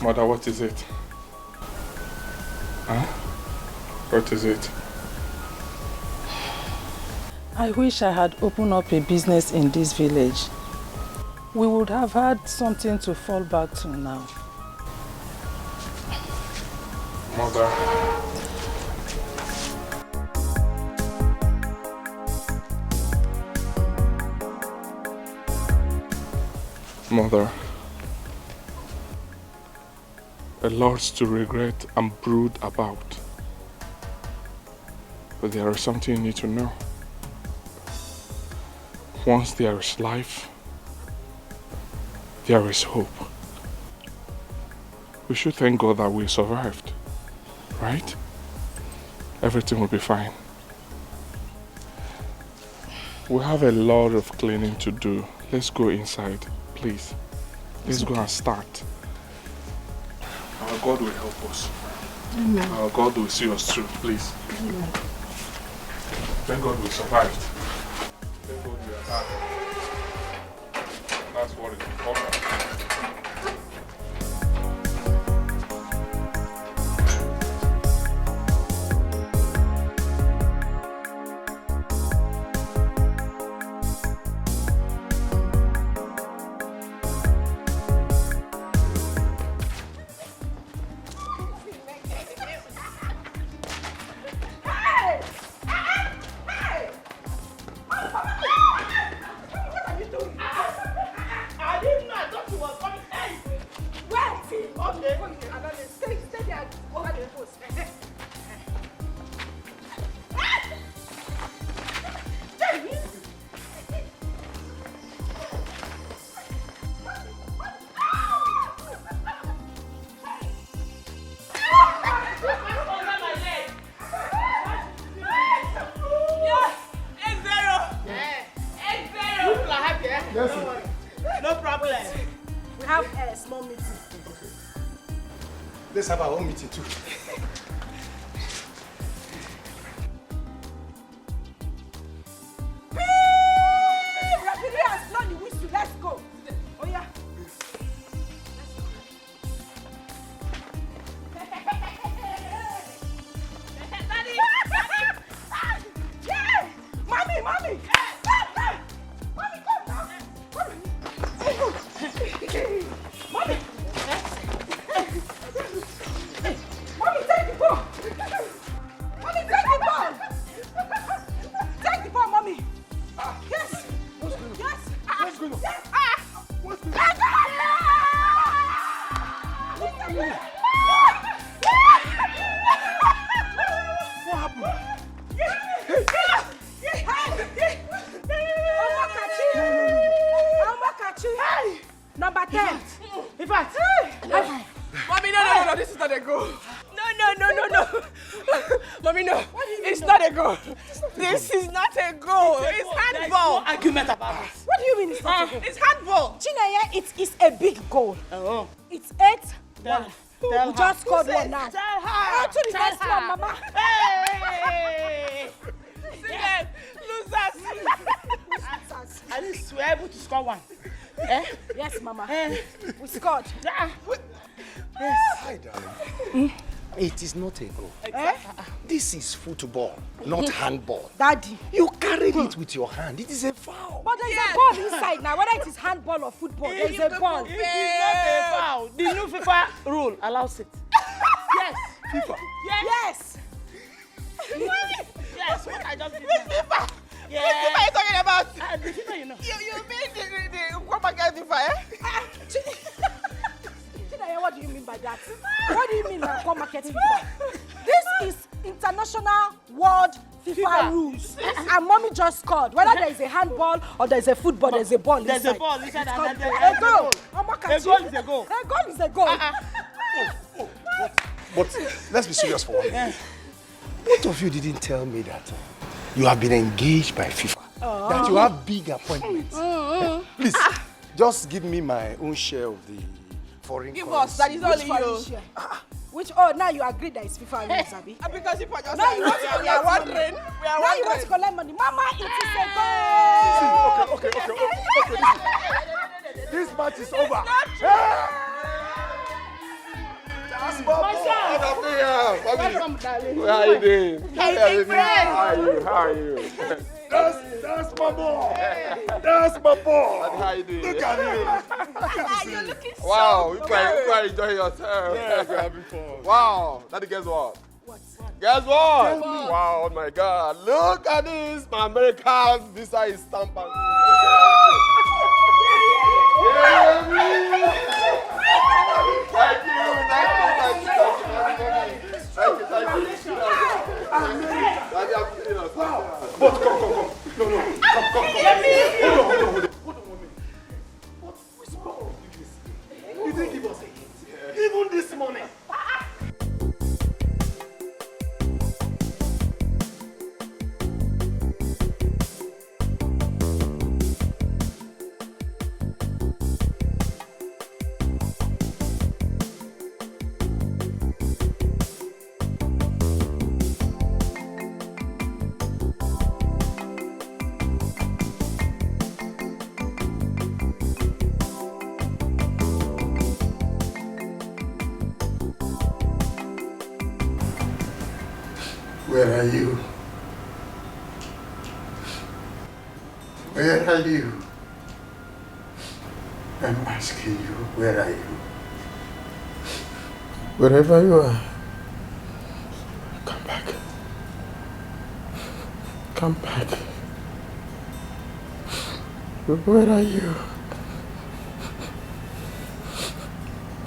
Mother, what is it? Huh? What is it? I wish I had opened up a business in this village. We would have had something to fall back to now. Mother. Mother. A lot to regret and brood about. But there is something you need to know. Once there is life, there is hope. We should thank God that we survived, right? Everything will be fine. We have a lot of cleaning to do. Let's go inside, please. Let's go and start. Our God will help us. Amen. Our God will see us through, please. Amen. Thank God we survived. Thank God we are alive. That's what is important. Let's have our own meeting too. Let's go. Oh yeah. Mommy! Mommy, come now. Mommy! Mommy, take the ball! Mommy, take the ball! Take the ball, Mommy! Yes! What's going on? Yes! What's going on? Yes! What's going on? What happened? Number 10. In fact, Mommy, no, this is not a goal. No. Mommy, no. It's not a goal. This is not a goal. It's handball. No argument about it. What do you mean it's not a goal? It's handball. Chineye, it is a big goal. Oh. It's 8-1. Tell We her. just scored one now. Tell her. On to the next one, Mama. Hey! Yes, losers. At least we're able to score one. Eh? Yes, Mama. Eh? We scored. Yeah. Yes. Hi, darling. It is not a goal. This is football, not handball. Daddy. You carried it with your hand. It is a foul. But there's a ball inside now. Whether it is handball or football, there's a ball. It is not a foul. The new FIFA rule allows it. Yes. FIFA. Yes. Yes, what I just did. FIFA. Yeah. What FIFA are you talking about? The FIFA, you know. You mean the come against FIFA, eh? Chineye, what do you mean by that? What do you mean by come market FIFA? This is international world FIFA rules. And Mommy just scored. Whether there is a handball or there is a football, there's a ball inside. There's a ball inside. A And goal. there's A goal is a goal. A goal is a goal. But let's be serious for one minute. Both of you didn't tell me that you have been engaged by FIFA. That you have big appointments. Please, just give me my own share of the foreign Give currency. us, that is all Which in foreign you. share? Which, now you agree that it's FIFA rules, Abi? Because FIFA just Now you want to we are collect wondering. money. We are Now you want to wondering. collect money. Mama, it is a goal. Okay. This match is over. That's my boy. Welcome, darling. How are you doing? Hey, friend. How are you? How are you? That's my boy. That's my boy. How are you doing? Look at him. You're looking so Wow, you good. quite enjoying yourself. Yeah, we're having fun. Wow, Daddy, guess what? Guess what? Wow, oh my God. Look at this. My American visa is stamped. But come. No. Come. Hold on, mommy. But which power of this? You didn't give us a hint. Even this morning. Where are you? Where are you? I'm asking you, where are you? Wherever you are, come back. Come back. Where are you?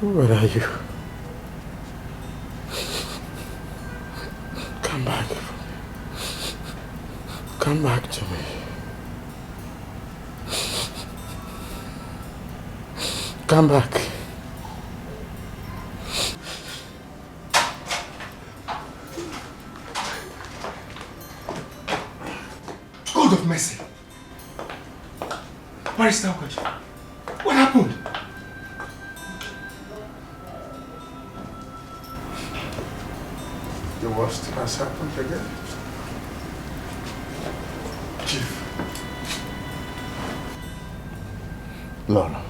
Where are you? Come back. Come back to me. Come back. God of mercy. Barrister Okachi, what happened? The worst has happened again. Chief. Lola.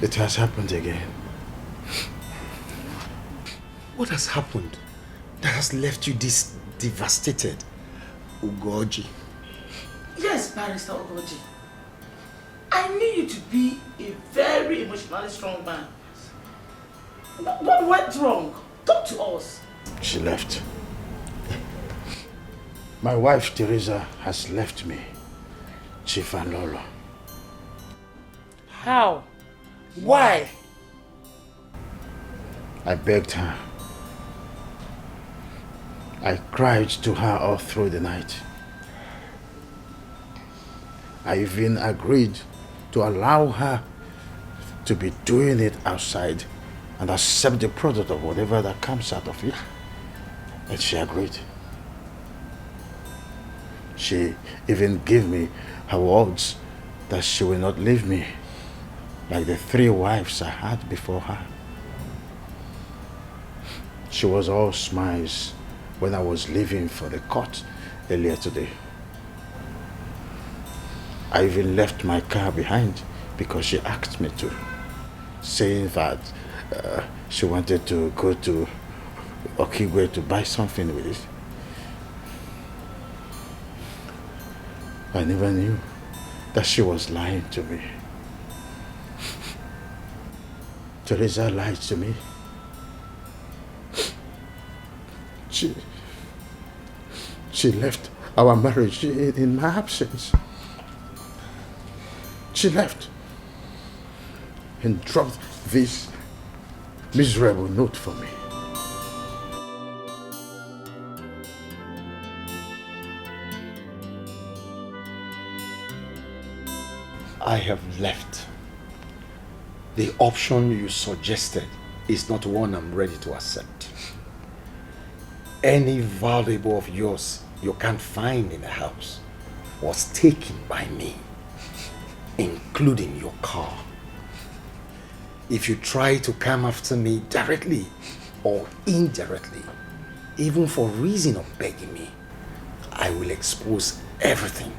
It has happened again. What has happened that has left you this devastated, Ugoji? Yes, Barrister Ogoji. I knew you to be a very emotionally strong man. What went wrong? Talk to us. She left. My wife, Teresa, has left me, Chief and Lola. How? Why? I begged her. I cried to her all through the night. I even agreed to allow her to be doing it outside and accept the product of whatever that comes out of it. And she agreed. She even gave me her words that she will not leave me like the 3 wives I had before her. She was all smiles when I was leaving for the court earlier today. I even left my car behind because she asked me to, saying that she wanted to go to Okigwe to buy something with it. I never knew that she was lying to me. Teresa lied to me. She left our marriage in my absence. She left and dropped this miserable note for me. I have left. The option you suggested is not one I'm ready to accept. Any valuable of yours you can't find in the house was taken by me, including your car. If you try to come after me directly or indirectly, even for reason of begging me, I will expose everything.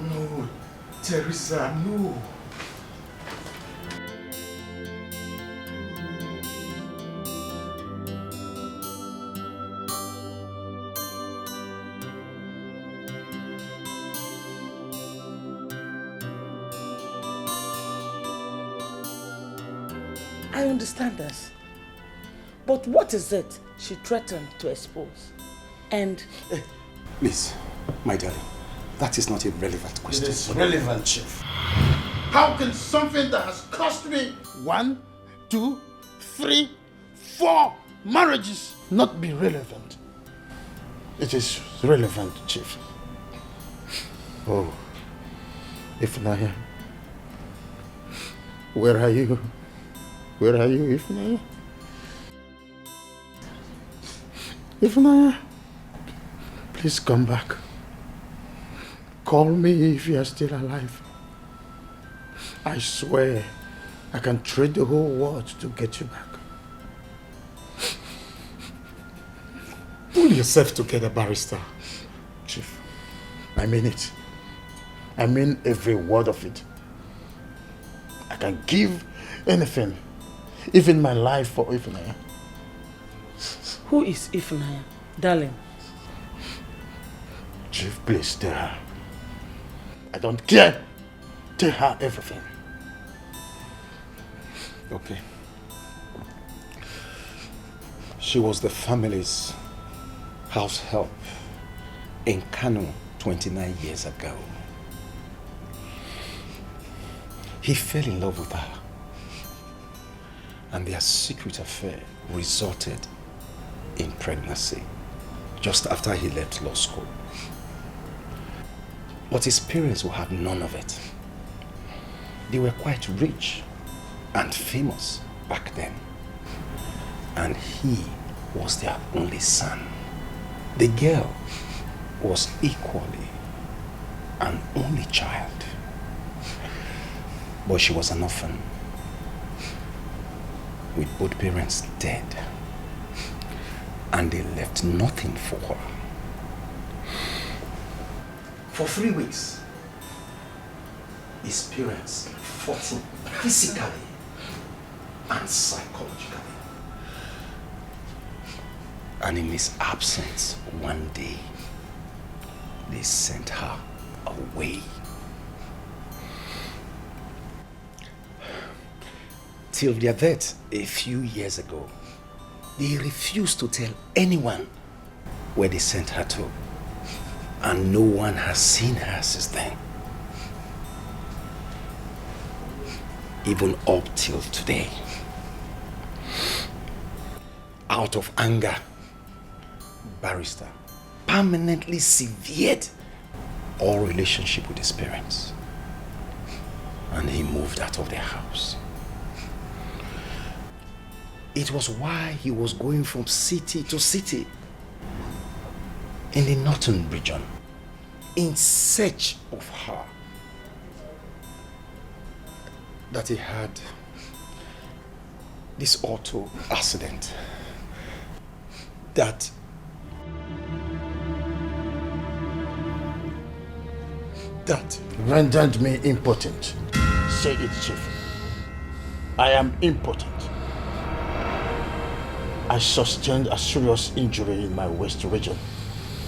No, Teresa, no. I understand this. But what is it she threatened to expose? And... Please, my darling, that is not a relevant question. It is relevant, Chief. How can something that has cost me 1, 2, 3, 4 marriages not be relevant? It is relevant, Chief. Oh, Ifunanya. Where are you? Where are you, Ifunanya? Ifunanya, please come back. Call me if you are still alive. I swear, I can trade the whole world to get you back. Pull yourself together, barrister. Chief, I mean it. I mean every word of it. I can give anything, even my life for Ifunanya. Who is Ifunanya, darling? Chief, please tell her. I don't care. Tell her everything. Okay. She was the family's house help in Kano 29 years ago. He fell in love with her, and their secret affair resulted in pregnancy just after he left law school. But his parents will have none of it. They were quite rich and famous back then, and he was their only son. The girl was equally an only child, but she was an orphan with both parents dead, and they left nothing for her. For 3 weeks, his parents fought him physically and psychologically. And in his absence, one day, they sent her away. Till their death a few years ago, they refused to tell anyone where they sent her to. And no one has seen her since then. Even up till today. Out of anger, barrister permanently severed all relationship with his parents. And he moved out of their house. It was why he was going from city to city in the northern region in search of her that he had this auto accident that rendered me impotent. Say it, Chief. I am impotent. I sustained a serious injury in my waist region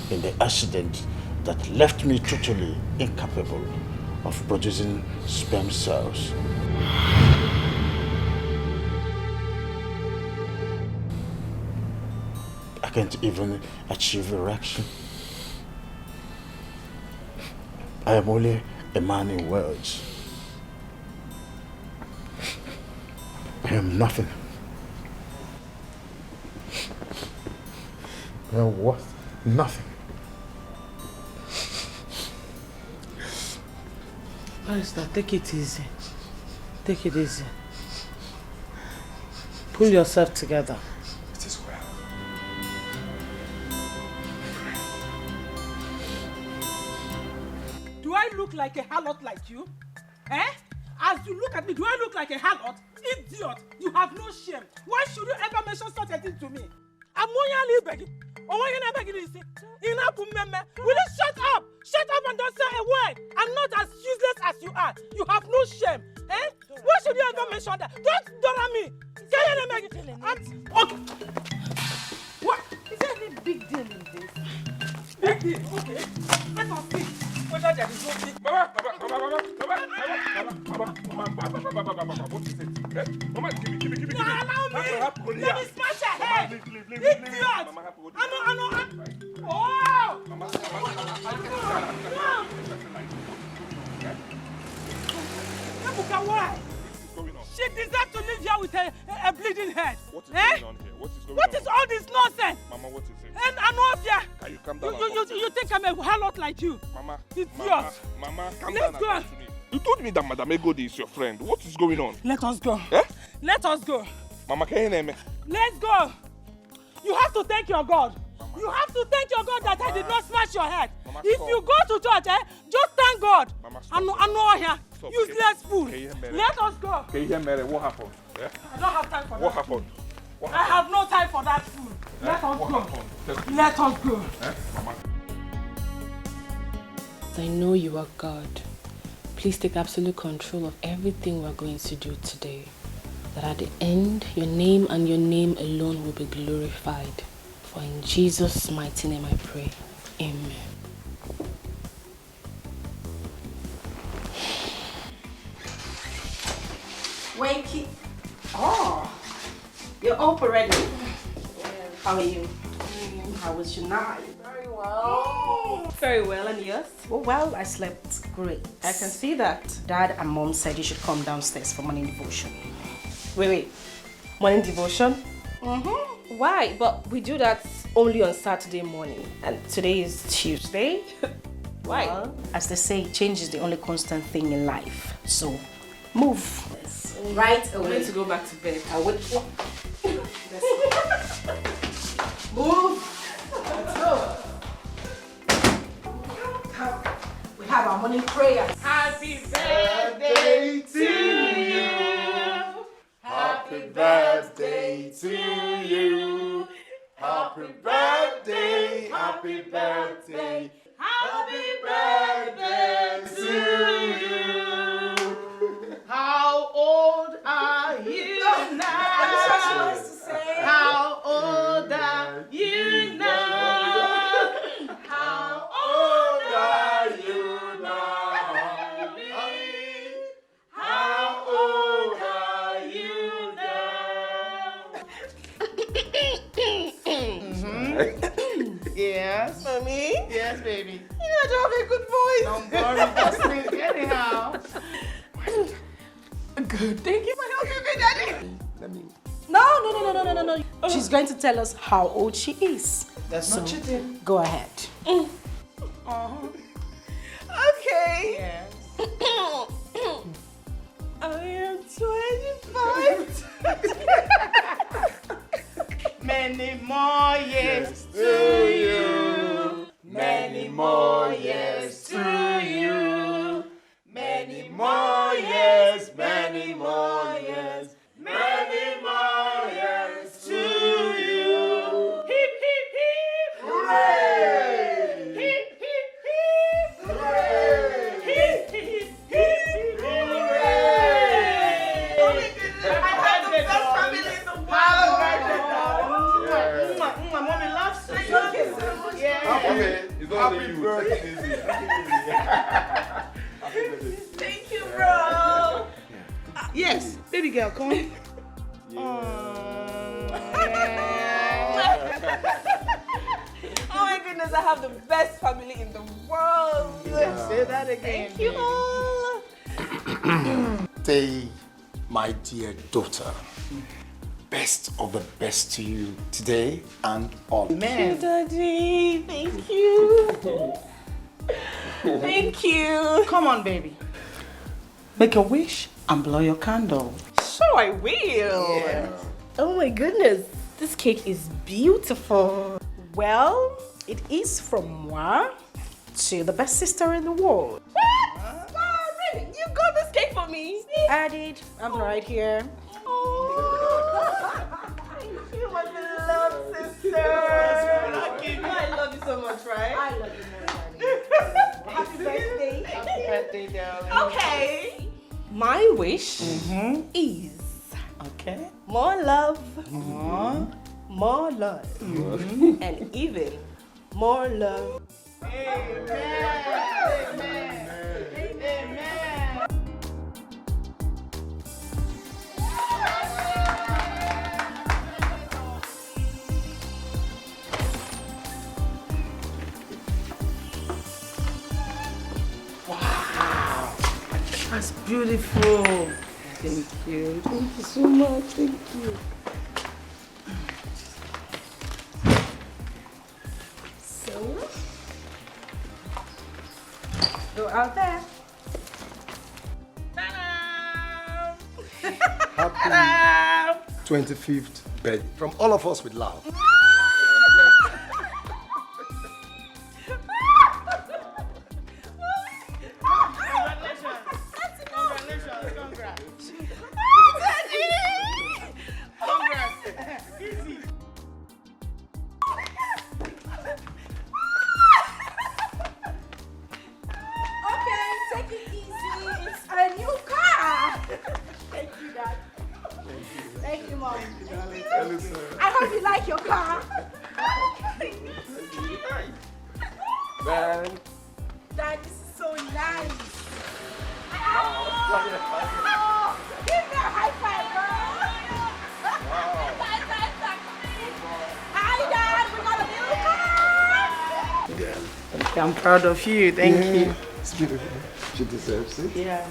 in the accident that left me totally incapable of producing sperm cells. I can't even achieve erection. I am only a man in words. I am nothing. I am worth nothing. Barrister, take it easy. Take it easy. Pull yourself together. it is well. Do I look like a harlot like you? Eh? As you look at me, do I look like a harlot? Idiot! You have no shame. Why should you ever mention such a thing to me? I'm only begging. Will you shut up? Shut up and don't say a word. I'm not as useless as you are. You have no shame. Eh? Why should you ever mention that? Don't dollar me. Okay. What? Is there any big deal in this? Big deal? Okay. Let us see. whether there is no big... Mama, what is it? Eh? Mama, give me. No, allow me. Let me smash your head. Leave. Idiot. Mama, Oh! Mama. Ebuka, why? Going on? She deserves to live here with a bleeding head. What is going on here? What is all this nonsense? Mama, what is it? And Anovia, Can you calm down? you think I'm a harlot like you? Mama, Idiot. Mama, calm Let's down. go. And talk to me. You told me that Madam Egodi is your friend. What is going on? Let us go. Eh? Let us go. Mama, can you name me? Let's go. You have to thank your God. Mama. You have to thank your God that I did not smash your head. Mama, if you go to church, just thank God. Mama, I know here. Stop. Useless fool. Let Let us go. Can you hear Mary? What happened? Yeah? I don't have time for that. What happened? I have no time for that fool. Let us What go. happened? Let us go. Mama. I know you are God. Please take absolute control of everything we're going to do today. That at the end, your name and your name alone will be glorified. For in Jesus' mighty name I pray. Amen. Wakey. Oh, you're up already. How are you? How was your night? Very well. Very well, and yours? Well, I slept great. I can see that. Dad and Mom said you should come downstairs for morning devotion. Wait. Morning devotion? Mm-hmm. Why? But we do that only on Saturday morning. And today is Tuesday. Why? Well, as they say, change is the only constant thing in life. So, move. Right I'm away. going to go back to bed. I would. Move. Let's go. We have our morning prayers. Happy birthday to you. Happy birthday to you. Happy birthday, happy birthday, happy birthday to you. How old are you now? How old are you now? How old are you now? How old are you now? Yes. Mommy? Yes, baby. You know, I don't have a good voice. Don't worry, just me anyhow. Good. Thank you for helping me, Daddy. No. She's going to tell us how old she is. That's not cheating. Go ahead. Okay. Yes. I am 25. Many more years to you. Many more years to you. Many more years, many more years, many more years to you. Hip, hip, hip. Hooray! Hip, hip, hip. Hooray! Hip, hip, hip. Hooray! Oh my goodness, I had the best family in the world. Mommy loves you. Yeah. Happy birthday. Thank you, bro. Yes, baby girl, come on. Oh my goodness, I have the best family in the world. Say that again. Thank you all. Say, my dear daughter, best of the best to you today and always. Amen. Daddy, thank you. Thank you. Come on, baby. Make a wish and blow your candle. Sure, I will. Yeah. Oh my goodness. This cake is beautiful. Well, it is from moi to the best sister in the world. What? Really? You got this cake for me? I did. I'm right here. Thank you, my beloved sister. I love you so much, right? I love you more, darling. Happy birthday. Happy birthday, darling. Okay. My wish is Okay. more love, more love, and even more love Wow, that's beautiful. Thank you. Thank you so much. Thank you. So, go out there. Happy 25th birthday from all of us with love. I hope you like your car. Man. That is so nice. Oh, give me a high five, girl. Hi, Dad. We got a new car. I'm proud of you. Thank you. It's beautiful. She deserves it. Yeah.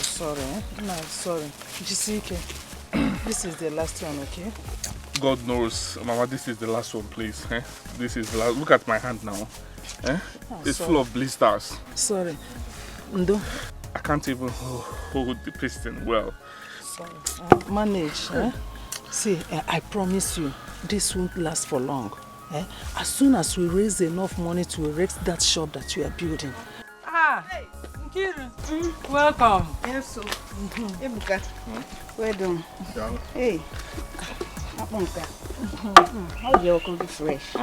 Sorry, No, sorry. Jisike, this is the last one, okay? God knows, Mama, this is the last one, please. Eh? This is the last. Look at my hand now. Eh? It's sorry. full of blisters. Sorry. Ndo. I can't even hold the piston well. Sorry. Manage. See, I promise you, this won't last for long. As soon as we raise enough money to erect that shop that you are building. Ah, Nkiru. Welcome. Yes, so. Ebuka. Well done. Yeah. Hey. How do you come be fresh?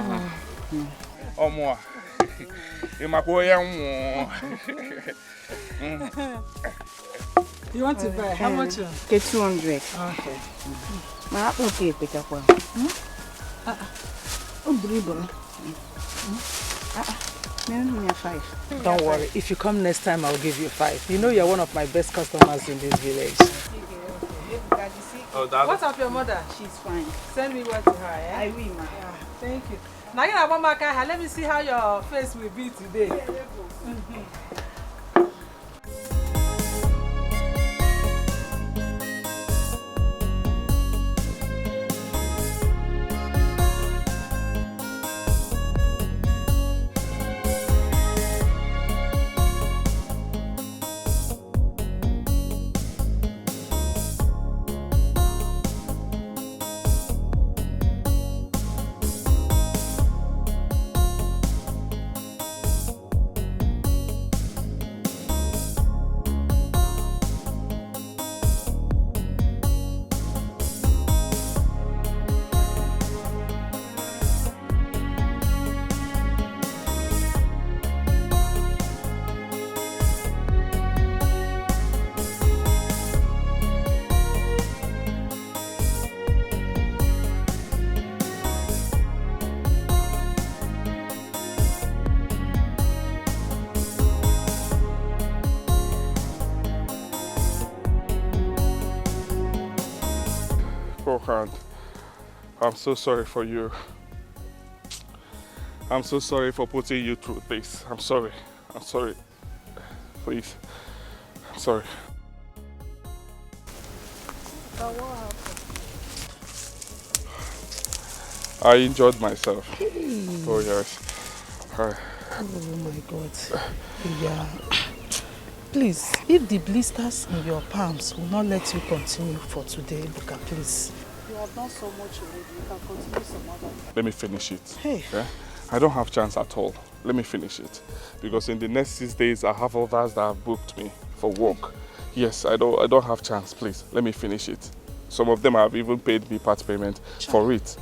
Omo. Imakoya mo. You want to buy? How much? Okay, 200. Okay. My apple cake, pick up one. Maybe 5. Don't worry. If you come next time, I'll give you 5. You know you're one of my best customers in this village. Oh, that. What's up, your mother? She's fine. Send me what to her, eh? I will, ma. Yeah, thank you. Now you have one back. Let me see how your face will be today. Hand. I'm so sorry for you. I'm so sorry for putting you through this. I'm sorry. I'm sorry. Please. I'm sorry. But what happened? I enjoyed myself. Hey. Oh yes. Oh my God. Yeah. Please, if the blisters in your palms will not let you continue for today, Luca, please. You have done so much already. You can continue some other. Let me finish it. Hey. Yeah? I don't have chance at all. Let me finish it. Because in the next 6 days, I have others that have booked me for work. Yes, I don't have chance, please. Let me finish it. Some of them have even paid me part payment for it.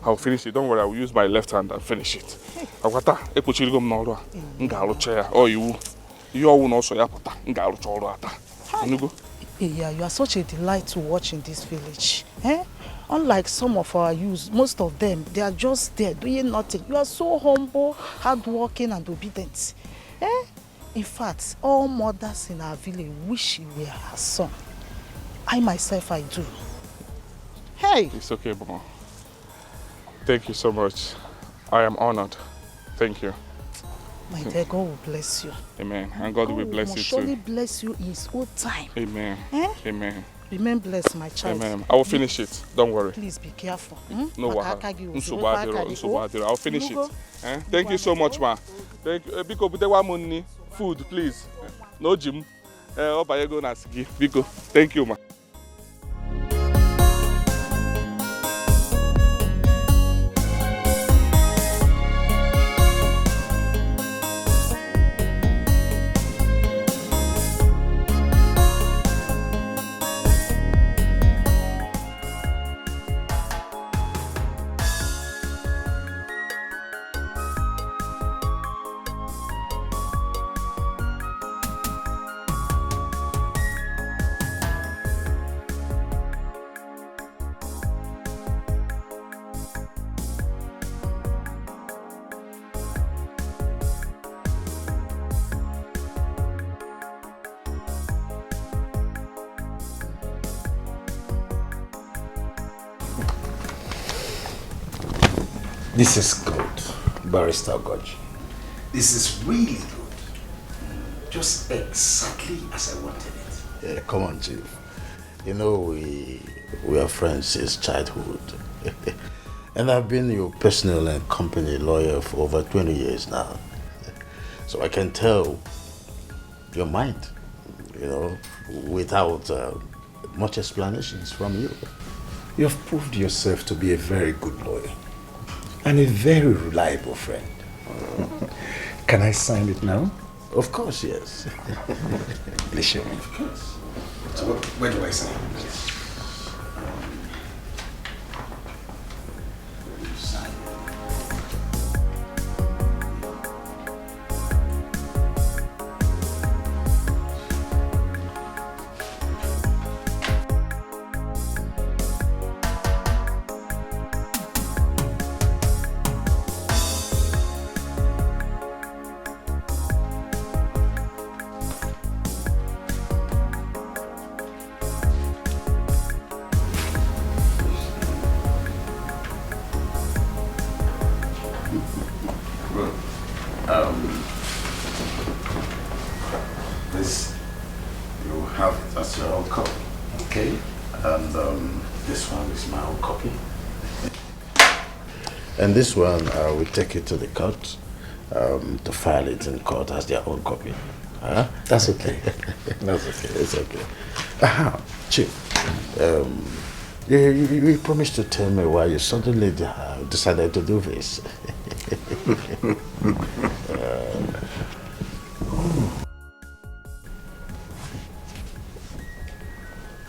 I'll finish it. Don't worry, I will use my left hand and finish it. Agwata, epuchirigo m n'ọrụ a. M ga-arụcha ya. Ọ iwu. Ihe ọwụ na ọsọ ya pụta. M ga-arụcha ọrụ a taa. Enugo? Yeah, you are such a delight to watch in this village. Unlike some of our youths, most of them, they are just there doing nothing. You are so humble, hardworking and obedient. In fact, all mothers in our village wish you were her son. I myself, I do. Hey! It's okay, Mama. Thank you so much. I am honored. Thank you. My dear, God will bless you. Amen. And God will bless you too. surely bless you in His own time. Amen. Amen. Remain blessed, my child. Amen. I will finish it. Don't worry. Please be careful. No wahala. I'll finish it. Thank you so much, ma. Thank you. Biko butewa money, food, please. No gym. Obayego na sigi. Biko. Thank you, ma. This is good, Barrister Ogoji. This is really good. Just exactly as I wanted it. Yeah, come on, Chief. You know, we are friends since childhood. And I've been your personal and company lawyer for over 20 years now. So I can tell your mind, without much explanations from you. You have proved yourself to be a very good lawyer and a very reliable friend. Can I sign it now? Of course, yes. Please show me. Of course. So where do I sign? And this one, we take it to the court to file it in court as their own copy. That's okay. That's okay. It's okay. Chief, you promised to tell me why you suddenly decided to do this.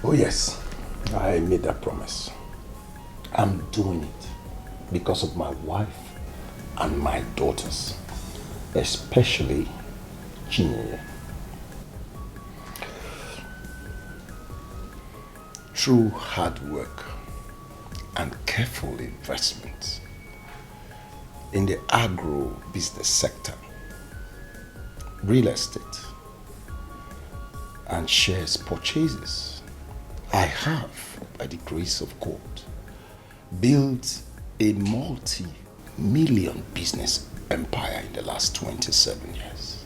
Oh yes, I made that promise. I'm doing it because of my wife and my daughters, especially Chinyere. Through hard work and careful investments in the agro-business sector, real estate, and shares purchases, I have, by the grace of God, built a multi-million business empire in the last 27 years.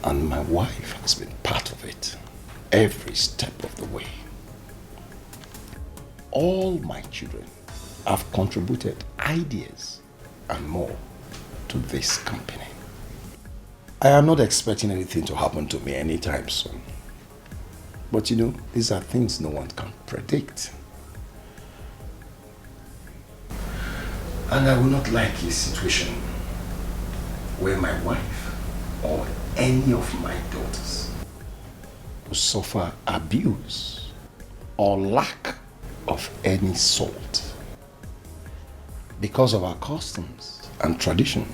And my wife has been part of it every step of the way. All my children have contributed ideas and more to this company. I am not expecting anything to happen to me anytime soon. But these are things no one can predict. And I will not like a situation where my wife or any of my daughters to suffer abuse or lack of any sort because of our customs and tradition,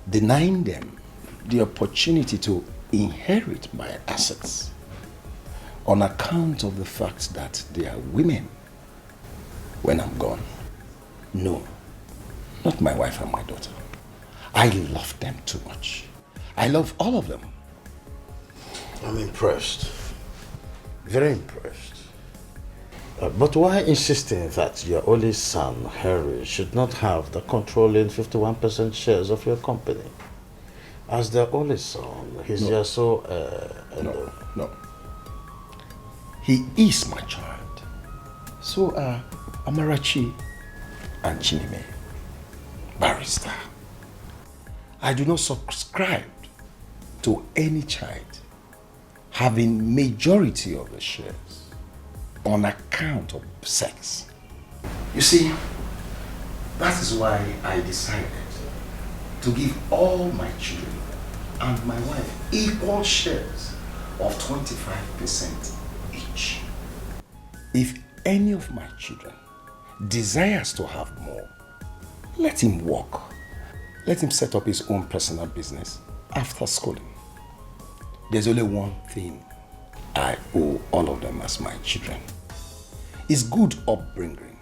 denying them the opportunity to inherit my assets on account of the fact that they are women when I'm gone. No, not my wife and my daughter. I love them too much. I love all of them. I'm impressed. Very impressed. But why insisting that your only son, Harry, should not have the controlling 51% shares of your company? As the only son, he's just so... No. He is my child. So are Amarachi and Chinime, barrister. I do not subscribe to any child having majority of the shares on account of sex. You see, that is why I decided to give all my children and my wife equal shares of 25% each. If any of my children desires to have more, let him work. Let him set up his own personal business after schooling. There's only one thing I owe all of them as my children. It's good upbringing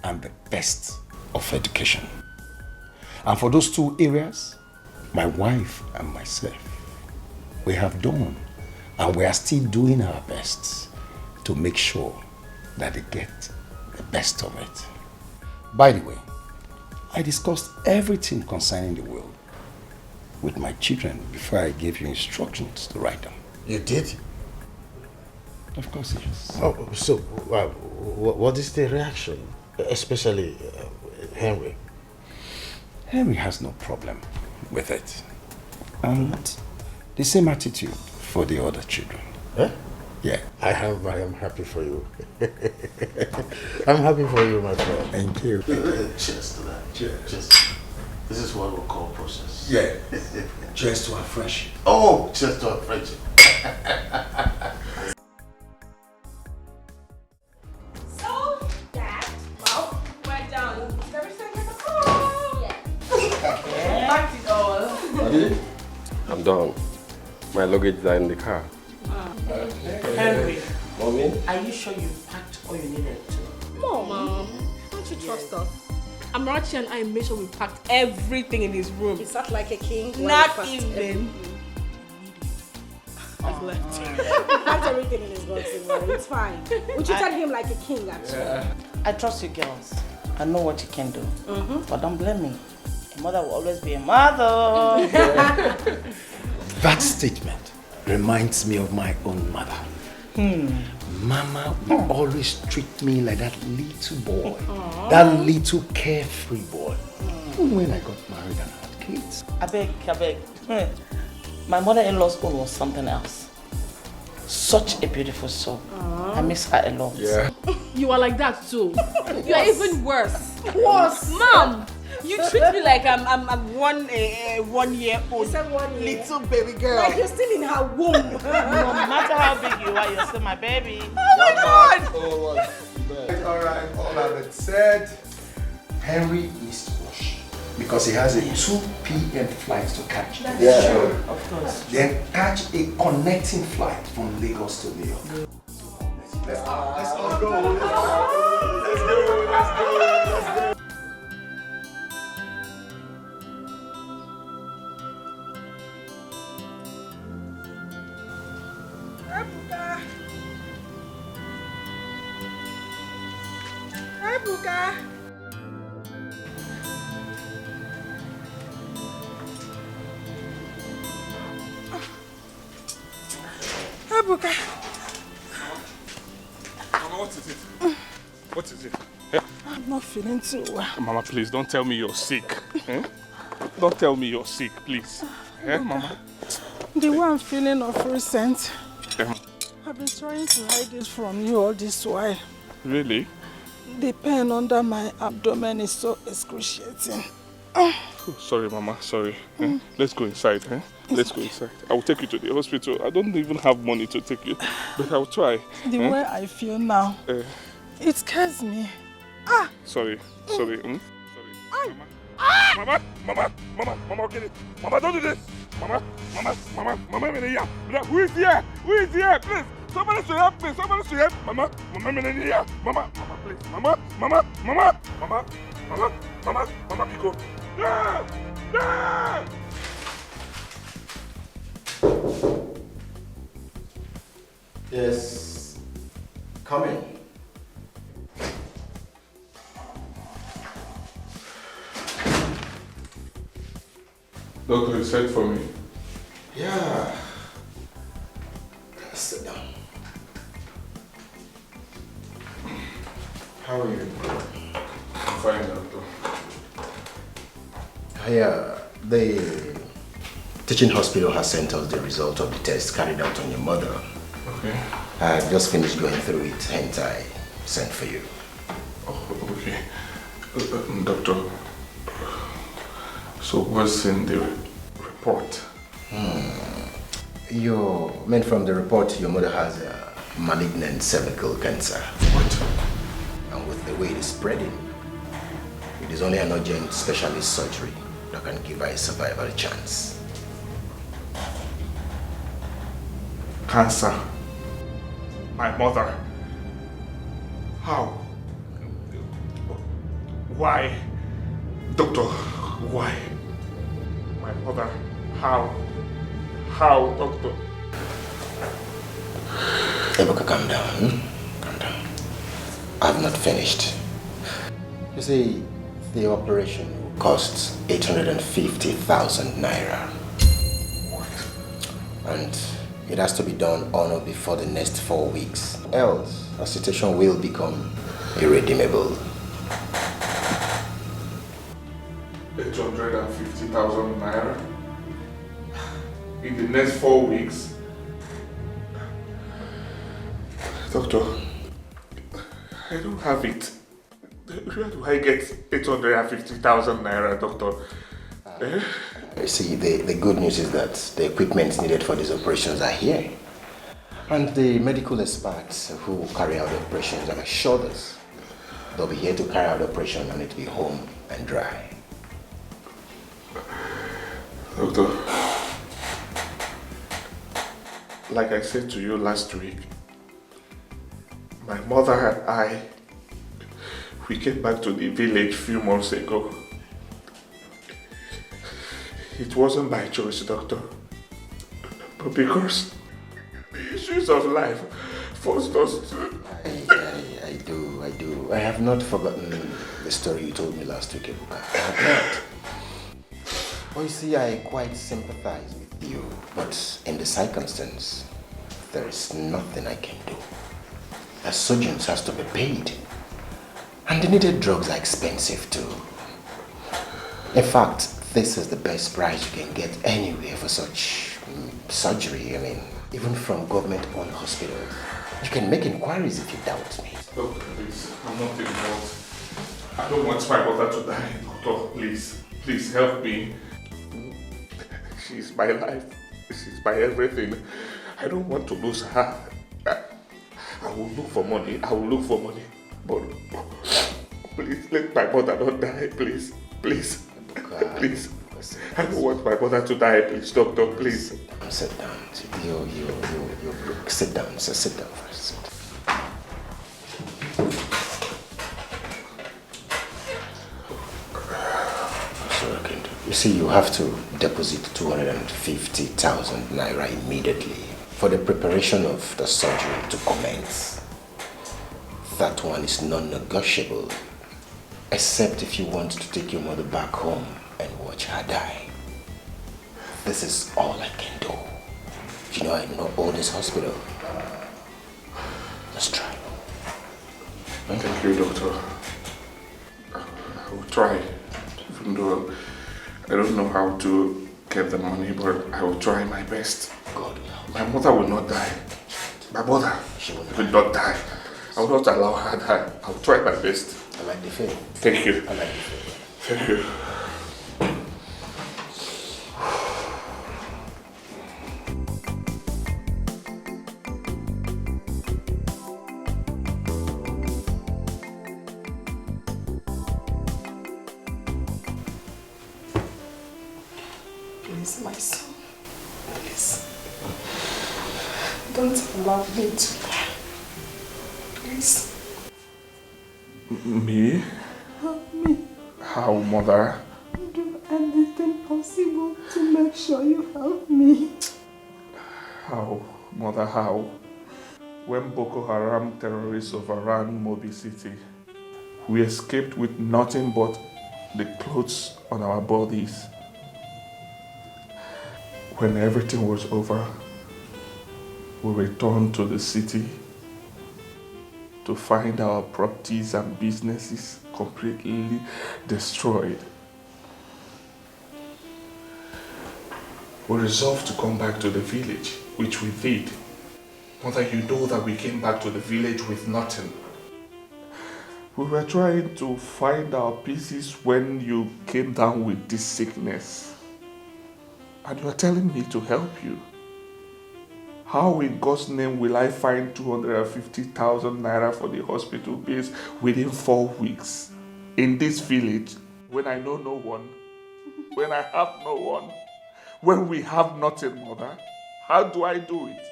and the best of education. And for those two areas, my wife and myself, we have done and we are still doing our best to make sure that they get the best of it. By the way, I discussed everything concerning the will with my children before I gave you instructions to write them. You did? Of course, yes. Oh, so what is the reaction? Especially Henry. Henry has no problem with it. And the same attitude for the other children. Eh? Yeah. I am happy for you. I'm happy for you, my friend. Thank you. Cheers to that. Cheers. This is what we'll call process. Yeah. Cheers to our friendship. Oh, cheers to our friendship. So, Dad, well, we're done. Everything in the car. Yeah. Packed it all. I'm done. My luggage are in the car. Henry, Mommy? are you sure you packed all you needed to? Mom, don't you trust us? Amarachi and I made sure we packed everything in his room. He sat like a king. Not even. I've left. Packed everything in his box. It's fine. We treated him like a king, actually. Yeah. I trust you girls. I know what you can do. But don't blame me. A mother will always be a mother. That statement reminds me of my own mother. Mama would always treat me like that little boy. That little carefree boy. Even when I got married and had kids. I beg. My mother-in-law's own was something else. Such a beautiful soul. I miss her a lot. Yeah. You are like that too. You are even worse. Worse. Mom, you treat me like I'm 1 year old little baby girl. Like you're still in her womb. No matter how big you are, you're still my baby. Oh my God! Alright, all that said, Henry needs to wash because he has a 2 p.m. flight to catch. That's true, of course. Then catch a connecting flight from Lagos to New York. Let's all go. Let's go. Ebuka. Ebuka. Mama, what is it? What is it? I'm not feeling too well. Mama, please don't tell me you're sick. Don't tell me you're sick, please. Mama? The way I'm feeling of recent, I've been trying to hide it from you all this while. Really? The pain under my abdomen is so excruciating. Oh, sorry, Mama, sorry. Let's go inside. Let's go inside. I will take you to the hospital. I don't even have money to take you, but I will try. The way I feel now, it scares me. Sorry. Sorry. Sorry. Mama, get it. Mama, don't do this. Mama, who is here? Who is here? Please, somebody should help me. Somebody should help. Mama, please. Mama, Pico. Yeah. Yes. Come in. Doctor, you said for me. Yeah. Sit down. How are you? I'm fine, doctor. The teaching hospital has sent us the result of the test carried out on your mother. Okay. I just finished going through it, hence I sent for you. Oh, okay. Doctor, so what's in the report? From the report, your mother has a malignant cervical cancer. What? And with the way it is spreading, it is only an urgent specialist surgery that can give her a survival chance. Cancer. My mother. How? Why? Doctor, why? My mother. How? How, doctor? Ebuka, calm down. Calm down. I've not finished. You see, the operation costs 850,000 naira. What? And it has to be done on or before the next 4 weeks. Else, the situation will become irredeemable. 850,000 naira? In the next 4 weeks? Doctor, I don't have it. Where do I get 850,000 naira, doctor? You see, the good news is that the equipment needed for these operations are here. And the medical experts who carry out the operations have assured us they'll be here to carry out the operation and it will be home and dry. Doctor, like I said to you last week, my mother and I, we came back to the village a few months ago. It wasn't by choice, doctor, but because the issues of life forced us to... I do. I have not forgotten the story you told me last week, Ebuka. I have not. Well, you see, I quite sympathize with you, but in the circumstance, there is nothing I can do. The surgeons has to be paid, and the needed drugs are expensive too. In fact, this is the best price you can get anywhere for such surgery. I mean, even from government-owned hospitals. You can make inquiries if you doubt me. Doctor, please, I'm not involved. I don't want my mother to die, doctor. Please help me. She's my life. She's my everything. I don't want to lose her. I will look for money. But please, let my mother not die, please. Please. I don't want my mother to die, please, doctor, please. Sit down. Sit down, sir. Sit down first. So I can do. You see, you have to deposit 250,000 naira immediately for the preparation of the surgery to commence. That one is non-negotiable, except if you want to take your mother back home and watch her die. This is all I can do. You know, I do not own this hospital. Let's try. Thank you, doctor. I will try. Even though I don't know how to get the money, but I will try my best. God. My mother will not die. My mother will not die. I will not allow her to die. I will try my best. I like the feeling. Thank you. I like the feeling. Thank you. son. Please. Don't allow me to die. Please. Me? Help me. How, mother? Do anything possible to make sure you help me. How, mother, how? When Boko Haram terrorists overran Mobi City, we escaped with nothing but the clothes on our bodies. When everything was over, we returned to the city to find our properties and businesses completely destroyed. We resolved to come back to the village, which we did. Mother, you know that we came back to the village with nothing. We were trying to find our pieces when you came down with this sickness. And you are telling me to help you. How in God's name will I find 250,000 naira for the hospital bills within 4 weeks in this village when I know no one, when I have no one, when we have nothing, Mother? How do I do it?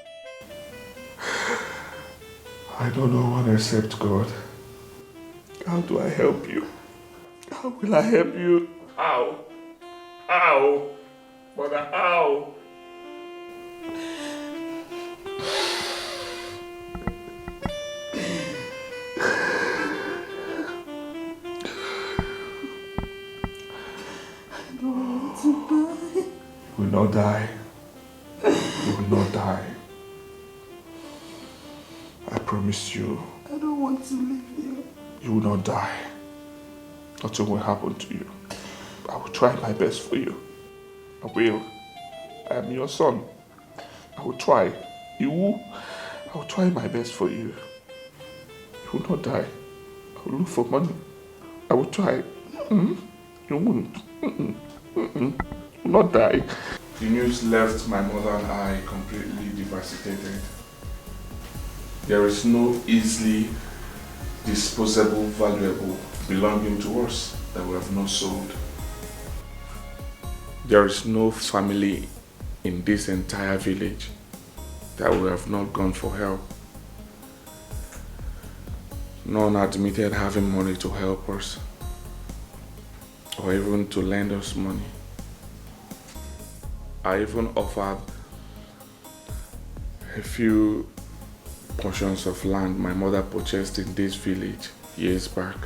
I don't know one except God. How do I help you? How will I help you? How? How? Mother, how? I don't want to die. You will not die. You will not die. I promise you. I don't want to leave you. You will not die. Nothing will happen to you. I will try my best for you. I will. I am your son. I will try. I will try my best for you. You will not die. I will look for money. I will try. You won't. You will not die. The news left my mother and I completely devastated. There is no easily disposable valuable belonging to us that we have not sold. There is no family in this entire village that we have not gone for help. None admitted having money to help us or even to lend us money. I even offered a few portions of land my mother purchased in this village years back.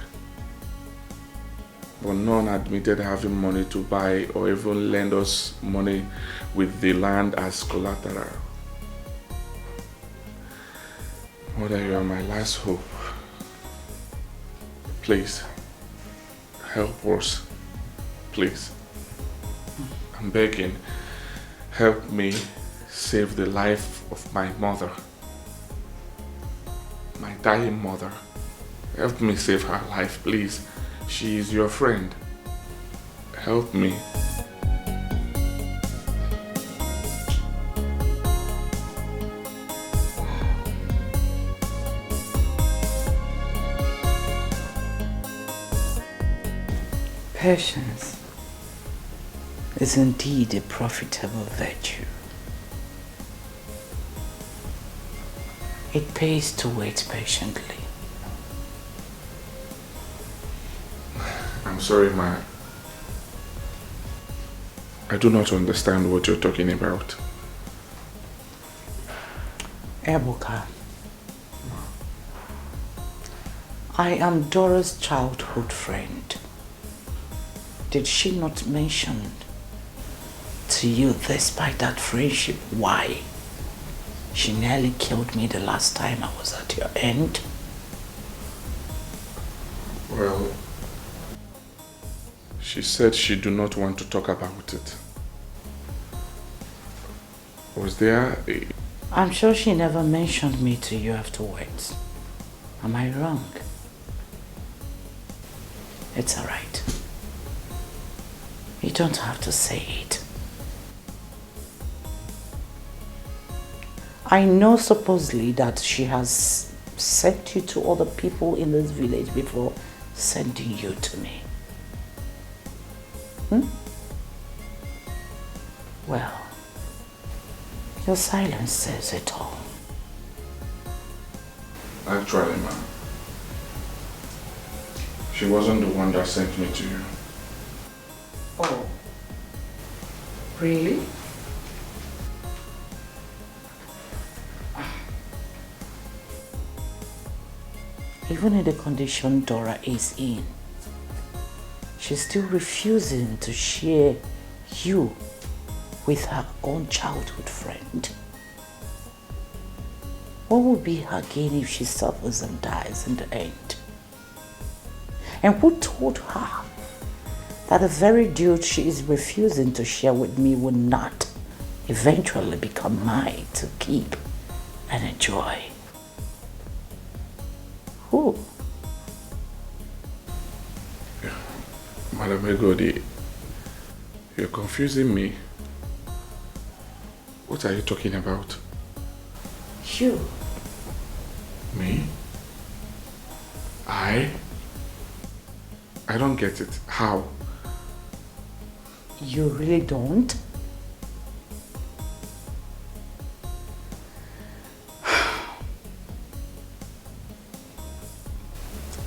But none admitted having money to buy or even lend us money with the land as collateral. Mother, you are my last hope. Please, help us. Please. I'm begging, help me save the life of my mother. My dying mother. Help me save her life, please. She is your friend. Help me. Patience is indeed a profitable virtue. It pays to wait patiently. I'm sorry, Ma. I do not understand what you're talking about. Ebuka, I am Dora's childhood friend. Did she not mention to you, despite that friendship, why she nearly killed me the last time I was at your end? Well, she said she do not want to talk about it. Was there a... I'm sure she never mentioned me to you afterwards. Am I wrong? It's all right. You don't have to say it. I know supposedly that she has sent you to other people in this village before sending you to me. Well, your silence says it all. Actually, ma'am, she wasn't the one that sent me to you. Oh, really? Even in the condition Dora is in, she's still refusing to share you with her own childhood friend. What will be her gain if she suffers and dies in the end? And who told her that the very dude she is refusing to share with me will not eventually become mine to keep and enjoy? Who? Madam Egodi, you're confusing me. What are you talking about? You. Me? I don't get it. How? You really don't?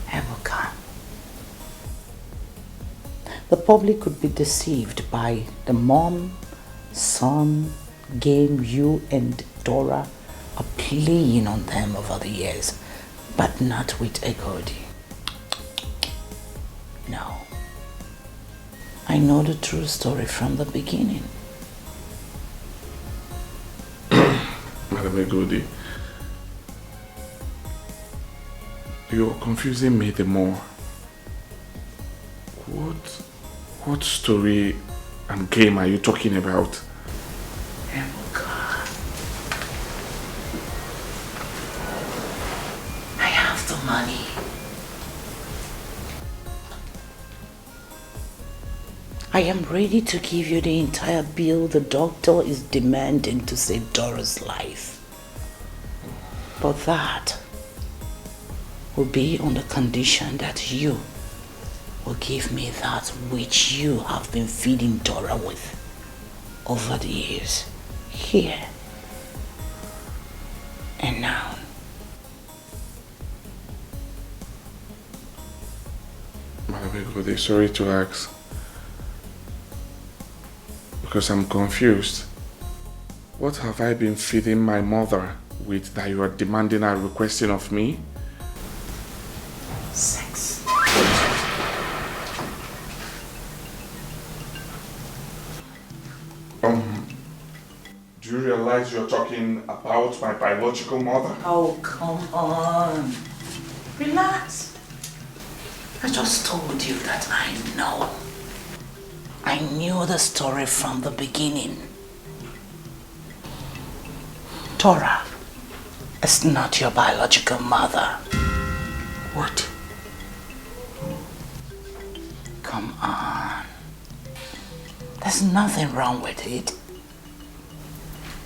Ebuka. The public could be deceived by the mom, son, game you and Dora are playing on them over the years, but not with Egodi. No. I know the true story from the beginning. Madam Egodi, you're confusing me the more. What story and game are you talking about? I have the money. I am ready to give you the entire bill the doctor is demanding to save Dora's life. But that will be on the condition that you will give me that which you have been feeding Dora with over the years, here and now. Madam Egodi, sorry to ask, because I'm confused. What have I been feeding my mother with that you are demanding and requesting of me? Sex. Do you realize you're talking about my biological mother? Oh, come on. Relax. I just told you that I know. I knew the story from the beginning. Dora is not your biological mother. What? Come on. There's nothing wrong with it.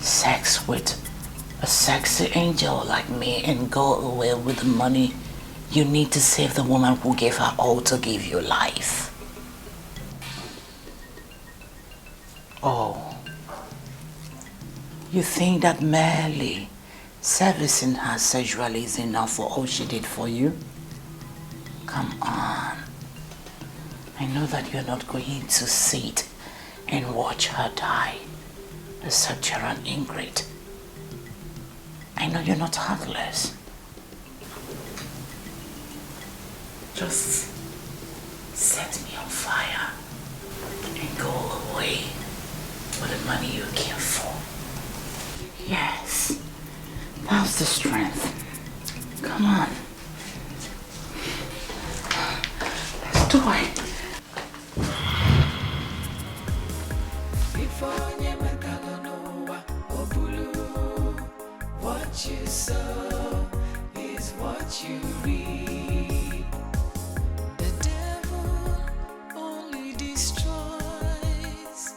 Sex with a sexy angel like me and go away with the money you need to save the woman who gave her all to give you life. Oh, you think that merely servicing her sexually is enough for all she did for you? Come on. I know that you're not going to sit and watch her die, except you're an ingrate. I know you're not heartless. Just set me on fire and go away with the money you came for. Yes, that's the strength. Come on. Let's do it. What you sow is what you reap. The devil only destroys,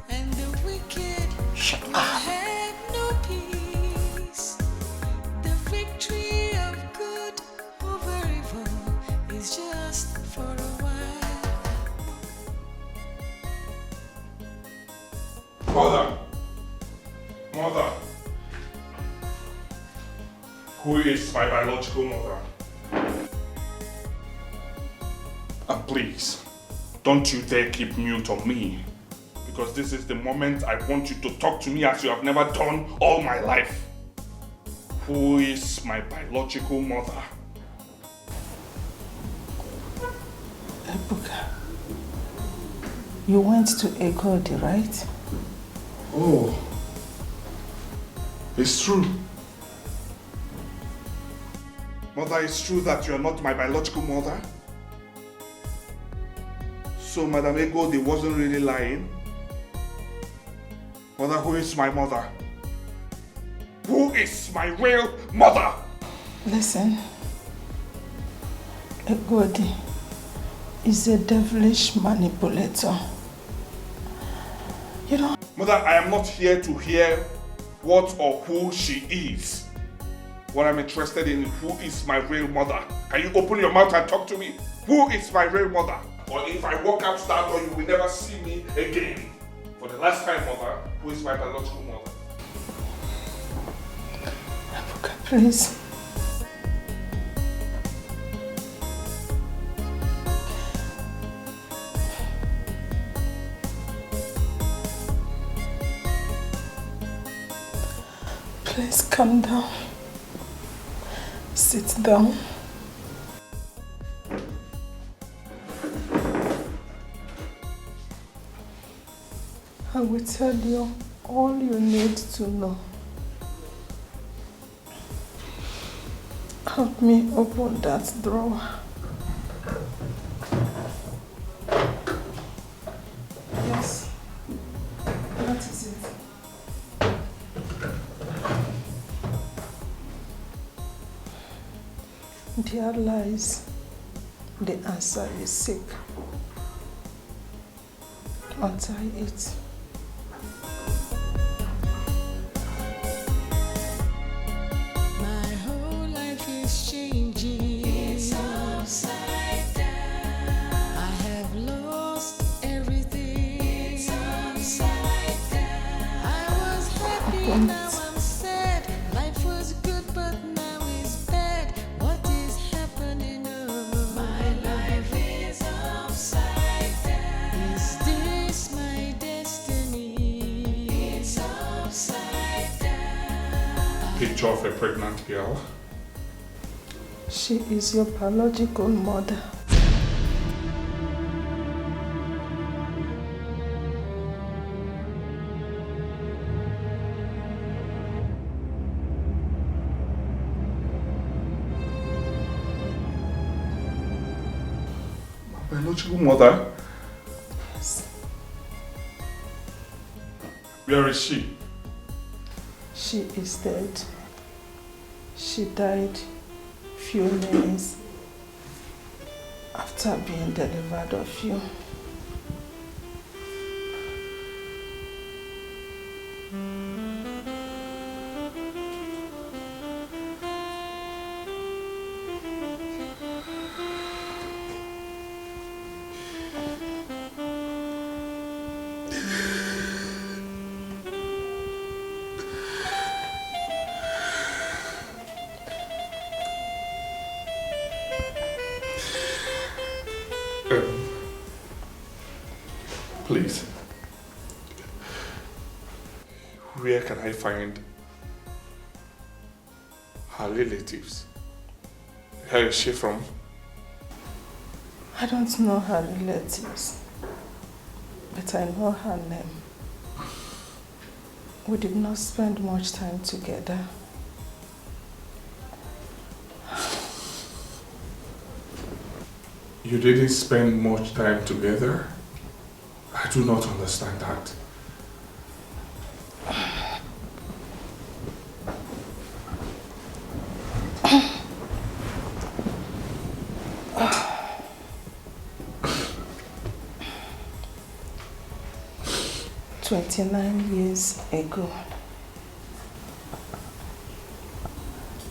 and the wicked will have no peace. The victory of good over evil is just for a while. Father. Mother. Who is my biological mother? And please, don't you dare keep mute on me. Because this is the moment I want you to talk to me as you have never done all my life. Who is my biological mother? Ebuka, you went to Egodi, right? Oh, it's true. Mother, it's true that you are not my biological mother? So Madam Egodi wasn't really lying? Mother, who is my mother? Who is my real mother? Listen, Egodi is a devilish manipulator. You know... Mother, I am not here to hear what or who she is. What I'm interested in, who is my real mother? Can you open your mouth and talk to me? Who is my real mother? Or if I walk out that door, you will never see me again. For the last time, Mother, who is my biological mother? Ebuka, please. Please calm down. Sit down. I will tell you all you need to know. Help me open that drawer. Yes. What is it? There lies the answer you seek. Untie it. My whole life is changing. It's upside down. I have lost everything. It's upside down. I was happy, now I'm sad. Life was good, but now it's bad. What is happening? My life is upside down. Is this my destiny? It's upside down. Picture of a pregnant girl. She is your biological mother. My biological mother? Yes. Where is she? She is dead. She died few minutes after being delivered of you. Please. Where can I find her relatives? Where is she from? I don't know her relatives, but I know her name. We did not spend much time together. You didn't spend much time together? I do not understand that. "29 years ago,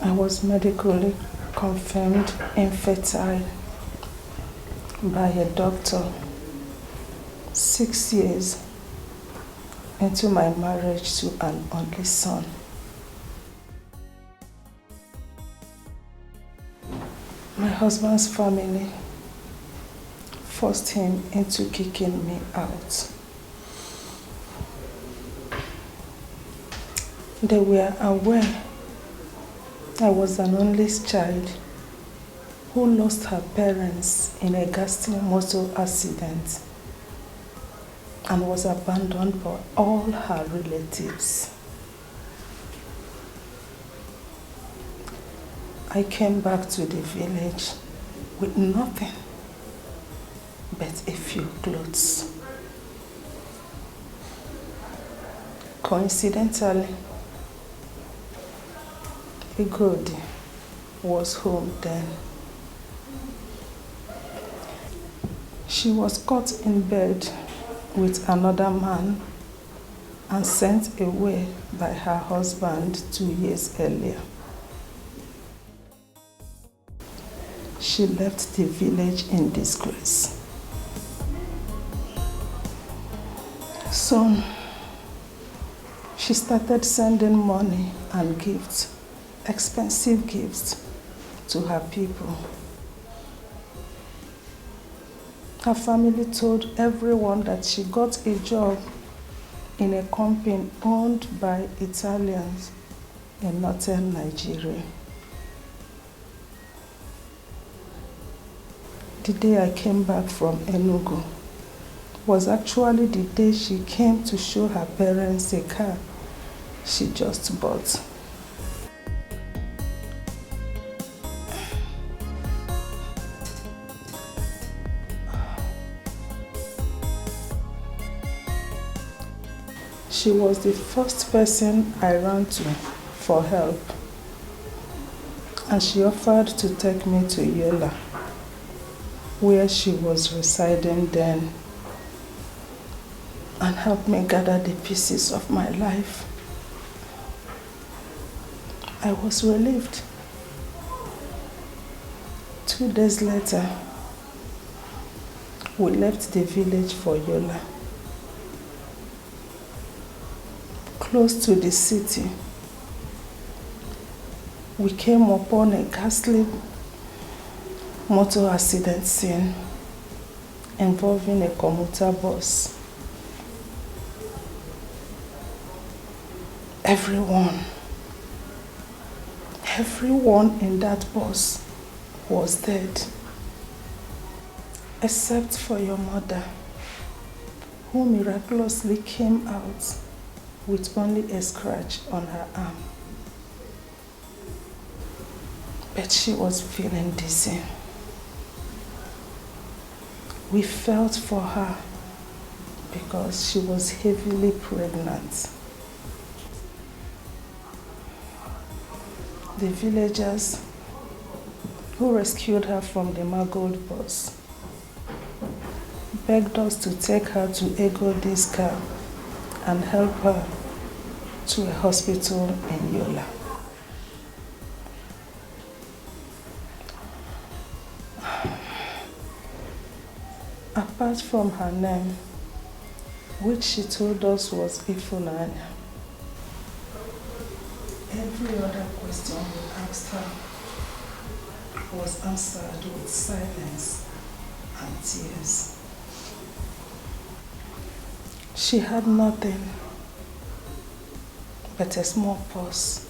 I was medically confirmed infertile by a doctor. 6 years into my marriage to an only son. My husband's family forced him into kicking me out. They were aware I was an only child who lost her parents in a ghastly motor accident and was abandoned by all her relatives. I came back to the village with nothing but a few clothes. Coincidentally, Igodi was home then. She was caught in bed with another man and sent away by her husband 2 years earlier. She left the village in disgrace. Soon, she started sending money and gifts, expensive gifts, to her people. Her family told everyone that she got a job in a company owned by Italians in northern Nigeria. The day I came back from Enugu was actually the day she came to show her parents a car she just bought. She was the first person I ran to for help, and she offered to take me to Yola, where she was residing then, and help me gather the pieces of my life. I was relieved. 2 days later, we left the village for Yola. Close to the city, we came upon a ghastly motor accident scene involving a commuter bus. Everyone in that bus was dead, except for your mother, who miraculously came out with only a scratch on her arm. But she was feeling dizzy. We felt for her because she was heavily pregnant. The villagers who rescued her from the mangled bus begged us to take her to Egodi's car and help her to a hospital in Yola. Apart from her name, which she told us was Ifunanya, every other question we asked her was answered with silence and tears. She had nothing but a small purse,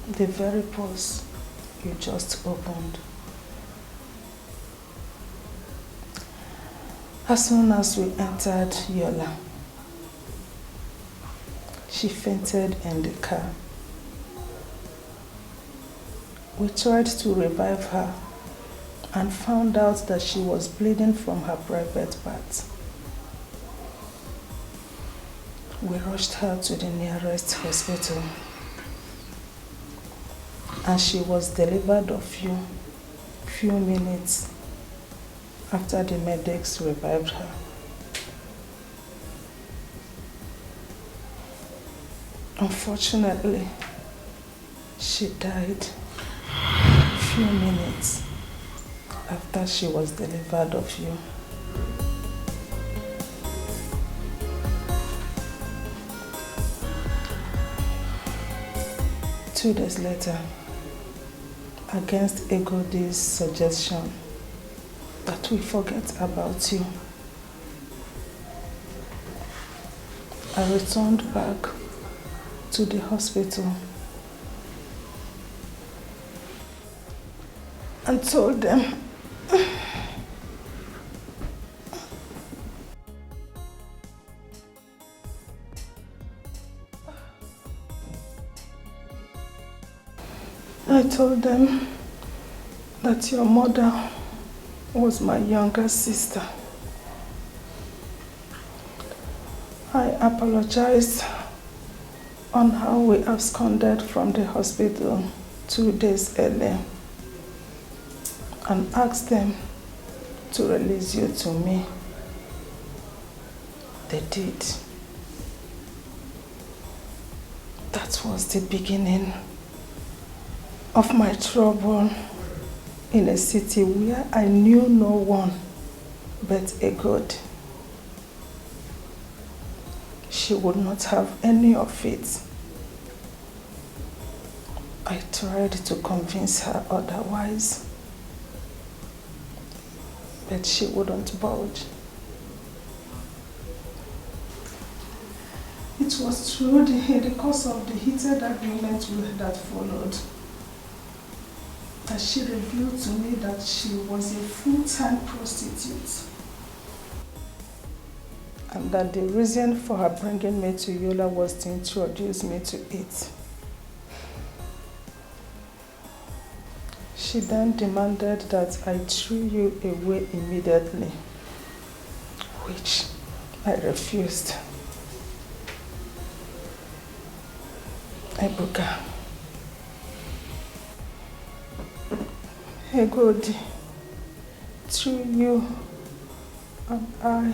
the very purse you just opened. As soon as we entered Yola, she fainted in the car. We tried to revive her and found out that she was bleeding from her private parts. We rushed her to the nearest hospital, and she was delivered a few minutes after the medics revived her. Unfortunately, she died a few minutes after she was delivered of you. 2 days later, against Egodi's suggestion that we forget about you, I returned back to the hospital and told them that your mother was my younger sister. I apologized on how we absconded from the hospital 2 days earlier and asked them to release you to me. They did. That was the beginning of my trouble in a city where I knew no one but a God. She would not have any of it. I tried to convince her otherwise, but she wouldn't budge. It was through the course of the heated argument that followed that she revealed to me that she was a full-time prostitute, and that the reason for her bringing me to Yola was to introduce me to it. She then demanded that I threw you away immediately, which I refused. Ebuka, Egodi threw you and I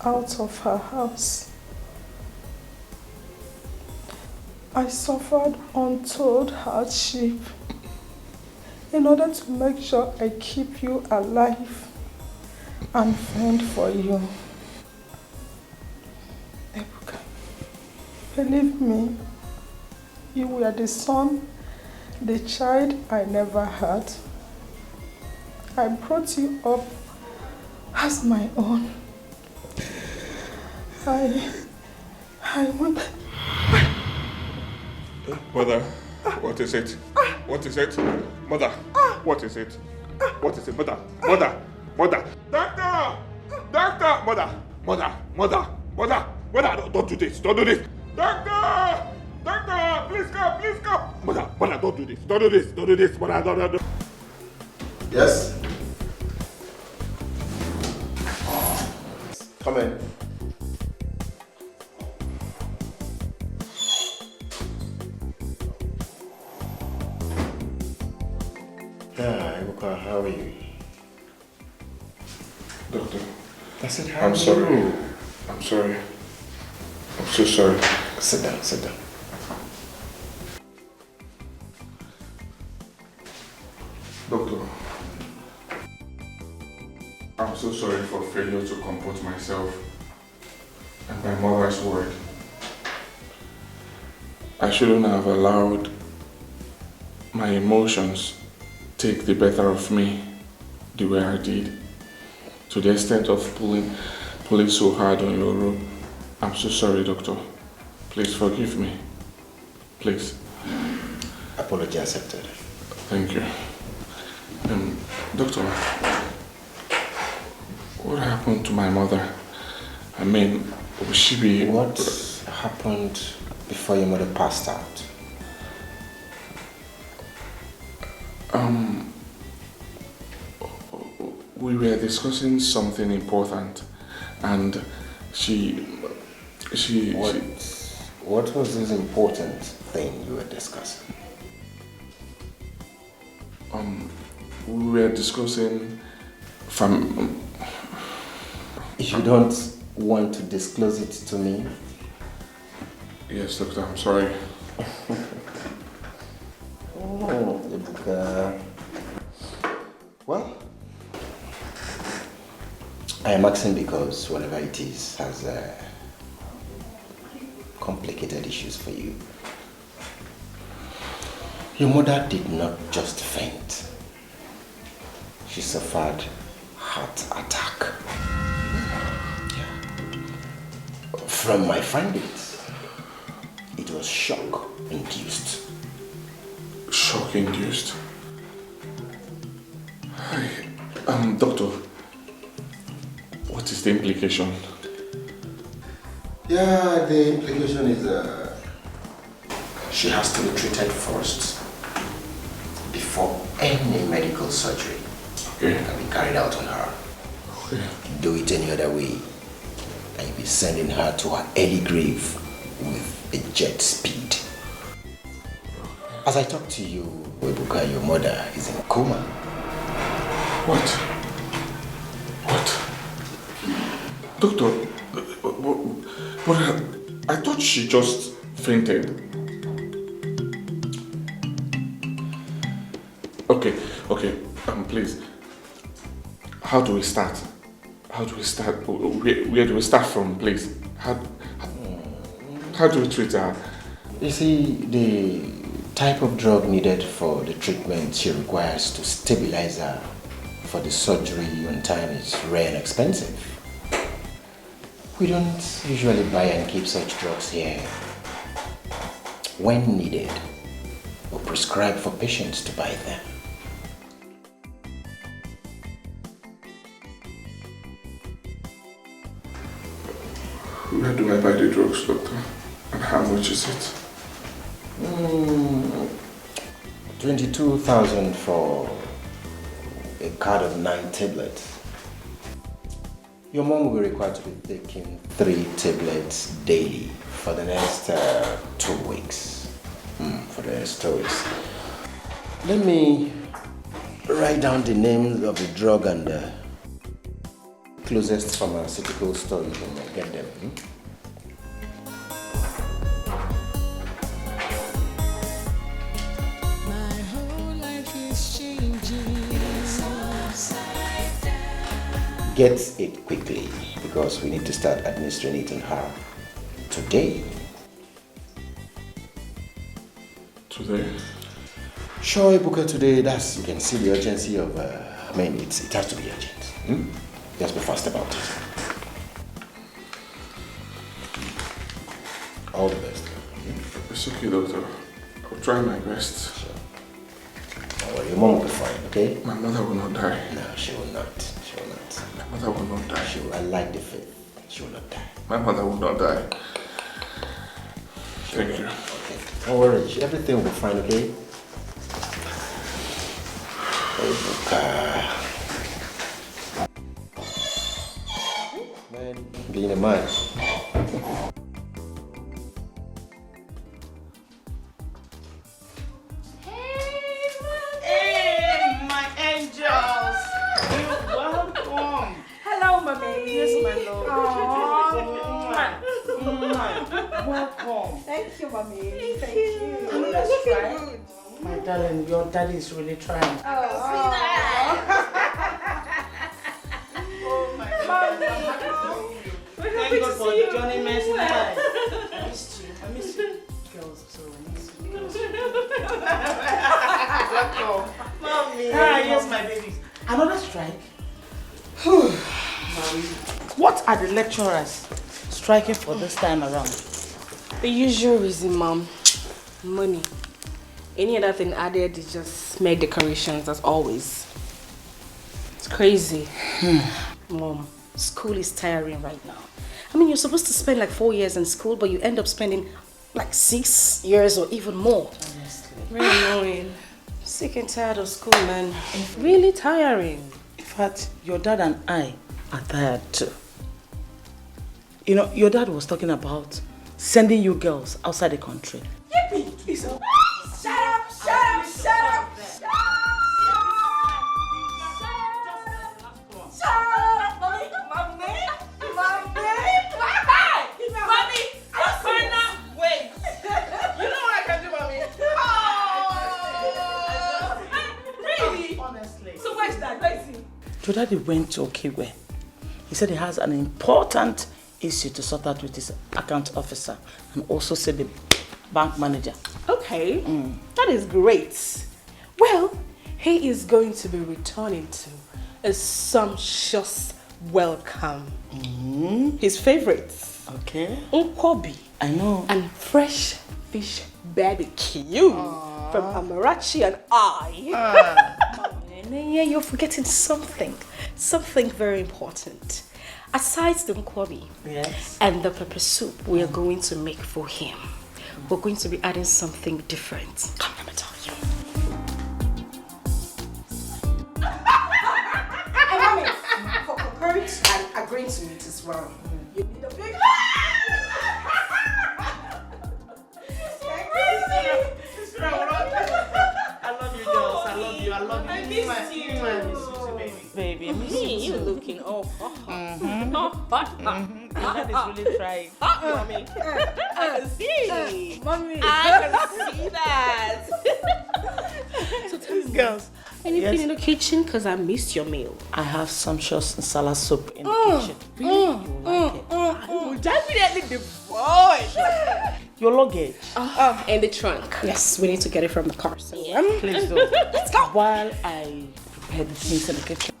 out of her house. I suffered untold hardship in order to make sure I keep you alive and fend for you. Ebuka, believe me, you were the son, the child I never had. I brought you up as my own. I want... Mother, what is it? What is it? Mother, what is it? What is it? Mother, mother, mother. Doctor! Doctor! Mother, don't do this, don't do this. Doctor! Doctor, please come, please come. Mother, don't do this, don't do this, mother, don't. Yes? Come in. Yeah, Ibuka, how are you? Doctor, I said, how I'm sorry. I'm sorry. I'm so sorry. Sit down, sit down. Doctor, I'm so sorry for failure to comport myself and my mother's word. I shouldn't have allowed my emotions take the better of me the way I did, to the extent of pulling so hard on your rope. I'm so sorry, Doctor. Please forgive me. Please. Apology accepted. Thank you. Doctor, what happened to my mother? I mean, will she be... What happened before your mother passed out? We were discussing something important, and What was this important thing you were discussing? We were discussing You don't want to disclose it to me? Yes, Doctor, I'm sorry. Well, I am asking because whatever it is has complicated issues for you. Your mother did not just faint. She suffered heart attack. Yeah. From my findings, it was shock induced. Shock induced? Doctor, what is the implication? Yeah, the implication is she has to be treated first before any medical surgery can be carried out on her. Okay. Do it any other way, and you'll be sending her to her early grave with a jet speed. As I talk to you, Webuka, your mother is in a coma. What? Doctor, but I thought she just fainted. Okay, please. How do we start? Where do we start from, please? How do we treat her? You see, the type of drug needed for the treatment she requires to stabilize her for the surgery on time is rare and expensive. We don't usually buy and keep such drugs here. When needed, we prescribe for patients to buy them. Where do I buy the drugs, doctor? And how much is it? 22,000 for a card of 9 tablets. Your mom will be required to be taking 3 tablets daily for the next 2 weeks. Let me write down the names of the drug and the closest pharmaceutical store you can get them. My whole life is changing. Upside down. Get it quickly because we need to start administering it on her today. Today? Sure, Ibuka, today. You can see the urgency of. It has to be urgent. Just be fast about it. All the best. It's okay, doctor. I'll try my best. Sure. Don't worry, your mom will be fine, okay? My mother will not die. No, she will not. She will not. My mother will not die. I like the faith. She will not die. My mother will not die. Thank you. Okay. Don't worry. Everything will be fine, okay? Man, being a man. Hey, my angels! You're welcome. Hello, mommy. Yes, my love. Welcome. Thank you, mommy. Thank you. Let's try. My darling, your daddy is really trying. Oh, my God. Thank God for Johnny Mercy. I missed you. I miss you. Girls, so I miss you. Welcome. Mommy. Yes, my babies. Another strike? What are the lecturers striking for this time around? The usual reason, Mom. Money. Any other thing added is just mere decorations, as always. It's crazy. Mom, school is tiring right now. I mean, you're supposed to spend like 4 years in school, but you end up spending like 6 years or even more. Honestly. Really annoying. Sick and tired of school, man. It's really tiring. In fact, your dad and I are tired too. You know, your dad was talking about sending you girls outside the country. Yippee! Shut up! Shut up! Shut up! Shut up! Your daddy went to Okigwe. He said he has an important issue to sort out with his account officer and also said the bank manager. Okay, that is great. Well, he is going to be returning to a sumptuous welcome. His favorites. Okay. Nkwobi. I know. And fresh fish barbecue from Amarachi and I. Yeah, you're forgetting something. Something very important. Aside the nkwobi and the pepper soup we are going to make for him, we're going to be adding something different. Come, let me tell you. Hey, mommy, for comparing and agreeing to it as well, you need a big... I love you, girls. I love you. I love you. I miss you. Baby, I miss you. You looking all That is really trying. Mommy. I can see. Mommy. I can see that. So tell me, girls, anything in the kitchen? Because I missed your meal. I have sumptuous nsala soup in the kitchen. Really? You like it? Oh, definitely the boy. Your luggage. In the trunk. Yes, we need to get it from the car. So, Please do. Let's go. While I prepare the things in the kitchen.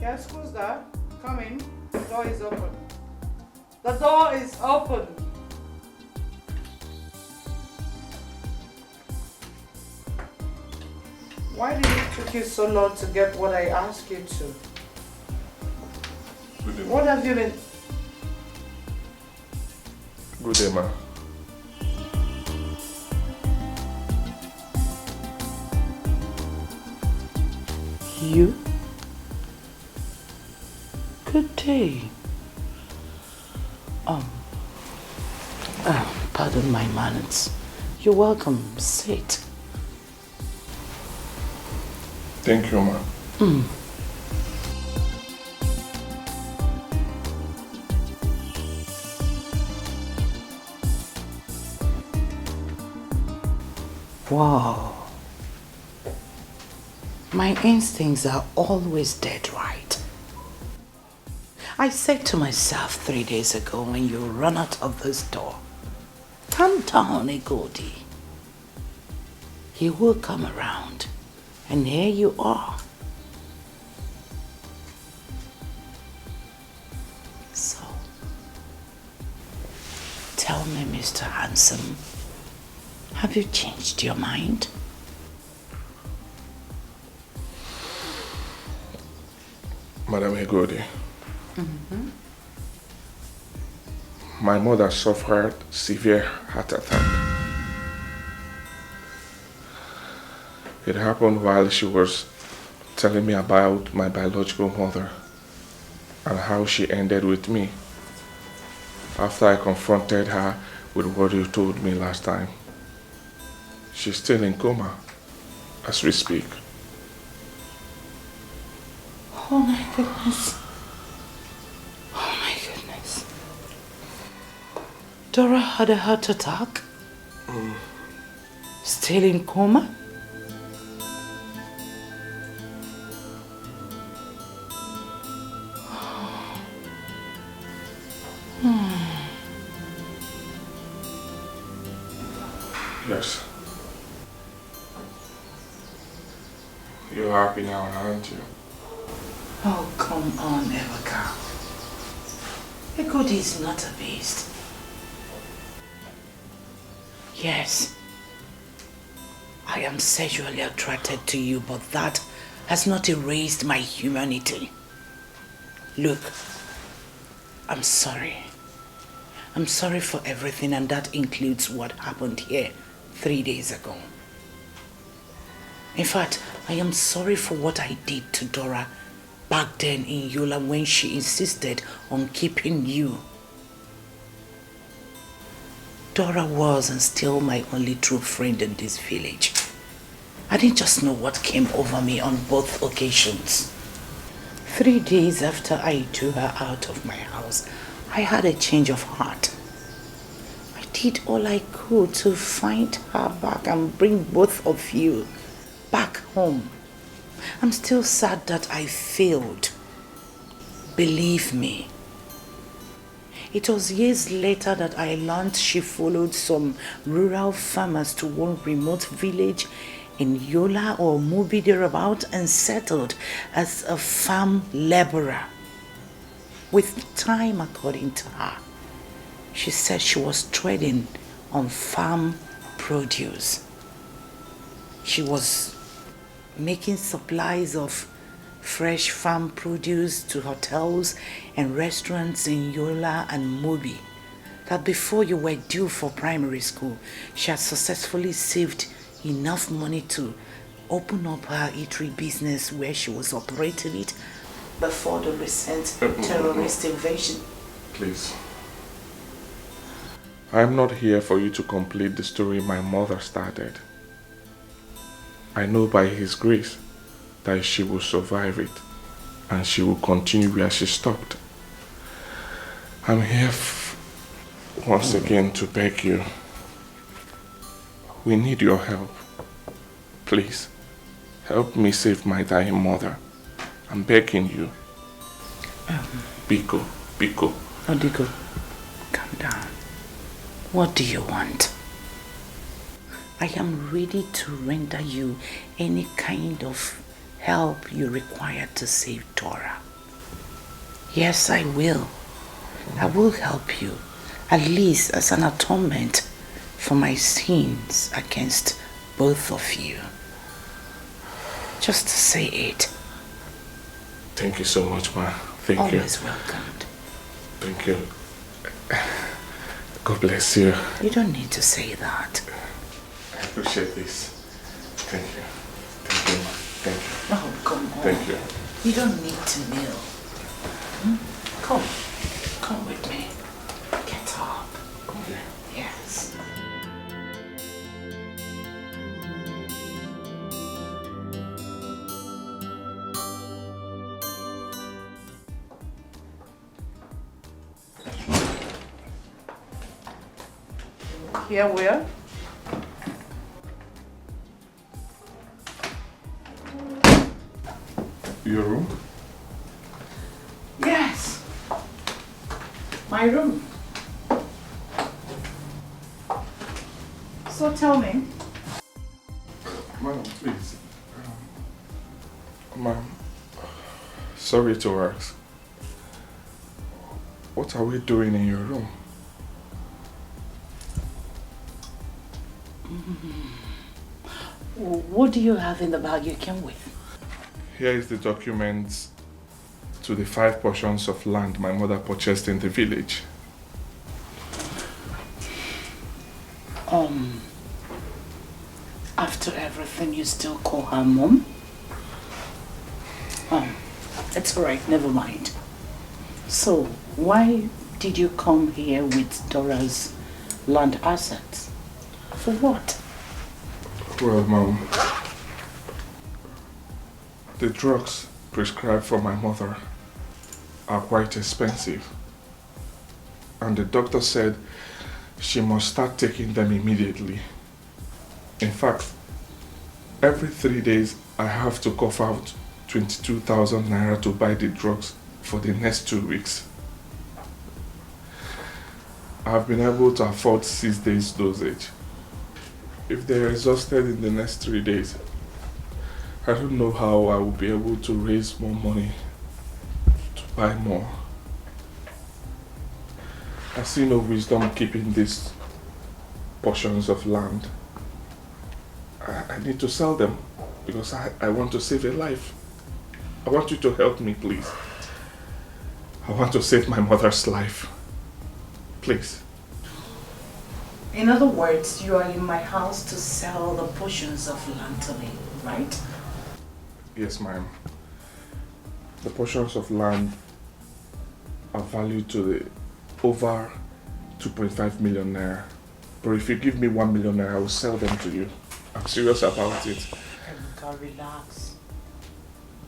Yes, who's that? Come in. The door is open. The door is open. Why did it take you so long to get what I asked you to? Good day, ma. What have you been... Good day, ma. You? Good day. Pardon my manners. You're welcome. Sit. Thank you, ma. Wow. My instincts are always dead right. I said to myself 3 days ago when you run out of this door, calm down, Egodi. He will come around. And here you are. So, tell me, Mr. Handsome, have you changed your mind? Madam Hegodi, my mother suffered severe heart attack. It happened while she was telling me about my biological mother and how she ended with me after I confronted her with what you told me last time. She's still in coma as we speak. Oh my goodness. Oh my goodness. Dora had a heart attack? Still in coma? Yes. You're happy now, aren't you? Oh, come on, Ebuka. Egodi is not a beast. Yes, I am sexually attracted to you, but that has not erased my humanity. Look, I'm sorry. I'm sorry for everything, and that includes what happened here 3 days ago. In fact, I am sorry for what I did to Dora back then in Yola when she insisted on keeping you. Dora was and still my only true friend in this village. I didn't just know what came over me on both occasions. 3 days after I threw her out of my house, I had a change of heart. I did all I could to find her back and bring both of you back home. I'm still sad that I failed. Believe me. It was years later that I learned she followed some rural farmers to one remote village in Yola or Mubi thereabout and settled as a farm laborer. With time, according to her, she said she was trading on farm produce. She was making supplies of fresh farm produce to hotels and restaurants in Yola and Mubi. That before you were due for primary school, she had successfully saved enough money to open up her eatery business where she was operating it before the recent terrorist invasion. Please. I am not here for you to complete the story my mother started. I know by His grace that she will survive it and she will continue where she stopped. I'm here once again to beg you. We need your help. Please, help me save my dying mother. I'm begging you. Biko. Odiko, calm down. What do you want? I am ready to render you any kind of help you require to save Dora. Yes, I will. I will help you, at least as an atonement for my sins against both of you. Just say it. Thank you so much, ma. Thank you. Always welcomed. Thank you. God bless you. You don't need to say that. I appreciate this. Thank you. Thank you, ma. Thank you. No, come on. Thank you. You don't need to kneel. Come. Come with me. Get up. Okay. Yes. Here where? Your room? Yes. My room. So tell me. Ma'am, please. Ma'am, sorry to ask. What are we doing in your room? What do you have in the bag you came with? Here is the documents to the 5 portions of land my mother purchased in the village. After everything, you still call her mom? It's alright, never mind. So, why did you come here with Dora's land assets? For what? Well, Mom, the drugs prescribed for my mother are quite expensive. And the doctor said she must start taking them immediately. In fact, every 3 days I have to cough out 22,000 naira to buy the drugs for the next 2 weeks. I've been able to afford 6 days dosage. If they're exhausted in the next 3 days, I don't know how I will be able to raise more money to buy more. I see no wisdom keeping these portions of land. I need to sell them because I want to save a life. I want you to help me, please. I want to save my mother's life. Please. In other words, you are in my house to sell the portions of land to me, right? Yes, ma'am. The portions of land are valued to the over 2.5 million naira. But if you give me 1 million naira, I will sell them to you. I'm serious about it. Ebuka, relax.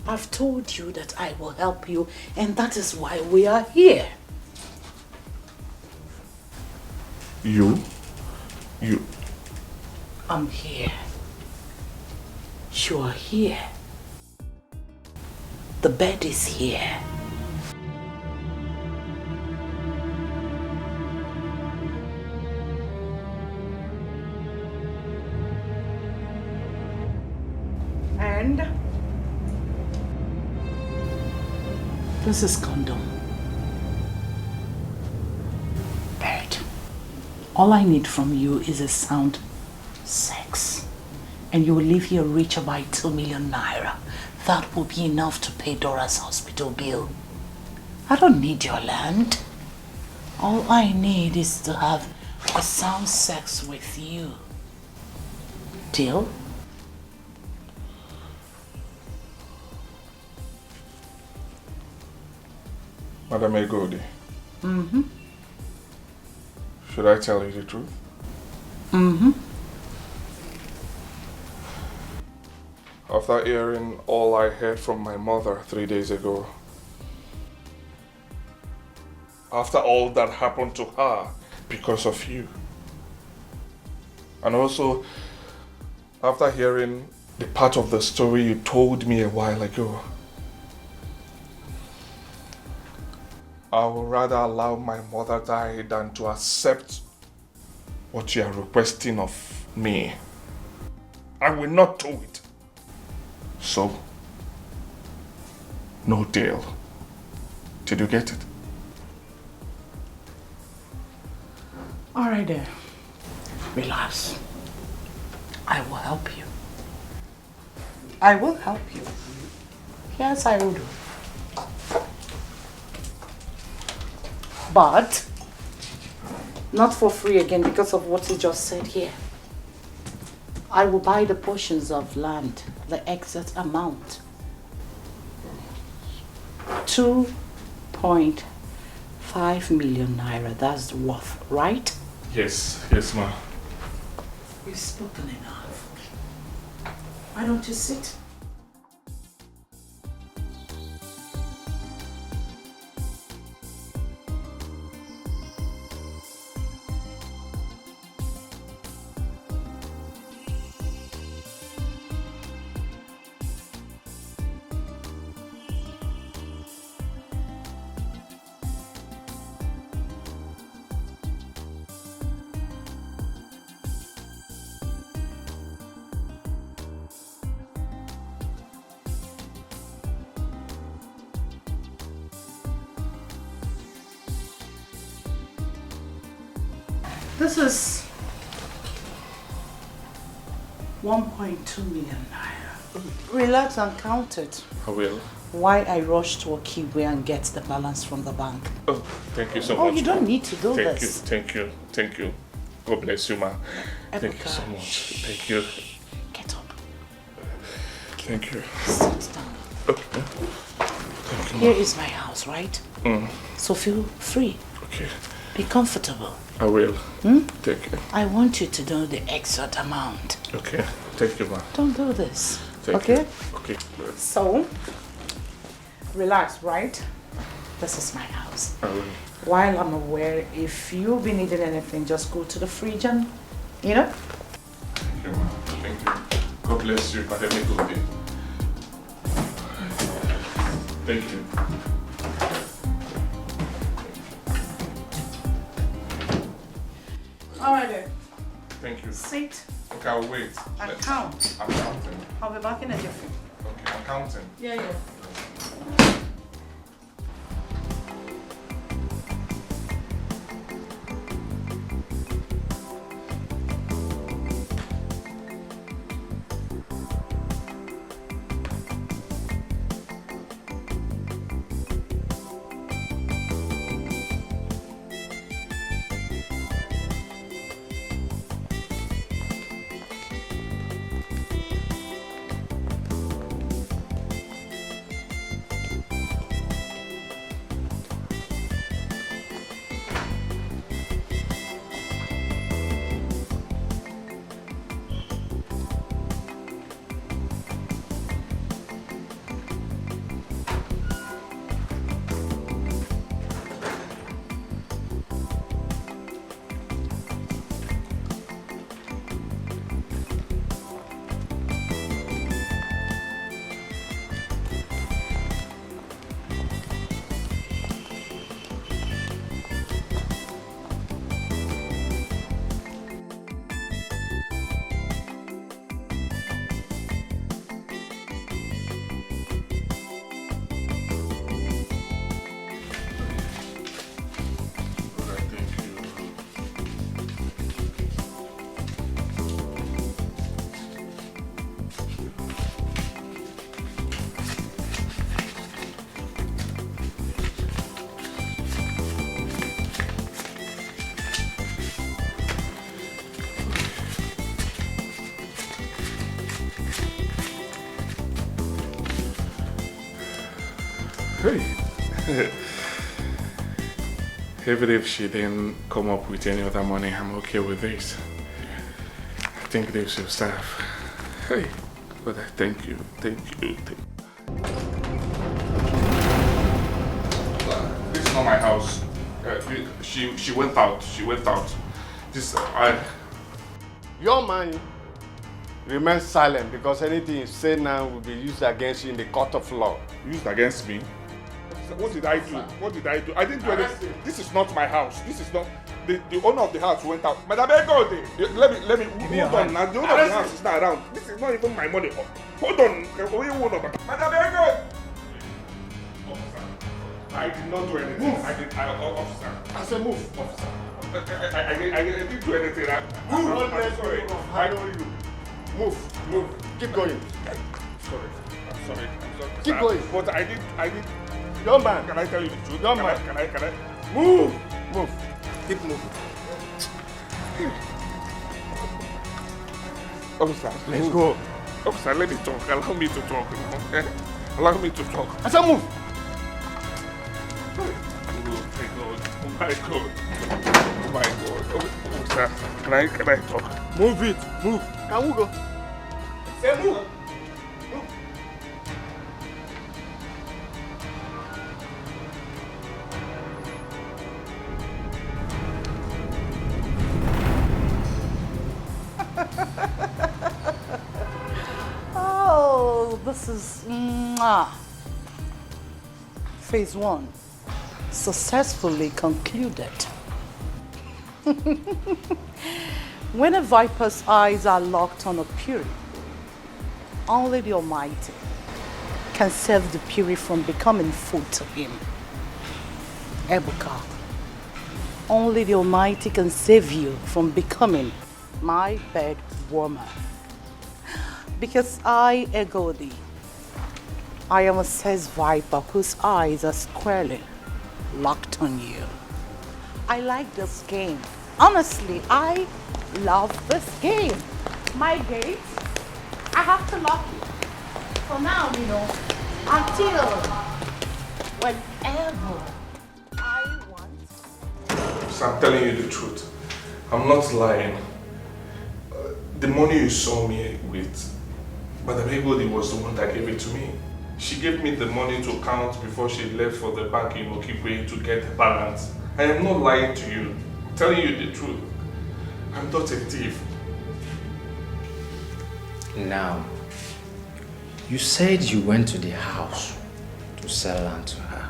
I've told you that I will help you, and that is why we are here. You? I'm here. You are here. The bed is here. This is condom. Bird. All I need from you is a sound sex. And you will leave here richer by 2 million naira. That will be enough to pay Dora's hospital bill. I don't need your land. All I need is to have a sound sex with you. Deal? Madam Egodi. Mm-hmm. Should I tell you the truth? Mm-hmm. After hearing all I heard from my mother 3 days ago, after all that happened to her because of you, and also after hearing the part of the story you told me a while ago, I would rather allow my mother die than to accept what you are requesting of me. I will not do it. So, no deal. Did you get it? All right then. Relax. I will help you. I will help you. Yes, I will do. But not for free again because of what you just said here. I will buy the portions of land, the exact amount. 2.5 million naira, that's the worth, right? Yes, ma'am. You've spoken enough. Why don't you sit? This is 1.2 million naira. Relax and count it. I will. Why I rush to Okigwe and get the balance from the bank. Oh, thank you so much. Oh, you don't need to do Thank this. Thank you. God bless you, ma. Thank you so much. Thank you. Get up. Thank you. Sit down. Okay. Thank you, Here is my house, right? So feel free. Okay. Be comfortable. I will. Thank you. I want you to know the exact amount. Okay. Thank you, ma. Don't do this. Thank okay? you. Okay. So, relax, right? This is my house. I will. While I'm aware, if you be needing anything, just go to the fridge and, you know? Thank you, ma. Thank you. God bless you. Have a good day. Thank you. All right then. Thank you. Sit Okay, I'll wait. and count. I'm counting. I'll be back in a jiffy. Okay, I'm counting. Yeah. Even if she didn't come up with any other money, I'm okay with this. I think this will serve. Hey, but I thank you. This is not my house. She went out. This Your man remains silent because anything you say now will be used against you in the court of law. Used against me? What did I do? I didn't do anything. This is not my house. This is not the owner of the house went out. Madam Ego, let me hold on now. The owner of the house is not around. This is not even my money. Hold on. Madam Ego! Officer, I did not do anything. Move. Officer. I said move, officer. I didn't do anything. I'm sorry. I know you. Move. Keep going. I'm sorry. Keep going. But I did. Young man. Can I tell you the truth? Young man. Can I? Move. Keep moving. Officer, Let's go. Officer, let me talk. Allow me to talk. Allow me to talk. I said move. Oh my God. Officer, can I talk? Move it. Move. Can we go? Say move. Oh, this is phase 1 successfully concluded. When a viper's eyes are locked on a Puri, only the Almighty can save the Puri from becoming food to him. Ebuka, only the Almighty can save you from becoming my bed warmer. Because I, Egodi, I am a sex viper whose eyes are squarely locked on you. I like this game. Honestly, I love this game. My gate, I have to lock it. For now, until whenever I want. So I'm telling you the truth. I'm not lying. The money you saw me with, Madam Egodi was the one that gave it to me. She gave me the money to count before she left for the bank in Okigwe to get the balance. I am not lying to you. I'm telling you the truth. I'm not a thief. Now, you said you went to the house to sell land to her,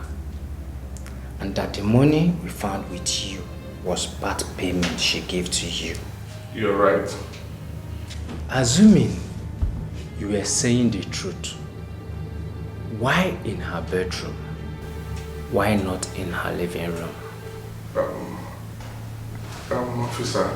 and that the money we found with you was part payment she gave to you. You're right. Assuming you were saying the truth, why in her bedroom? Why not in her living room? Officer,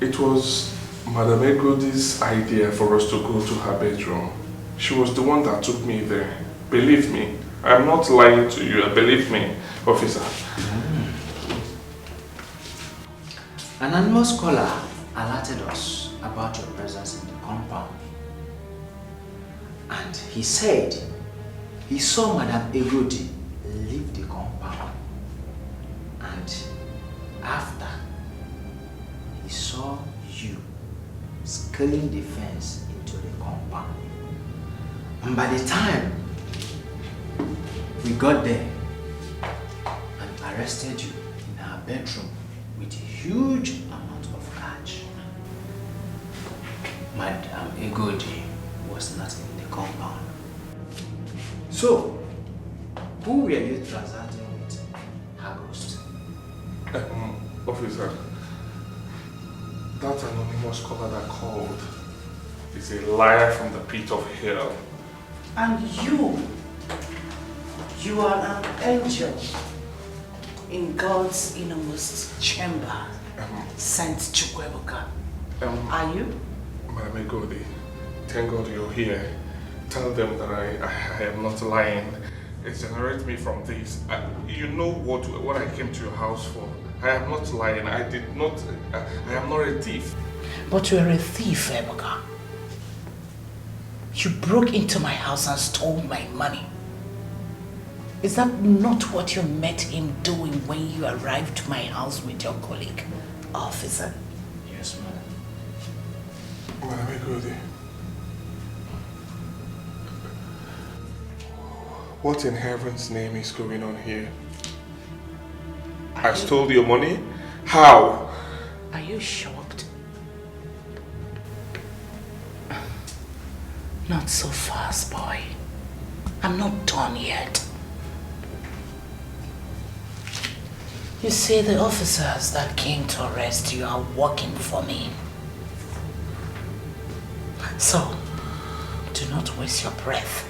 it was Madam Egodi's idea for us to go to her bedroom. She was the one that took me there. Believe me, I'm not lying to you. Believe me, officer. An anonymous caller alerted us about your presence in the compound. And he said he saw Madam Egodi leave the compound. And after, he saw you scaling the fence into the compound. And by the time we got there and arrested you in her bedroom with a huge amount of cash, Madam Egodi was not in the compound. So, who were you transacting with? Her ghost? Officer, that anonymous caller that called is a liar from the pit of hell. And you are an angel in God's innermost chamber, Saint Chukwuebuka. Are you? Madam Egodi, thank God you're here. Tell them that I am not lying. Exonerate me from this. You know what I came to your house for. I am not lying. I am not a thief. But you are a thief, Ebuka. You broke into my house and stole my money. Is that not what you met him doing when you arrived to my house with your colleague, officer? Yes, madam. Madam Egodi, what in heaven's name is going on here? I stole your money? How? Are you shocked? Not so fast, boy. I'm not done yet. You see, the officers that came to arrest you are working for me. So, do not waste your breath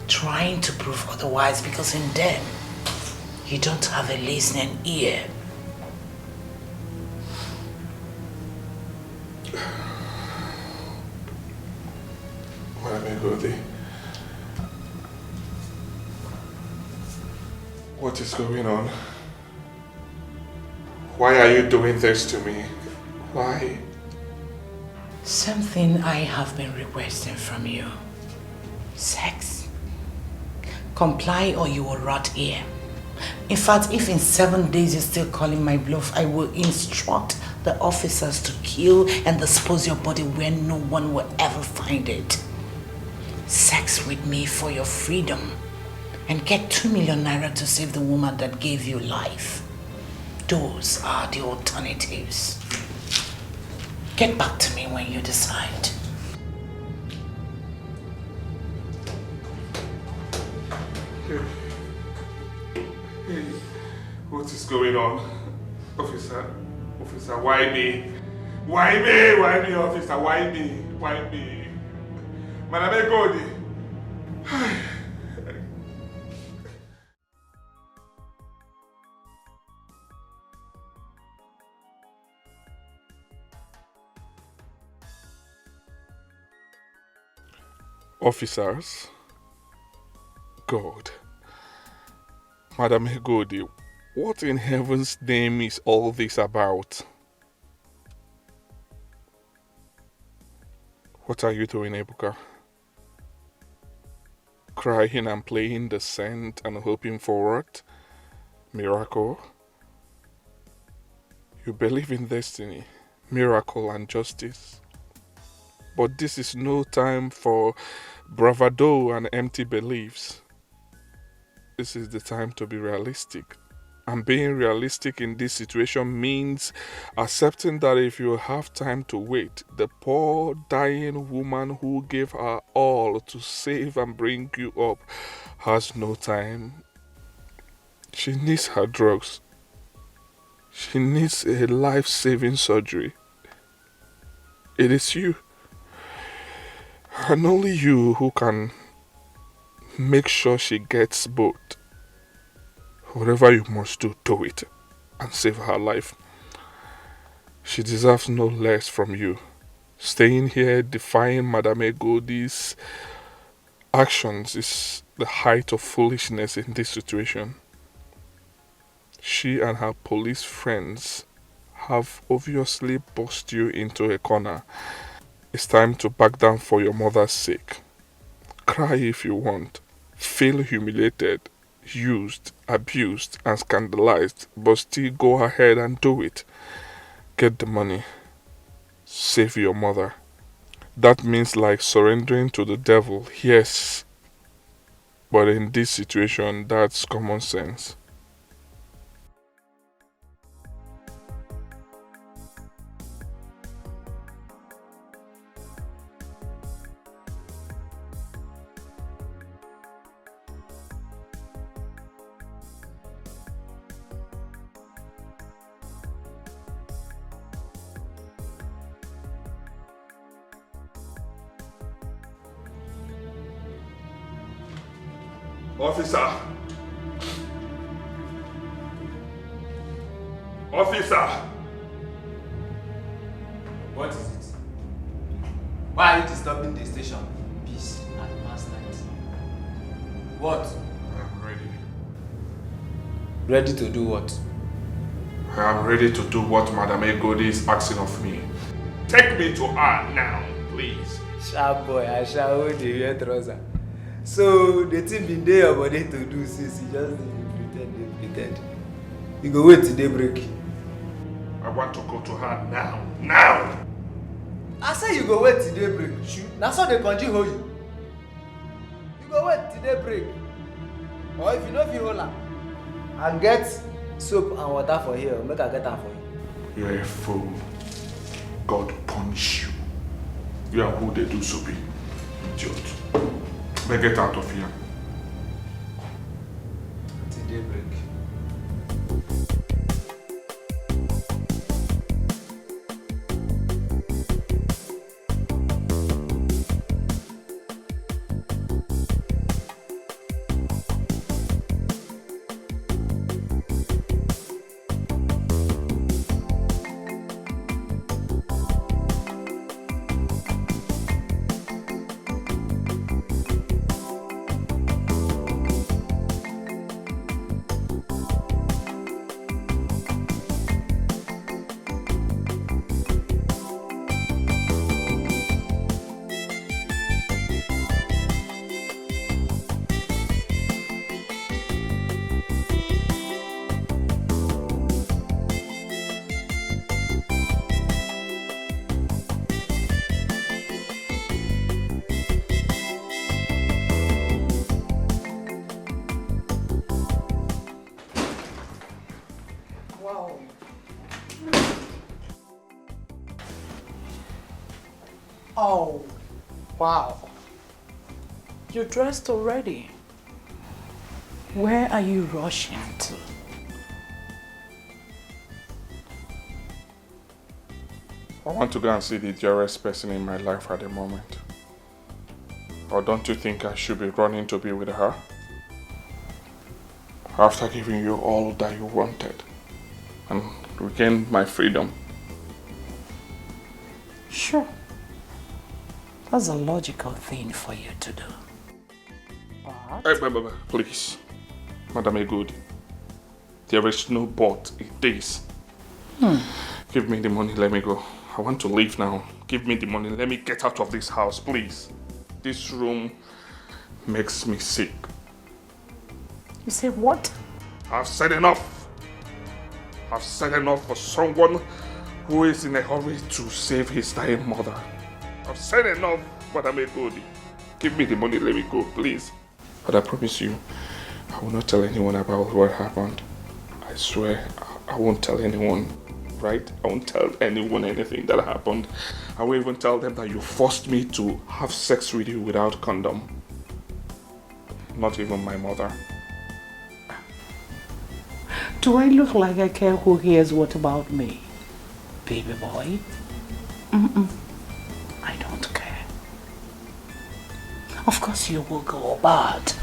trying to prove otherwise, because in them, you don't have a listening ear. Madam Egodi, what is going on? Why are you doing this to me? Why? Something I have been requesting from you. Sex. Comply or you will rot here. In fact, if in 7 days you're still calling my bluff, I will instruct the officers to kill and dispose your body where no one will ever find it. Sex with me for your freedom and get 2 million naira to save the woman that gave you life. Those are the alternatives. Get back to me when you decide. Hey, what is going on? Officer, why me? Why me? Why me, officer? Why me? Why me? Madam Egodi. Officers, God, Madam Egodi, what in heaven's name is all this about? What are you doing, Ebuka? Crying and playing the saint and hoping for what? Miracle? You believe in destiny, miracle and justice. But this is no time for bravado and empty beliefs. This is the time to be realistic. And being realistic in this situation means accepting that if you have time to wait, the poor dying woman who gave her all to save and bring you up has no time. She needs her drugs. She needs a life-saving surgery. It is you. And only you who can make sure she gets both. Whatever you must do, do it and save her life. She deserves no less from you. Staying here defying Madam Egodi's actions is the height of foolishness in this situation. She and her police friends have obviously boxed you into a corner. It's time to back down for your mother's sake. Cry if you want. Feel humiliated, used, abused, and scandalized, but still go ahead and do it. Get the money. Save your mother. That means like surrendering to the devil, yes. But in this situation, that's common sense. Officer! Officer! What is it? Why are you disturbing the station? Peace at last night. What? I'm ready. Ready to do what? I am ready to do what Madam Egodi is asking of me. Take me to her now, please. Sharp boy, I shall hold the hair trouser. So the thing been there your body to do since you just pretend. You go wait till daybreak. I want to go to her now. Now! I say you go wait till daybreak. That's how they continue hold you. You go wait till daybreak. Or if you know if you hold her, and get soap and water for here, make I get her for you. You're a fool. God punish you. You are who they do so be. Idiot. But get out of here. Till daybreak. Oh, wow. You're dressed already. Where are you rushing to? I want to go and see the dearest person in my life at the moment. Or don't you think I should be running to be with her? After giving you all that you wanted and regained my freedom. Sure. That's a logical thing for you to do. Hey, please. Madam Egudi. There is no but in this. Give me the money, let me go. I want to leave now. Give me the money, let me get out of this house, please. This room makes me sick. You say what? I've said enough. I've said enough for someone who is in a hurry to save his dying mother. I've said enough, Madam Egudi. Give me the money, let me go, please. But I promise you, I will not tell anyone about what happened. I swear, I won't tell anyone, right? I won't tell anyone anything that happened. I won't even tell them that you forced me to have sex with you without condom. Not even my mother. Do I look like I care who hears what about me? Baby boy? I don't care. Of course you will go, but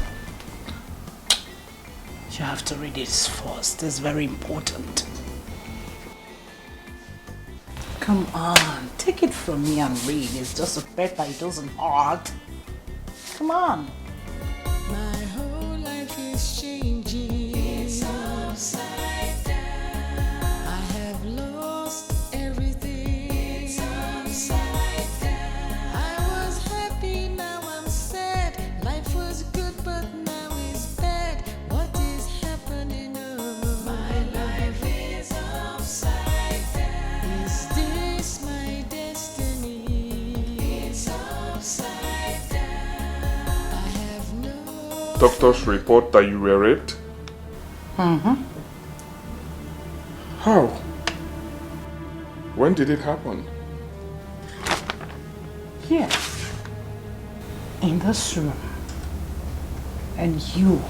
you have to read this first. It's very important. Come on, take it from me and read. It's just a paper, it doesn't hurt. Come on. My whole life is changing. It's upside down. I have lost everything. It's upside down. I was happy, now I'm sad. Life was good, but now it's bad. What is happening? Oh, my life is upside down. Is this my destiny? It's upside down. I have no. Doctors report that you were raped? How? When did it happen? Here. In this room. And you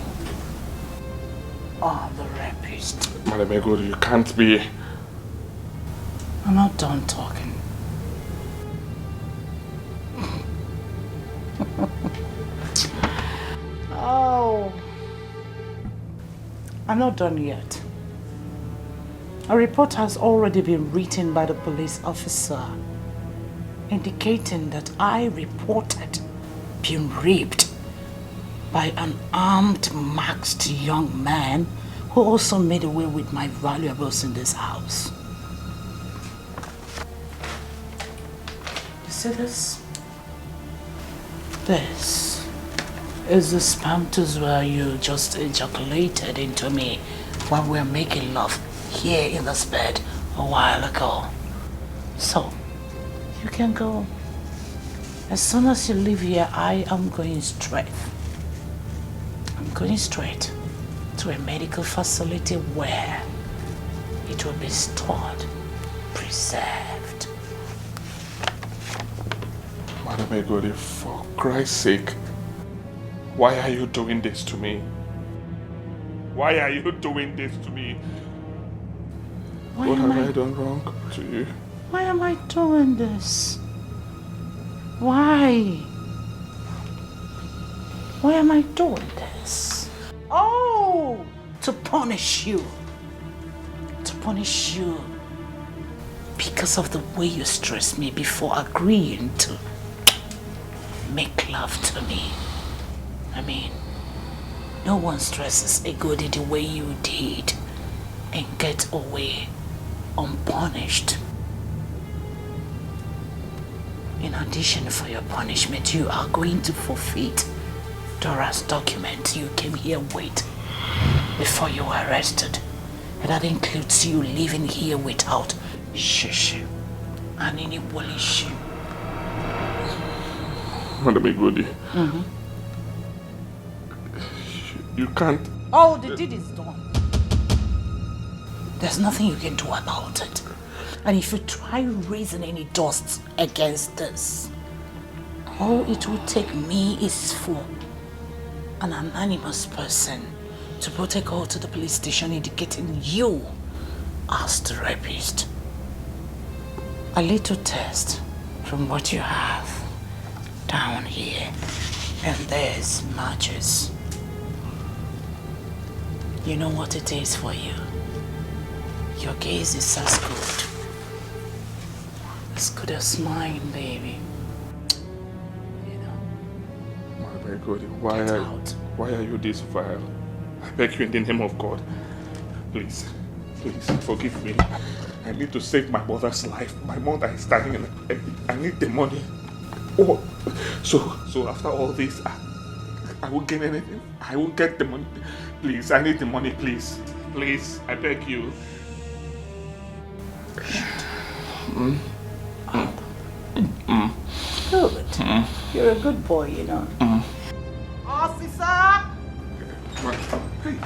are the rapist. Madam Egudi, you can't be. I'm not done talking. Oh. I'm not done yet. A report has already been written by the police officer indicating that I reported being raped by an armed, masked young man who also made away with my valuables in this house. You see this? This Is the sperm tooth where you just ejaculated into me when we were making love here in this bed a while ago. So, you can go. As soon as you leave here, I am going straight. I'm going straight to a medical facility where it will be stored, preserved. Madam Egodi, for Christ's sake, why are you doing this to me? Why are you doing this to me? What have I done wrong to you? Why am I doing this? Why? Why am I doing this? Oh, to punish you. To punish you. Because of the way you stressed me before agreeing to make love to me. I mean, no one stresses a goodie the way you did and get away unpunished. In addition for your punishment, you are going to forfeit Dora's document you came here with before you were arrested. And that includes you living here without shishi and any polish. Madam Egodi, you can't. Oh, the deed is done. There's nothing you can do about it. And if you try raising any dust against this, all it will take me is for an anonymous person to protocol to the police station indicating you as the rapist. A little test from what you have down here, and there's matches. You know what it is for you. Your gaze is as good as mine, baby. You know. My God, why are you this vile? I beg you in the name of God. Please forgive me. I need to save my mother's life. My mother is dying and I need the money. Oh, so after all this, I won't gain anything. I won't get the money. Please, I need the money, please. Please, I beg you. Good. You're a good boy, you know. Officer!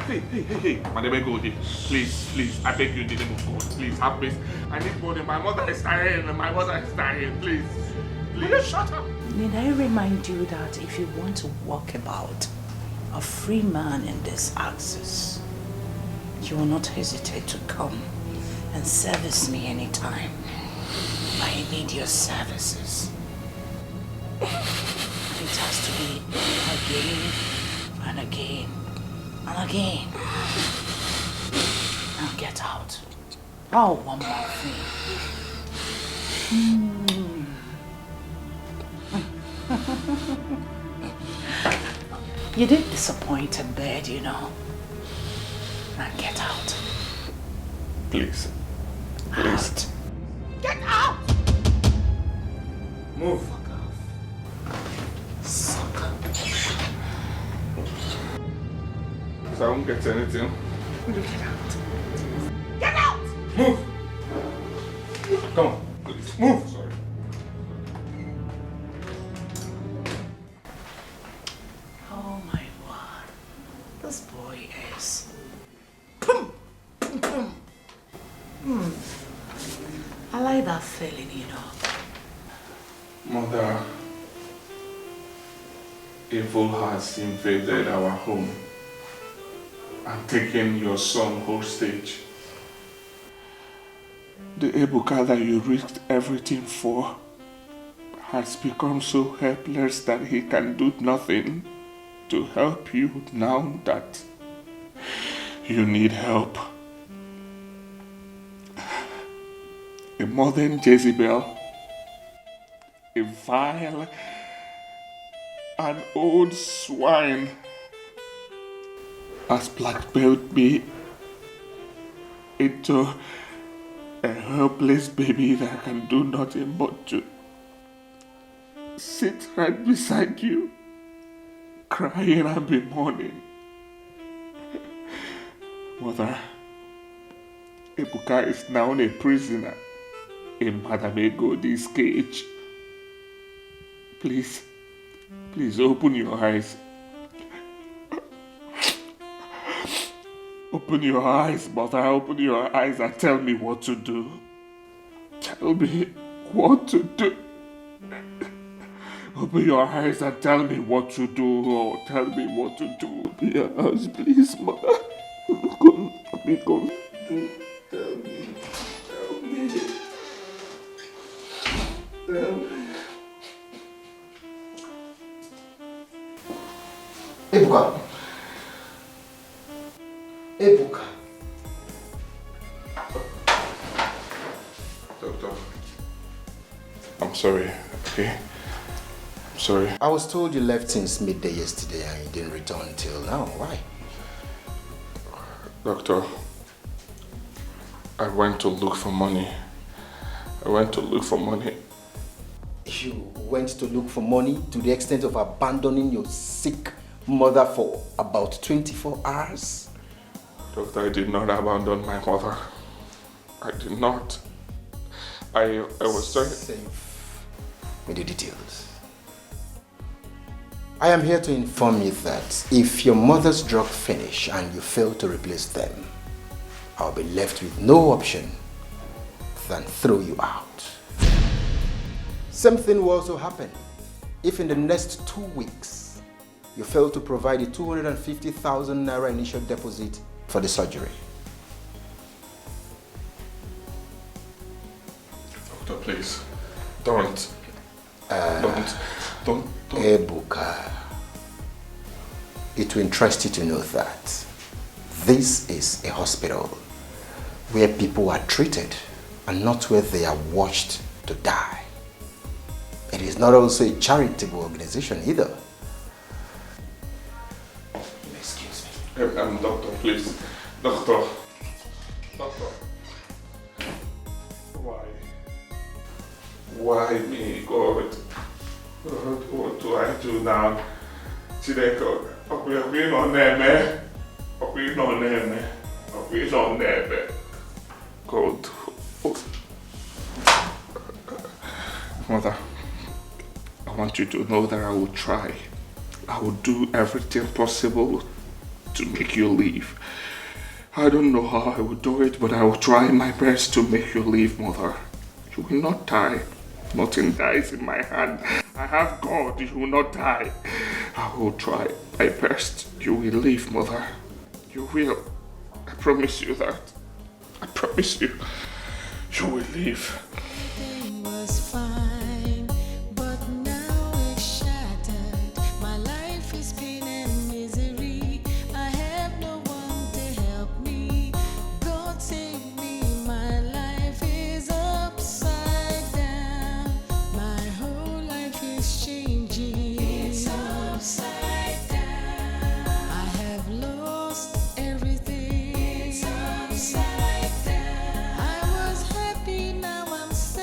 Hey, Madam Egodi, please, I beg you in the name of God, please, have mercy. I need money, my mother is dying, please. Will you shut up? Need I remind you that if you want to walk about a free man in this axis, you will not hesitate to come and service me anytime I need your services. It has to be again and again and again. Now get out. Oh, one more thing. You did disappoint in bed, you know. Now get out. Please. Out. Get out! Move. Sucker. Because I won't get anything. Will you get out? Get out! Move! Come on, please. Move! Sorry. Oh my word. This boy is... I like that feeling, you know. Mother, evil has invaded our home and taken your son hostage. The Ebuka that you risked everything for has become so helpless that he can do nothing to help you now that you need help. A modern Jezebel, a vile and old swine, has blackmailed me into a helpless baby that can do nothing but to sit right beside you, crying and be mourning. Mother, Ebuka is now a prisoner in Madam Egodi's cage. Please open your eyes. Open your eyes, Mother. Open your eyes and tell me what to do. Tell me what to do. Open your eyes and tell me what to do. Oh, tell me what to do. Open your eyes, please, Mother. Come. Tell me. Tell me. Ebuka. Doctor, I'm sorry, okay? I'm sorry. I was told you left since midday yesterday and you didn't return till now. Why? Doctor, I went to look for money. You went to look for money to the extent of abandoning your sick mother for about 24 hours? Doctor, I did not abandon my mother. I did not. I was sorry. Safe with the details. I am here to inform you that if your mother's drugs finish and you fail to replace them, I'll be left with no option than throw you out. Same thing will also happen if in the next 2 weeks you fail to provide the 250,000 naira initial deposit for the surgery. Doctor, please, don't. Ebuka, it will interest you to know that this is a hospital where people are treated and not where they are watched to die. It is not also a charitable organization either. Excuse me. Doctor, please. Doctor. Why me, God? What do I do now? Chideko, we on there, we on there. God. Mother, I want you to know that I will try. I will do everything possible to make you leave. I don't know how I will do it, but I will try my best to make you leave, Mother. You will not die. Nothing dies in my hand. I have God. You will not die. I will try my best. You will leave, Mother. You will. I promise you that. I promise you. You will leave. Everything was fine, but now it's shattered. My life is pain and misery. I have no one to help me. God save me. My life is upside down. My whole life is changing. It's upside down. I have lost everything. It's upside down. I was happy, now I'm sad.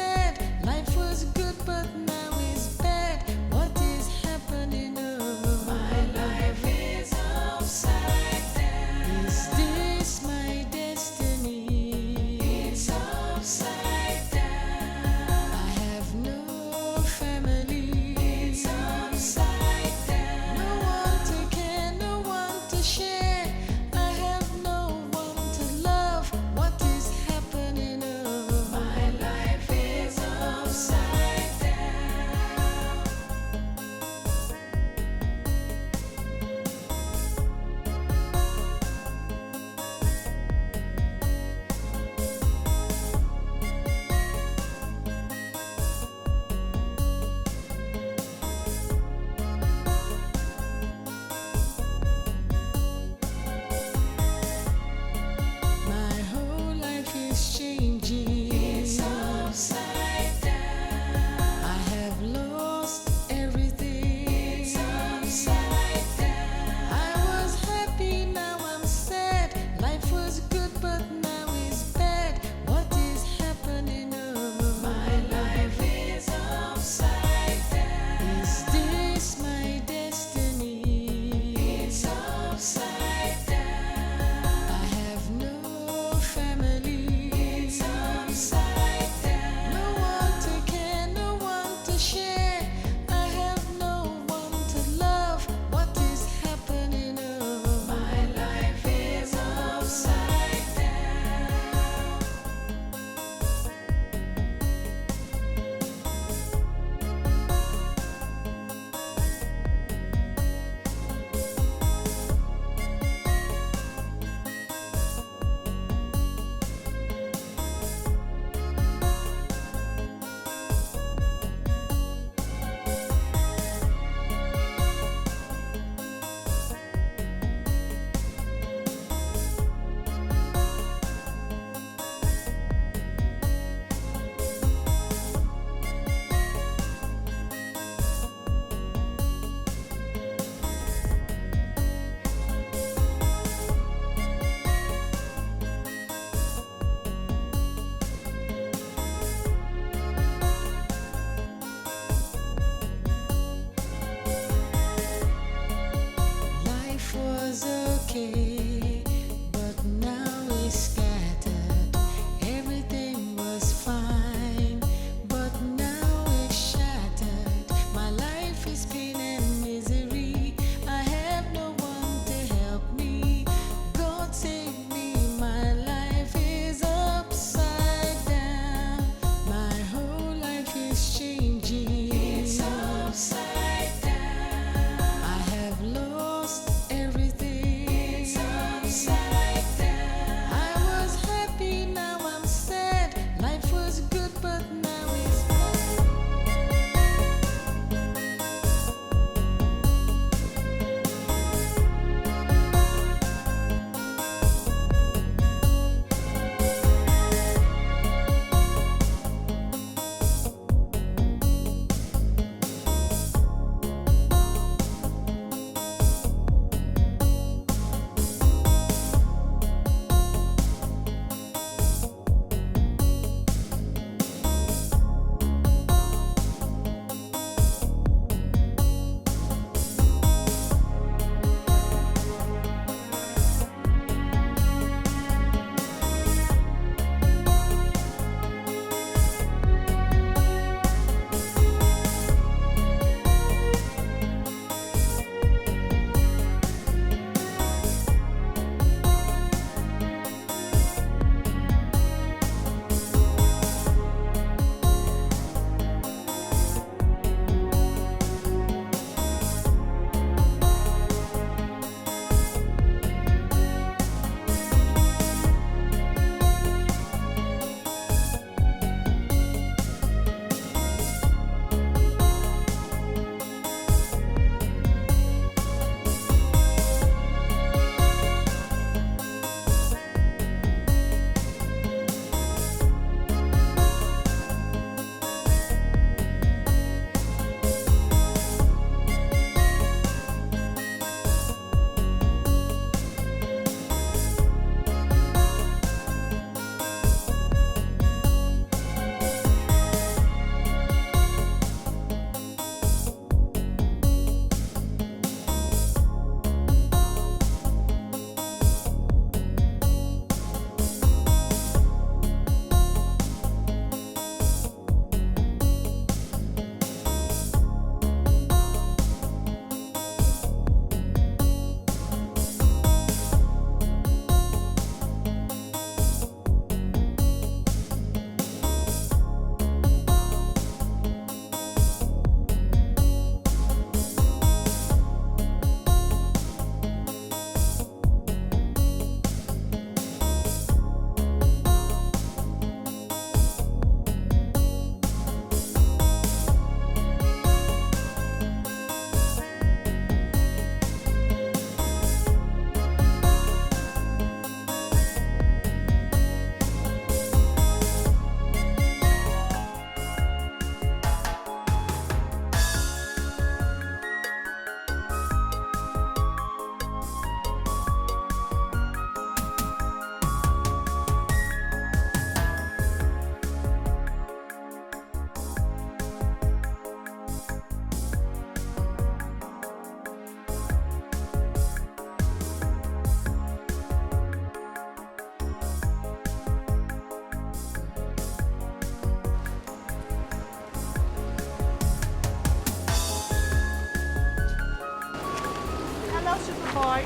boy.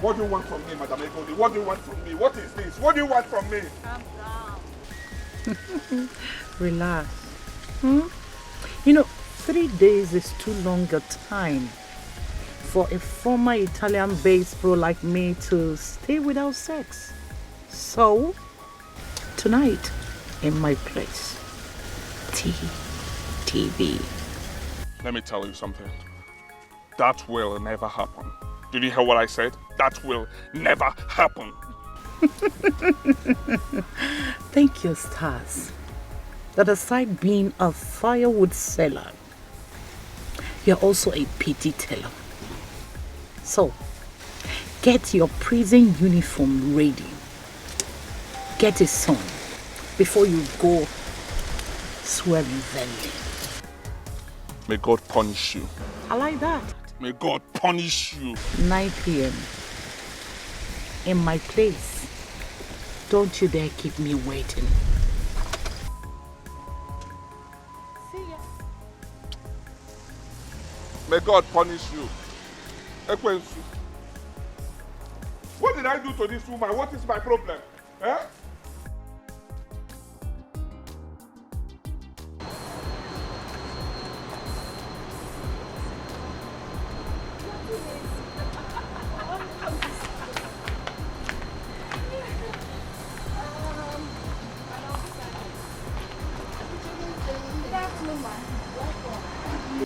What do you want from me, Madam Egodi? What do you want from me? What is this? What do you want from me? Calm down. Relax. You know, 3 days is too long a time for a former Italian-based pro like me to stay without sex. So, tonight, in my place, TV. Let me tell you something. That will never happen. Did you hear what I said? That will never happen. Thank you, stars. That aside being a firewood seller, you're also a pity teller. So, get your prison uniform ready. Get it sewn before you go swearing venly. May God punish you. I like that. May God punish you. 9 p.m. in my place. Don't you dare keep me waiting. See ya. May God punish you. Ekwensu. What did I do to this woman? What is my problem? Eh?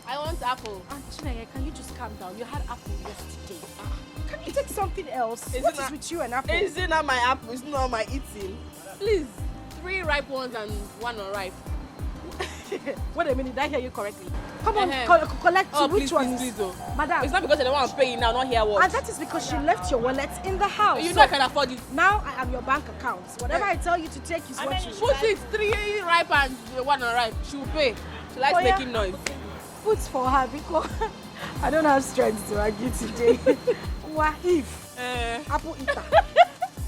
I want apple. Chineye, can you just calm down? You had apple yesterday. Can you take something else? What is with you and apple? Is it not my apple? It's not my eating. Please, 3 ripe ones and 1 unripe. Wait a minute, did I hear you correctly? Come on, collect Oh, which please, one? please, oh. Madam. It's not because I don't want to pay you now, not here what. And that is because she left your wallet in the house. You know I can afford it. Now I am your bank account. Whatever I tell you to take is what you Put it 3 ripe and 1 unripe. She will pay. She likes making noise. Put for her because I don't have strength to argue today. Wahif. Apple eater.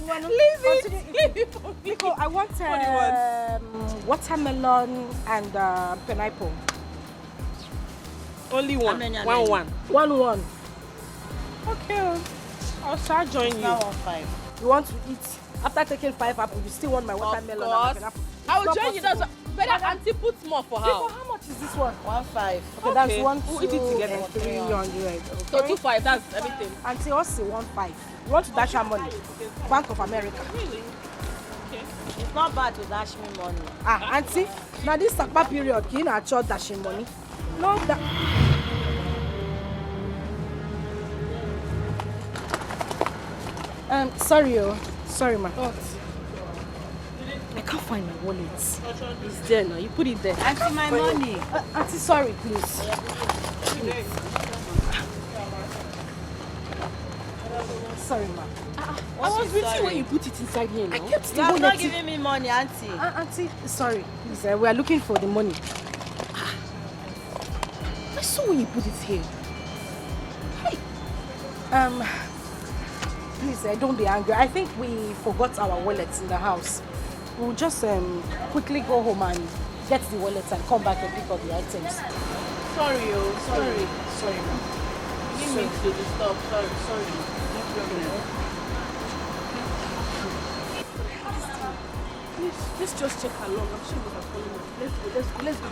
Leave it for me. Because I want watermelon and pineapple. Only one. One. Okay. I'll start joining you. Now 5. You want to eat? After taking 5 apples, you still want my watermelon and pineapple? I will join you. That's better. Auntie, put more for her. How much is this one? 1.5. Okay, that's 1, 2, we'll eat it together. 300. So 2.5. That's everything. Auntie, also 1.5. You want to dash her money? Bank of America. Really? Okay. It's not bad to dash me money. Auntie, now this Sakpa period, you know, actual dashing money. No, that. Sorry, ma. I can't find my wallet. It's there now. You put it there. Auntie, my money. Auntie, sorry, please. Sorry, ma. I was with you when you put it inside here. I kept the You have wallet. not giving me money, Auntie. Auntie, sorry. Please, we are looking for the money. I saw when you put it here. Hey. Please, don't be angry. I think we forgot our wallets in the house. We'll just quickly go home and get the wallets and come back and pick up the items. Sorry, Sorry, ma'am. Didn't mean to disturb. Sorry. No problem. Please, let's just check how long. I'm sure we have followed. Let's go.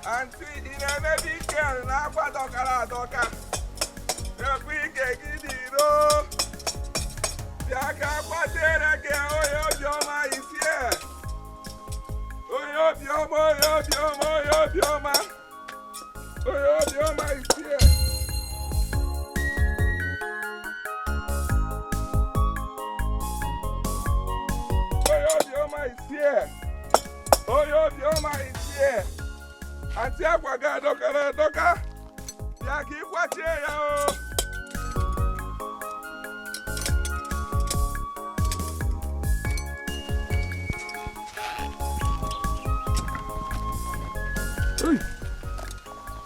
Auntie, in a baby girl, now what doka. The big gidiro. Yaka patere ke oyo bioma is here. Oyo bioma. Oyo bioma is here. Oyo bioma is here. Auntie Aquaga doka. Yaki kwache ya o.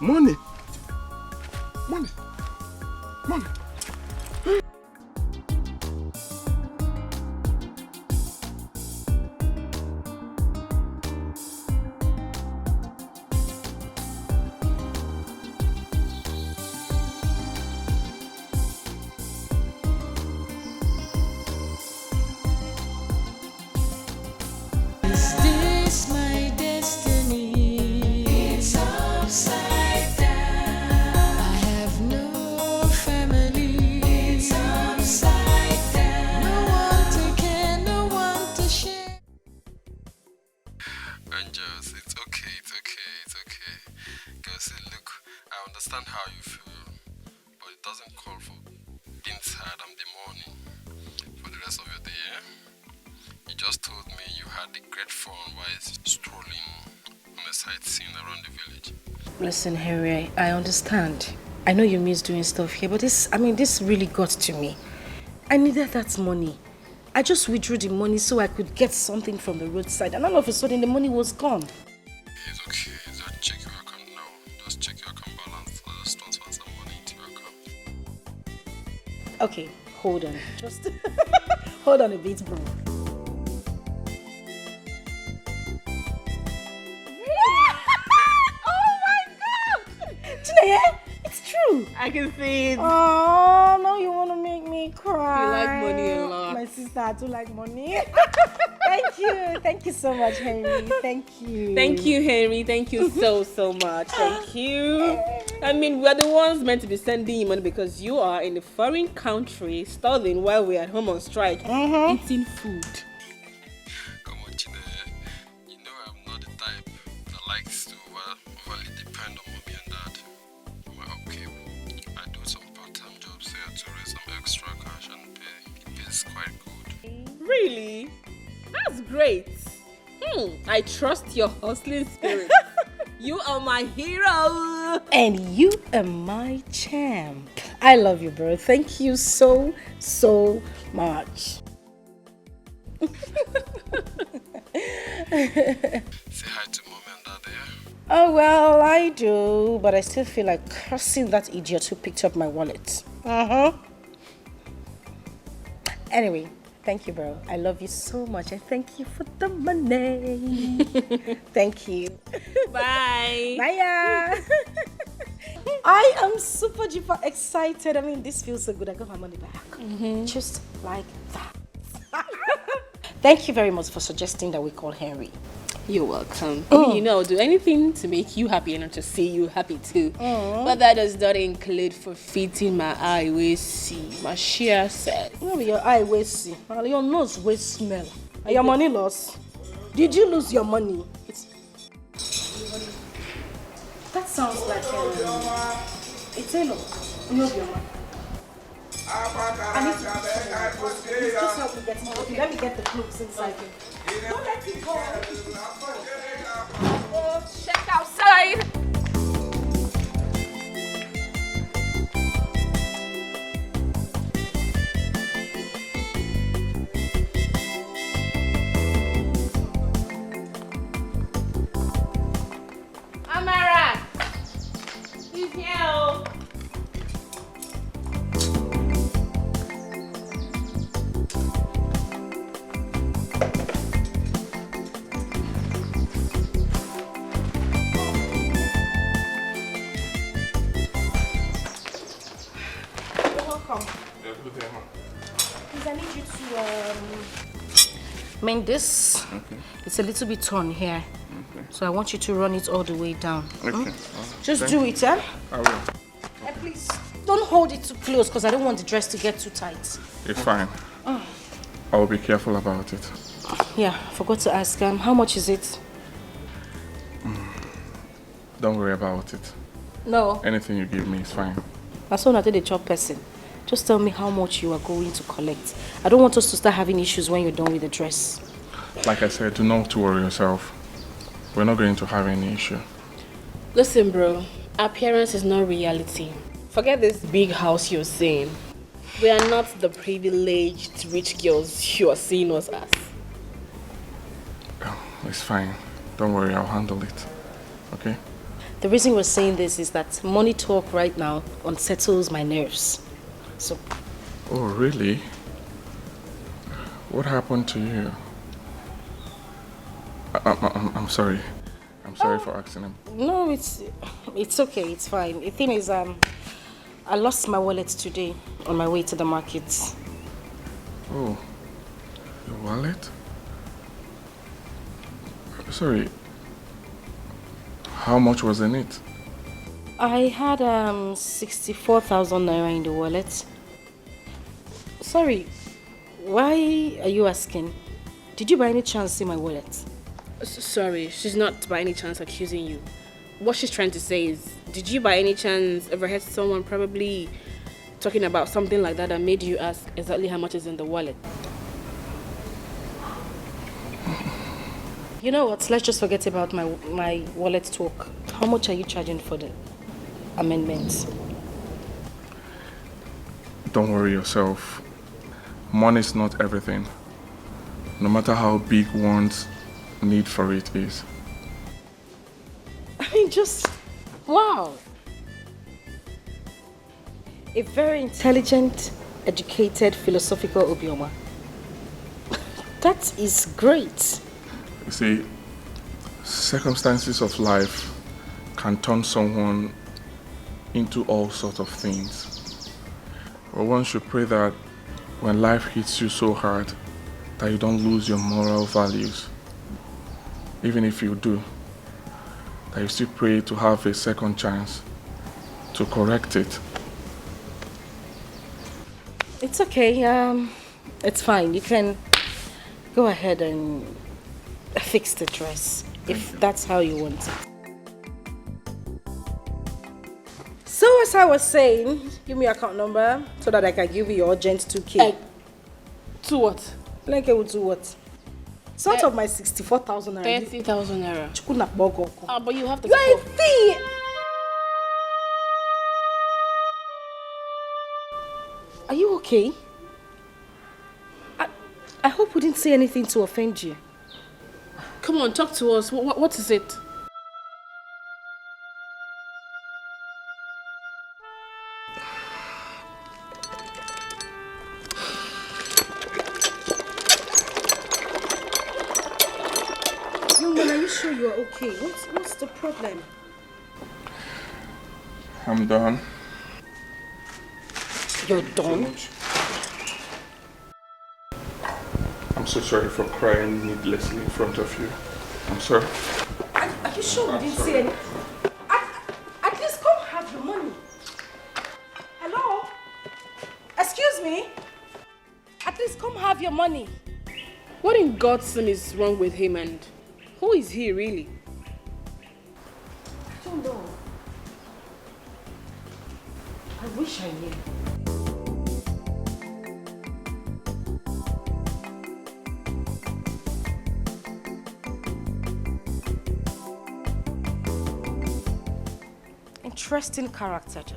Money. Money. Money. Is this my destiny? It's upside down. I have no family. It's upside down. No one to care, no one to share. Angels, it's okay. Girl, say, look, I understand how you feel, but it doesn't call for being tired in the morning for the rest of your day, yeah? You just told me you had a great fun while strolling on a sightseeing around the village. Listen, Harry, I understand. I know you miss doing stuff here, but this really got to me. I needed that money. I just withdrew the money so I could get something from the roadside, and all of a sudden the money was gone. It's okay. Just check your account now. Just check your account balance. I'll just transfer some money into your account. Okay, hold on. Just hold on a bit, bro. Oh my God! Chineye, it's true. I can see it. Oh, now you want to make me cry. You like money a lot. My sister, I too like money. Thank you so much, Henry. Thank you. Thank you, Henry. Thank you so much. Thank you. I mean, we're the ones meant to be sending you money because you are in a foreign country studying while we're at home on strike, eating food. Come on, Chine. You know I'm not the type that likes to overly depend on mommy and dad. Well, okay, I do some part-time jobs here to raise some extra cash and pay. It pays quite good. Really? That's great. I trust your hustling spirit. You are my hero. And you are my champ. I love you, bro. Thank you so much. Say hi to mommy and dad, yeah? Oh, well, I do, but I still feel like cursing that idiot who picked up my wallet. Anyway, thank you, bro. I love you so much. I thank you for the money. Thank you. Bye. Bye. I am super duper excited. I mean, this feels so good. I got my money back. Just like that. Thank you very much for suggesting that we call Henry. You're welcome. I mean, I'll do anything to make you happy and not to see you happy too. But that does not include forfeiting my eye will see. My share says. No, your eye will see. Your nose will smell. And your money lost. Did you lose your money? That sounds like a tailor. No, your money. I need to put some in my clothes. Please just help me get more. Okay, let me get the clothes inside. Don't let it go. Oh, check outside. Amara, he's here. Please, I need you to mend this. Okay. It's a little bit torn here. Okay. So I want you to run it all the way down. Okay. Just do it, eh? I will. And please, don't hold it too close because I don't want the dress to get too tight. It's fine. I will be careful about it. Yeah, forgot to ask, how much is it? Don't worry about it. No. Anything you give me is fine. As soon as I did a job person, just tell me how much you are going to collect. I don't want us to start having issues when you're done with the dress. Like I said, do not worry yourself. We're not going to have any issue. Listen, bro. Appearance is not reality. Forget this big house you're seeing. We are not the privileged rich girls you are seeing us as. Oh, it's fine. Don't worry, I'll handle it. Okay? The reason we're saying this is that money talk right now unsettles my nerves. So. Oh, really? What happened to you? I'm sorry. I'm sorry for asking him. No, it's okay. It's fine. The thing is, I lost my wallet today on my way to the market. Oh, your wallet? Sorry. How much was in it? I had 64,000 naira in the wallet. Sorry, why are you asking? Did you by any chance see my wallet? Sorry, she's not by any chance accusing you. What she's trying to say is, did you by any chance ever heard someone probably talking about something like that made you ask exactly how much is in the wallet? You know what, let's just forget about my wallet talk. How much are you charging for the amendments? Don't worry yourself. Money is not everything. No matter how big one's need for it is. I mean, just wow. A very intelligent, educated, philosophical Obioma. That is great. You see, circumstances of life can turn someone into all sorts of things. But one should pray that when life hits you so hard, that you don't lose your moral values. Even if you do, that you still pray to have a second chance to correct it. It's okay. It's fine. You can go ahead and fix the dress if that's how you want it. So as I was saying, give me your account number so that I can give you your urgent 2K. To what? Like to what? It's out of my 64,000 naira. 30,000 naira. But you have to. You are a thief! Are you okay? I hope we didn't say anything to offend you. Come on, talk to us. What is it? Are you sure you are okay? What's the problem? I'm done. You're done? I'm so sorry for crying needlessly in front of you. I'm sorry. Are you sure we didn't say anything? At least come have your money. Hello? Excuse me? At least come have your money. What in God's name is wrong with him, and who is he really? I don't know. I wish I knew. Interesting character, though.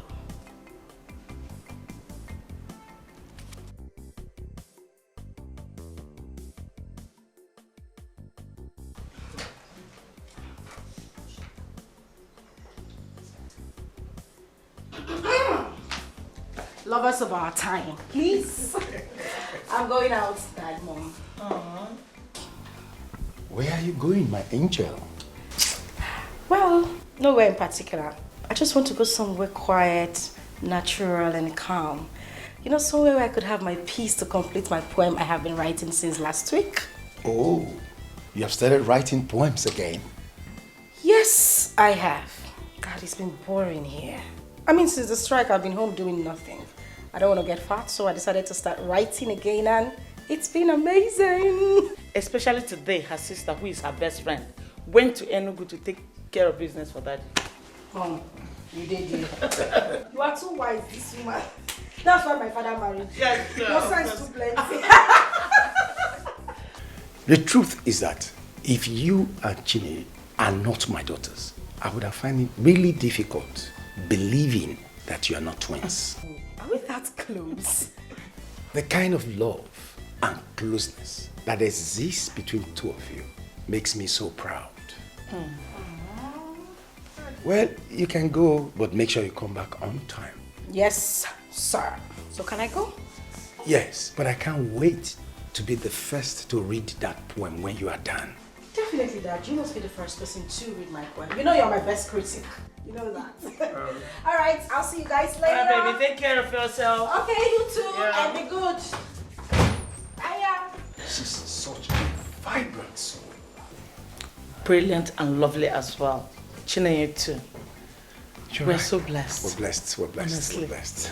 Lovers of our time, please. I'm going outside, Mom. Where are you going, my angel? Well, nowhere in particular. I just want to go somewhere quiet, natural and calm. You know, somewhere where I could have my peace to complete my poem I have been writing since last week. Oh, you have started writing poems again? Yes, I have. God, it's been boring here. I mean, since the strike, I've been home doing nothing. I don't want to get fat, so I decided to start writing again, and it's been amazing. Especially today, her sister, who is her best friend, went to Enugu to take care of business for Daddy. Oh, you did it. You are too wise, this woman. That's why my father married. Yes, sir. Your son is too plenty. The truth is that if you and Chine are not my daughters, I would have found it really difficult believing that you are not twins. Are we that close? The kind of love and closeness that exists between two of you makes me so proud. Well, you can go, but make sure you come back on time. Yes, sir. So can I go? Yes, but I can't wait to be the first to read that poem when you are done. Definitely, Dad. You must be the first person to read my poem. You know you're my best critic. You know that. All right, I'll see you guys later. Alright, baby, take care of yourself. Okay, you too. Yeah. And be good. Bye. She's such a vibrant soul. Brilliant and lovely as well. Chinenye too. You're We're right. so blessed. We're blessed. We're blessed. Honestly. We're blessed.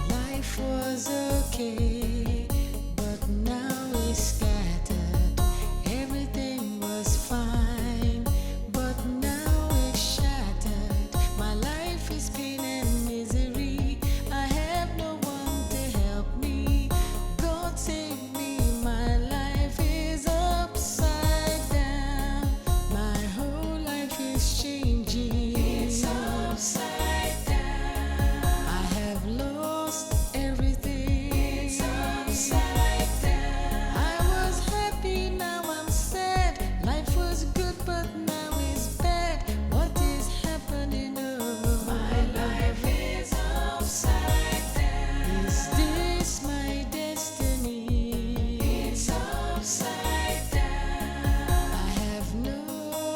Life was okay, but now it's scattered. Everything was fine, but now it's shattered. My life is pain and misery. I have no one to help me. God save me, my life is upside down. My whole life is changing. It's upside down. I have lost everything. It's upside down. I was happy, now I'm sad. Life was good, but now it's bad. What is happening? Oh, my life is upside down. Is this my destiny? It's upside down. I have no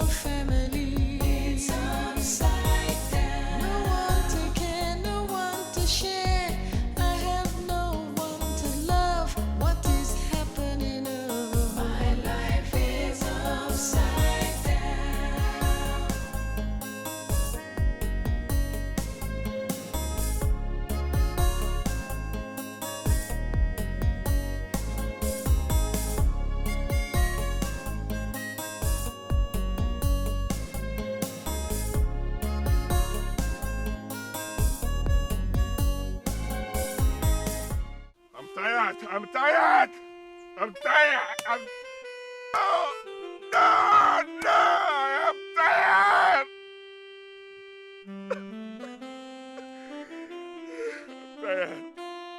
family. It's upside down. No one to care, no one to share. I have no one to love. What is happening? Oh, my life is upside down. I'm tired. I'm tired. I'm tired. I'm. No, no, no. I'm tired.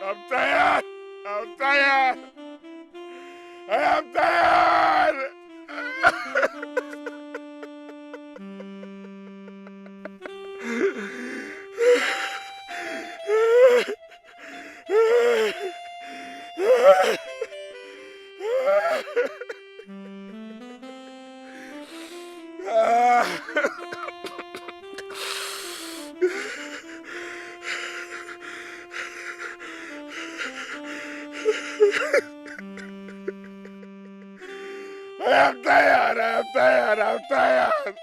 I'm tired. I'm tired. I am tired. I am tired. I'm tired. I'm tired.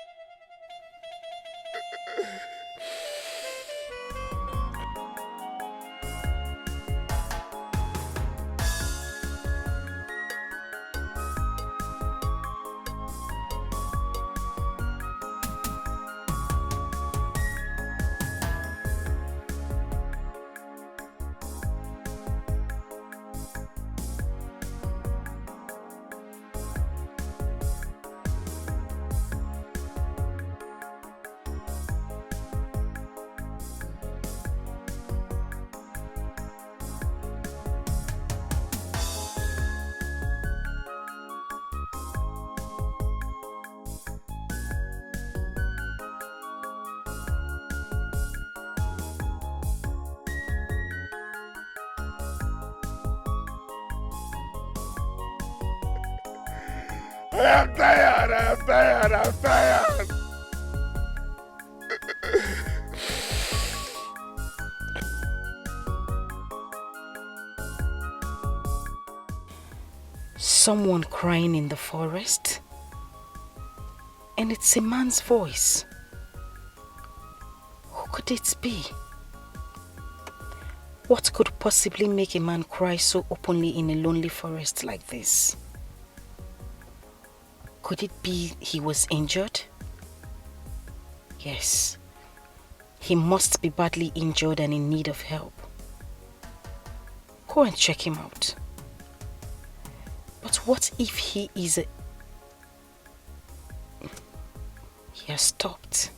I'm tired. I'm tired. I'm tired. Someone crying in the forest, and it's a man's voice. Who could it be? What could possibly make a man cry so openly in a lonely forest like this? Could it be he was injured? Yes, he must be badly injured and in need of help. Go and check him out. But what if he is a... He has stopped.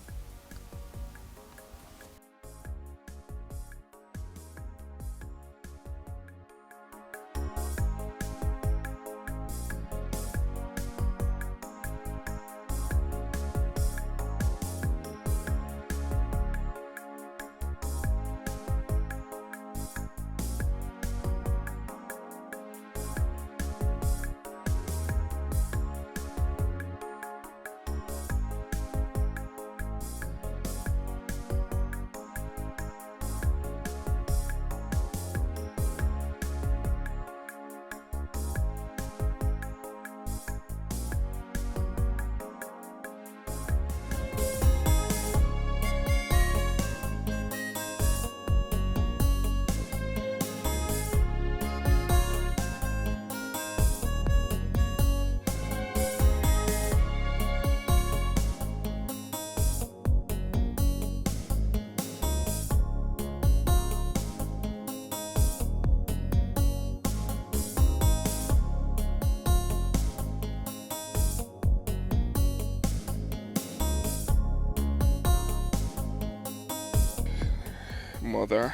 Mother,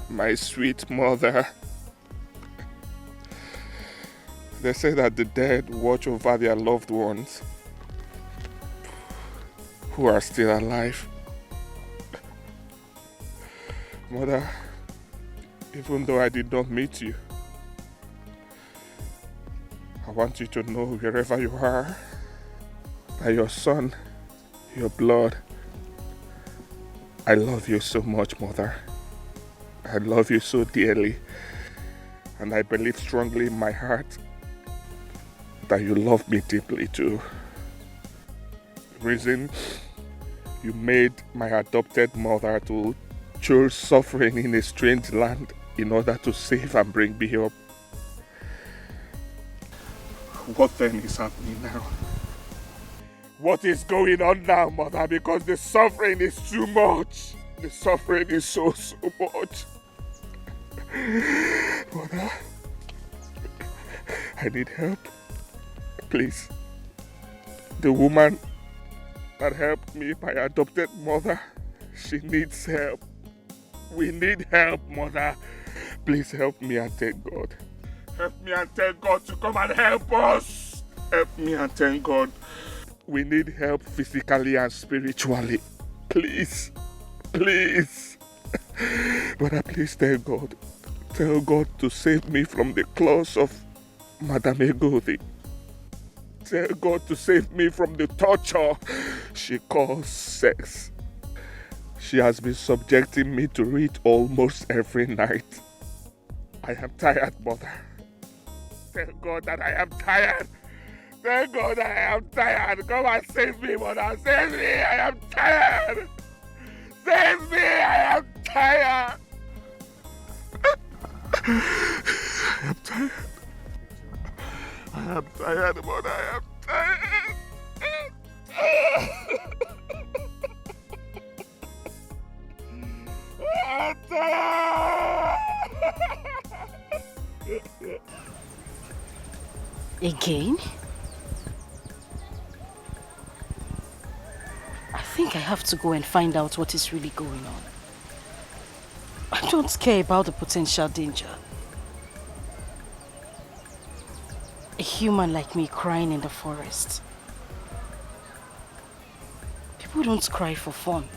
my sweet mother. They say that the dead watch over their loved ones who are still alive. Mother, even though I did not meet you, I want you to know wherever you are that your son, your blood, I love you so much, Mother. I love you so dearly. And I believe strongly in my heart that you love me deeply too. The reason you made my adopted mother to choose suffering in a strange land in order to save and bring me up. What then is happening now? What is going on now, Mother? Because the suffering is too much. The suffering is so much. Mother, I need help. Please. The woman that helped me, my adopted mother, she needs help. We need help, Mother. Please help me and thank God. Help me and thank God to come and help us. Help me and thank God. We need help physically and spiritually. Please. Please. Brother, please tell God. Tell God to save me from the claws of Madame Egodi. Tell God to save me from the torture she calls sex. She has been subjecting me to it almost every night. I am tired, Mother. Tell God that I am tired. Thank God I am tired. Come and save me, Mother. Save me. I am tired. Save me. I am tired. I am tired. I am tired, Mother. I am tired. I am tired. Again? I think I have to go and find out what is really going on. I don't care about the potential danger. A human like me crying in the forest. People don't cry for fun.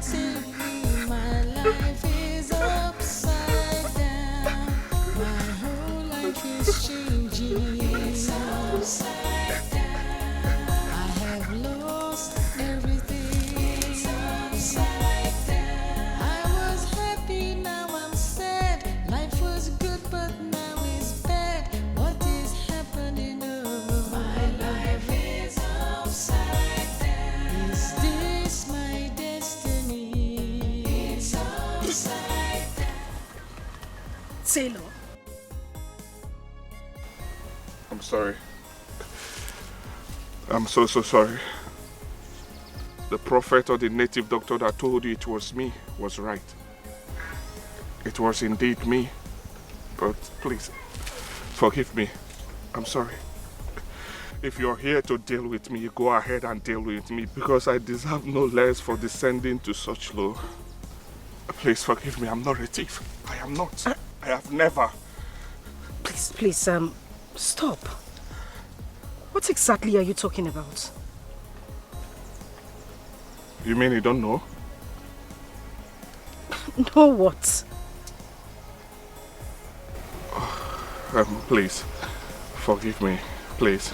Save I'm so sorry. The prophet or the native doctor that told you it was me was right. It was indeed me. But please, forgive me. I'm sorry. If you're here to deal with me, go ahead and deal with me because I deserve no less for descending to such low. Please forgive me. I'm not a thief. I am not. I have never. Please, stop. What exactly are you talking about? You mean you don't know? Know what? Please, forgive me. Please.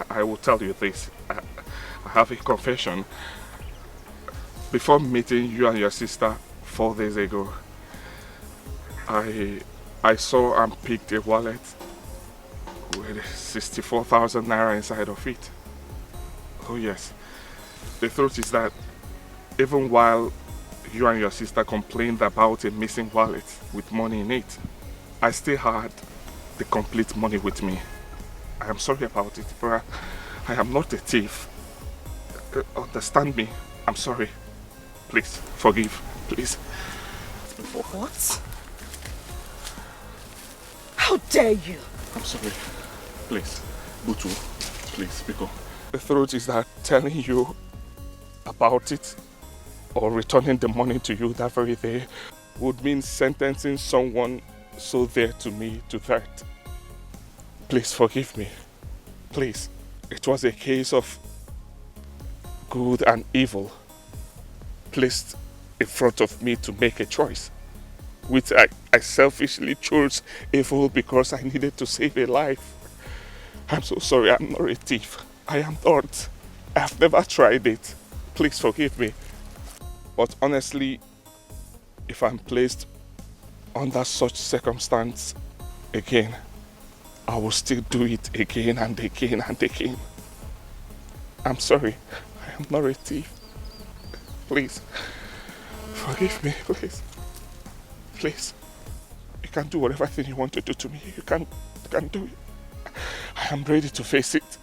I will tell you this. I have a confession. Before meeting you and your sister 4 days ago, I saw and picked a wallet with 64,000 naira inside of it. Oh yes. The truth is that even while you and your sister complained about a missing wallet with money in it, I still had the complete money with me. I am sorry about it, but I am not a thief. Understand me. I'm sorry. Please, forgive. Please. What? How dare you? I'm sorry. Please. Butu, please, Biko. The truth is that telling you about it or returning the money to you that very day would mean sentencing someone so dear to me to that. Please forgive me. Please. It was a case of good and evil placed in front of me to make a choice, which I selfishly chose evil because I needed to save a life. I'm so sorry. I'm not a thief. I am not. I've never tried it. Please forgive me. But honestly, if I'm placed under such circumstance again, I will still do it again and again and again. I'm sorry. I am not a thief. Please, forgive me, please. Please. You can do whatever thing you want to do to me. You can do it. I am ready to face it.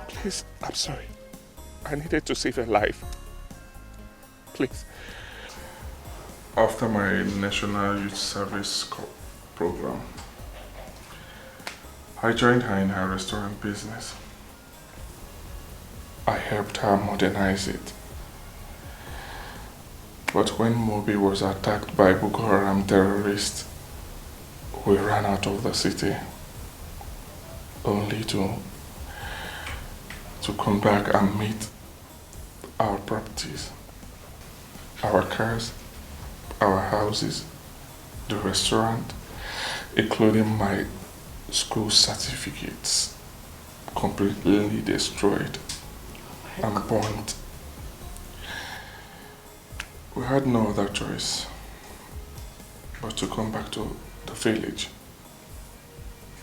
Please, I'm sorry. I needed to save a life. Please. After my National Youth Service program, I joined her in her restaurant business. I helped her modernize it. But when Mobi was attacked by Boko Haram terrorists, we ran out of the city, only to come back and meet our properties, our cars, our houses, the restaurant, including my school certificates, completely destroyed and burnt. We had no other choice but to come back to the village.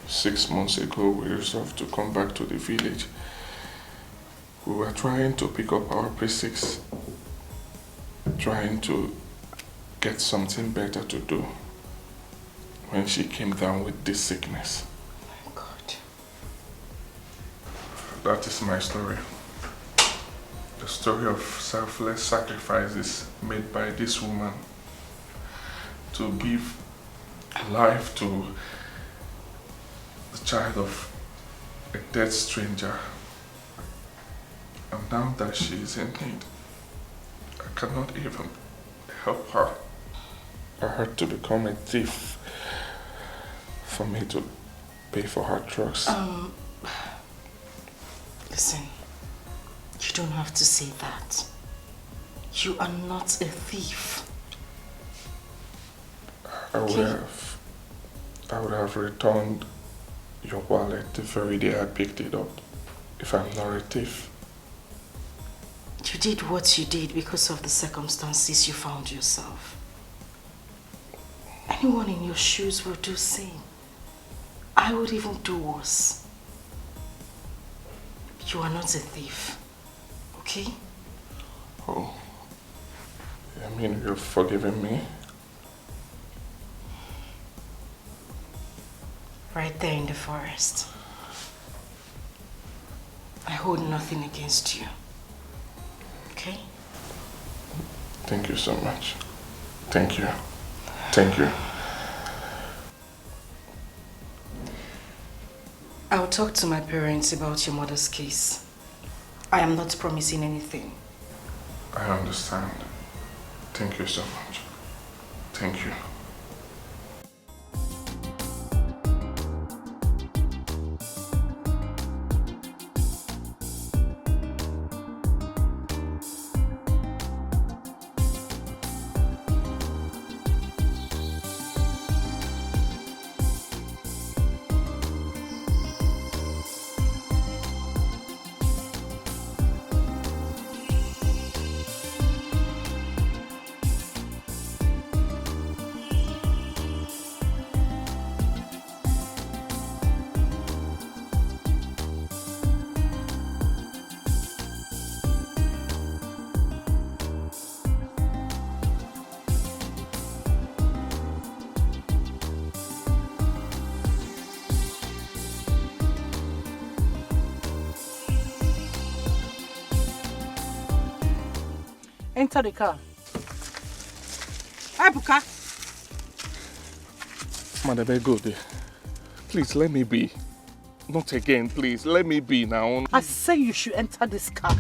6 months ago, we resolved to come back to the village. We were trying to pick up our basics, trying to get something better to do when she came down with this sickness. Oh my God. That is my story. The story of selfless sacrifices made by this woman to give life to the child of a dead stranger. And now that she is in need, I cannot even help her. I had to become a thief for me to pay for her drugs. Listen, you don't have to say that. You are not a thief. I would have returned your wallet the very day I picked it up if I'm not a thief. You did what you did because of the circumstances you found yourself. Anyone in your shoes will do the same. I would even do worse. You are not a thief, okay? Oh, I mean you've forgiven me? Right there in the forest. I hold nothing against you. Okay? Thank you so much. Thank you. Thank you. I'll talk to my parents about your mother's case. I am not promising anything. I understand. Thank you so much. Thank you. Enter the car. Ebuka. Madam Egode, please let me be. Not again, please. Let me be now. I say you should enter this car.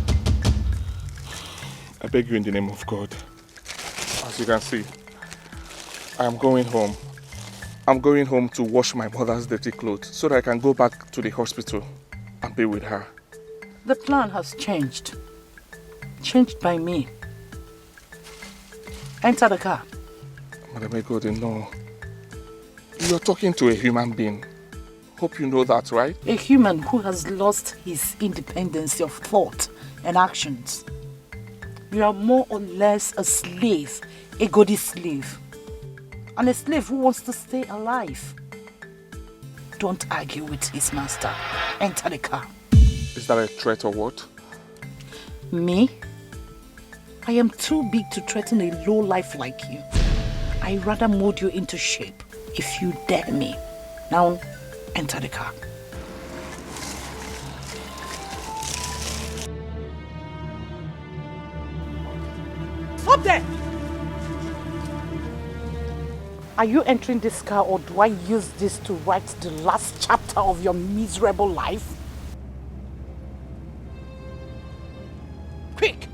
I beg you in the name of God. As you can see, I am going home. I'm going home to wash my mother's dirty clothes so that I can go back to the hospital and be with her. The plan has changed. Changed by me. Enter the car. Madam Egode, no. You're talking to a human being. Hope you know that, right? A human who has lost his independence of thought and actions. You are more or less a slave, a Egode slave. And a slave who wants to stay alive. Don't argue with his master. Enter the car. Is that a threat or what? Me? I am too big to threaten a low life like you. I rather mold you into shape if you dare me. Now, enter the car. Stop there! Are you entering this car or do I use this to write the last chapter of your miserable life? Quick!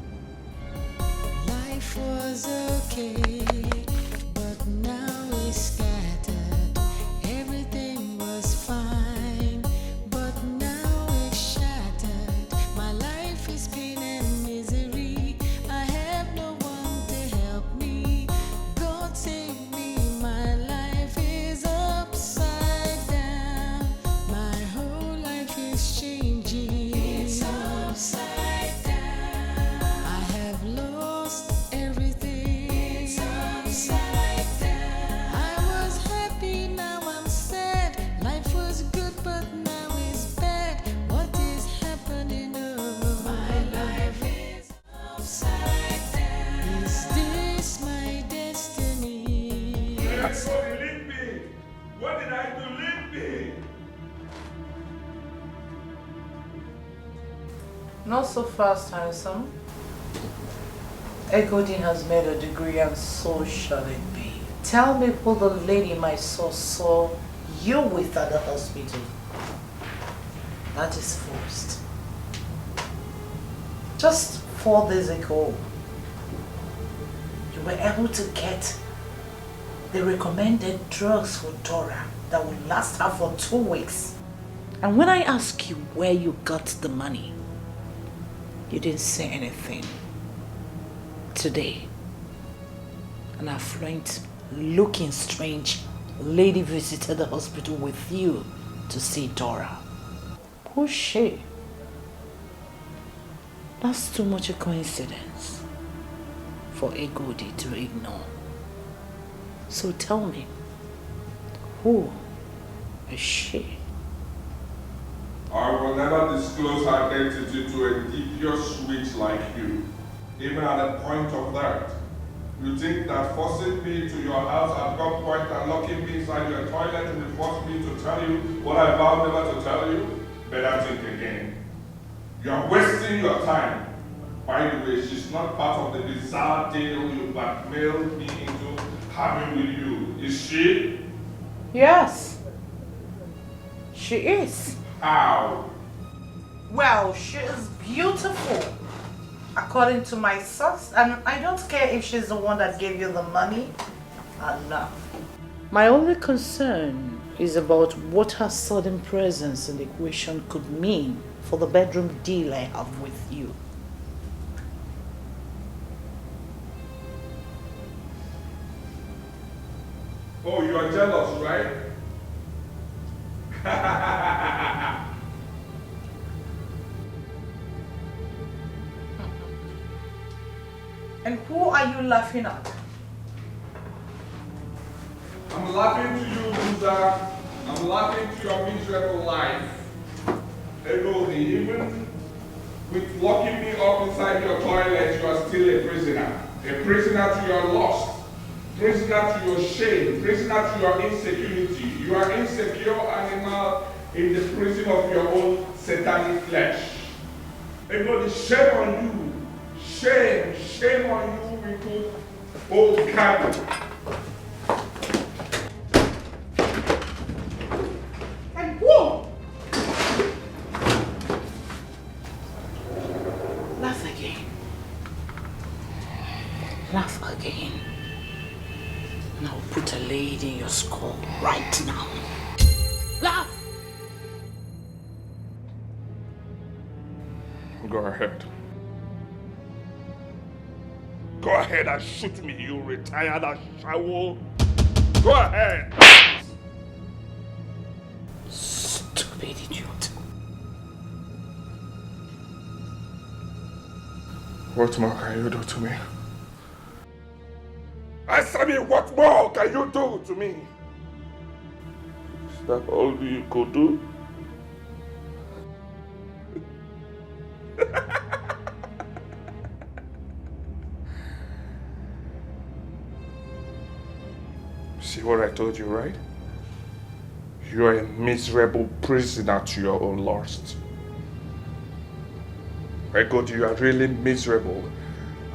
Life was okay, but now it's scattered. Everything was fine, but now it's shattered. My life is pain and misery. I have no one to help me. God save me, my life is upside down. My whole life is changing. It's upside down. I have lost everything. It's upside down. I was happy, now I'm sad. Life was good, but now it's bad. What is happening? Oh, my life is upside down. Is this my destiny? What did I do? Leave me! Not so fast, handsome. Egode has made a degree and so shall it be. Tell me who the lady my source saw you with at the hospital. That is first. Just 4 days ago, you were able to get the recommended drugs for Dora that will last her for 2 weeks. And when I ask you where you got the money, you didn't say anything. Today, an affluent, looking strange lady visited the hospital with you to see Dora. Who's she? That's too much a coincidence for Egode to ignore. So tell me, who is she? I will never disclose her identity to a devious witch like you. Even at the point of that. You think that forcing me to your house at gunpoint and locking me inside your toilet will force me to tell you what I vowed never to tell you? Better think again. You are wasting your time. By the way, she's not part of the bizarre deal you blackmailed me into having with you. Is she? Yes. She is. How? Well, she is beautiful, according to my source, and I don't care if she's the one that gave you the money or not. My only concern is about what her sudden presence in the equation could mean for the bedroom deal I have with you. Oh, you are jealous, right? And who are you laughing at? I'm laughing to you, loser. I'm laughing to your miserable life. Ego, even with locking me up inside your toilet, you are still a prisoner. A prisoner to your lust. Prisoner to your shame. Prisoner to your insecurity. You are insecure animal in the prison of your own satanic flesh. Ego, shame on you. Shame on you, people. Old cat. And whoa! Laugh again. Laugh again. And I'll put a lady in your skull right now. Laugh! Go ahead. Go ahead and shoot me, you retired ashawo. Go ahead. Stupid idiot. What more can you do to me? Answer me, what more can you do to me? Is that all you could do? See what I told you, right? You are a miserable prisoner to your own lust. My God, you are really miserable.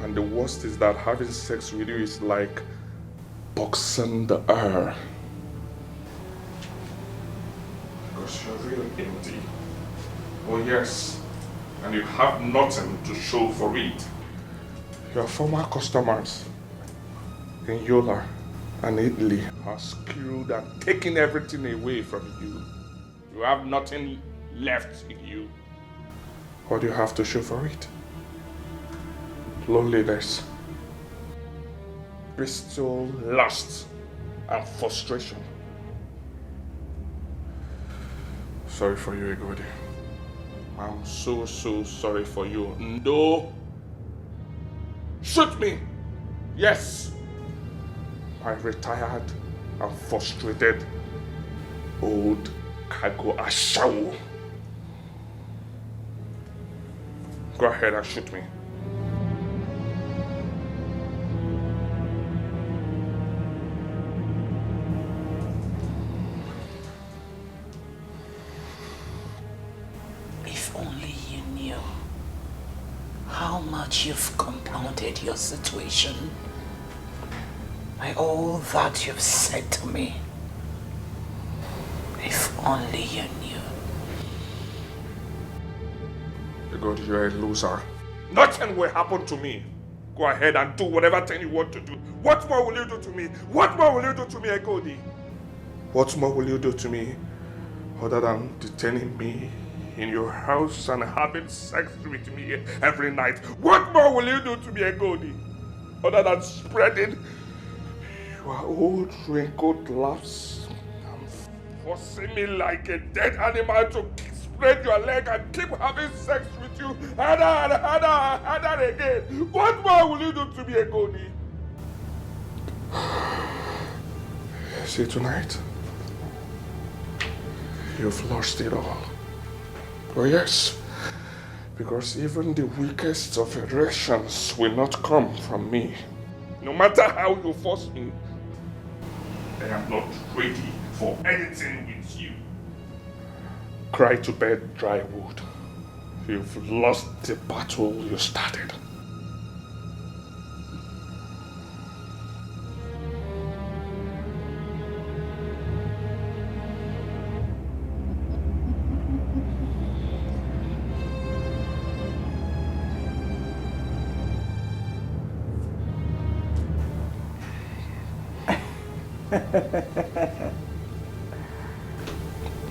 And the worst is that having sex with you is like boxing the air. Because you're really empty. Oh yes, and you have nothing to show for it. Your former customers in Yola and Italy have skewed and taken everything away from you. You have nothing left in you. What do you have to show for it? Loneliness, bestial lust, and frustration. Sorry for you, Egodi. I'm so sorry for you. No! Shoot me! Yes! My retired and frustrated old cargo ashawo. Go ahead and shoot me. If only you knew how much you've compounded your situation by all that you've said to me. If only you knew. God, you're a loser. Nothing will happen to me. Go ahead and do whatever thing you want to do. What more will you do to me? What more will you do to me, Egodi? What more will you do to me other than detaining me in your house and having sex with me every night? What more will you do to me, Egodi? Other than spreading your old wrinkled laughs and forcing me like a dead animal to spread your leg and keep having sex with you harder again. What more will you do to me, Egodi? See, tonight, you've lost it all. Oh yes, because even the weakest of erections will not come from me. No matter how you force me, I am not ready for anything with you. Cry to bed, dry wood. You've lost the battle you started.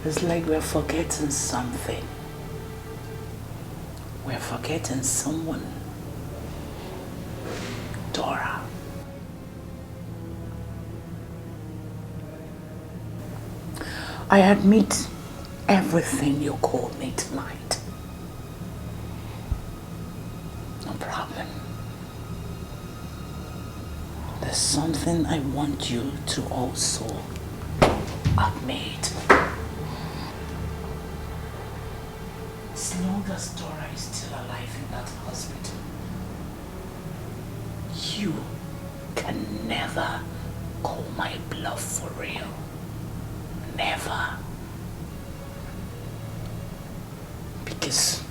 It's like we're forgetting something. We're forgetting someone. Dora. I admit everything you called me tonight. No problem. There's something I want you to also admit. As long as Dora is still alive in that hospital, you can never call my bluff for real. Never. Because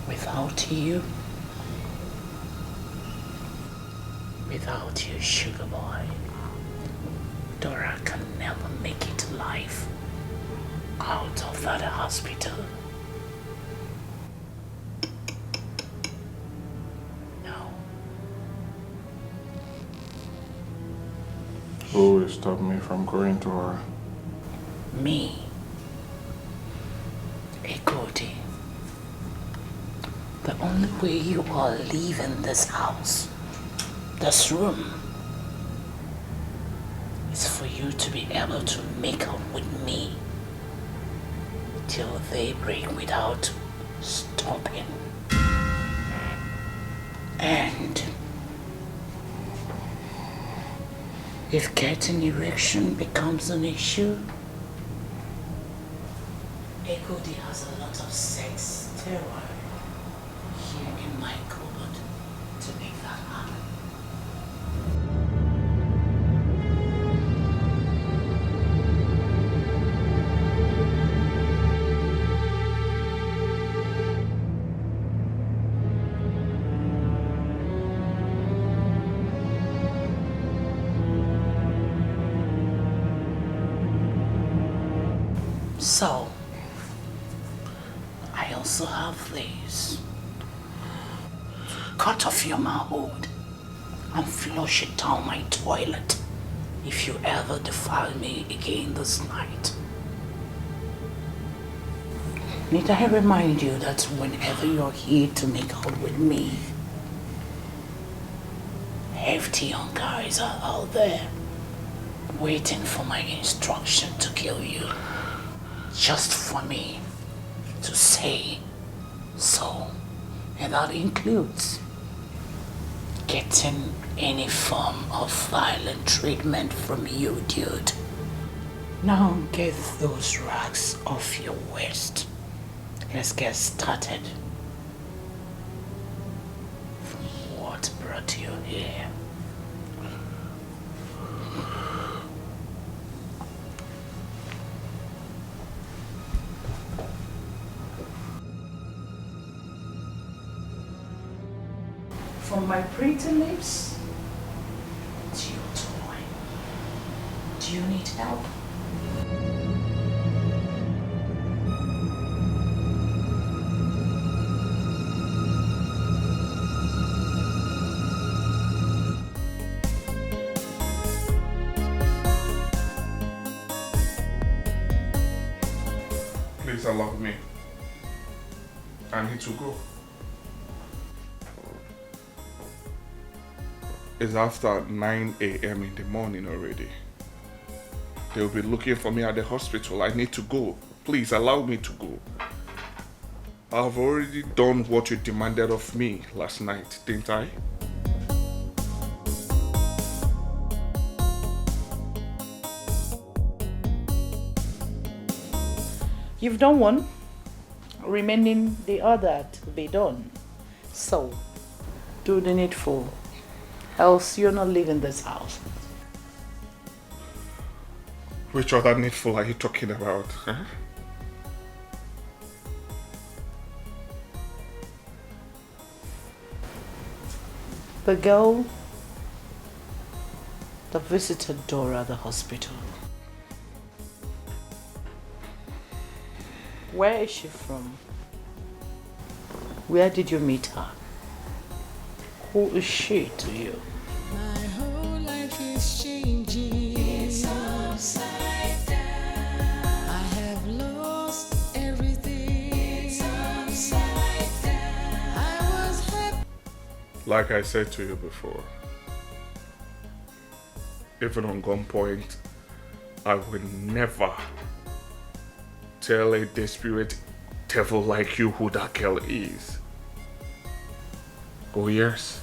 without you, sugar boy, Dora can never make it alive out of that hospital. No. Who will stop me from going to her? Me. Ekoti. The only way you are leaving this house, this room, is for you to be able to make up with me till daybreak without stopping. And if getting erection becomes an issue, Ekodi has a lot of sex steroid here in my cupboard to make that happen. So, I also have this. Cut off your manhood and flush it down my toilet if you ever defile me again this night. Need I remind you that whenever you're here to make out with me, hefty young guys are out there waiting for my instruction to kill you. Just for me to say so. And that includes getting any form of violent treatment from you, dude. Now get those rags off your waist. Let's get started. What brought you here? From my pretty lips to your toy. Do you need help? Please allow me. I need to go. It's after 9 a.m. in the morning already. They'll be looking for me at the hospital. I need to go. Please allow me to go. I've already done what you demanded of me last night, didn't I? You've done one, remaining the other to be done. So, do the needful, else you're not leaving this house. Which other needful are you talking about? Huh? The girl that visited Dora at the hospital. Where is she from? Where did you meet her? Who is she to you? My whole life is changing. It's upside down. I have lost everything. It's upside down. I was happy. Like I said to you before, even on gunpoint, I will never tell a desperate devil like you who that girl is. Oh yes.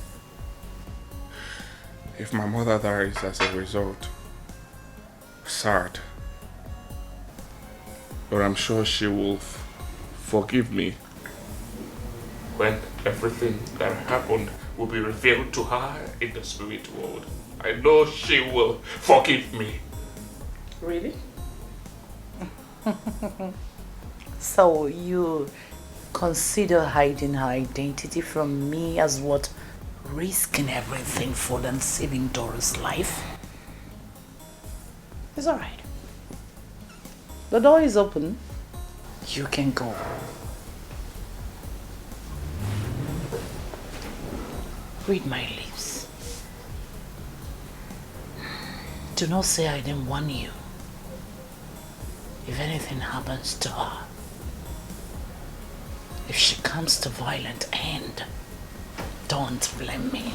If my mother dies as a result, sad. But I'm sure she will forgive me when everything that happened will be revealed to her in the spirit world. I know she will forgive me. Really? So you consider hiding her identity from me as what? Risking everything for them saving Dora's life? It's alright. The door is open. You can go. Read my lips. Do not say I didn't warn you. If anything happens to her, if she comes to violent end, don't blame me.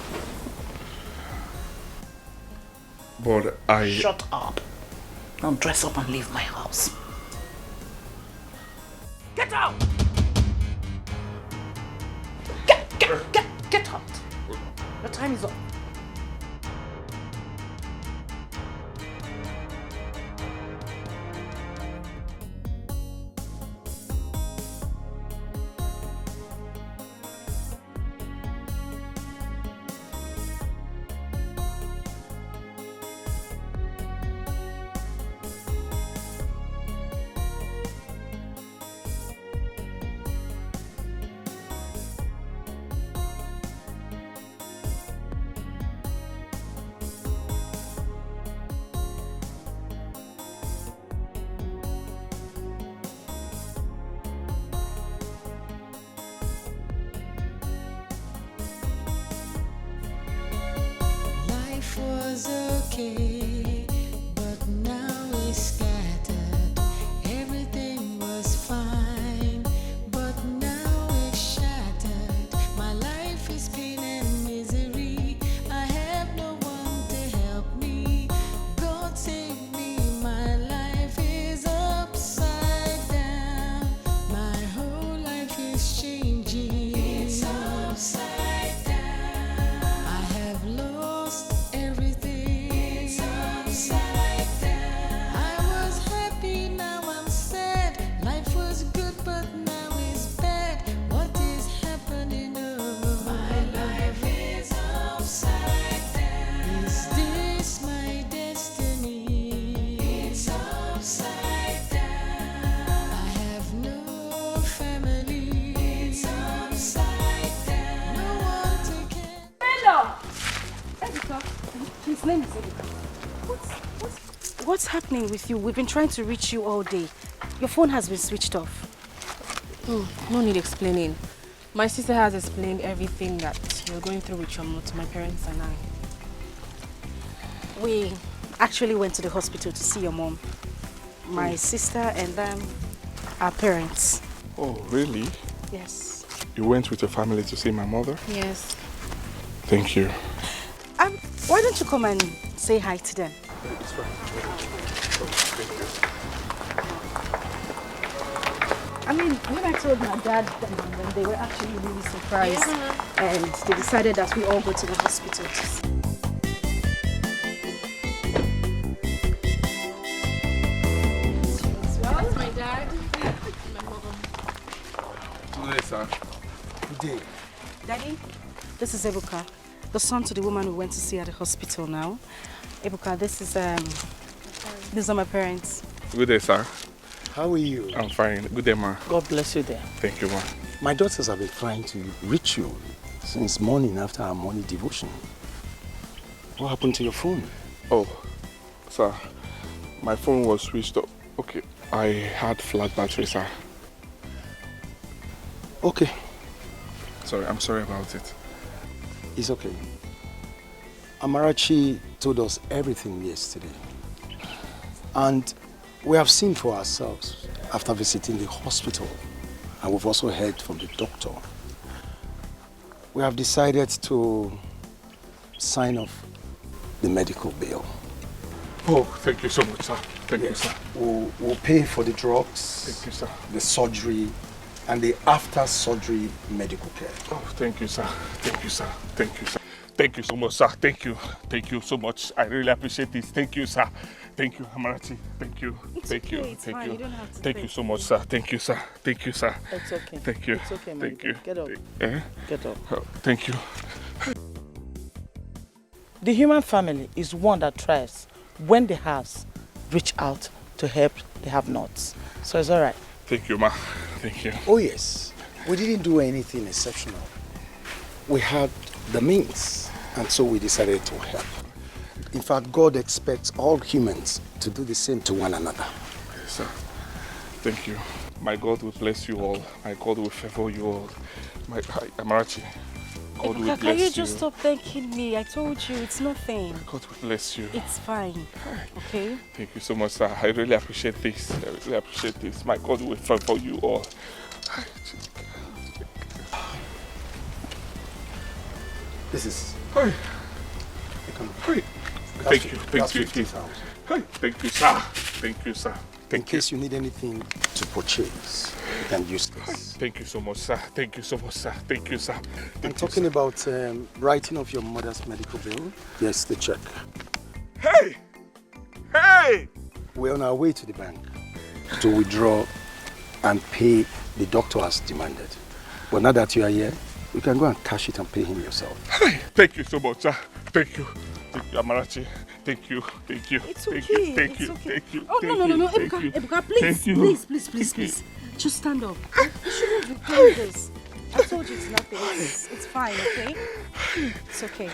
But I... Shut up. Now dress up and leave my house. Get out! Get out! Your time is up. Life was okay, but now it's scattered. Everything was fine, but now it's shattered. My life is pain and misery. I have no one to help me. God save me, my life is upside down. My whole life is changing. It's upside down. I have lost everything. It's upside down. I was happy, now I'm sad. Life was good, but now it's bad. What is happening? Oh, my life is upside down. Is this my destiny? It's upside down. I have no family. It's upside down. No one to care. Hello! Erica. His name is Erica. What's happening with you? We've been trying to reach you all day. Your phone has been switched off. Oh, no need explaining. My sister has explained everything that you're going through with your mom to my parents and I. We actually went to the hospital to see your mom, my sister, and our parents. Oh, really? Yes. You went with your family to see my mother? Yes. Thank you. Why don't you come and say hi to them? I mean, when I told my dad and them, they were actually really surprised, and they decided that we all go to the hospital. That's my dad. My mother. Good day, sir. Good day. Daddy, this is Ebuka, the son to the woman we went to see at the hospital now. Ebuka, these are my parents. Good day, sir. How are you? I'm fine. Good day, ma. God bless you there. Thank you, ma. My daughters have been trying to reach you. since morning after our morning devotion. What happened to your phone? Oh, sir, my phone was switched off. Okay, I had flat battery, sir. Okay. Sorry, I'm sorry about it. It's okay. Amarachi told us everything yesterday. And we have seen for ourselves after visiting the hospital, and we've also heard from the doctor. We have decided to sign off the medical bill. Oh, thank you so much, sir. Thank you, sir. We'll pay for the drugs, thank you, sir, the surgery, and the after-surgery medical care. Oh, thank you, sir. Thank you, sir. Thank you, sir. Thank you so much, sir. Thank you. Thank you so much. I really appreciate this. Thank you, sir. Thank you, Amarachi. Thank you. Thank you. Thank you. You don't have to thank you so much, sir. Thank you, sir. Thank you, sir. It's okay. Thank you. It's okay, my Thank dear. you. Get up. Eh? Get up. Oh, thank you. The human family is one that tries, when they have, reach out to help the have-nots. So it's all right. Thank you, ma. Thank you. Oh yes, we didn't do anything exceptional. We had the means, and so we decided to help. In fact, God expects all humans to do the same to one another. Yes, sir. Thank you. My God will bless you all. My God will favor you all. Amarachi, God will bless you. Can you just stop thanking me? I told you, it's nothing. God will bless you. It's fine. Okay? Thank you so much, sir. I really appreciate this. I really appreciate this. My God will favor you all. This is... Hey. Thank you. Thank you. Hey. Thank you, sir. Thank you, sir. In case you need anything to purchase, you can use this. Thank you so much, sir. Thank you so much, sir. Thank you, sir. I'm talking about writing of your mother's medical bill. Yes, the check. Hey! Hey! We're on our way to the bank to withdraw and pay the doctor as demanded. But now that you are here, you can go and cash it and pay him yourself. Hey! Thank you so much, sir. Thank you. Thank you, Amarachi. Thank you. Thank you. It's okay. Thank you. Thank it's you. okay. Thank you. Oh, thank no, you, Ebuka, Ebuka, please, Thank you. please. Just stand up. You shouldn't be doing this. I told you it's nothing. It's fine, okay? It's okay.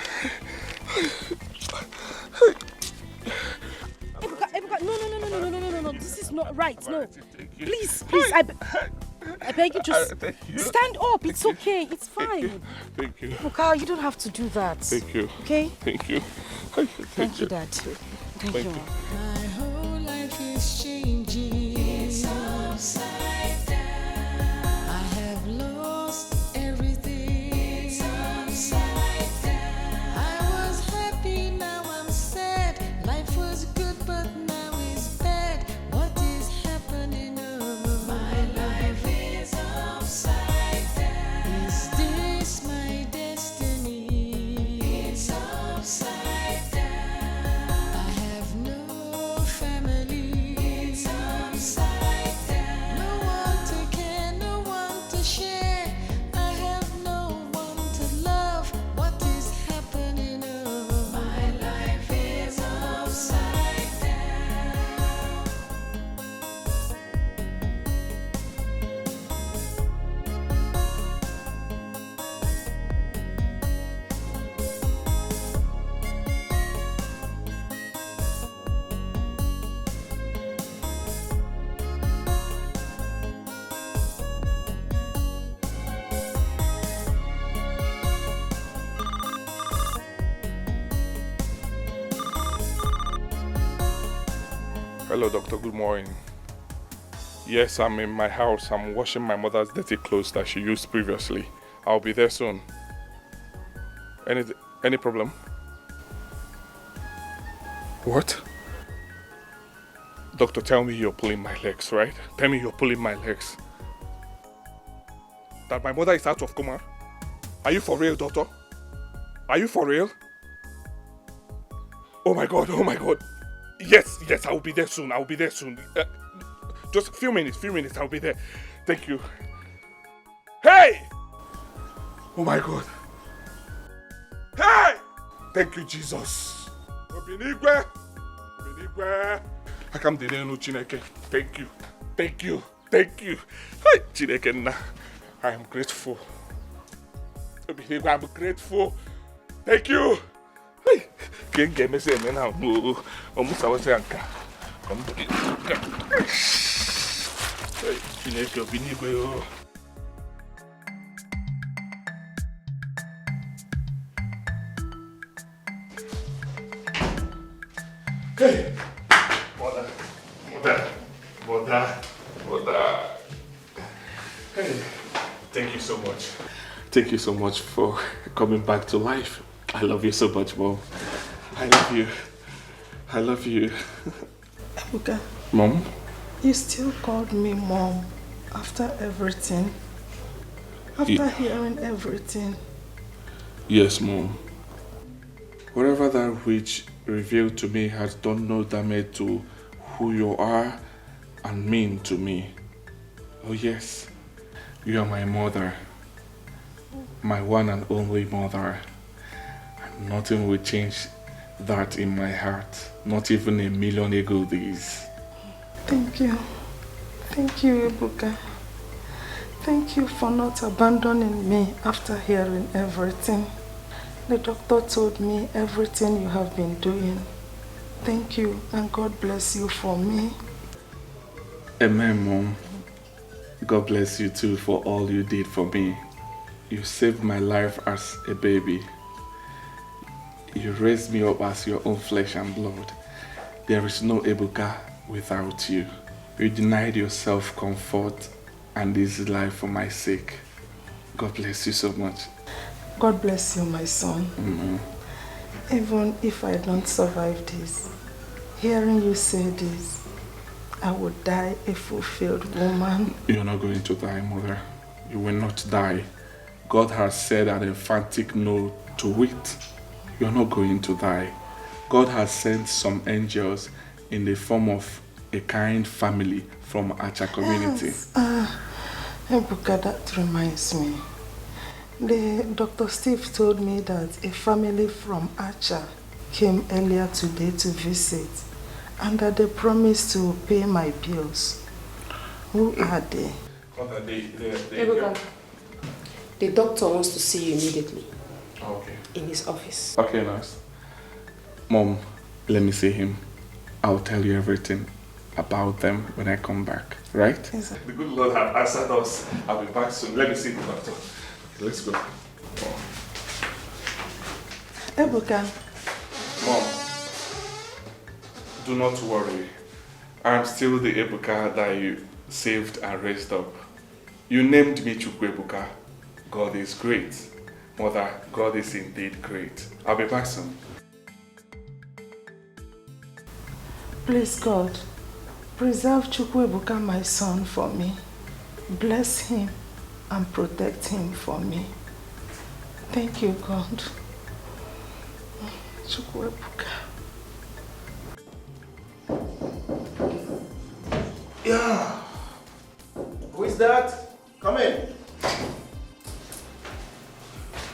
Ebuka, no. This is not right. No. Please, I beg you, just stand up. It's okay. It's fine. Thank you. Ebuka, you don't have to do that. Thank you. Okay? Thank you. Thank you, Dad. Thank you. My whole life is changing. It's upside down. I have lost everything. It's upside down. I was happy, now I'm sad. Life was good, but now it's bad. What is happening? Oh, my life is upside down. Is this my destiny? It's upside down. Hello, doctor. Good morning. Yes, I'm in my house. I'm washing my mother's dirty clothes that she used previously. I'll be there soon. Any problem? What? Doctor, tell me you're pulling my legs, right? Tell me you're pulling my legs. That my mother is out of coma? Are you for real, doctor? Are you for real? Oh my God, oh my God. Yes, I'll be there soon. Just a few minutes, I'll be there. Thank you. Hey! Oh my God. Hey! Thank you, Jesus. Obinigwe. Akam dene Chineke. Thank you. Hey, Chineke na. I am grateful. I'm grateful. Thank you. Hey, can't get me saying now. Almost I was saying, come to it. Hey, mother. Hey, thank you so much. Thank you so much for coming back to life. I love you so much, Mom. I love you. I love you. Ebuka. Mom? You still called me Mom after everything? After hearing everything? Yes, Mom. Whatever that which revealed to me has done no damage to who you are and mean to me. Oh yes, you are my mother. My one and only mother. And nothing will change that in my heart. Not even a million ego days. Thank you. Thank you, Ebuka. Thank you for not abandoning me after hearing everything. The doctor told me everything you have been doing. Thank you, and God bless you for me. Amen, Mom. God bless you too for all you did for me. You saved my life as a baby. You raised me up as your own flesh and blood. There is no Ebuka without you. You denied yourself comfort and easy life for my sake. God bless you so much. God bless you, my son. Even if I don't survive this, hearing you say this, I would die a fulfilled woman. You're not going to die, Mother. You will not die. God has said an emphatic no to it. You're not going to die. God has sent some angels in the form of a kind family from Acha community. Yes. Ebuka, that reminds me. Dr. Steve told me that a family from Acha came earlier today to visit and that they promised to pay my bills. Who are they? Ebuka, the doctor wants to see you immediately. Okay. In his office. Okay, nice. Mom, let me see him. I'll tell you everything about them when I come back, right? Yes, The good Lord has answered us. I'll be back soon. Let me see the doctor. Let's go. Ebuka. Mom, do not worry. I'm still the Ebuka that you saved and raised up. You named me Chukwu Ebuka. God is great. Mother, God is indeed great. I'll be back soon. Please, God, preserve Chukwu Ebuka, my son, for me. Bless him and protect him for me. Thank you, God. Chukwu Ebuka. Yeah. Who is that? Come in.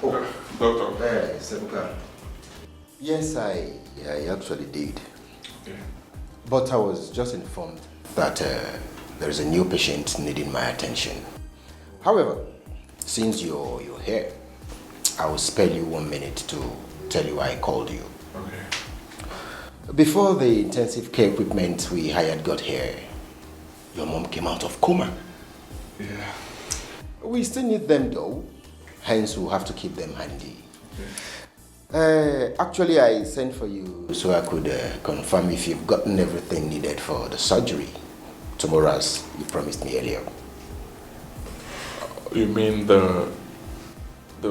Oh, Doctor. Hey, Sebuka. Yes, I actually did. Okay. But I was just informed that there is a new patient needing my attention. However, since you're here, I will spare you 1 minute to tell you why I called you. Okay. Before the intensive care equipment we hired got here, your mom came out of coma. Yeah. We still need them though, hence we'll have to keep them handy. Actually, I sent for you so I could confirm if you've gotten everything needed for the surgery tomorrow as you promised me earlier. You mean the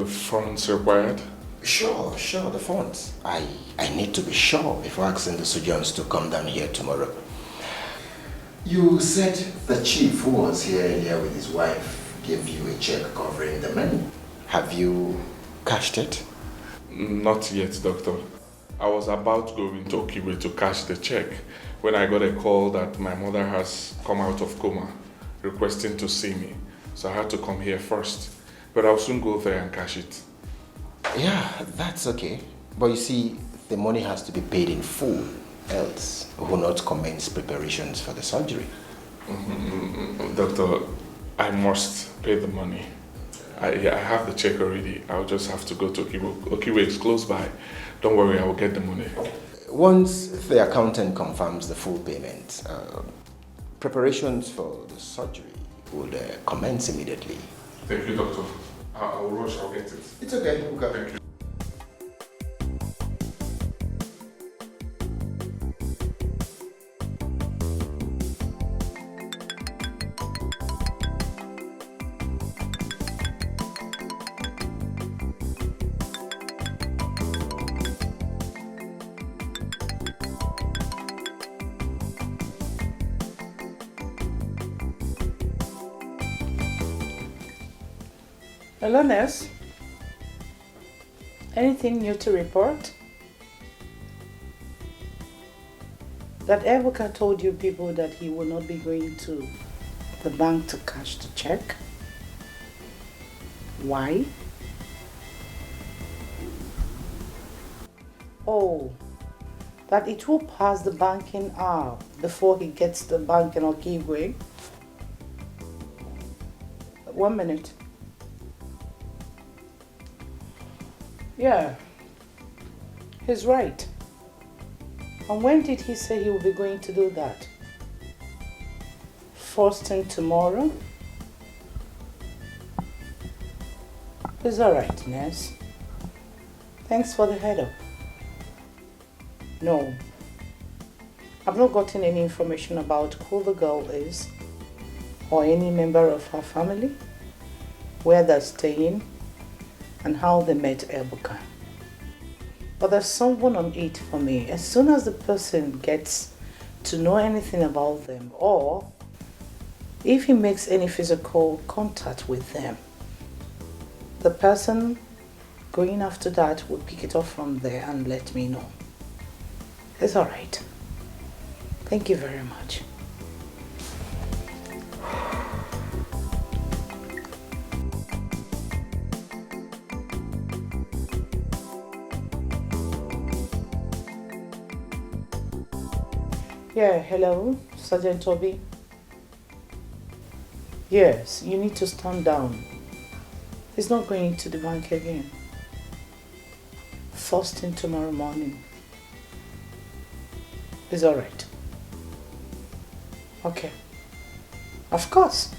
funds required? Sure, the funds. I need to be sure before asking the surgeons to come down here tomorrow. You said the chief who was here earlier with his wife gave you a check covering the money. Have you cashed it? Not yet, Doctor. I was about to go into Okiwe to cash the check when I got a call that my mother has come out of coma, requesting to see me. So I had to come here first. But I'll soon go there and cash it. Yeah, that's okay. But you see, the money has to be paid in full, else we will not commence preparations for the surgery. Doctor, I must pay the money. I have the check already. I'll just have to go to Okiwe. Okiwe is close by. Don't worry, I will get the money. Once the accountant confirms the full payment, preparations for the surgery would commence immediately. Thank you, doctor. I will rush, I'll get it. It's okay. Thank you. Hello, nurse. Anything new to report? That Ebuka told you people that he will not be going to the bank to cash the check? Why? Oh, that it will pass the banking hour before he gets to the bank in Okigwe? 1 minute. Yeah, he's right. And when did he say he will be going to do that? First thing tomorrow? It's alright, nurse. Thanks for the head up. No, I've not gotten any information about who the girl is or any member of her family, where they're staying, and how they met Ebuka. But there's someone on it for me. As soon as the person gets to know anything about them, or if he makes any physical contact with them, the person going after that will pick it up from there and let me know. It's all right. Thank you very much. Yeah, hello, Sergeant Toby. Yes, you need to stand down. He's not going to the bank again. First thing tomorrow morning. It's all right. Okay. Of course.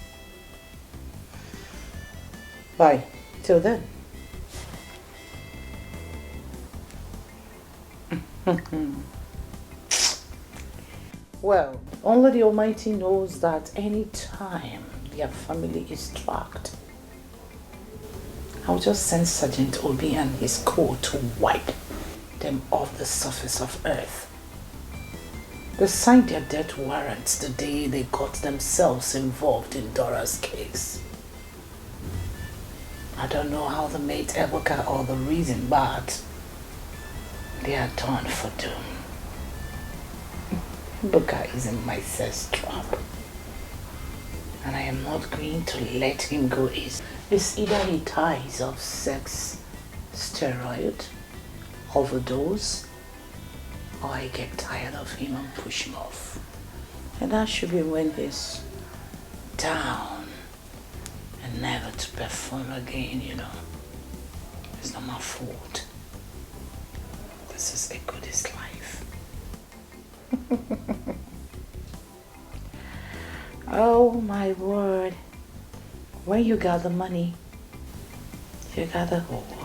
Bye. Till then. Well, only the Almighty knows that any time their family is tracked, I'll just send Sergeant Obi and his corps to wipe them off the surface of earth. They signed their death warrants the day they got themselves involved in Dora's case. I don't know how they made Ebuka or the reason, but they are done for doom. Ebuka is in my sex trap, and I am not going to let him go easy. It's either he dies of sex, steroid, overdose, or I get tired of him and push him off. And that should be when he's down and never to perform again, you know. It's not my fault. This is a goodest life. Oh my word. When you got the money, you got the whole world.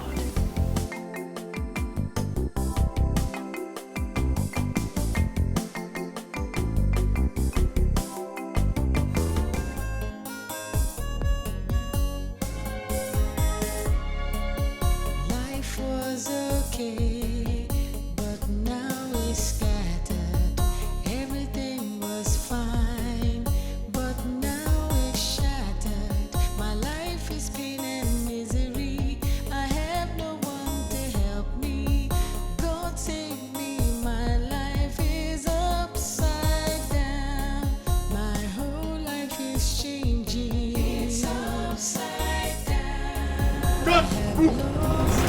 Life was okay, but now it's scattered. Everything was fine, but now it's shattered. My life is pain and misery. I have no one to help me. God save me, my life is upside down. My whole life is changing. It's upside down. I have lost.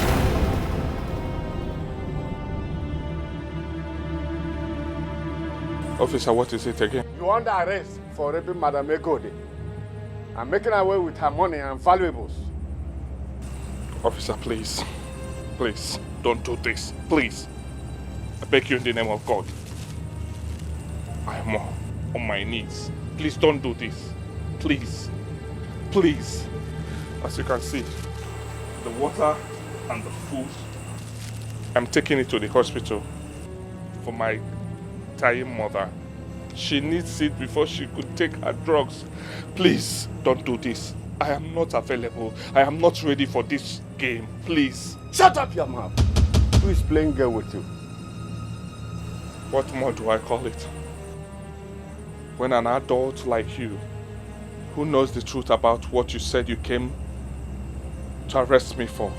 Officer, what is it again? You under arrest for raping Madam Egode and making away with her money and valuables. Officer, please. Please, don't do this. Please. I beg you in the name of God. I am on my knees. Please don't do this. Please. Please. As you can see, the water and the food, I'm taking it to the hospital for my dying mother. She needs it before she could take her drugs. Please, don't do this. I am not available. I am not ready for this game. Please. Shut up your mouth. Who is playing girl with you? What more do I call it? When an adult like you, who knows the truth about what you said you came to arrest me for,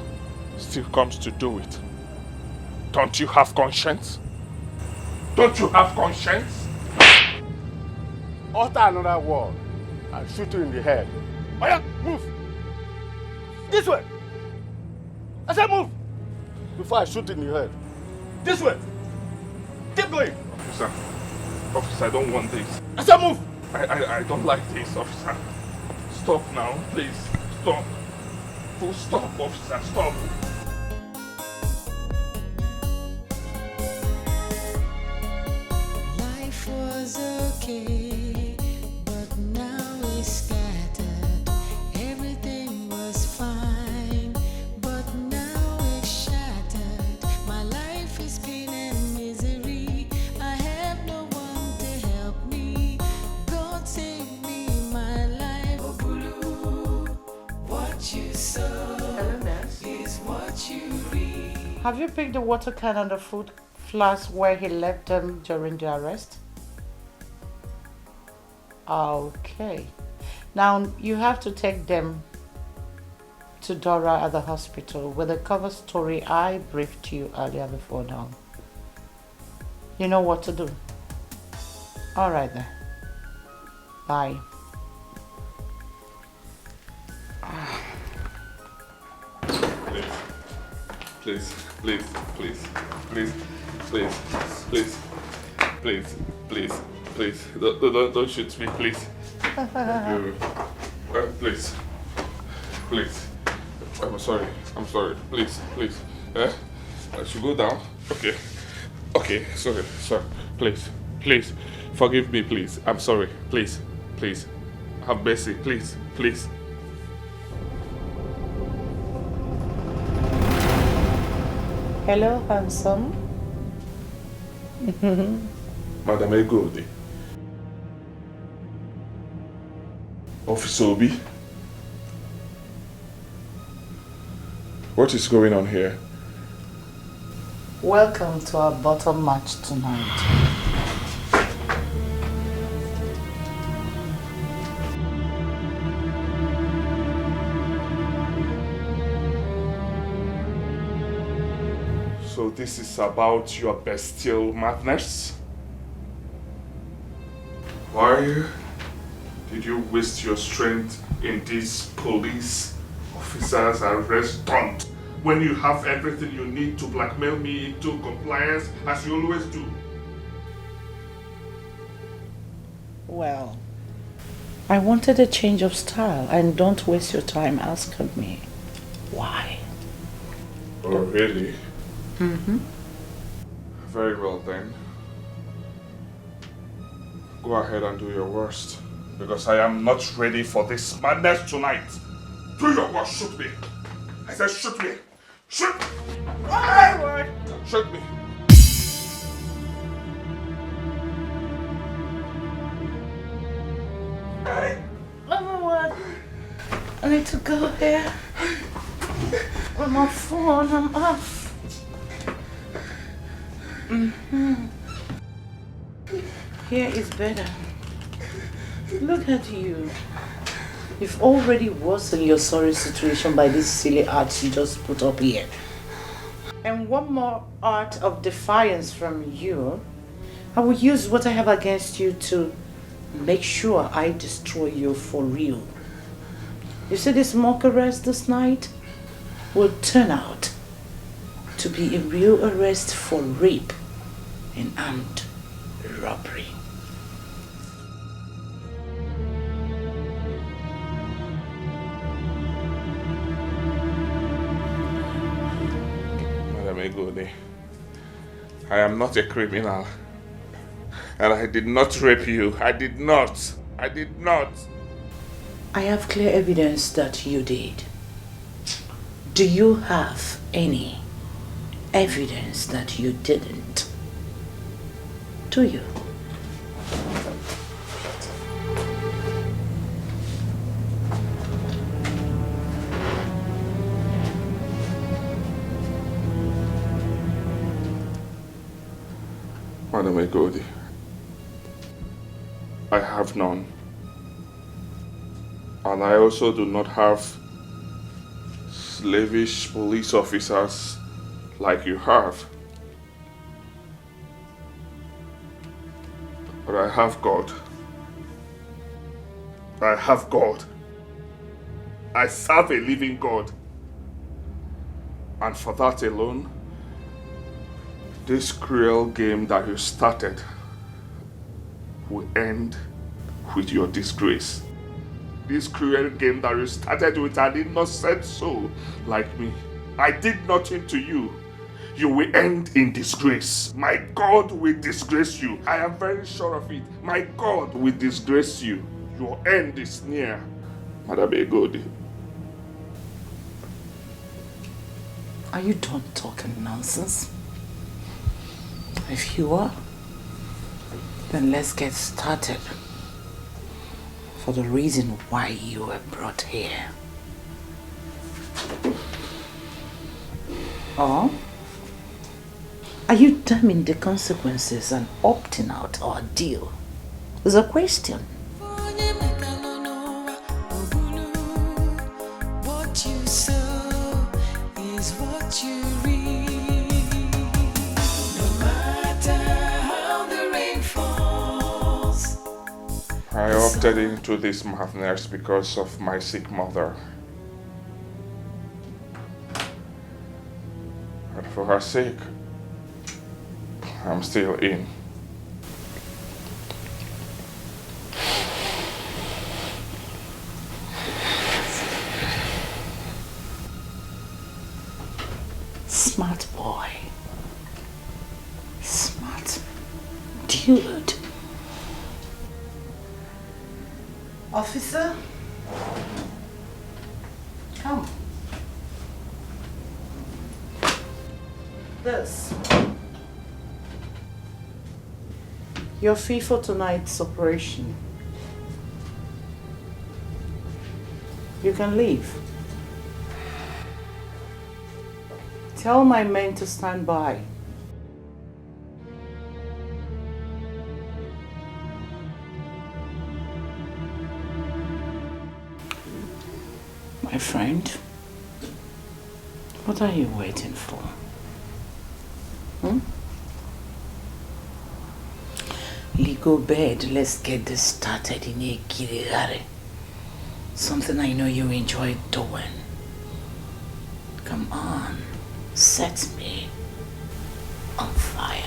still comes to do it. Don't you have conscience? Don't you have conscience? Utter another word. I'll shoot you in the head. Oh yeah, move. This way. I said move. Before I shoot in your head. This way. Keep going. Officer, I don't want this. I said move. I don't like this, officer. Stop now, please. Stop. Full stop, officer. Stop. Life was okay, but now it's scattered. Everything was fine, but now it's shattered. My life is pain and misery. I have no one to help me. God save me, my life. Oh, Bulu, what you sow is what you reap. Have you picked the water can and the food flask where he left them during the arrest? Okay. Now you have to take them to Dora at the hospital with the cover story I briefed you earlier before now. You know what to do. All right then. Bye. Please, please, please, please, please, please, please, please, please, don't shoot me, please. Please, please. I'm sorry, please, please. I should go down. Okay, sorry, please, please, forgive me, please. I'm sorry, please, please. Have mercy, please, please. Hello, handsome. Madam Egodi. Officer Obi. What is going on here? Welcome to our bottom match tonight. So this is about your bestial madness? Why did you waste your strength in this police officer's arrest stunt when you have everything you need to blackmail me into compliance as you always do? Well, I wanted a change of style, and don't waste your time asking me why. Oh, really? Mm-hmm. Very well then. Go ahead and do your worst, because I am not ready for this madness tonight. Do your worst, shoot me. I said shoot me. Shoot! Forward. Shoot me. Everyone, I need to go here. With my phone, I'm off. Here is better. Look at you. You've already worsened your sorry situation by this silly art you just put up here. And one more art of defiance from you, I will use what I have against you to make sure I destroy you for real. You see this mock arrest this night will turn out to be a real arrest for rape and armed robbery. Egode, I am not a criminal. And I did not rape you. I did not. I did not. I have clear evidence that you did. Do you have any evidence that you didn't? Do you? Madam Egodi, I have none. And I also do not have slavish police officers like you have. But I have God. I have God. I serve a living God. And for that alone, this cruel game that you started will end with your disgrace. This cruel game that you started with an innocent soul like me. I did nothing to you. You will end in disgrace. My God will disgrace you. I am very sure of it. My God will disgrace you. Your end is near, Madam Egodi. Are you done talking nonsense? If you are, then let's get started. For the reason why you were brought here. Or are you damning the consequences and opting out our deal? Is a question. What you sow is what you reap. No matter how the rain falls. I opted into this madness because of my sick mother. And for her sake, I'm still in. Smart boy. Smart dude. Officer, come. This. Your fee for tonight's operation. You can leave. Tell my men to stand by. My friend, what are you waiting for? Go bed, let's get this started in a girigare. Something I know you enjoy doing. Come on, set me on fire.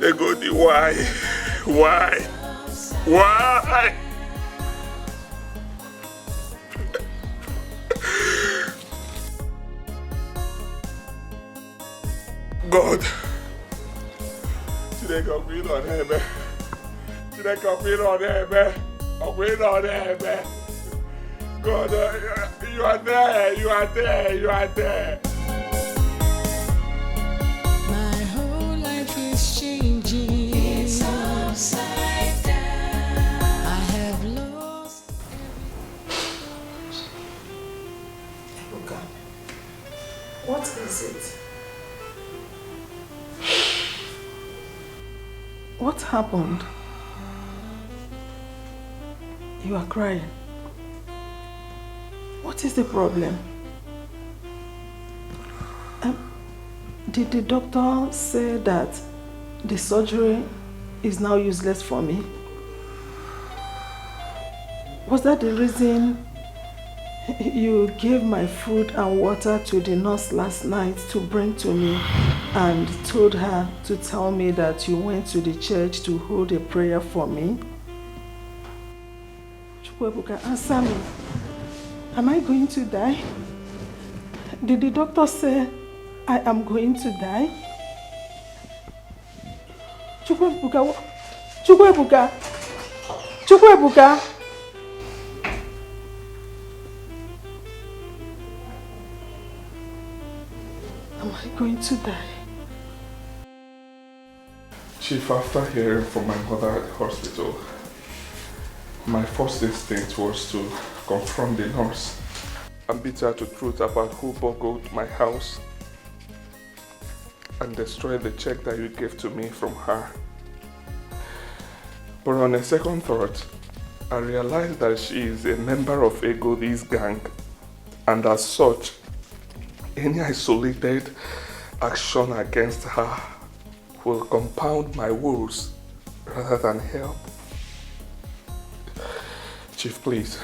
Egodi, why? Why? Why? God. Today got me on heaven. Today got me on heaven. I'm waiting on heaven. God, you are there. You are there. You are there. My whole life is changing. It's upside down. I have lost Ebuka, what is it? What happened? You are crying. What is the problem? Did the doctor say that the surgery is now useless for me? Was that the reason you gave my food and water to the nurse last night to bring to me and told her to tell me that you went to the church to hold a prayer for me? Chukwuebuka, answer me. Am I going to die? Did the doctor say I am going to die? Chukwuebuka, Chukwuebuka, Chukwuebuka. Am I going to die? Chief, after hearing from my mother at the hospital, my first instinct was to confront the nurse and beat her to truth about who burgled my house and destroyed the check that you gave to me from her. But on a second thought, I realized that she is a member of Egodi's gang, and as such, any isolated action against her will compound my woes rather than help. Chief, please,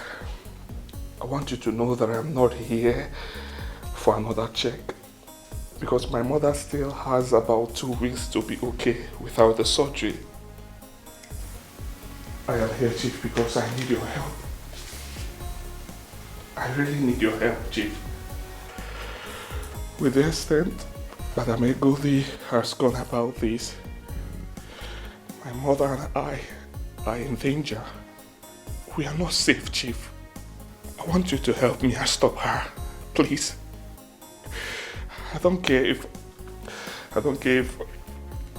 I want you to know that I'm not here for another check, because my mother still has about 2 weeks to be okay without the surgery. I am here, Chief, because I need your help. I really need your help, Chief. With the extent that Egodi has gone about this, my mother and I are in danger. We are not safe, Chief. I want you to help me and stop her, please. I don't care if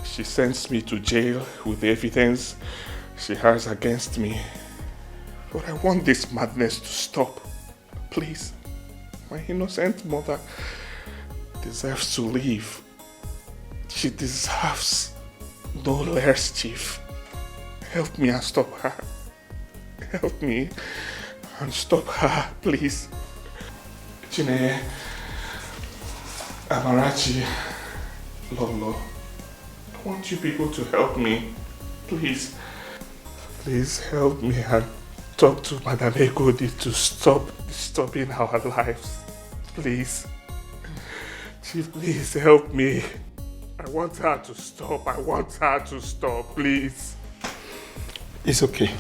she sends me to jail with the evidence she has against me. But I want this madness to stop, please. My innocent mother deserves to live. She deserves no less, Chief. Help me and stop her. Help me and stop her, please. Chineye, Amarachi, Lolo, I want you people to help me, please. Please help me and talk to Madam Egodi to stop disturbing our lives, please. Chief, please help me. I want her to stop. I want her to stop, please. It's okay.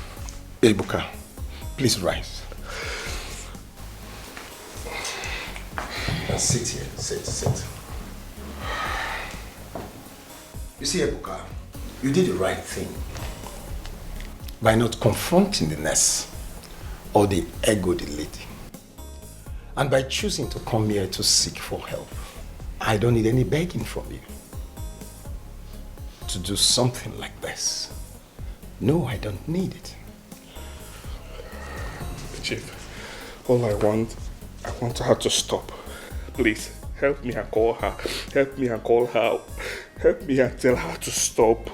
Ebuka, please rise. Now sit here. Sit. You see, Ebuka, you did the right thing by not confronting the nurse or the Egodi lady. And by choosing to come here to seek for help. I don't need any begging from you to do something like this. No, I don't need it. Chief, all I want her to stop. Please, help me and call her. Help me and call her. Help me and tell her to stop.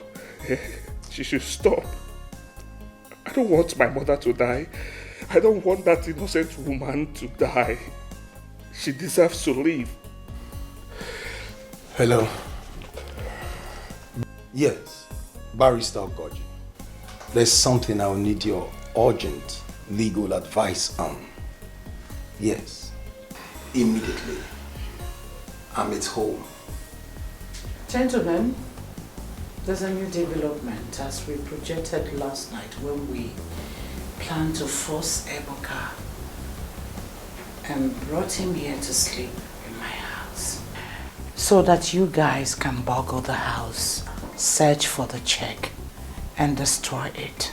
She should stop. I don't want my mother to die. I don't want that innocent woman to die. She deserves to live. Hello. Yes, Barrister Ogoji. There's something I'll need your urgent legal advice on. Yes, immediately. I'm at home. Gentlemen, There's a new development as we projected last night when we planned to force Ebuka and brought him here to sleep in my house. So that you guys can boggle the house, search for the check, and destroy it.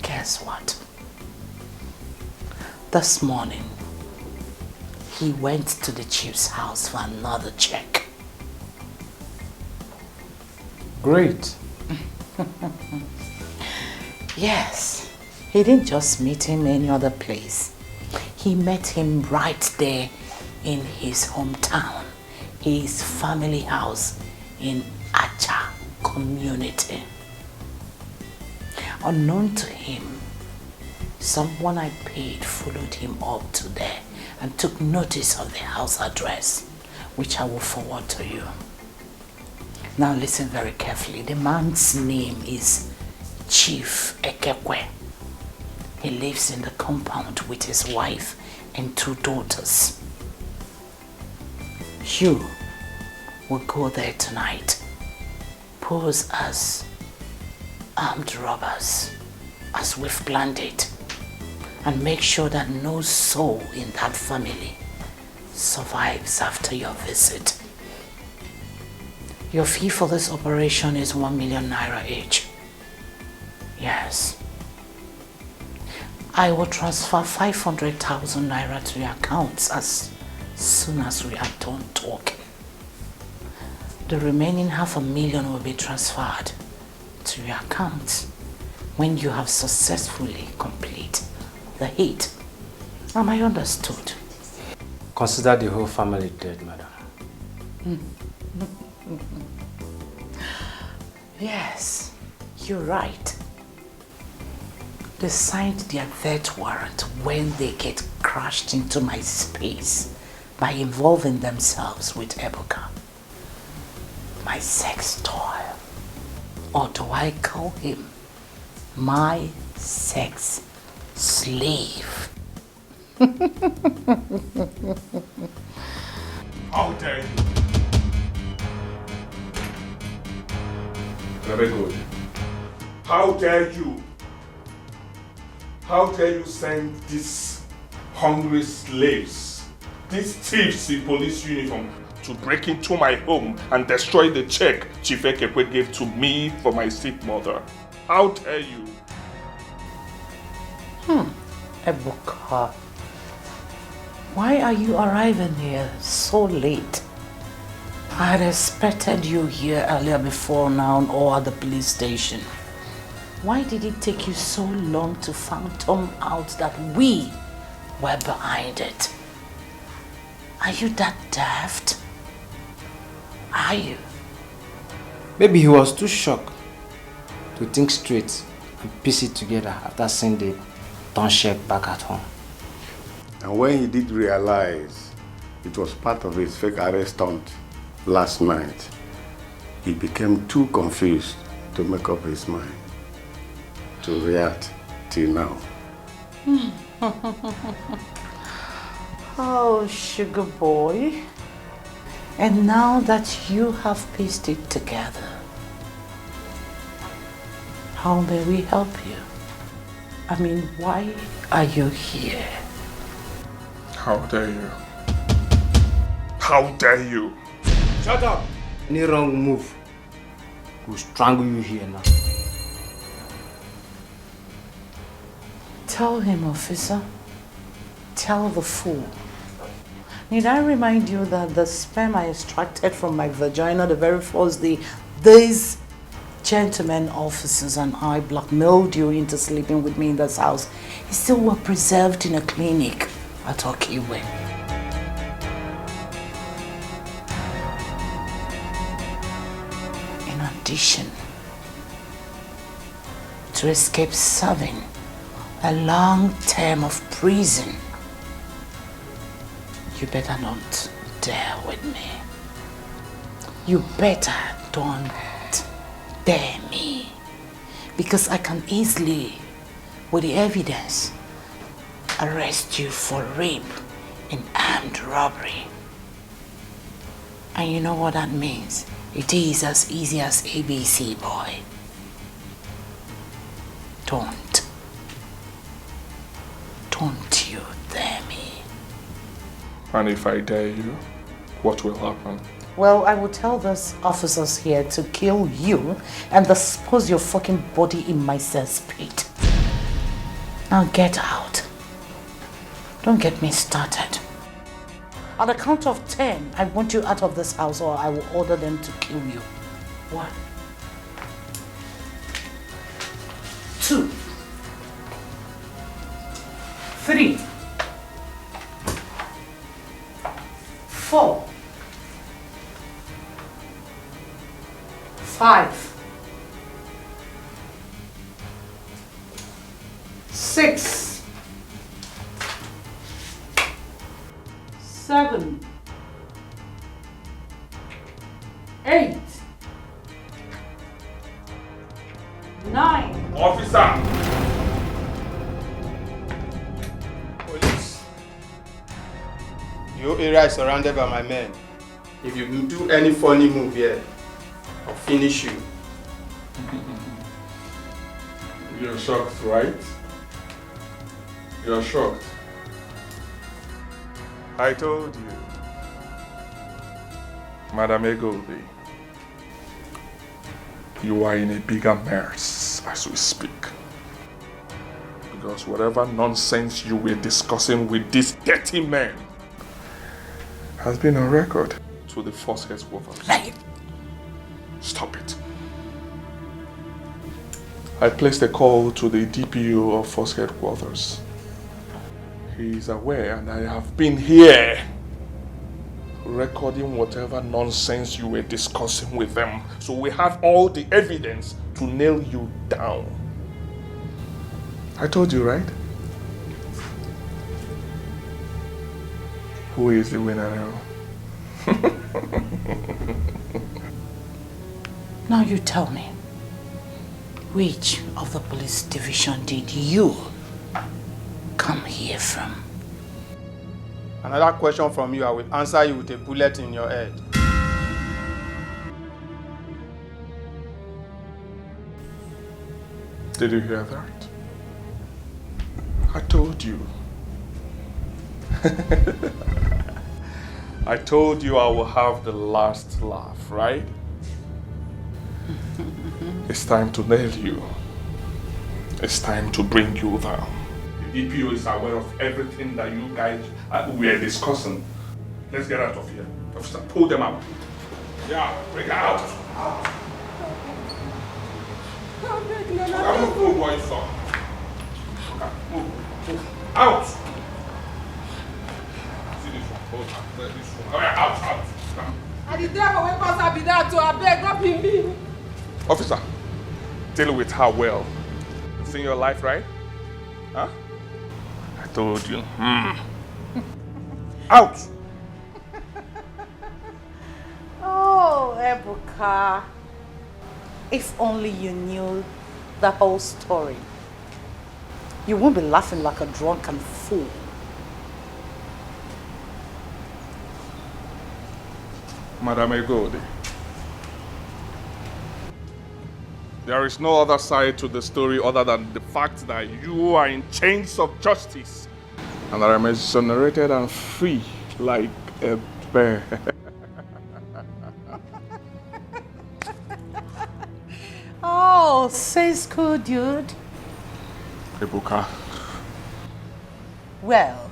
Guess what? This morning, he went to the chief's house for another check. Great. Yes, he didn't just meet him any other place. He met him right there in his hometown, his family house in Acha community. Unknown to him, someone I paid followed him up to there and took notice of the house address, which I will forward to you. Now listen very carefully. The man's name is Chief Ekekwe. He lives in the compound with his wife and 2 daughters. You will go there tonight, pose as armed robbers, as we've planned it, and make sure that no soul in that family survives after your visit. Your fee for this operation is 1 million naira each. Yes. I will transfer 500,000 naira to your accounts as soon as we are done talking. The remaining 500,000 will be transferred to your accounts when you have successfully completed the hit. Am I understood? Consider the whole family dead, madam. Yes, you're right. They signed their death warrant when they get crashed into my space by involving themselves with Ebuka, my sex toy. Or do I call him my sex slave? How dare you? Very good. How dare you? How dare you send these hungry slaves, these thieves in police uniform, to break into my home and destroy the check Chief Ekekwe gave to me for my sick mother? How dare you? Ebuka, why are you arriving here so late? I had expected you here earlier before now or at the police station. Why did it take you so long to phantom out that we were behind it? Are you that daft? Are you? Maybe he was too shocked to think straight and piece it together after seeing the township back at home. And when he did realize it was part of his fake arrest stunt last night, he became too confused to make up his mind to react till now. Oh, sugar boy. And now that you have pieced it together, how may we help you? I mean, why are you here? How dare you? How dare you? Shut up! Any wrong move will strangle you here now. Tell him, officer. Tell the fool. Need I remind you that the sperm I extracted from my vagina the very first day, these gentlemen officers and I blackmailed you into sleeping with me in this house, is still well preserved in a clinic at Okiwe. In addition, to escape serving a long term of prison, you better not dare with me. You better don't dare me. Because I can easily, with the evidence, arrest you for rape and armed robbery. And you know what that means? It is as easy as ABC, boy. Don't you dare me. And if I dare you, what will happen? Well, I will tell those officers here to kill you and dispose your fucking body in my cesspit. Now get out. Don't get me started. On the count of 10, I want you out of this house or I will order them to kill you. 1, 2, 3, 4, 5, 6, 7, 8, 9. Officer! Police. Your area is surrounded by my men. If you do any funny move here, I'll finish you. You're shocked, right? You're shocked. I told you. Madam Egoldi, you are in a bigger mess as we speak. Because whatever nonsense you were discussing with these dirty men has been on record to the force headquarters. Stop it. I placed a call to the DPO of force headquarters. He is aware and I have been here recording whatever nonsense you were discussing with them. So we have all the evidence to nail you down. I told you, right? Who is the winner now? Now you tell me, which of the police division did you come here from? Another question from you, I will answer you with a bullet in your head. Did you hear that? I told you. I told you I will have the last laugh, right? It's time to nail you. It's time to bring you down. The DPO is aware of everything that you guys were discussing. Let's get out of here. Officer, pull them out. Yeah, bring her out. Move, boy, son. Move. Out. See this one. Hold on. This one. All right, out. And the driver will pass her be there to I beg, not me. Officer, deal with her well. You've seen your life, right? Huh? I told you. Out! Oh, Ebuka. If only you knew the whole story. You won't be laughing like a drunken fool. Madam Egodi, there is no other side to the story other than the fact that you are in chains of justice and I am exonerated and free like a bear. Oh, says cool, dude. Ebuka. Well,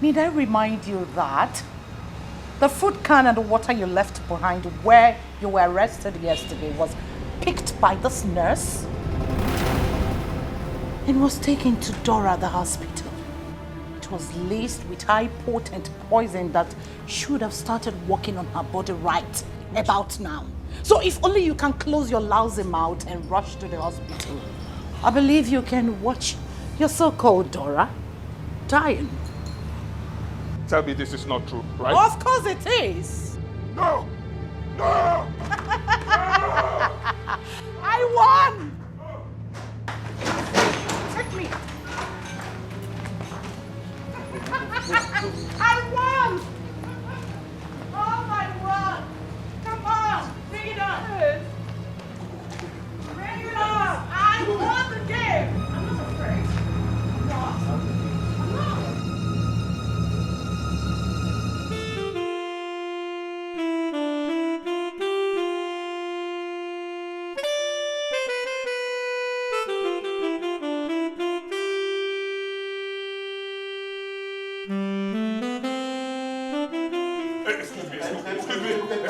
need I remind you that the food can and the water you left behind where you were arrested yesterday was picked by this nurse and was taken to Dora, the hospital. It was laced with high potent poison that should have started working on her body right about now. So if only you can close your lousy mouth and rush to the hospital, I believe you can watch your so-called Dora dying. Tell me this is not true, right? Of course it is. No! No! I won! Take me. I won!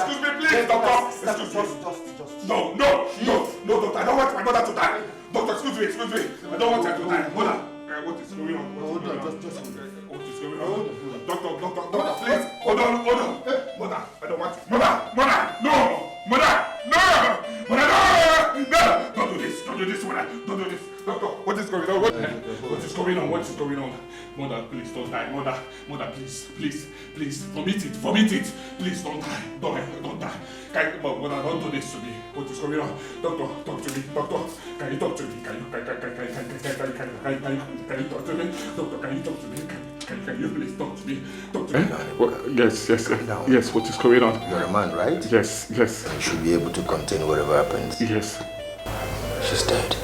Excuse me, please, doctor. Excuse me. No, doctor. I don't want my mother to die. Doctor, excuse me. I don't want her to die. Mother, what is going on? What is going on? Doctor, please. Hold on. Mother, I don't want it. Mother, no. Mother, no. Don't do this, mother. Don't do this. Doctor, what is going on? What is going on? Mother, please don't die. Mother, please. Vomit it. Please don't die. Don't die. Mother, don't do this to me. What is going on? Doctor, talk to me. Doctor, can you talk to me? Can you talk to me? Doctor, can you talk to me? Can you please talk to me? Yes, what is going on? You're a man, right? Yes. You should be able to contain whatever happens. Yes. She's dead.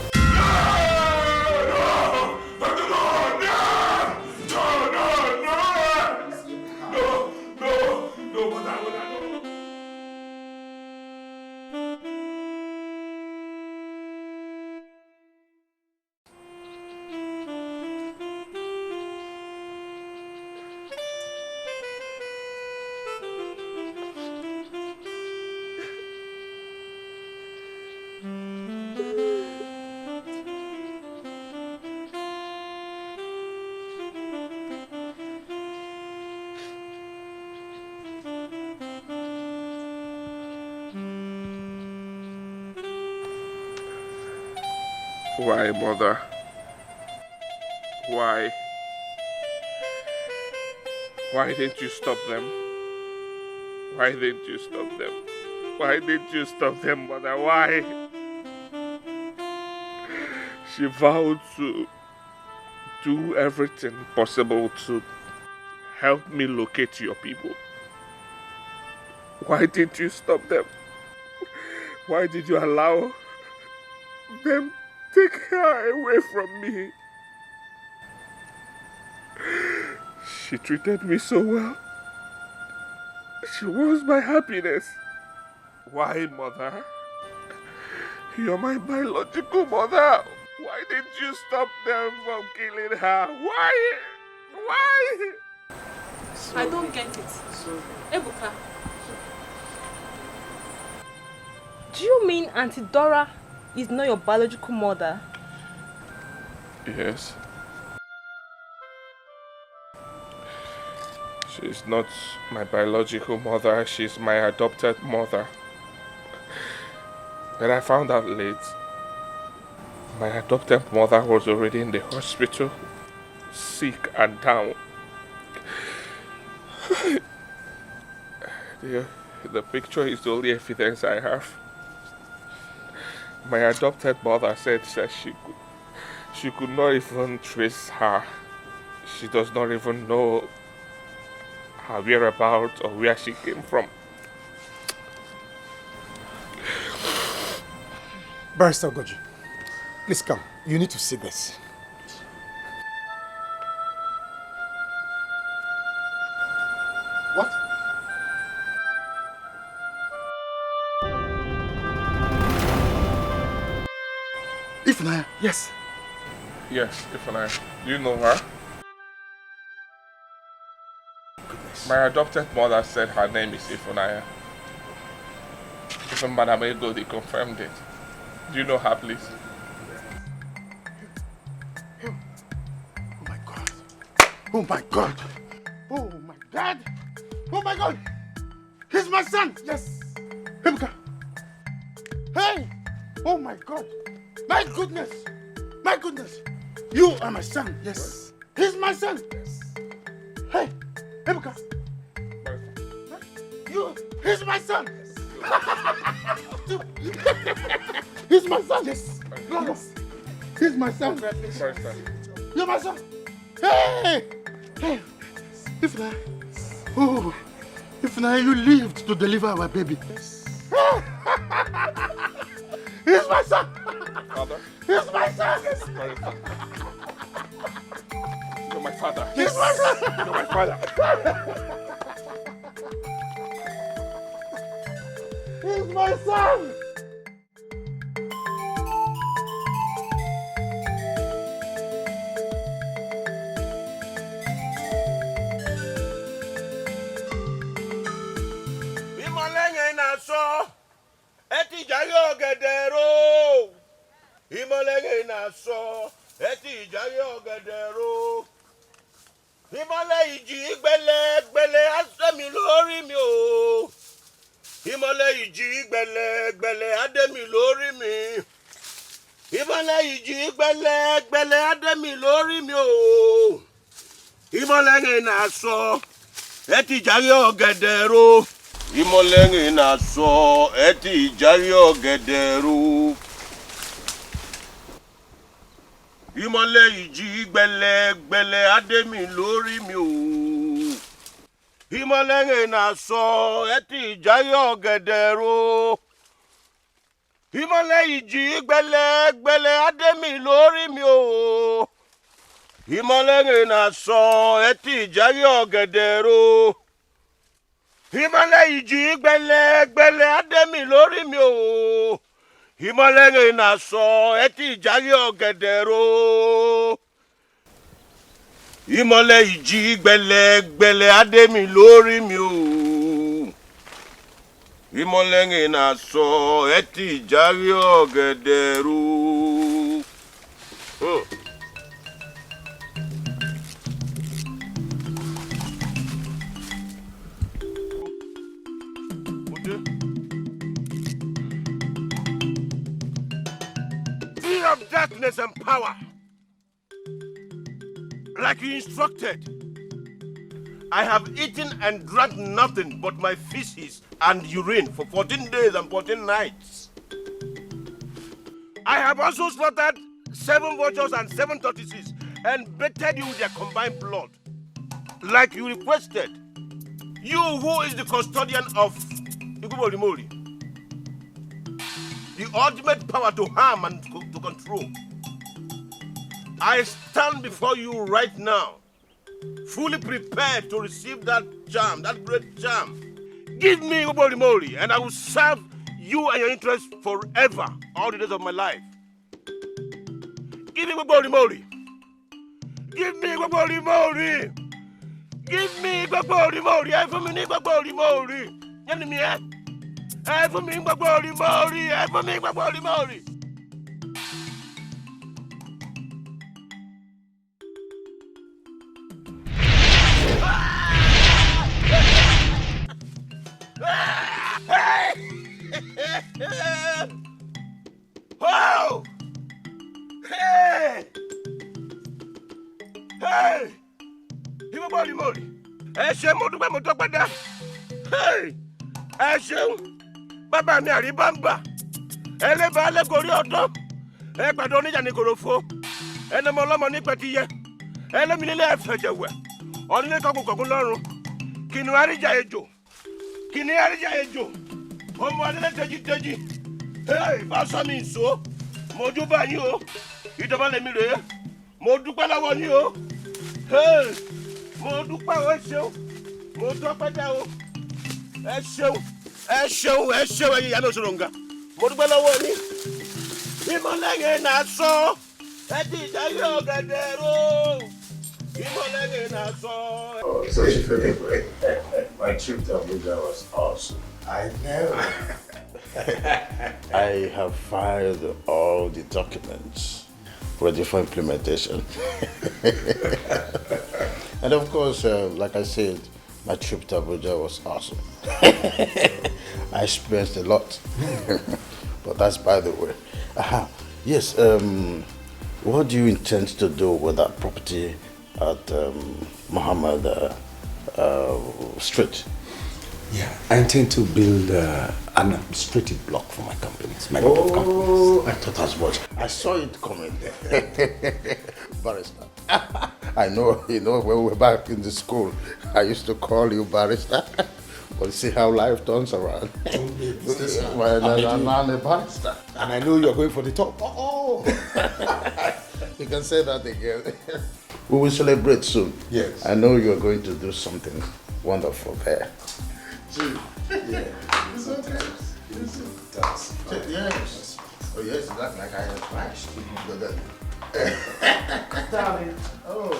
Why, mother? Why? Why didn't you stop them? Why didn't you stop them, mother? Why? She vowed to do everything possible to help me locate your people. Why didn't you stop them? Why did you allow them take her away from me? She treated me so well. She was my happiness. Why, mother? You're my biological mother. Why didn't you stop them from killing her? Why? I don't get it. Ebuka. Do you mean Auntie Dora is not your biological mother? Yes. She's not my biological mother, she's my adopted mother. When I found out late, my adopted mother was already in the hospital, sick and down. The picture is the only evidence I have. My adopted mother said that she could not even trace her. She does not even know her whereabouts or where she came from. Barrister Goji, please come. You need to see this. What? Ifunanya? Yes. Yes, Ifunanya. Do you know her? My adopted mother said her name is Ifunanya. Even Madam Ego, they confirmed it. Do you know her, please? Oh my God! Oh my God! Oh my God! He's my son! Yes! Ebuka! Hey! Oh my God! My goodness! My goodness! You are my son! Yes! He's my son! Yes! Hey! Ebuka! He's my son! He's my son! Yes! He's my son! You're my son! Hey! Hey! Ifunanya! Oh! Ifunanya, you lived to deliver our baby. Yes. He's my son! Father? He's my son! Yes. You're my father. He's my son! You're my father. He's my son! ọ̀gẹ̀dẹ̀rò. Ìmọ̀lẹ̀ náà sọ ẹtì ìjàrí ọ̀gẹ̀dẹ̀rò. Ìmọ̀lẹ̀ ìjì gbẹlẹgbẹlẹ asẹ́mi lórí mi o. Ìmọ̀lẹ̀ ìjì gbẹlẹgbẹlẹ adẹ́mi lórí mi. Ìmọ̀lẹ̀ ìjì gbẹlẹgbẹlẹ adẹ́mi lórí mi o. Ìmọ̀lẹ̀ náà sọ ẹtì ìjàrí ọ̀gẹ̀dẹ̀rò. Ìmọ̀lẹ̀ náà sọ ẹtì ìjàrí ọ̀gẹ̀dẹ̀rò. Ìmọ̀lẹ̀ ìjì gbẹlẹgbẹlẹ adẹ́mi lórí mi o. Ìmọ̀lẹ̀ náà sọ ẹtì ìjàrí ọ̀gẹ̀dẹ̀rò. Ìmọ̀lẹ̀ ìjì gbẹlẹgbẹlẹ adẹ́mi lórí mi o. Ìmọ̀lẹ̀ náà sọ ẹtì ìjàrí ọ̀gẹ̀dẹ̀rò. Ìmọ̀lẹ̀ ìjì gbẹlẹgbẹlẹ adẹ́mi lórí mi o. Ìmọ̀lẹ̀ náà sọ ẹtì ìjàrí ọ̀gẹ̀dẹ̀rò. Ìmọ̀lẹ̀ ìjì gbẹlẹgbẹlẹ adẹ́mi lórí mi o. Ìmọ̀lẹ̀ náà sọ ẹtì ìjàrí ọ̀gẹ̀dẹ̀rò. Of darkness and power, like you instructed. I have eaten and drank nothing but my feces and urine for 14 days and 14 nights. I have also slaughtered 7 vultures and 7 tortoises and bathed you with their combined blood, like you requested. You who is the custodian of Iguborimori, the ultimate power to harm and to control. I stand before you right now, fully prepared to receive that charm, that great charm. Give me Iguborimori, and I will serve you and your interests forever, all the days of my life. Give me Iguborimori. Give me Iguborimori. Give me Iguborimori. I for me Iguborimori. Enemy, eh? I for me Iguborimori. I for me Iguborimori. Oh! Hey! Hey! Iguborimori. Ẹ ṣé mo dúpẹ́ mo tọ́pẹ́ dá. Hey! Ẹ ṣeun. Bàbá mi àríbámbà. Ẹlẹ́bàá lẹ́kọ̀ọ́rí ọ̀dọ́. Ẹ pàdé oníjà ní kòròfo. Ẹnọmọ ọlọ́mọ ní pẹ̀tiyẹ. Ẹlẹ́mi nílé ẹ̀fẹ̀jẹ̀wẹ̀. Ọ̀nílé kọkùnkọ̀kùn lọ́rùn. Kìnìún àríjà ejò. Kìnìún àríjà ejò. Ọmọ adélé tẹ́jítẹ́jí. Hey! Bá sọ mi ìṣó. Mo júbà yín o. Ìjọba lèmi rèé. Mo dúpẹ́ lọ́wọ́ yín o. Hey! Mo dúpẹ́ o, ẹ ṣeun. Mo dúpẹ́ dá o. Ẹ ṣeun. Ẹ ṣeun, ẹ ṣeun ẹ̀yin ìyá mi òṣòròǹgà. Mo dúpẹ́ lọ́wọ́ yín. Ìmọ̀lẹ́yìn náà sọ. Ẹ ti ìdáyé ọ̀gẹ̀dẹ̀rò. Ìmọ̀lẹ́yìn náà sọ. Oh, such a favorite. My trip to Abuja was awesome. I know. I have filed all the documents ready for implementation. And of course, like I said, my trip to Abuja was awesome. I experienced a lot. But that's by the way. Yes, what do you intend to do with that property at Muhammad Street? Yeah, I intend to build an administrative block for my companies, my group of companies. I thought as much. I saw it coming. Barrister. I know, when we were back in the school, I used to call you barrister. But see how life turns around. Well, I'm a barrister. And I know you're going for the top. Oh! You can say that again. We will celebrate soon. Yes. I know you're going to do something wonderful there. Yeah. It's okay. Yes. Oh yes, that's like I advised. Darling. Oh.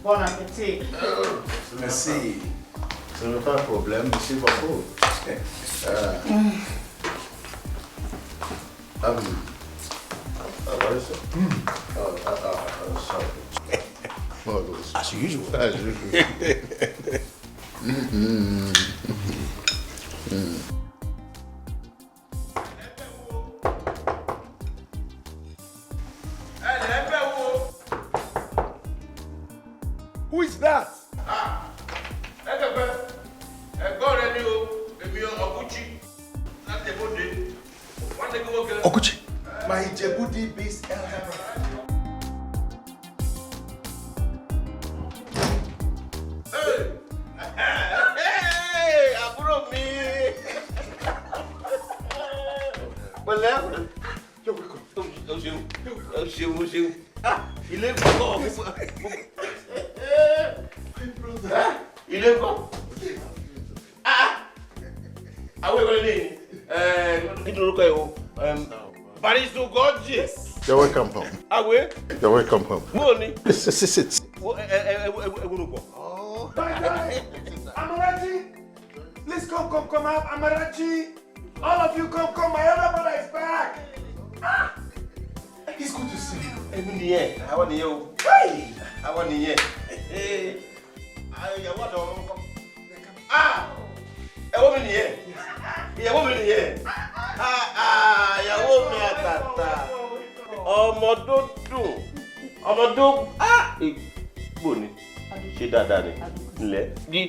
Bon appetit. Merci. Ce n'est pas un problème, c'est pas beau. What is it? Sorry. As usual. As usual. Who is that? Okuchi. My Djibouti based elder brother. Hey, àbúrò mi. Pẹ̀lẹ́. O ṣeun. Ilé ńkọ́. Ilé ńkọ́. Àwọn ìwé ilé ni. Kí ni orúkọ ẹ̀ o? Paris so gorgeous. You're welcome home. Àwẹ̀. You're welcome home. Mo ni. Sit. Oh. Amarachi! Please come out, Amarachi! All of you come, my elder brother is back! Ah! It's good to see you. Èmi nìyẹn, àwọn nìyẹn o. Àwọn nìyẹn. Ìyàwó àtàwọn ọmọ kan. Ìyàwó mi nìyẹn. Ìyàwó mi nìyẹn. Ìyàwó mi àtàtà. Ọmọ tó dùn. Ọmọ tó gbò ni. Ṣé dáadáa ni? Ńlẹ̀. Yí.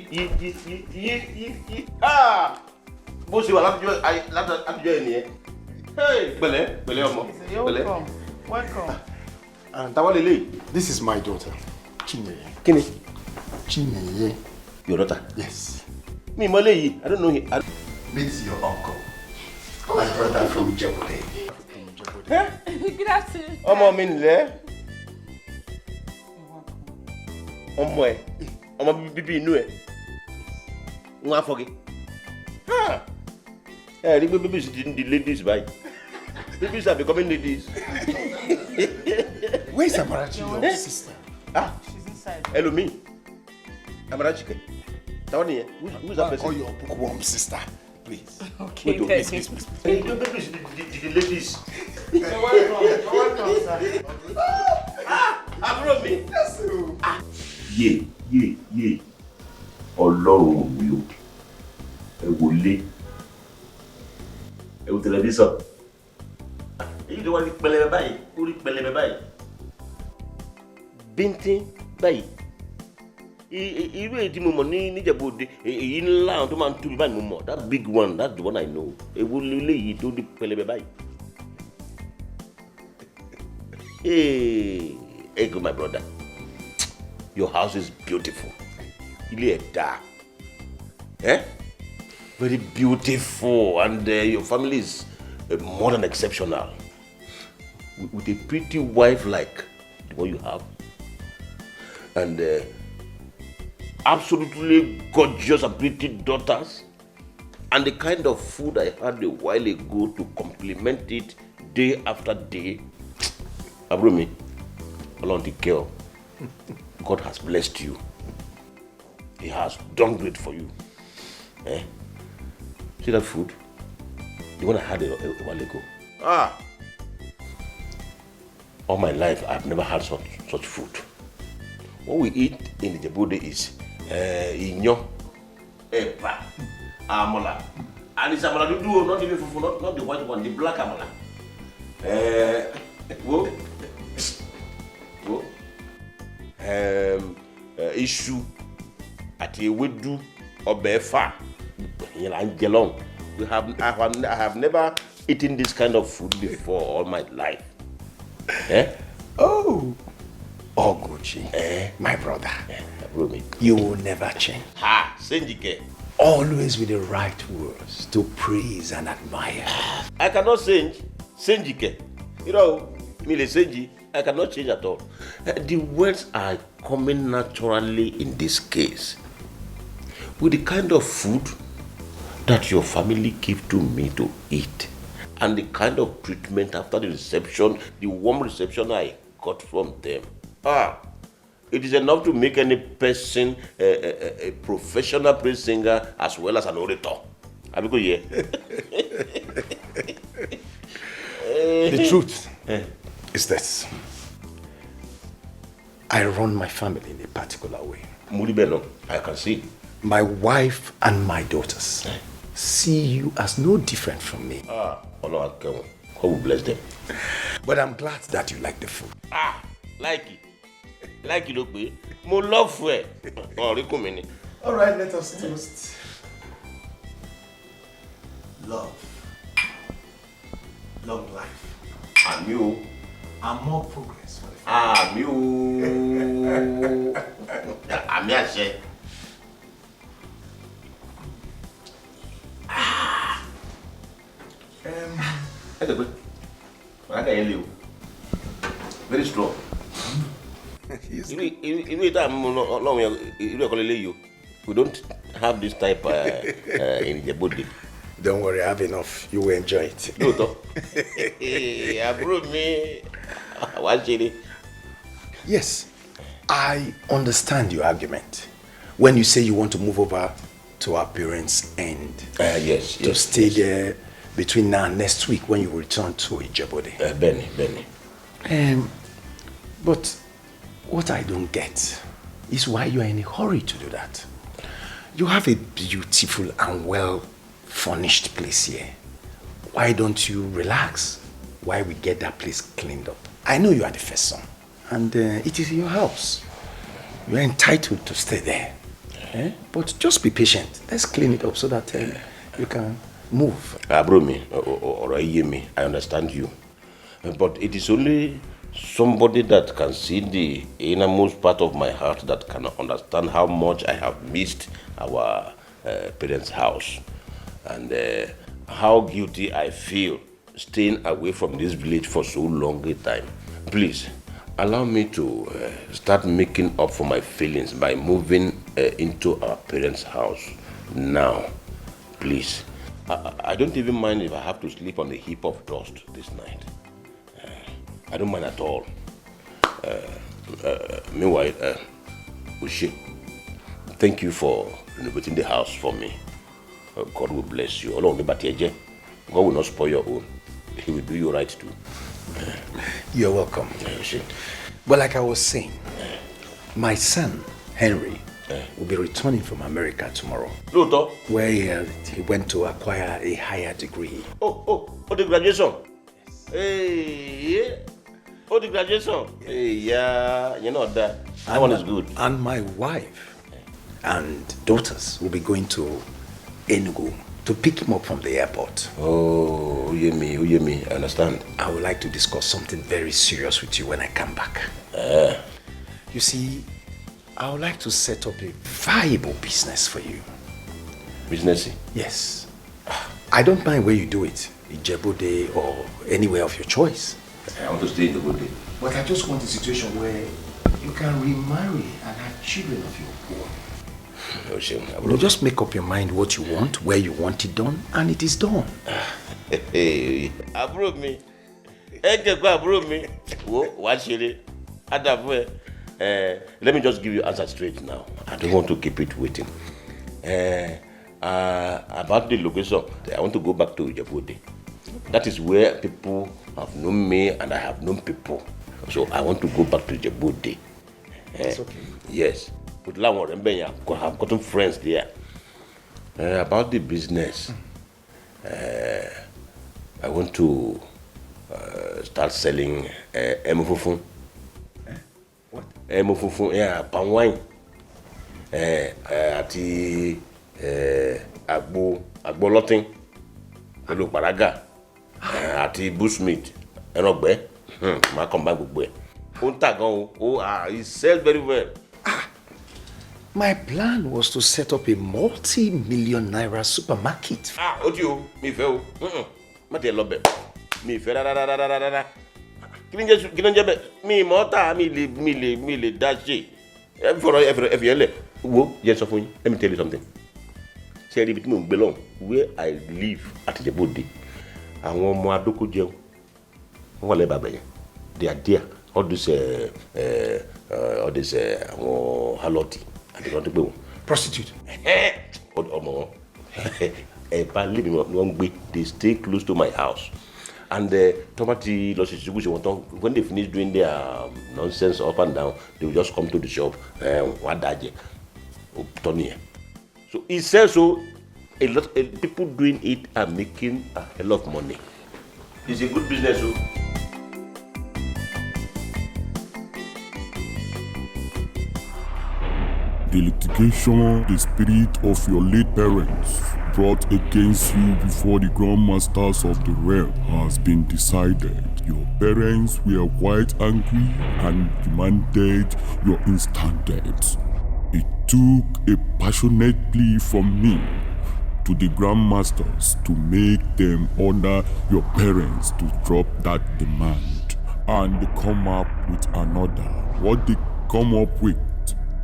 Bó ṣe wà látijọ́ ẹ̀ nìyẹn. Pẹ̀lẹ́ ọmọ. Pẹ̀lẹ́. Welcome. And táwa lele. This is my daughter, Chineye. Kini? Chineye. Your daughter? Yes. Me Malay. I don't know him. Meet your uncle. My brother from Djibouti. Good afternoon. Ọmọ mi nle. Ọmọ ẹ. Ọmọ bíbí inú ẹ. Wọ́n afoge. Rí pé babies didn't the ladies by. Babies are becoming ladies. Where's Amarachi, your sister? She's inside. Hello, me. Amarachi. Who's that person? Call your bookworm sister, please. Okay, please. Babies, the ladies. You're welcome, sir. Àbúrò mi. Yé. Ọlọ́run mi o. Ẹ wọlé. Ẹ wo tẹlifíṣàn. Èyí ló wá ní pẹlẹbẹ báyìí, ó rí pẹlẹbẹ báyìí. Bíntín báyìí. Irú èyí tí mo mọ̀ ní Níjẹ̀bú-Òde, èyí ńlá àwọn tó máa ń tóbi báyìí mo mọ̀. That big one, that's the one I know. Èwo léyìí tó rí pẹlẹbẹ báyìí. Hey, Ego, my brother. Your house is beautiful. Ilé ẹ̀ dáa. Very beautiful, and your family is more than exceptional. With a pretty wife like the one you have, and absolutely gorgeous and pretty daughters, and the kind of food I had a while ago to complement it day after day. Abrumi, along the girl, God has blessed you. He has done great for you. See that food? The one I had a while ago. All my life, I've never had such food. What we eat in the Djibouti is inyo, epa, amola. And it's amola dudu, not even fufu, not the white one, the black amola. Iṣu àti ewédú ọbẹ̀ ẹ̀fà. I have never eaten this kind of food before all my life. Oh, Oguchi, my brother. You will never change. Senjike. Always with the right words to praise and admire. I cannot change. Senjike. You know, Mile Senji, I cannot change at all. The words are coming naturally in this case. With the kind of food that your family give to me to eat, and the kind of treatment after the reception, the warm reception I got from them. It is enough to make any person a professional praise singer as well as an orator. The truth is this. I run my family in a particular way. I can see. My wife and my daughters see you as no different from me. God will bless them. But I'm glad that you like the food. Like it. Like it, look, more love for it. All right, let us toast. Love. Long life. And you. And more progress. You. I'm here, very strong. We don't have this type in the body. Don't worry, I have enough. You will enjoy it. Yes, I understand your argument. When you say you want to move over to our parents' end, to stay there between now and next week when you return to Ijebode. Benny. But what I don't get is why you are in a hurry to do that. You have a beautiful and well-furnished place here. Why don't you relax while we get that place cleaned up? I know you are the first son, and it is your house. You are entitled to stay there. But just be patient. Let's clean it up so that you can move. I understand you. But it is only somebody that can see the innermost part of my heart that can understand how much I have missed our parents' house and how guilty I feel staying away from this village for so long a time. Please, allow me to start making up for my feelings by moving into our parents' house now. Please. I don't even mind if I have to sleep on a heap of dust this night. I don't mind at all. Meanwhile, Ushi, thank you for renovating the house for me. God will bless you. God will not spoil your own. He will do you right too. You're welcome. But like I was saying, my son, Henry, will be returning from America tomorrow. Where he went to acquire a higher degree. Oh, the graduation? Hey, the graduation? Hey, yeah, you know that one is good. And my wife and daughters will be going to Enugu to pick him up from the airport. Oh, you me, I understand. I would like to discuss something very serious with you when I come back. You see, I would like to set up a viable business for you. Business? Yes. I don't mind where you do it, Ijebode or anywhere of your choice. I want to stay in Ijebode. But I just want a situation where you can remarry and have children of your own. You just make up your mind what you want, where you want it done, and it is done. Hey, approve me. Approve me. Watch it. Let me just give you answer straight now. I don't want to keep it waiting. About the location, I want to go back to Ijebode. That is where people have known me and I have known people. So I want to go back to Ijebode. That's okay. Yes. I've gotten friends there. About the business, I want to start selling emufufun. What? Emufufun, yeah, palm wine. Ati agbolotin, pẹ̀lú paraga, ati bushmeat, ẹnọgbẹ, ma combine gbogbo ẹ̀. Ó ń tà gan o, he sells very well. My plan was to set up a multi-million naira supermarket. Ojo, mi fẹ́ o. Má tẹ̀ lọ bẹ̀. Mi fẹ́ rárá. Kí ló ń jẹ́ bẹ́ẹ̀? Mi mọ́ta mi lè dá ṣe. Ẹ fi yẹn lẹ̀. Wo jẹ́ sọ fún yín. Let me tell you something. Ṣé ẹ rí ibi tí mò ń gbé lọ́hùn? Where I live at Ijebode. Àwọn ọmọ adókó jẹun. Wọ́n wà lẹ́bàá bẹ̀yẹn. They are there. all this haloti. I don't want to prostitute. They stay close to my house. And when they finish doing their nonsense up and down, they will just come to the shop. So he says so. A lot of people doing it are making a hell of money. It's a good business. So. The litigation, the spirit of your late parents brought against you before the grandmasters of the realm has been decided. Your parents were quite angry and demanded your instant death. It took a passionate plea from me to the grandmasters to make them order your parents to drop that demand and come up with another. What they come up with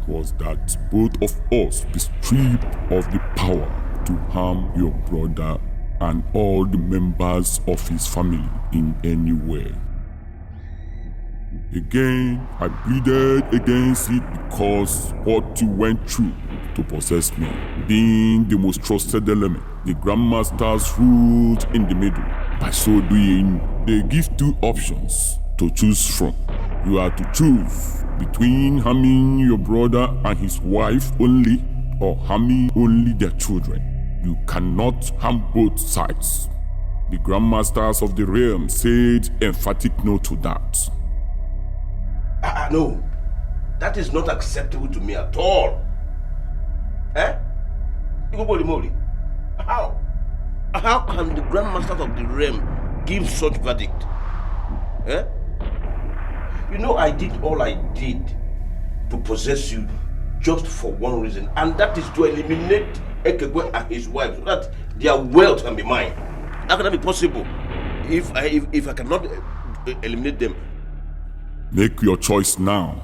was that both of us be stripped of the power to harm your brother and all the members of his family in any way. Again, I pleaded against it because what you went through to possess me, being the most trusted element, the grandmasters ruled in the middle. By so doing, they give two options to choose from. You are to choose between harming your brother and his wife only, or harming only their children. You cannot harm both sides. The grandmasters of the realm said emphatic no to that. No, that is not acceptable to me at all. How? How can the grandmasters of the realm give such verdict? You know, I did all I did to possess you just for one reason, and that is to eliminate Ekegwe and his wife so that their wealth can be mine. How can that be possible if I cannot eliminate them? Make your choice now.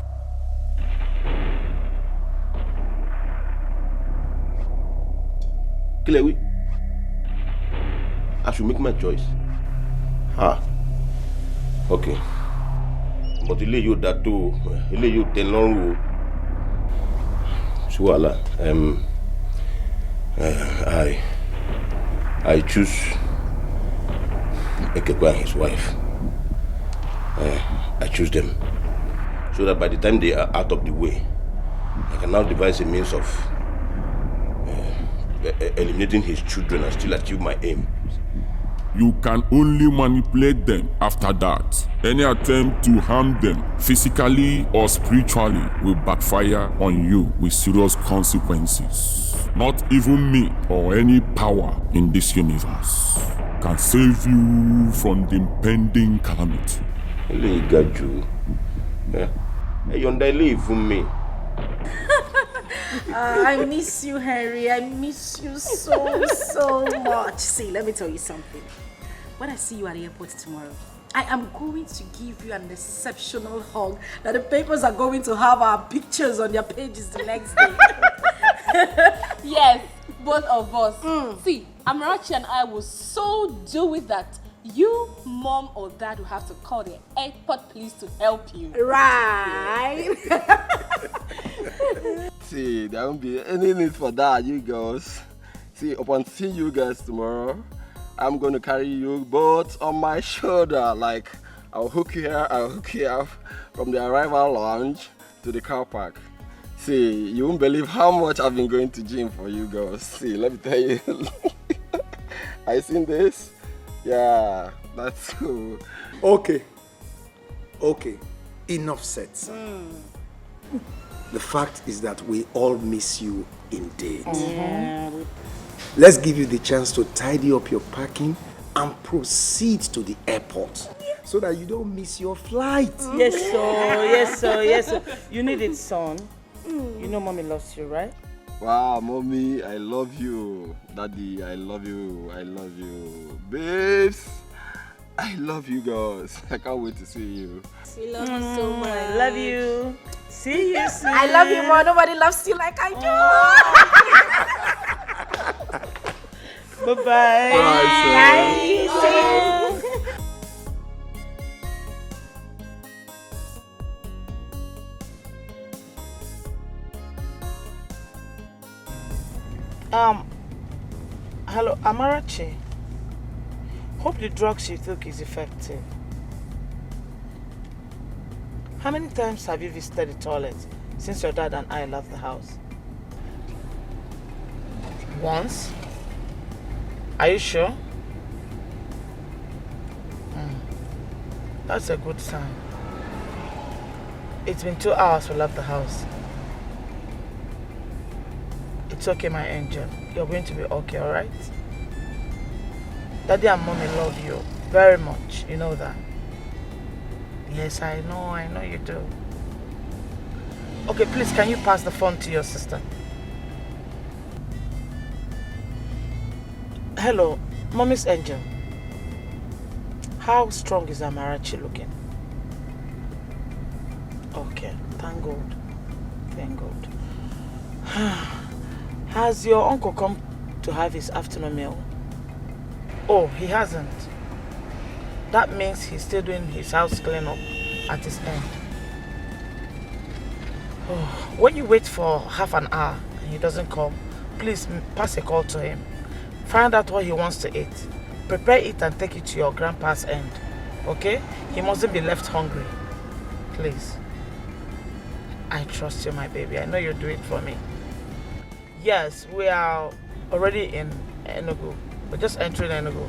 Kilewi, I should make my choice. Okay. But you you that do, you tell long. Suala, I choose Ekekwa and his wife. I choose them so that by the time they are out of the way, I can now devise a means of eliminating his children and still achieve my aim. You can only manipulate them after that. Any attempt to harm them physically or spiritually will backfire on you with serious consequences. Not even me or any power in this universe can save you from the impending calamity. Hey, got you. Hey, you leave from me. I miss you, Henry. I miss you so much. See, let me tell you something. When I see you at the airport tomorrow, I am going to give you an exceptional hug that the papers are going to have our pictures on their pages the next day. Yes, both of us. See, Amarachi and I will so do it that you, mom or dad will have to call the airport police to help you. Right. See, there won't be any need for that, you girls. See, upon seeing you guys tomorrow, I'm going to carry you both on my shoulder. Like, I'll hook you here, I'll hook you up from the arrival lounge to the car park. See, you won't believe how much I've been going to gym for you girls. See, let me tell you. I seen this? Yeah, that's cool. Okay. Enough said. The fact is that we all miss you indeed. Let's give you the chance to tidy up your packing and proceed to the airport so that you don't miss your flight. Yes, sir. You need it, son. You know mommy loves you, right? Wow, mommy, I love you. Daddy, I love you. Babes, I love you girls. I can't wait to see you. We love you so much. I love you. See you soon. I love you more. Nobody loves you like I do. Bye-bye. Bye. Amarachi, hope the drugs you took is effective. How many times have you visited the toilet since your dad and I left the house? Once? Are you sure? That's a good sign. It's been 2 hours we left the house. It's okay, my angel. You're going to be okay, alright? Daddy and Mommy love you very much. You know that? Yes, I know you do. Okay, please, can you pass the phone to your sister? Hello, Mommy's angel. How strong is Amarachi looking? Okay, thank God. Thank God. Has your uncle come to have his afternoon meal? Oh, he hasn't. That means he's still doing his house cleanup at his end. Oh, when you wait for half an hour and he doesn't come, please pass a call to him. Find out what he wants to eat. Prepare it and take it to your grandpa's end. Okay? He mustn't be left hungry. Please. I trust you, my baby. I know you'll do it for me. Yes, we are already in Enugu. We're just entering Enugu.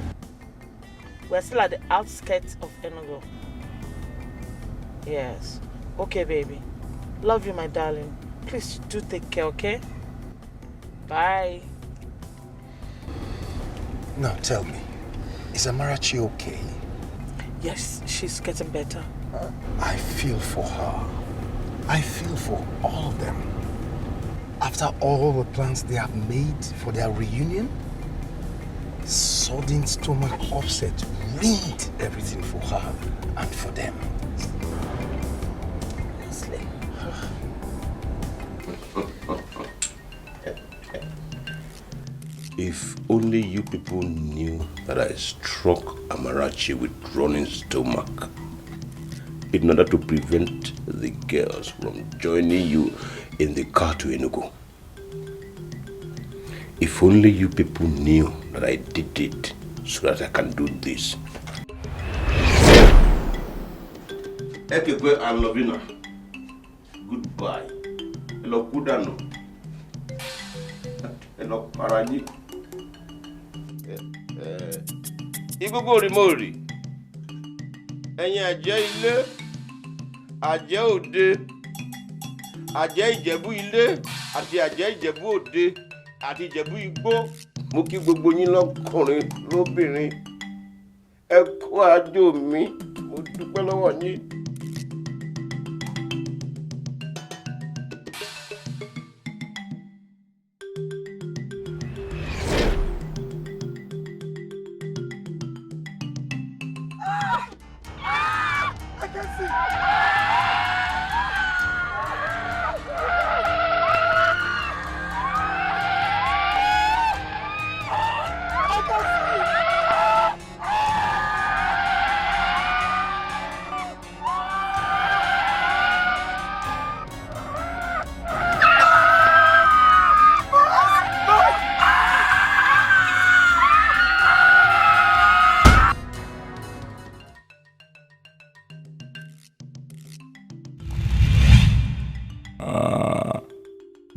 We're still at the outskirts of Enugu. Yes. Okay, baby. Love you, my darling. Please do take care, okay? Bye. Now tell me, is Amarachi okay? Yes, she's getting better. I feel for her. I feel for all of them. After all the plans they have made for their reunion, sudden stomach upset ruined everything for her and for them. Honestly. If only you people knew that I struck Amarachi with running stomach in order to prevent the girls from joining you in the car to Enugu. If only you people knew that I did it so that I can do this. Ekekwe and Lovina, goodbye. Hello, Kudano. Hello, Paraji. Igogo Rimori. Ẹ̀yin àjẹ́ ilé, àjẹ́ òde, àjẹ́ Ìjẹ̀bú ilé, àti àjẹ́ Ìjẹ̀bú òde, àti Ìjẹ̀bú igbó. Mo kí gbogbo yín lọ́kùnrin lóbìnrin. Ẹ kú àjò mi, mo dúpẹ́ lọ́wọ́ yín.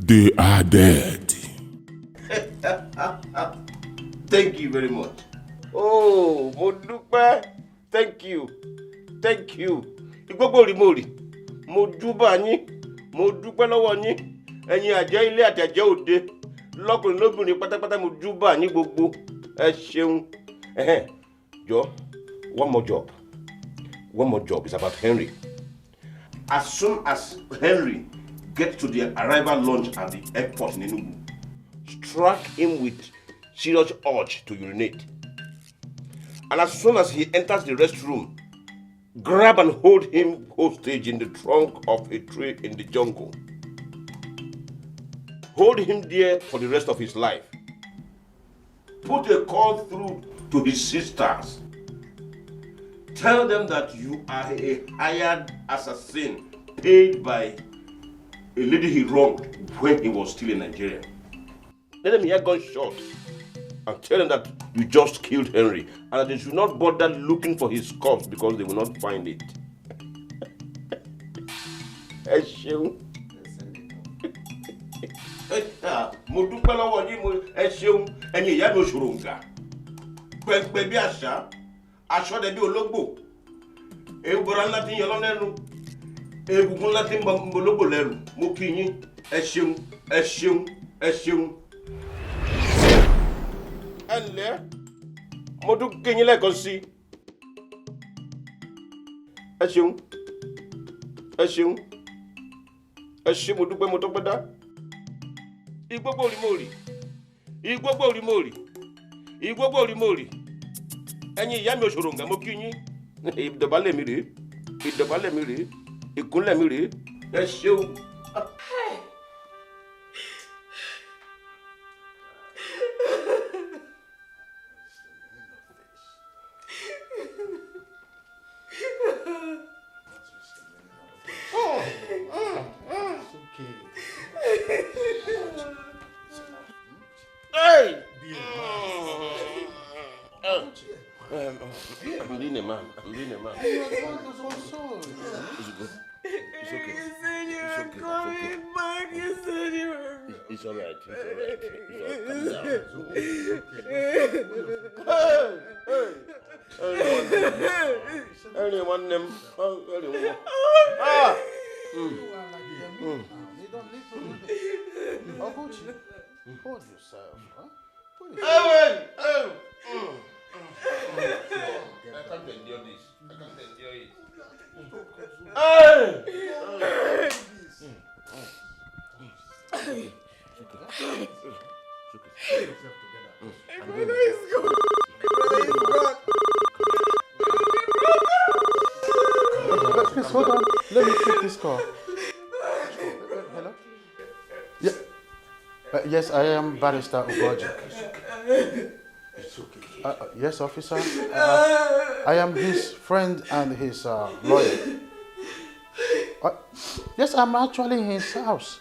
They are dead. Thank you very much. Oh, mo dúpẹ́. Thank you. Thank you. Igbogbo Rimori. Mo júbà yín. Mo dúpẹ́ lọ́wọ́ yín. Ẹ̀yin àjẹ́ ilé àti àjẹ́ òde. Lọ́kùnrin lóbìnrin pátápátá mo júbà yín gbogbo. Ẹ ṣeun. Jọ̀ọ́, one more job. One more job is about Henry. As soon as Henry gets to the arrival lounge at the airport in Enugu, strike him with serious urge to urinate. And as soon as he enters the restroom, grab and hold him hostage in the trunk of a tree in the jungle. Hold him there for the rest of his life. Put a call through to his sisters. Tell them that you are a hired assassin paid by a lady he wronged when he was still in Nigeria. Let them hear gunshots. and tell them that you just killed Henry and that they should not bother looking for his corpse because they will not find it. Ẹ ṣeun. Mo dúpẹ́ lọ́wọ́ yín, ẹ ṣeun, ẹ̀yin ìyá mi òṣòròǹgà. Pẹ̀pẹ̀ bí àṣà, aṣọ́dẹ bí ológbò. Ewúrẹ́ ńlá ti ń yọ lọ́nẹ́nu. Egungun ńlá ti ń bọ ológbò lẹ́rù. Mo kí yín, ẹ ṣeun, ẹ ṣeun, ẹ ṣeun. Ẹ ǹlẹ́, mo tún kí yín lẹ́ẹ̀kan sí. Ẹ ṣeun, ẹ ṣeun, ẹ ṣé mo dúpẹ́ mo tọ́pẹ́ dá. Igbógbó rí mòrì, igbógbó rí mòrì, igbógbó rí mòrì. Ẹ̀yin ìyá mi òṣòròǹgà mo kí yín. Ìdọ̀bálẹ̀ mi rèé, ìdọ̀bálẹ̀ mi rèé, ìkúnlẹ̀ mi rèé. Ẹ ṣeun. Hey! I'm being a man. I'm being a man. It's good. It's okay. You said you were coming back. You said you were. It's all right. Anyone them? Ah! You don't need to do this. Oguchi, hold yourself. Huh? I can't endure this. I can't endure it. My brother is gone. Please hold on. Let me take this call. Hello? Yeah. Yes, I am Barrister Ugoji. It's okay. Yes, officer. I am his friend and his lawyer. Yes, I'm actually in his house.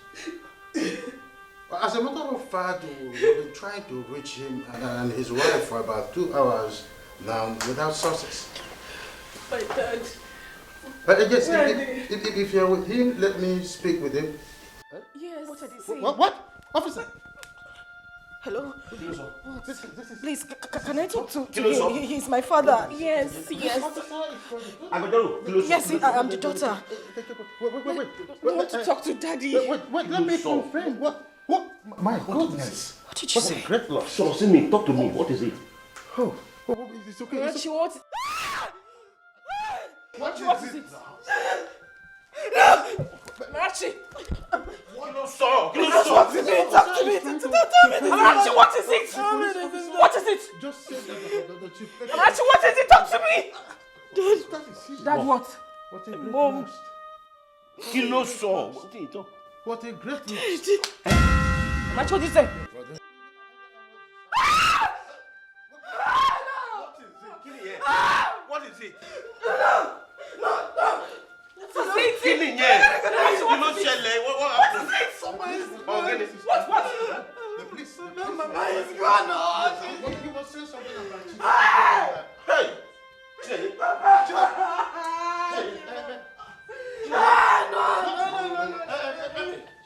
As a matter of fact, we've been trying to reach him and his wife for about 2 hours now without success. My dad. Yes, if you're with him, let me speak with him. Yes. What are they saying? What? Officer? Hello? This is... Please, can I talk to him? He's my father. Yes, yes. I'm the daughter. Wait. I want to talk to Daddy. Wait, let me confirm. What? My goodness. What did you say? What a great loss. So, see me, talk to me. What is it? Oh, it's okay. What is it? What is it? Marachi! What is it? Talk to me! Marachi, what is it? What is it? Just say that the chief... Marachi, what is it? Talk to me! Dad, what? What a great Mom. loss. Kilo saw. What a great loss. Marachi, what did you say? What is it? No. What is it? Killing, yeah. You know, Shelley, what happened? What? The police. Mama is gone. He was saying something about you. Hey! No.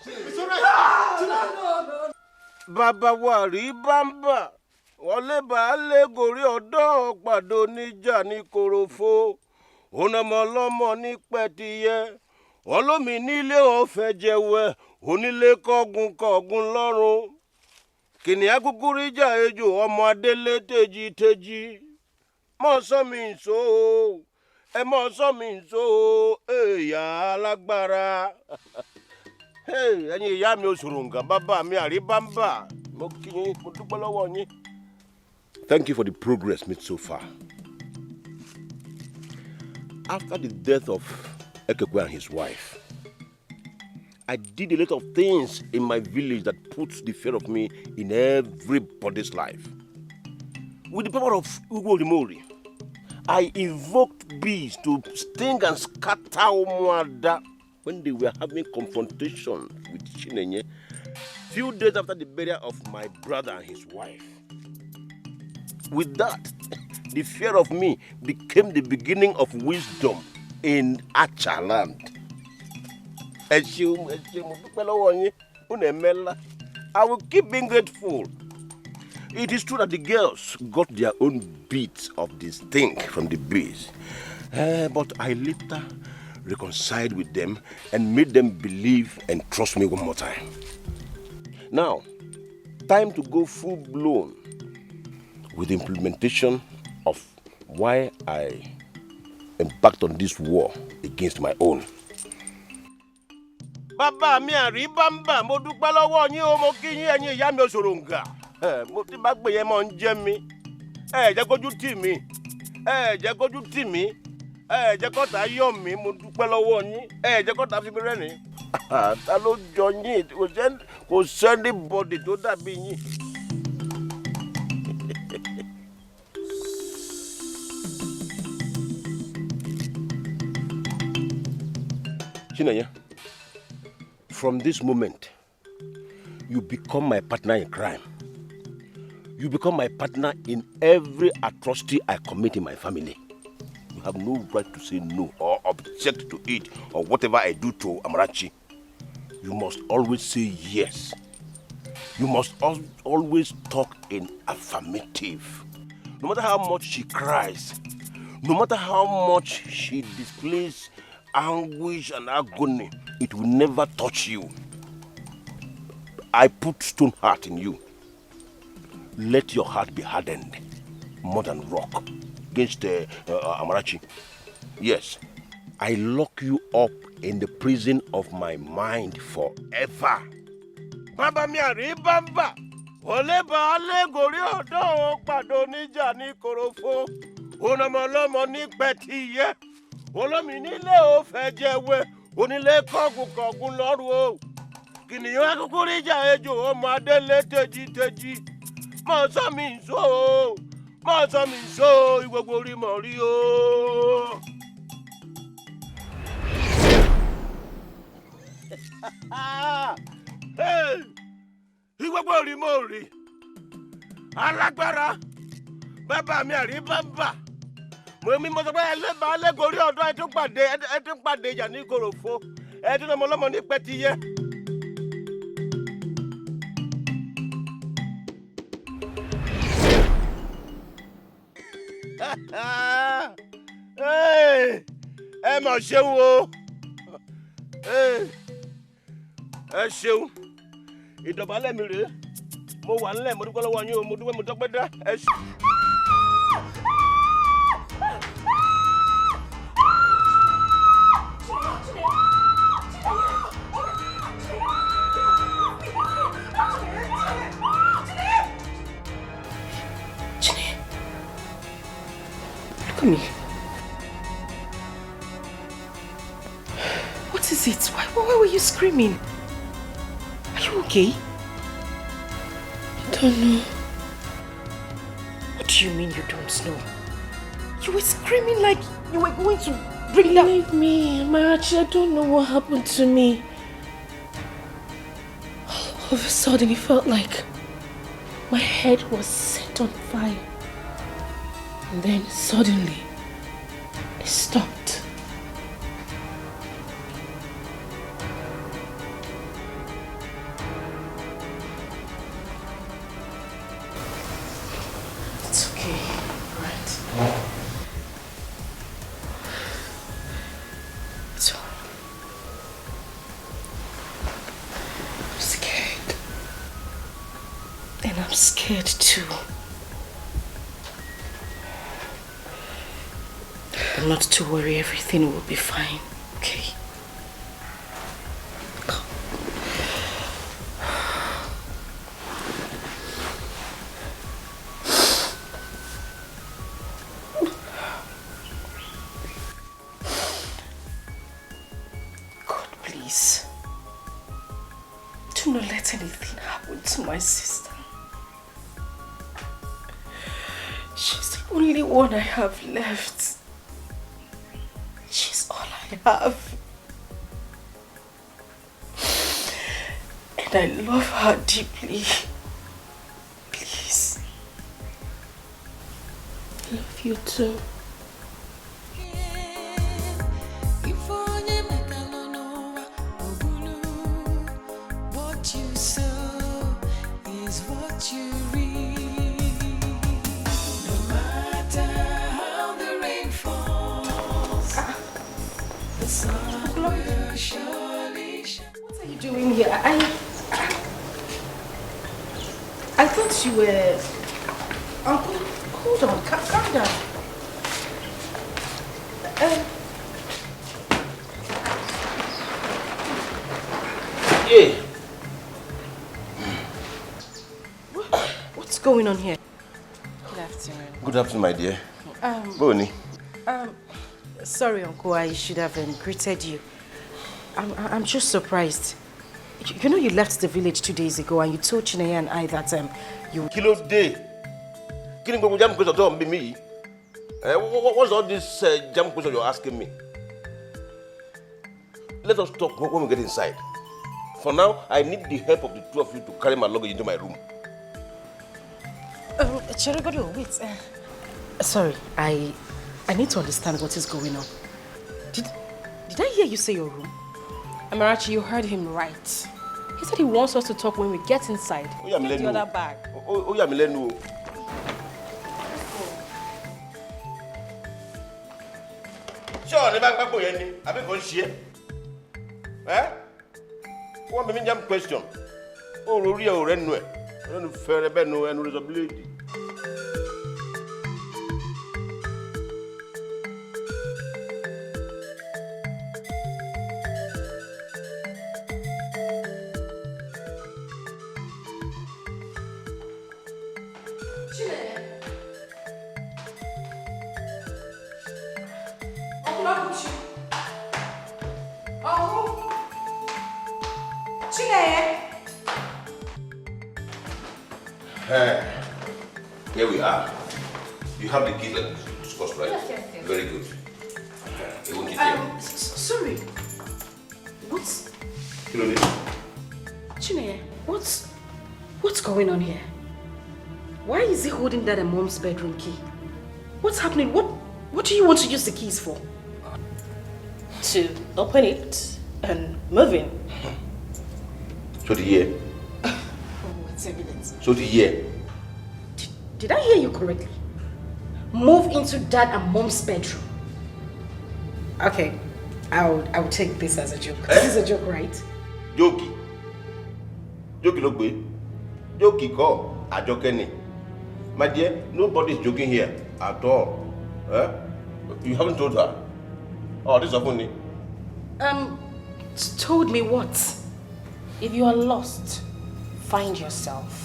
It's all right. Bàbá wa rí bámbà. Wọlé baálé gorí ọ̀dọ́ pàdó níjà ní korofo. Onamọ lọ́mọ ní pẹ̀tìyẹ. Olómi nílé ọ̀fẹ́ jẹwẹ́. Onílé kọ́gun lọ́rùn. Kìnìún kúkúrú ìjà ejò ọmọ adélé tèjì. Mọ̀ sọ́ mi ǹso. Ẹ mọ̀ sọ́ mi ǹso. Èèyà alágbára. Ẹ̀yin ìyá mi òṣòròǹgà bàbá mi àríbámbà. Mo kí yín, mo dúpẹ́ lọ́wọ́ yín. Thank you for the progress made so far. After the death of Ekekwe and his wife, I did a lot of things in my village that puts the fear of me in everybody's life. With the power of Ugo Rimori, I invoked bees to sting and scatter Umuada when they were having confrontation with Chinenye, few days after the burial of my brother and his wife. With that, the fear of me became the beginning of wisdom in Acha land. I will keep being grateful. It is true that the girls got their own bit of this thing from the bees. But I later reconciled with them and made them believe and trust me one more time. Now, time to go full blown with the implementation of why I embarked on this war against my own. Bàbá mi àríbámbà mo dúpẹ́ lọ́wọ́ yín o mo kí yín ẹ̀yin ìyá mi òṣòròǹgà. Mo ti bá gbé yẹn mọ́ ń jẹ́ mi. Jẹ́ kójú tì mí. Jẹ́ kójú tì mí. Jẹ́ kọ́ta yọ̀ mí mo dúpẹ́ lọ́wọ́ yín. Jẹ́ kọ́ta fi mi rẹ́rìn. Ta ló jọ yín kò sẹ́ni bọ́dì tó dàbí yín. Chinaya, from this moment, you become my partner in crime. You become my partner in every atrocity I commit in my family. You have no right to say no or object to it or whatever I do to Amarachi. You must always say yes. You must always talk in affirmative. No matter how much she cries, no matter how much she displays anguish and agony, it will never touch you. I put stone heart in you. Let your heart be hardened more than rock against Amarachi. Yes, I lock you up in the prison of my mind forever. Baba mi àríbámbà, oleba alegori odo pàdó níjà ní korofo, onomolomo ní pẹ̀tìyẹ́, olomi nílé ó fẹ́ jẹ́wé, onílé kọ́gùn lọ́rùn o. Kìnìún akúkú níjà ejò ọmọ adélé tèjì. Mọ̀ sọ mi nsó, ìgbogbo orí mọ̀ rí o. Ìgbogbo orí mọ̀ rí. Alágbára, bàbá mi àríbámbà. Mo sọ pé ẹlẹ́bàá lẹ́gọ̀ọ́rí ọ̀dọ́ ẹ tún pàdé ìjà ní korofo. Ẹ tún ọmọ ọlọ́mọ ní pẹ́tiyẹ́. Ẹ mọ̀ ṣeun o. Ẹ ṣeun. Ìdọ̀bálẹ̀ mi rèé. Mo wà nílẹ̀ mo dúpẹ́ lọ́wọ́ yín o. Mo dúpẹ́ mo tọ́pẹ́ dá. Ẹ ṣeun. Look at me. What is it? Why were you screaming? Are you okay? I don't know. What do you mean you don't know? You were screaming like you were going to bring down... Believe me, Marachi, I don't know what happened to me. All of a sudden, it felt like my head was set on fire. And then suddenly, it stopped. It's okay, right? It's all right. I'm scared. And I'm scared too. But not to worry, everything will be fine, okay? Come. God, please. Do not let anything happen to my sister. She's the only one I have left. She's all I have. And I love her deeply. Please. I love you too. What you sow is what you reap. No matter how the rain falls, the sun will surely shine. What are you doing here? I thought you were... Uncle, hold on, calm down. Yeah. What's going on here? Good afternoon. Good afternoon, my dear. Bonnie. Sorry, Uncle, I should have greeted you. I'm just surprised. You know you left the village 2 days ago and you told Chineye and I that you... Kilo day. Killing go jam question don't be me. What's all this jam question you're asking me? Let us talk when we get inside. For now, I need the help of the two of you to carry my luggage into my room. Cherigodo, wait. Sorry, I need to understand what is going on. Did I hear you say your room? Amarachi, you heard him right. He said he wants us to talk when we get inside. Get the other bag. Oh, yeah, Milenu. Sure, the bank go any. I be go share. One me jam question. Oh, Rory o rennu e. No fere be no enu responsibility. Here we are. You have the key like discussed, right? Yes. Very good. Sorry. What's... Chineye, what's going on here? Why is he holding that in Mom's bedroom key? What's happening? What do you want to use the keys for? To open it and move in. So the year. What's evidence? So the year. Did I hear you correctly? Move into Dad and Mom's bedroom. Okay, I'll take this as a joke. This is a joke, right? Jokey. Jokey look good. Jokey call. A joke any. My dear, nobody's joking here at all. You haven't told her. Oh, this is funny. Told me what? If you are lost, find yourself.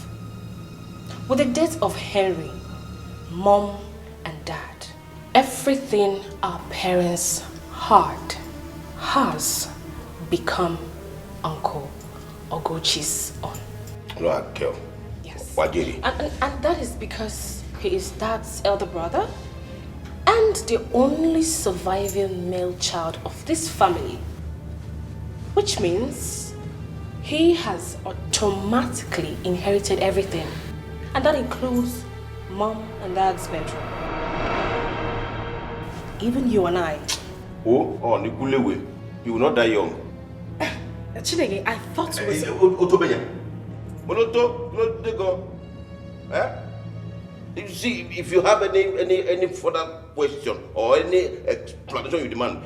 With the death of Henry, Mom and Dad, everything our parents had has become Uncle Ogochi's own. No, girl. Yes. Wajiri. And that is because he is Dad's elder brother and the only surviving male child of this family. Which means he has automatically inherited everything. And that includes Mom and Dad's bedroom. Even you and I. Oh, Nikulewe. You will not die young. Chineye, I thought it was... Otobenya. Monoto, no they go. You see, if you have any further question or any explanation you demand,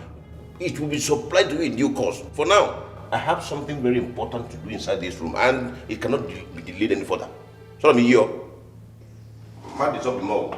it will be supplied to you in due course. For now, I have something very important to do inside this room and it cannot be delayed any further. So I'm here. Man, it's up the mouth.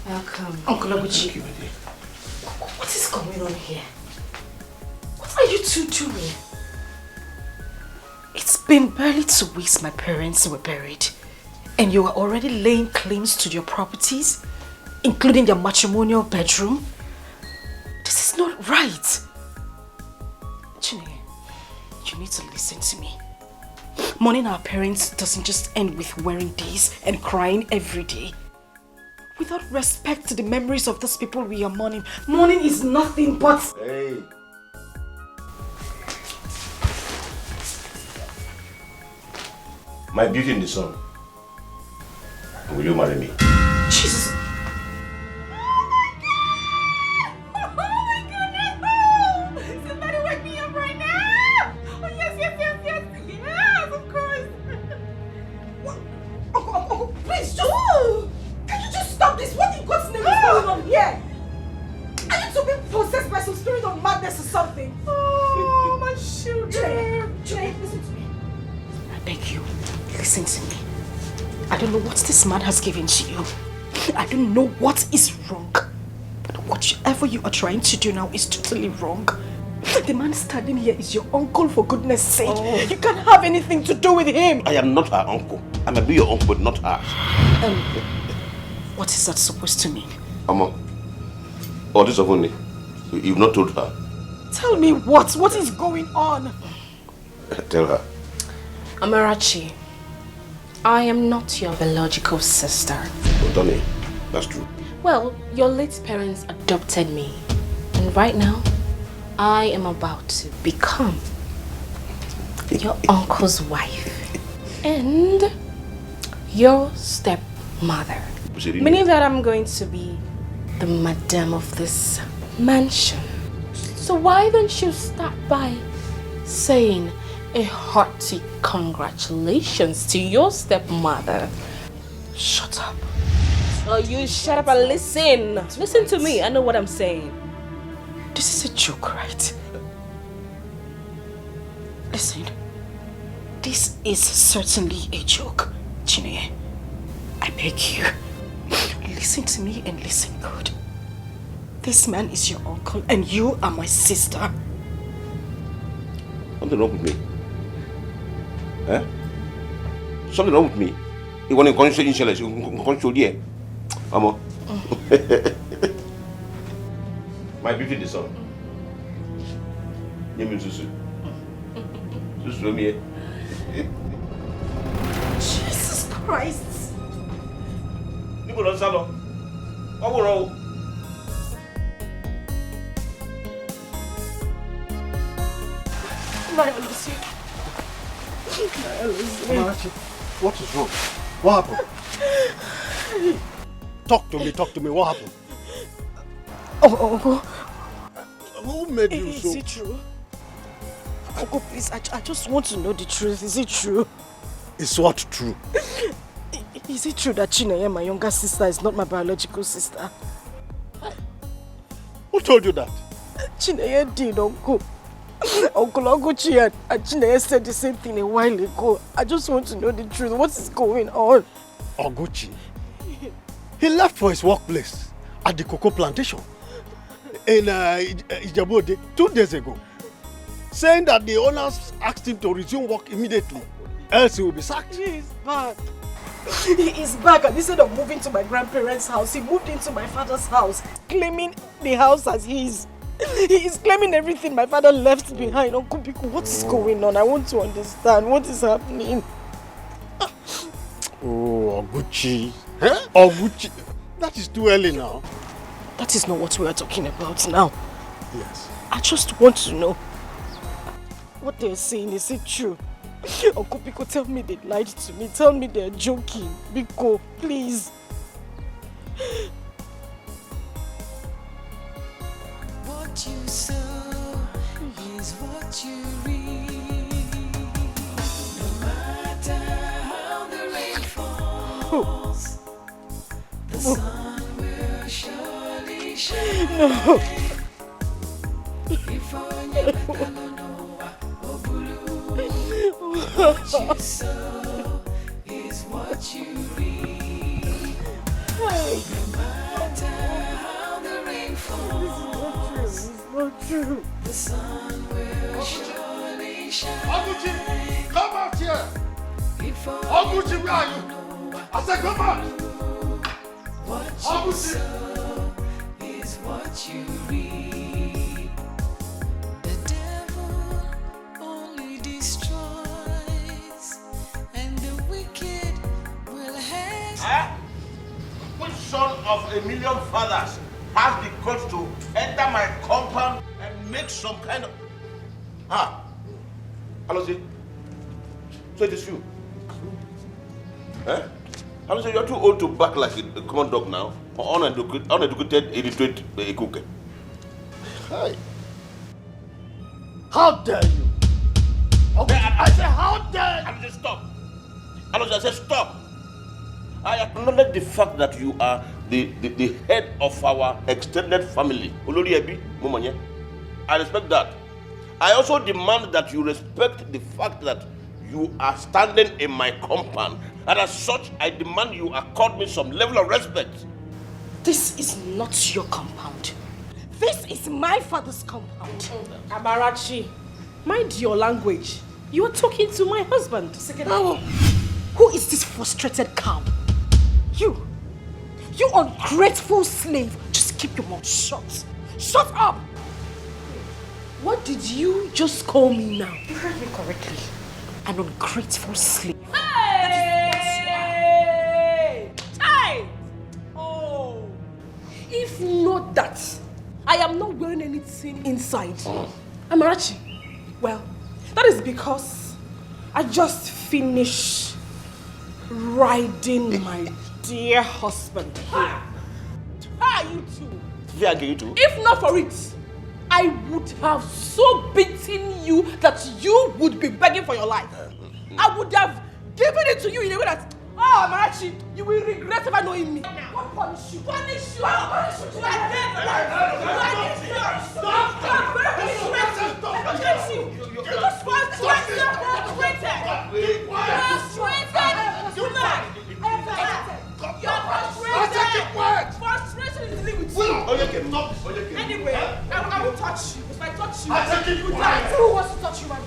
Welcome. Uncle Oguchi. What is going on here? What are you two doing? It's been barely 2 weeks my parents were buried. And you are already laying claims to your properties, including their matrimonial bedroom. not right. Chineye, you need to listen to me. Mourning our parents doesn't just end with wearing this and crying every day. Without respect to the memories of those people we are mourning, mourning is nothing but... Hey. My beauty in the sun. Will you marry me? Jesus. Somebody wake me up right now! Oh, yes, yes, yes, yes! Yes, of course! Oh, please, just... Can you just stop this? What in God's name is going on here? Are you two being possessed by some spirit of madness or something? Oh, my children! Jay, listen to me. I beg you, listen to me. I don't know what this man has given to you. I don't know what is wrong. But whatever you are trying to do now is totally wrong. The man standing here is your uncle, for goodness sake. Oh. You can't have anything to do with him. I am not her uncle. I may be your uncle, but not her. What is that supposed to mean? Mama, oh, this is only. You've not told her. Tell me what? What is going on? Tell her. Amarachi, I am not your biological sister. Oh, Tony, that's true. Well, your late parents adopted me. And right now, I am about to become your uncle's wife. And your stepmother. Meaning that I'm going to be the madam of this mansion. So why don't you start by saying a hearty congratulations to your stepmother? Shut up. Oh, you shut up and listen. Listen to me. I know what I'm saying. This is a joke, right? Listen. This is certainly a joke, Chineye. I beg you. Listen to me and listen good. This man is your uncle and you are my sister. Something wrong with me? Eh? Something wrong with me? You want to control here? Mama. My beauty in the sun. You mean Susu? Susu, me. Jesus Christ. You go on salon. What will wrong? Amarachi, what is wrong? What happened? Talk to me, what happened? Oh, Uncle. Who made you so? Is it true? Uncle, please, I just want to know the truth. Is it true? Is what true? Is it true that Chineye, my younger sister, is not my biological sister? Who told you that? Chineye did, Uncle. Uncle Oguchi and Chineye said the same thing a while ago. I just want to know the truth. What is going on? Oguchi? He left for his workplace at the cocoa plantation in Ijebu 2 days ago, saying that the owners asked him to resume work immediately, else he will be sacked. He is back. He is back, and instead of moving to my grandparents' house, he moved into my father's house, claiming the house as his. He is claiming everything my father left behind. Uncle Biko, what is going on? I want to understand. What is happening? Oh, Oguchi. Huh? Oguchi. That is too early now. That is not what we are talking about now. Yes. I just want to know. What they're saying, is it true? Uncle Biko, tell me they lied to me. Tell me they're joking. Biko, please. What you sow is what you reap. No matter how the rain falls, the sun will surely shine. No. If only what you sow is what you reap. No matter how the rain falls, not true. The sun will surely shine. Oguchi, come out here. Oguchi, where are you? I said come out. What you sow is what you reap. of a million fathers has the guts to enter my compound and make some kind of... Ah, Alozie, so it is you. Eh? Alozie, you're too old to bark like a common dog now, or uneducated, illiterate cook. Hi. How dare you? Okay, I say, how dare you? Alozie, stop. Alozie, I said stop. I acknowledge the fact that you are the head of our extended family. I respect that. I also demand that you respect the fact that you are standing in my compound, and as such, I demand you accord me some level of respect. This is not your compound. This is my father's compound. Amarachi, mind your language. You are talking to my husband. No. Who is this frustrated cow? You ungrateful slave. Just keep your mouth shut. Shut up! What did you just call me now? You heard me correctly. An ungrateful slave. Hey! Hey! Oh! If not that, I am not wearing anything inside. Amarachi, well, that is because I just finished riding my dear husband here. Ah, you too. Yeah, you too. If not for it, I would have so beaten you that you would be begging for your life. I would have given it to you in a way that, oh, Amarachi, you will regret ever knowing me. What punish you? Punish you! Punish you! You are dead! Stop! You just frustrated! Frustration is living with you. Anyway, I will touch you. If I touch you, you die. Who wants to touch you, man?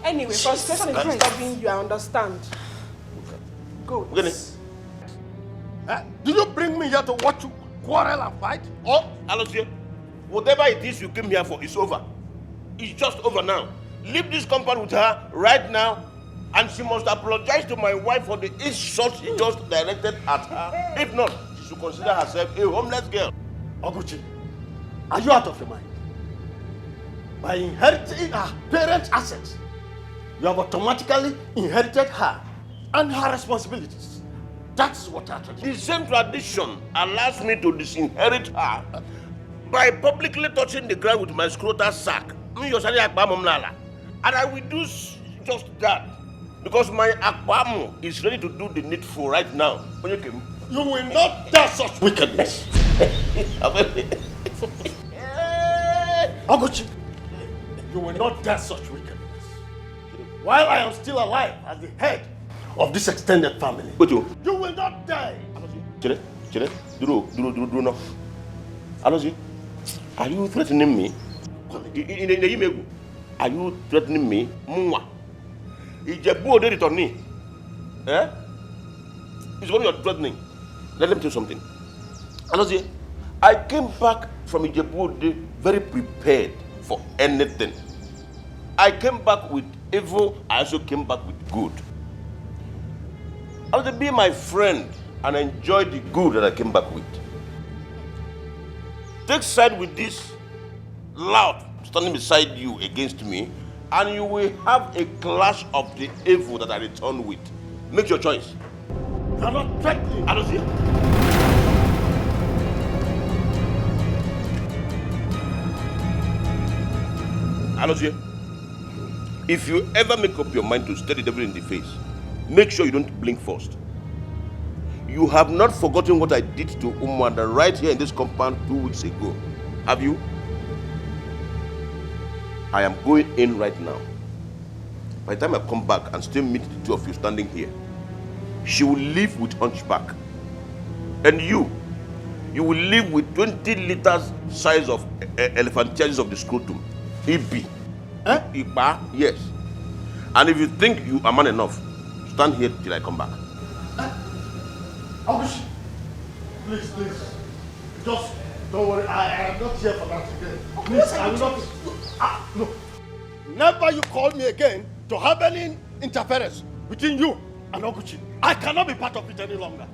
Anyway, frustration is disturbing you, I understand. Go. Do you bring me here to watch you quarrel and fight? Oh, Alozie, whatever it is you came here for is over. It's just over now. Leave this compound with her right now, and she must apologize to my wife for the insult she just directed at her. If not, she should consider herself a homeless girl. Oguchi, are you out of your mind? By inheriting her parents' assets, you have automatically inherited her and her responsibilities. That's what our tradition. The same tradition allows me to disinherit her by publicly touching the ground with my scrotal sack. And I will do just that because my akpamo is ready to do the needful right now. You will not dare such wickedness. Oguchi, you will not dare such wickedness. While I am still alive as the head of this extended family, you will not die. Alozie, are you threatening me? Are you threatening me? Mwa. Ijebu de returning. Eh? It's what you're threatening. Let me tell you something. Alozie, I came back from Ijebu very prepared for anything. I came back with evil, I also came back with good. Alozie, be my friend and enjoy the good that I came back with. Take side with this loud standing beside you against me, and you will have a clash of the evil that I return with. Make your choice. You are not threatening. Alozie. Alozie, if you ever make up your mind to stare the devil in the face, make sure you don't blink first. You have not forgotten what I did to Umwanda right here in this compound 2 weeks ago, have you? I am going in right now. By the time I come back and still meet the two of you standing here, she will leave with hunchback. And you will leave with 20 liters size of elephantiasis of the scrotum. EB. Eh? Iba, yes. And if you think you are man enough, stand here till I come back. Abushi, please. Just don't worry. I am not here for that again. Please, I will not. No. Never you call me again to have any interference between you and Oguchi. I cannot be part of it any longer.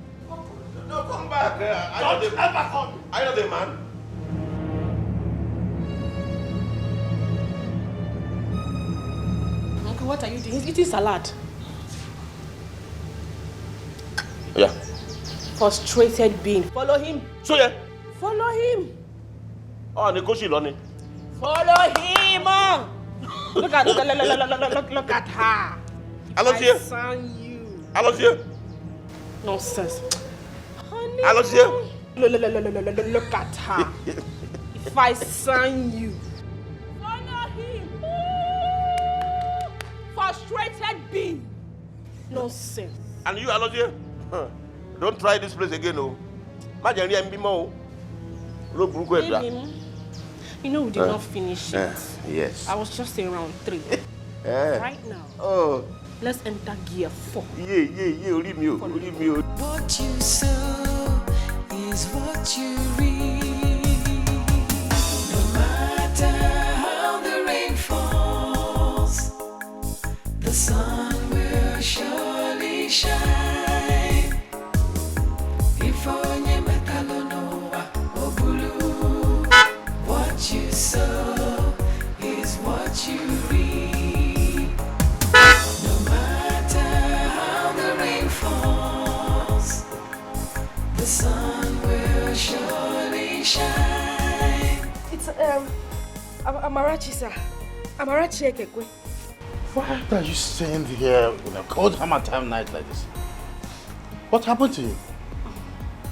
No, come back. Don't ever call me. Are you not the man? Uncle, what are you doing? He's eating salad. Yeah. Frustrated being. Follow him. So yeah. Follow him. Oh, Nikoshi Loni. Follow him. Look at her. Hello, dear. Son you. Hello, dear. Nonsense. Honey. Hello, dear. Look at her. If I sign you. Follow him. Frustrated being. Nonsense. And you, hello, dear. Don't try this place again, oh. Imagine you be more. Look, you know we did not finish it. Yes. I was just in round 3. Right now. Oh. Let's enter gear 4. Yeah. Leave me. What you sow is what you reap. No matter how the rain falls, the sun will surely shine. If onye metalo noa obulu, what you sow is what you reap. No matter how the rain falls, the sun will surely shine. It's Amarachi, sir. Amarachi Ekekwe. Why are you staying here in a cold hammer time night like this? What happened to you?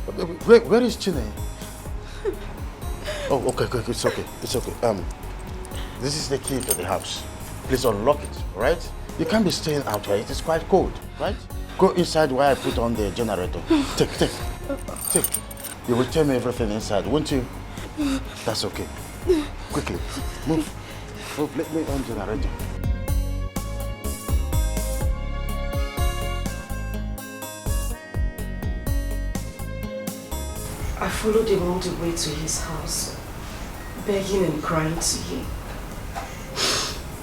Where is Chine? Oh, okay, it's okay. This is the key to the house. Please unlock it, right? You can't be staying out here. It is quite cold, right? Go inside where I put on the generator. Take. You will tell me everything inside, won't you? That's okay. Quickly, move. Let me on generator. I followed him all the way to his house, begging and crying to him.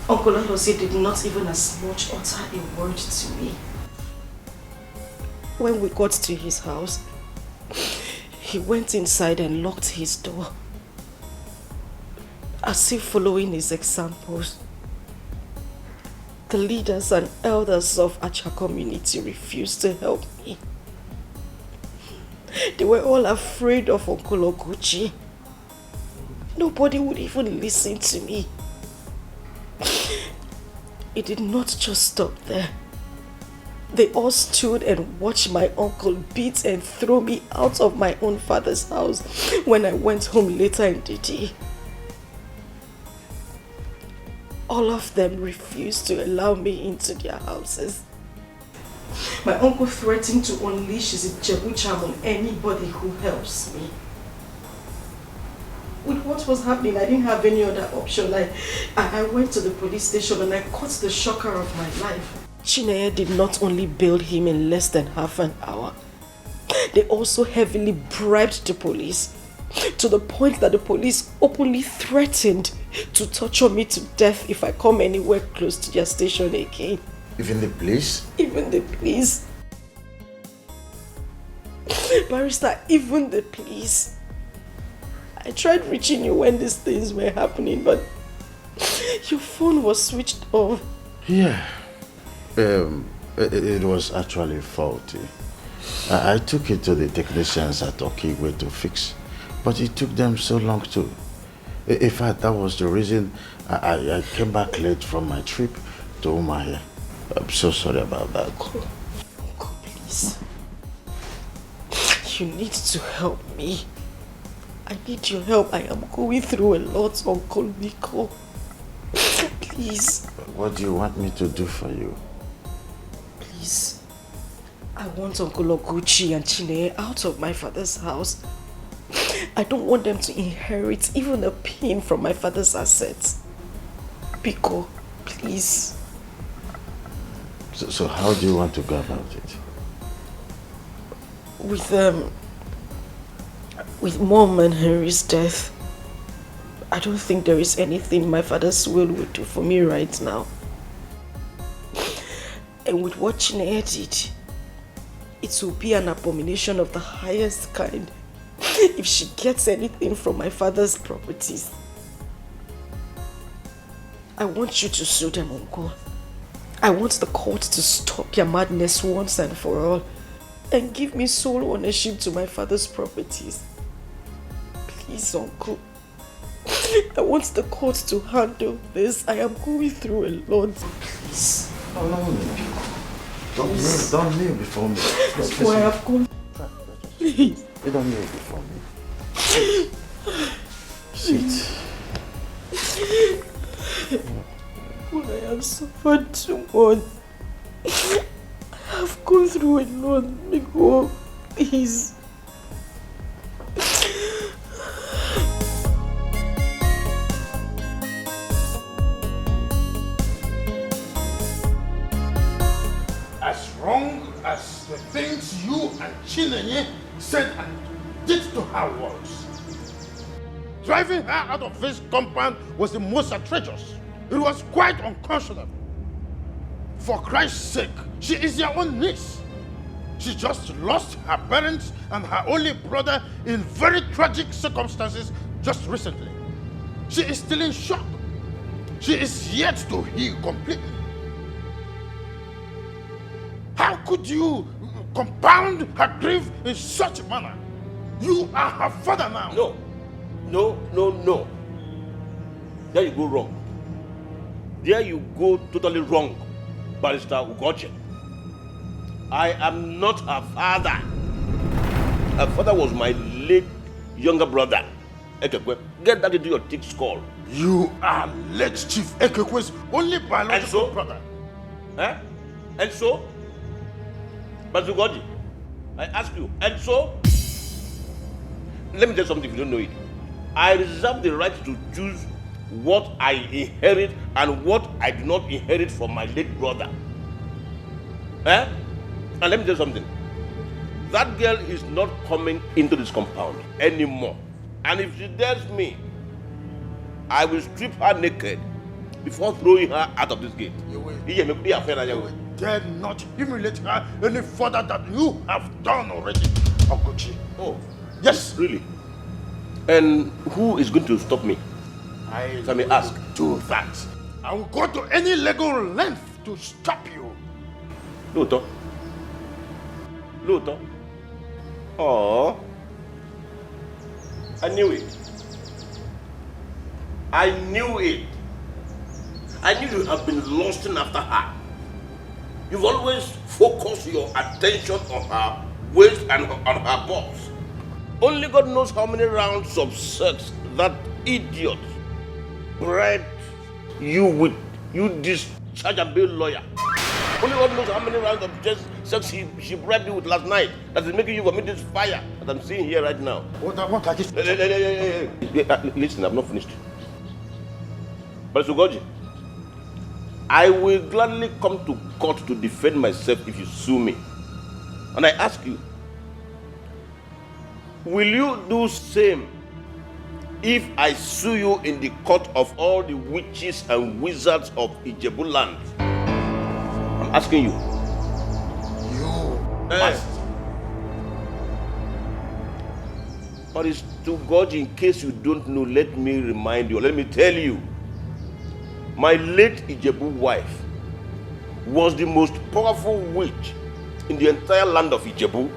Uncle Alozie did not even as much utter a word to me. When we got to his house, he went inside and locked his door, as if following his examples. The leaders and elders of Acha community refused to help me. They were all afraid of Uncle Oguchi. Nobody would even listen to me. It did not just stop there. They all stood and watched my uncle beat and throw me out of my own father's house when I went home later in the day. All of them refused to allow me into their houses. My uncle threatened to unleash his Jebucham on anybody who helps me. With what was happening, I didn't have any other option. I went to the police station and I caught the shocker of my life. Chineye did not only bail him in less than half an hour, they also heavily bribed the police, to the point that the police openly threatened to torture me to death if I come anywhere close to their station again. Even the police? Even the police. Barrister, even the police. I tried reaching you when these things were happening, but your phone was switched off. Yeah. It was actually faulty. I took it to the technicians at Okigwe to fix, but it took them so long too. In fact, that was the reason I came back late from my trip to Umahia. I'm so sorry about that. Uncle, please. You need to help me. I need your help. I am going through a lot, Uncle Nico. Please. What do you want me to do for you? Please. I want Uncle Oguchi and Chineye out of my father's house. I don't want them to inherit even a pin from my father's assets. Pico, please. So how do you want to go about it? With Mom and Henry's death, I don't think there is anything my father's will would do for me right now. And with what Chineye did, it it will be an abomination of the highest kind if she gets anything from my father's properties. I want you to sue them, Uncle. I want the court to stop your madness once and for all and give me sole ownership to my father's properties. Please, Uncle. I want the court to handle this. I am going through a lot. Please. Oh, no. Don't kneel before me. That's why I've gone. Please. You don't kneel before me. Sit. Well, I have suffered too much. I have gone through a lot. Miko, please. As wrong as the things you and Chinenye said and did to her was. Driving her out of this compound was the most outrageous. It was quite unconscionable. For Christ's sake, she is your own niece. She just lost her parents and her only brother in very tragic circumstances just recently. She is still in shock. She is yet to heal completely. How could you compound her grief in such a manner? You are her father now. No. There you go wrong. There you go totally wrong, Barrister Ugoche. I am not her father. Her father was my late younger brother, Ekekwe. Get that into your thick skull. You are late Chief Ekekwe's only biological brother. Eh? And so? Barrister Ugoche, I ask you, and so? Let me tell you something if you don't know it. I reserve the right to choose what I inherit and what I do not inherit from my late brother. Eh? And let me tell you something. That girl is not coming into this compound anymore. And if she dares me, I will strip her naked before throwing her out of this gate. You dare not humiliate her any further than you have done already, Okochi. Oh. Yes. Really? And who is going to stop me? If I may ask. Do that. I will go to any legal length to stop you. Lóòótọ́. Oh. I knew it. I knew you have been lusting after her. You've always focused your attention on her waist and on her boss. Only God knows how many rounds of sex that idiot bred you with, you dischargeable lawyer. Only God knows how many rounds of sex she bribed you with last night that is making you commit this fire that I'm seeing here right now. What I just... Listen, I've not finished. But Sugoji, I will gladly come to court to defend myself if you sue me. And I ask you, will you do same if I sue you in the court of all the witches and wizards of Ijebu land? I'm asking you. But it's to God, in case you don't know, let me remind you, let me tell you. My late Ijebu wife was the most powerful witch in the entire land of Ijebu.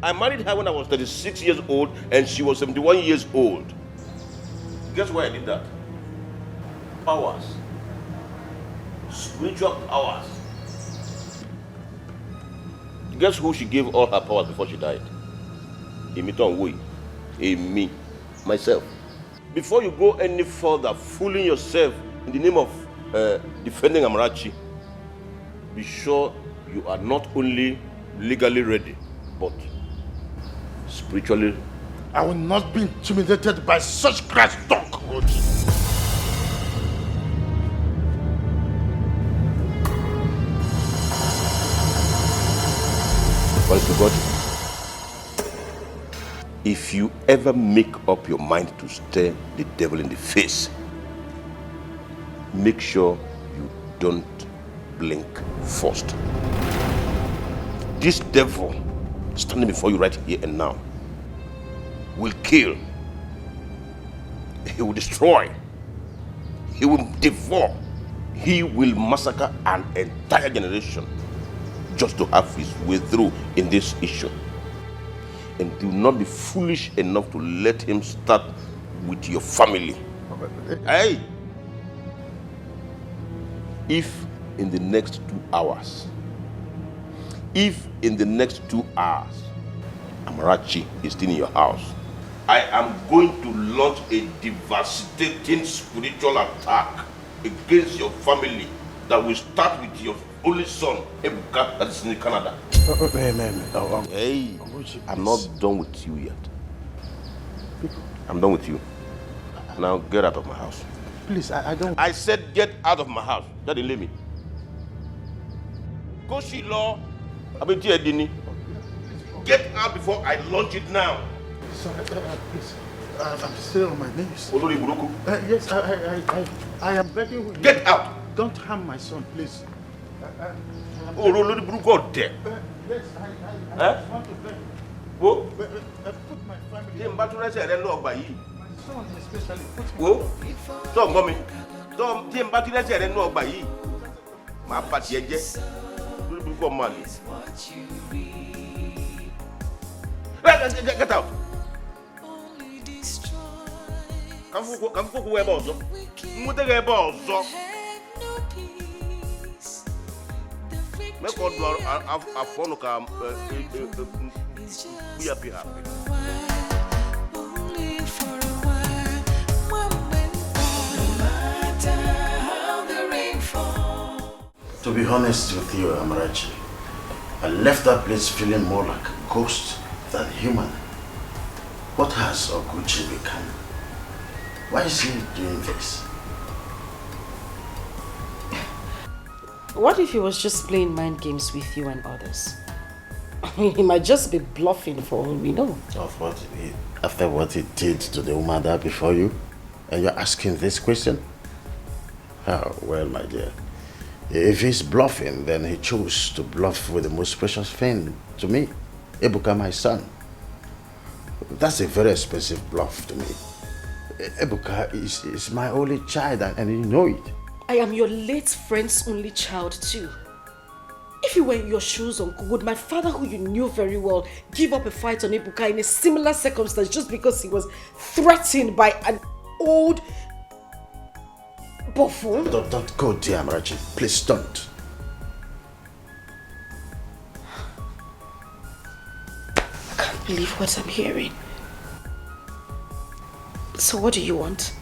I married her when I was 36 years old and she was 71 years old. Guess why I did that? Powers. Spiritual powers. Guess who she gave all her powers before she died? Me, myself. Before you go any further fooling yourself in the name of defending Amarachi, be sure you are not only legally ready, but spiritually. I will not be intimidated by such crass talk, Okochi. If you ever make up your mind to stare the devil in the face, make sure you don't blink first. this devil standing before you right here and now will kill, he will destroy, he will devour, he will massacre an entire generation just to have his way through in this issue. And do not be foolish enough to let him start with your family. Hey! If in the next 2 hours, Amarachi is still in your house, I am going to launch a devastating spiritual attack against your family that will start with your only son, Ebuka, that is in Canada. Hey, I'm not done with you yet. I'm done with you. Now get out of my house. Please, I don't... I said get out of my house. That didn't leave me. Koshi law. Get out before I launch it now. Sorry, please. I'm still on my knees. Buruku. Yes, I am begging you. Get out. Don't harm my son, please. Olori Buruku there. Yes, I want to beg. Wo? Put my family... My son especially. Put me... Wo? So, mommy. So, my party again. Before money. Get out. Come cook where also. Make all our phone come be happy. To be honest with you, Amarachi, I left that place feeling more like a ghost than human. What has Oguchi become? Why is he doing this? What if he was just playing mind games with you and others? I mean, he might just be bluffing for all we know. After what he did to the Umada before you? And you're asking this question? Oh, well, my dear. If he's bluffing, then he chose to bluff with the most precious thing to me, Ebuka, my son. That's a very expensive bluff to me. Ebuka is my only child, and you know it. I am your late friend's only child too. If you were in your shoes, Uncle, would my father, who you knew very well, give up a fight on Ebuka in a similar circumstance just because he was threatened by an old buffoon? Don't go there, Amarachi. Please don't. I can't believe what I'm hearing. So what do you want?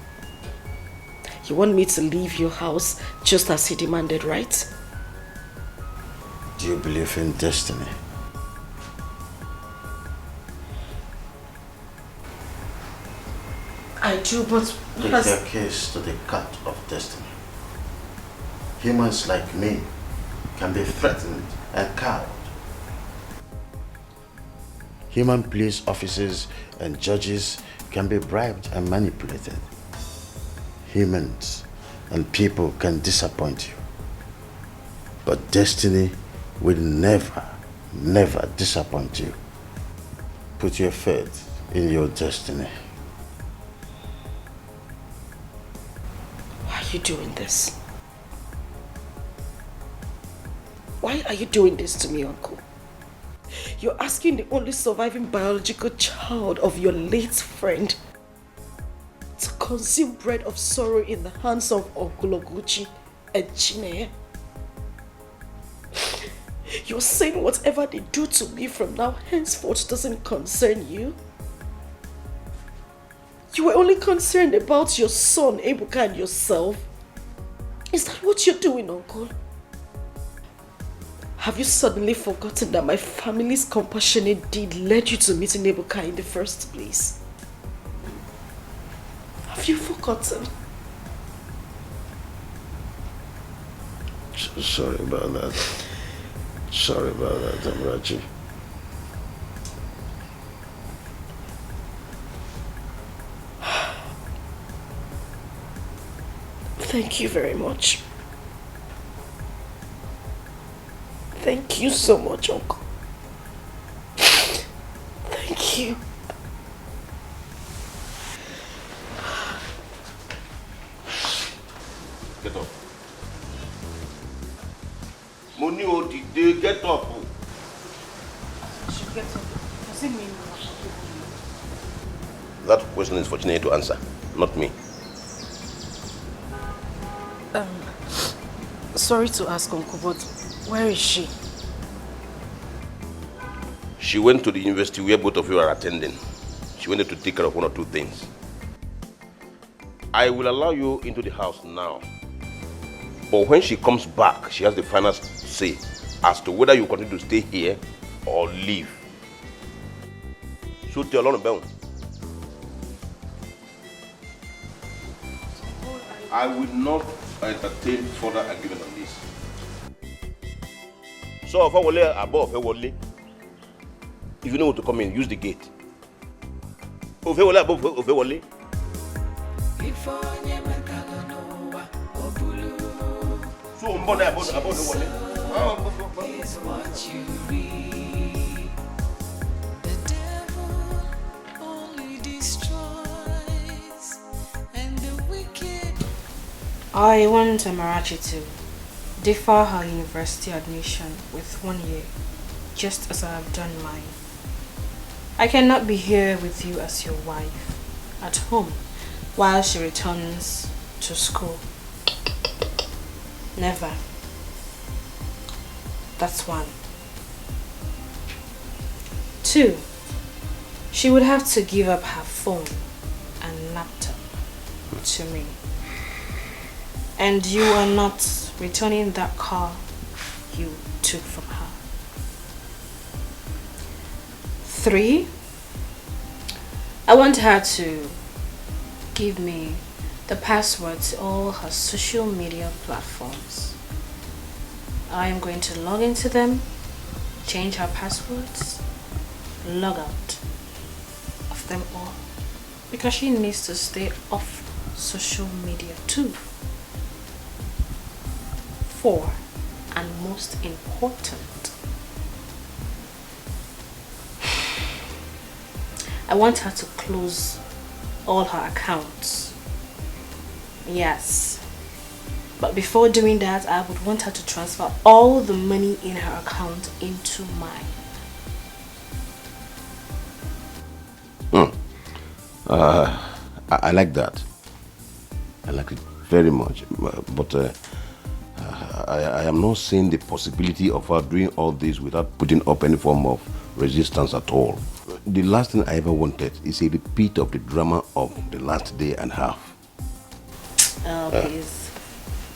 You want me to leave your house just as he demanded, right? Do you believe in destiny? I do, but Take your case to the court of destiny. Humans like me can be threatened and cowed. Human police officers and judges can be bribed and manipulated. Humans and people can disappoint you. But destiny will never, never disappoint you. Put your faith in your destiny. Why are you doing this? Why are you doing this to me, Uncle? You're asking the only surviving biological child of your late friend to consume bread of sorrow in the hands of Uncle Oguchi and Chineye. You're saying whatever they do to me from now henceforth doesn't concern you? You were only concerned about your son, Ebuka, and yourself. Is that what you're doing, Uncle? Have you suddenly forgotten that my family's compassionate deed led you to meeting Ebuka in the first place? Have you forgotten? Sorry about that. Sorry about that, Amarachi. Thank you very much. Thank you so much, Uncle. you. Get up. Money or the day, get up. Should get up. Does it mean That question is for Chineke to answer, not me. Sorry to ask, Uncle, but where is she? She went to the university where both of you are attending. She wanted to take care of one or two things. I will allow you into the house now. But when she comes back, she has the final say as to whether you continue to stay here or leave. So tell Lord Bell. I will not entertain further argument on this. So if I will lay above, if you know what to come in, use the gate. If I will lay above, if I will lay. So I'm born about the one. Is what you read. The devil only destroys, and the wicked. I want Amarachi to defer her university admission with 1 year, just as I have done mine. I cannot be here with you as your wife, at home, while she returns to school. Never. That's 1. 2, she would have to give up her phone and laptop to me. And you are not returning that car you took from her. 3, I want her to give me the password to all her social media platforms. I am going to log into them, change her passwords, log out of them all, because she needs to stay off social media too. 4, and most important, I want her to close all her accounts. Yes, but before doing that, I would want her to transfer all the money in her account into mine. I like that. I like it very much. But I am not seeing the possibility of her doing all this without putting up any form of resistance at all. The last thing I ever wanted is a repeat of the drama of the last day and a half. Please.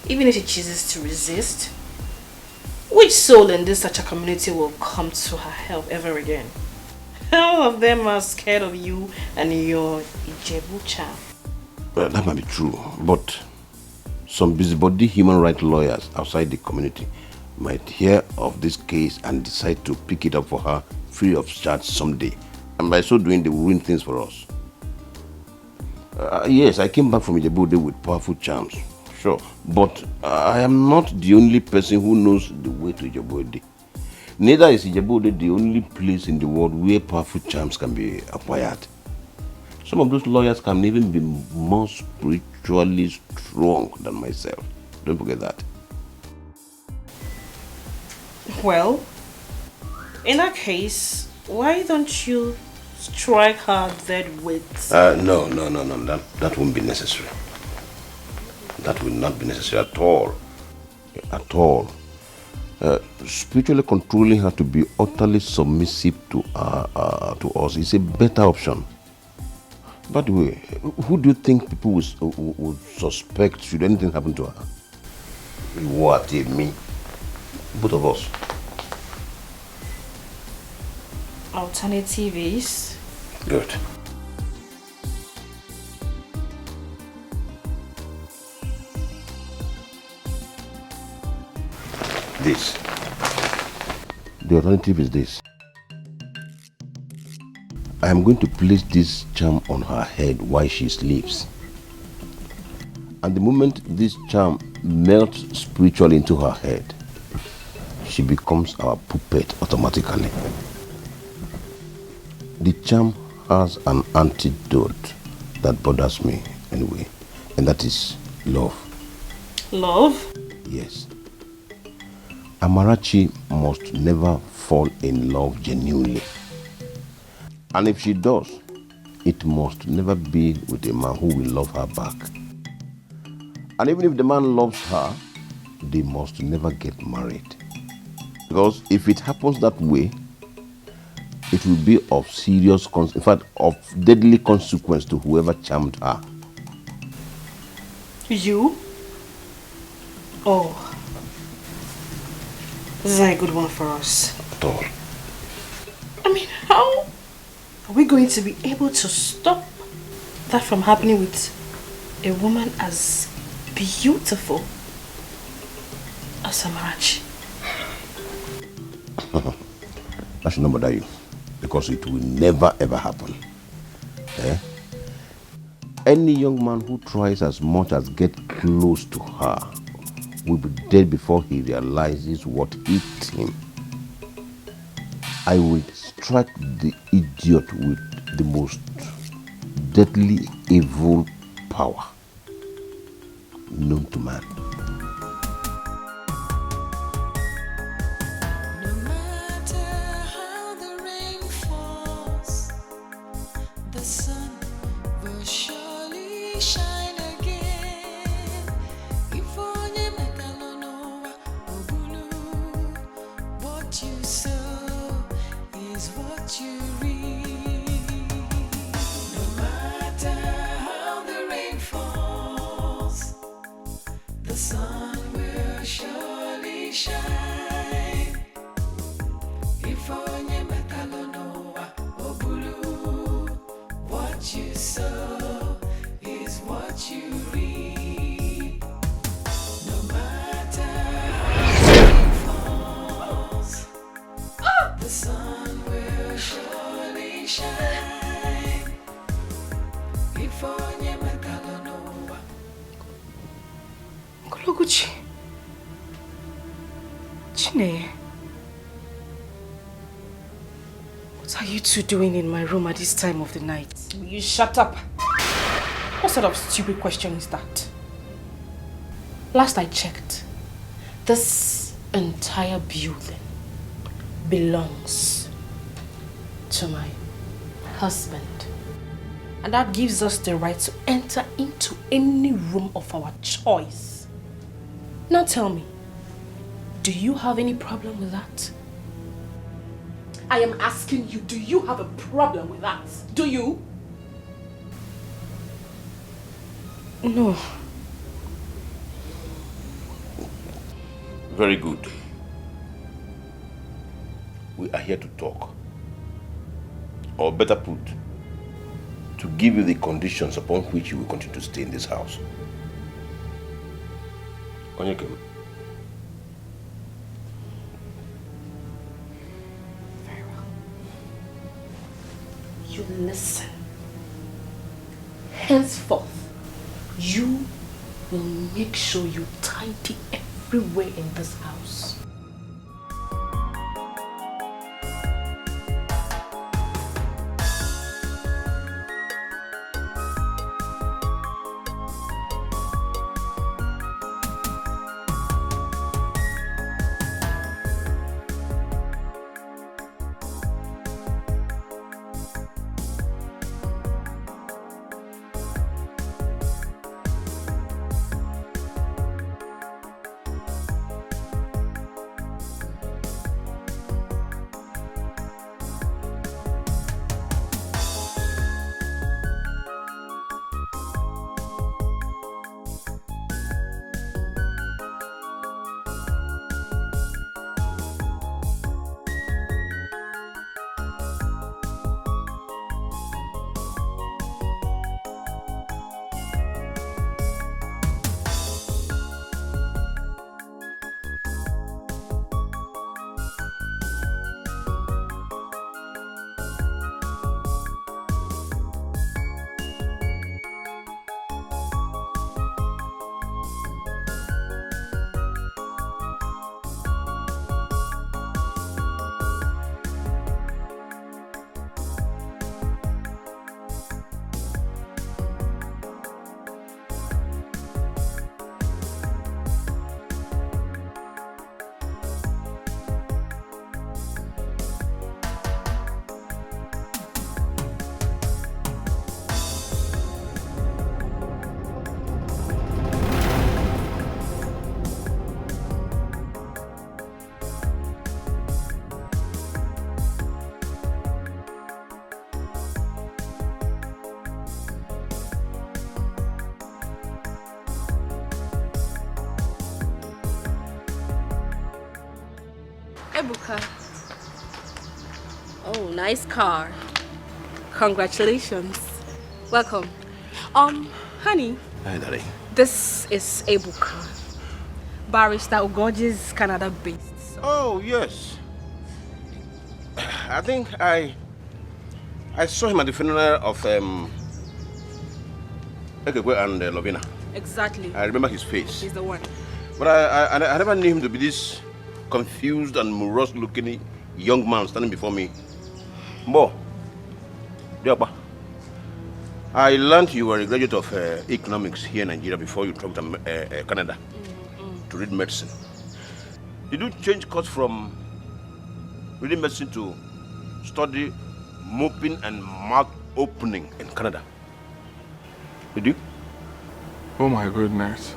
Even if she chooses to resist, which soul in this such a community will come to her help ever again? All of them are scared of you and your Ijebu charm. Well, that might be true, but some busybody human rights lawyers outside the community might hear of this case and decide to pick it up for her free of charge someday. And by so doing, they will ruin things for us. Yes, I came back from Ijebu with powerful charms, sure. But I am not the only person who knows the way to Ijebu. Neither is Ijebu the only place in the world where powerful charms can be acquired. Some of those lawyers can even be more spiritually strong than myself. Don't forget that. Well, in that case, why don't you strike her dead with... No. That won't be necessary. That will not be necessary at all. At all. Spiritually controlling her to be utterly submissive to us is a better option. By the way, who do you think people would suspect should anything happen to her? What, me? Both of us. Alternative is... Good. This. The alternative is this. I am going to place this charm on her head while she sleeps. And the moment this charm melts spiritually into her head, she becomes our puppet automatically. The charm has an antidote that bothers me anyway, and that is love. Love? Yes. Amarachi must never fall in love genuinely. And if she does, it must never be with a man who will love her back. And even if the man loves her, they must never get married. Because if it happens that way, it will be of serious, in fact, of deadly consequence to whoever charmed her. You? Oh. This is a good one for us. At all. I mean, how are we going to be able to stop that from happening with a woman as beautiful as Amarachi? That should not bother you, because it will never ever happen. Any young man who tries as much as get close to her will be dead before he realizes what hit him. I will strike the idiot with the most deadly evil power known to man. What are you two doing in my room at this time of the night? Will you shut up? What sort of stupid question is that? Last I checked, this entire building belongs to my husband. And that gives us the right to enter into any room of our choice. Now tell me, do you have any problem with that? I am asking you, do you have a problem with that? Do you? No. Very good. We are here to talk. Or better put, to give you the conditions upon which you will continue to stay in this house. Onyeke. Very well. You listen. Henceforth, you will make sure you tidy everywhere in this house. Buka. Oh, nice car. Congratulations. Welcome. Honey. Hi, darling. This is Ebuka. Barrister Ugoji's Canada-based. So. Oh, yes. I think I saw him at the funeral of Ekekwe and Lovina. Exactly. I remember his face. He's the one. But I never knew him to be this confused and morose-looking young man standing before me. Mbo, Diapa, I learned you were a graduate of economics here in Nigeria before you traveled to Canada to read medicine. Did you change course from reading medicine to study moping and mouth opening in Canada? Did you? Oh my goodness.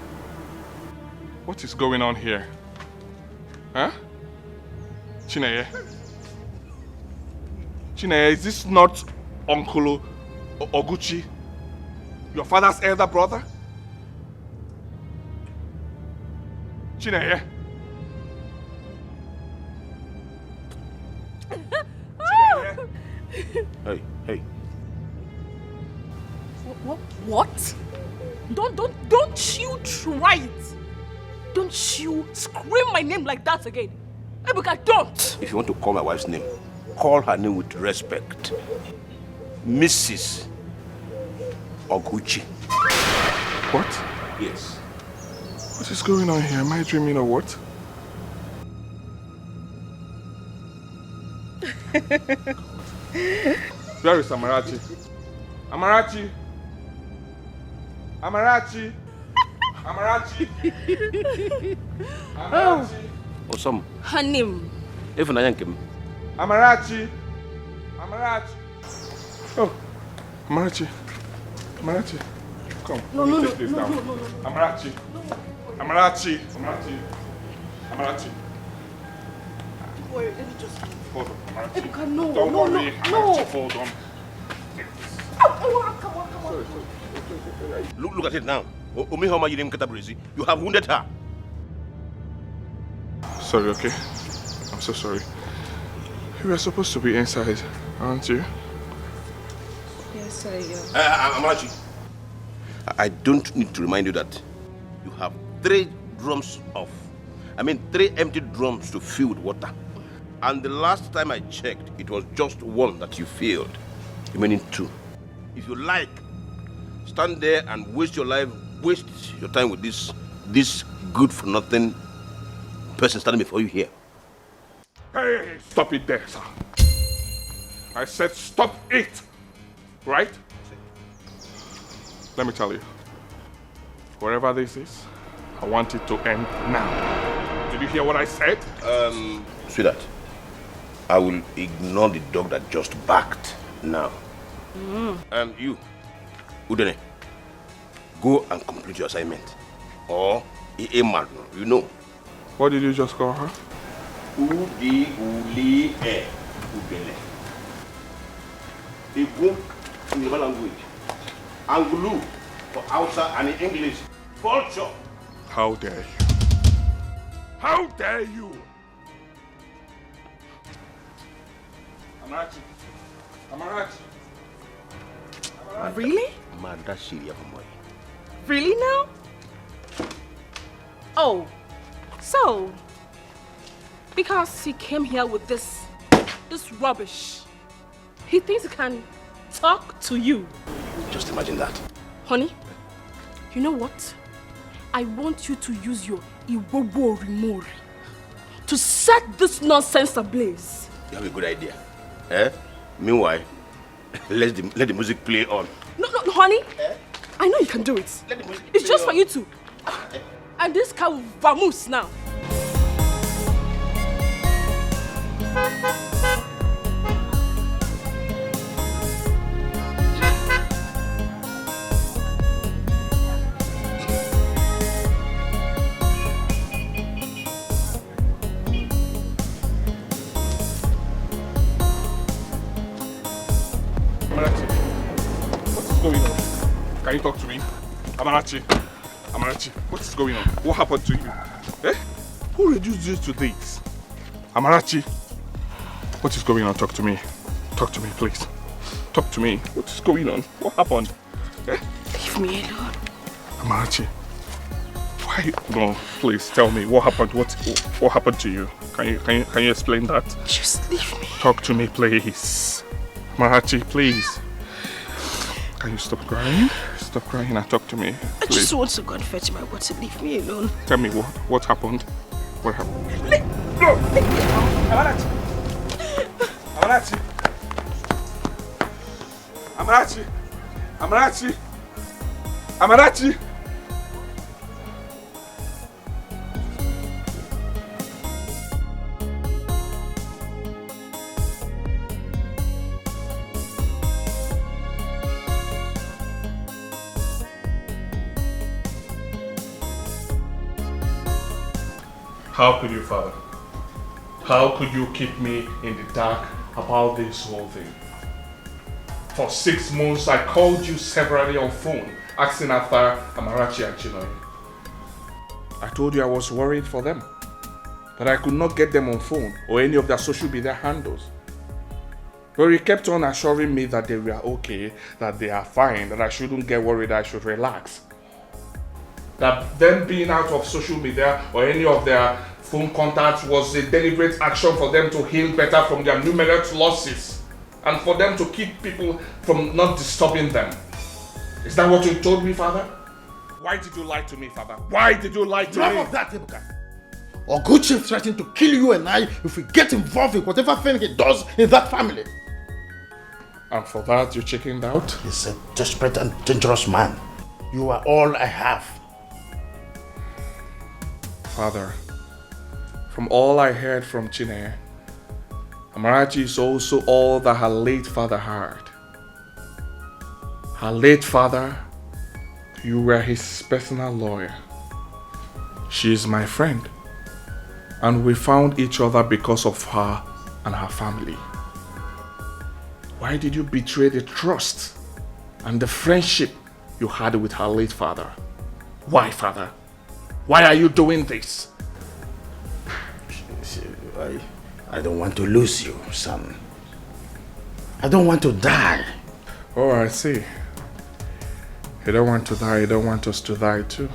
What is going on here? Huh? Chineye? Chineye, is this not Uncle Oguchi? Your father's elder brother? Chineye? Hey. What? Don't you try it. Don't you scream my name like that again. Ebuka, don't. If you want to call my wife's name, call her name with respect. Mrs. Oguchi. What? Yes. What is going on here? Am I dreaming or what? Where is Amarachi? Amarachi! Amarachi! Amarachi! Amarachi! Osam. Her name. If I am Amarachi! Amarachi! Oh, Amarachi. Amarachi. Come. No. Take this down. Amarachi. Amarachi. Amarachi. Wait, let me just... Hold on, Amarachi. Ebuka, no. Don't worry, No. Amarachi, hold on. Come on. Look at it now. You have wounded her. Sorry, okay? I'm so sorry. You were supposed to be inside, aren't you? Yes, I am. Amarachi, I don't need to remind you that you have 3 empty drums to fill with water. And the last time I checked, it was just 1 that you filled, remaining 2. If you like, stand there and waste your time with this good-for-nothing person standing before you here. Hey, stop it there, sir. I said stop it, right? Let me tell you, whatever this is, I want it to end now. Did you hear what I said? Sweetheart, I will ignore the dog that just barked now. You, Udene, go and complete your assignment. Or, you know. What did you just call her? Udele. Udele. Igbo in the language. Angulu for Hausa and in English. Vulture. How dare you? How dare you? Amarachi. Amarachi. Really? Madashiria boy. Really now? Oh, so because he came here with this rubbish, he thinks he can talk to you. Just imagine that. Honey, you know what? I want you to use your Iwobo Rimori to set this nonsense ablaze. You have a good idea. Meanwhile, let the music play on. No, honey. I know you can do it. It's just for you two. And this car will vamoose now. Amarachi, what is going on? Can you talk to me? Amarachi, what is going on? What happened to you? Who reduced you to this? Amarachi, what is going on? Talk to me. Talk to me, please. Talk to me. What is going on? What happened? Eh? Leave me alone. Amarachi, why? No, please tell me what happened. What happened to you? Can you explain that? Just leave me. Talk to me, please. Amarachi, please. Can you stop crying? Stop crying and talk to me. Please. I just want to go and fetch my water. Leave me alone. Tell me what happened. What happened? No! Amarachi! Amarachi! Amarachi! Amarachi! Amarachi! How could you, Father? How could you keep me in the dark about this whole thing? For 6 months, I called you severally on phone, asking after Amarachi and Chinoi. I told you I was worried for them, but I could not get them on phone or any of their social media handles. But you kept on assuring me that they were okay, that they are fine, that I shouldn't get worried, I should relax. That them being out of social media or any of their phone contacts was a deliberate action for them to heal better from their numerous losses and for them to keep people from not disturbing them. Is that what you told me, Father? Why did you lie to me, Father? Why did you lie to me? Enough of that, Ebuka. Oguchi threatened to kill you and I if we get involved in whatever thing he does in that family. And for that, you chickened out? He's a desperate and dangerous man. You are all I have. Father, from all I heard from Chine, Amarachi is also all that her late father had. Her late father, you were his personal lawyer. She is my friend, and we found each other because of her and her family. Why did you betray the trust and the friendship you had with her late father? Why, Father? Why are you doing this? I don't want to lose you, son. I don't want to die. Oh, I see. You don't want to die, you don't want us to die too.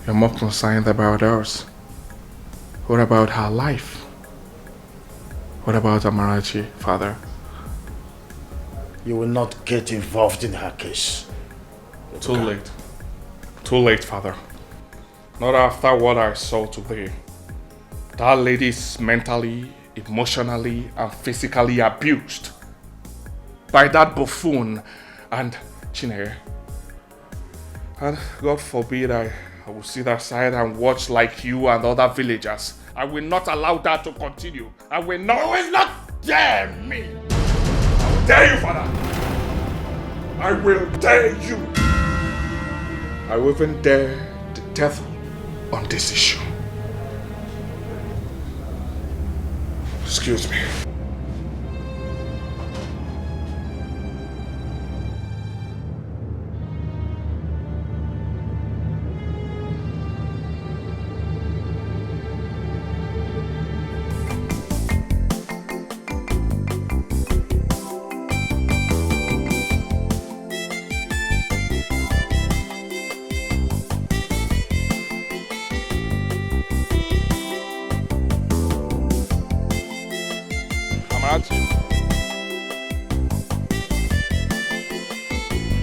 You're more concerned about us. What about her life? What about Amarachi, Father? You will not get involved in her case. Too late. Too late, Father. Not after what I saw today. That lady is mentally, emotionally, and physically abused by that buffoon and Chinere. And God forbid I will sit aside and watch like you and other villagers. I will not allow that to continue. I will not. You will not dare me. I will dare you, Father. I will dare you. I will even dare the devil on this issue. Excuse me.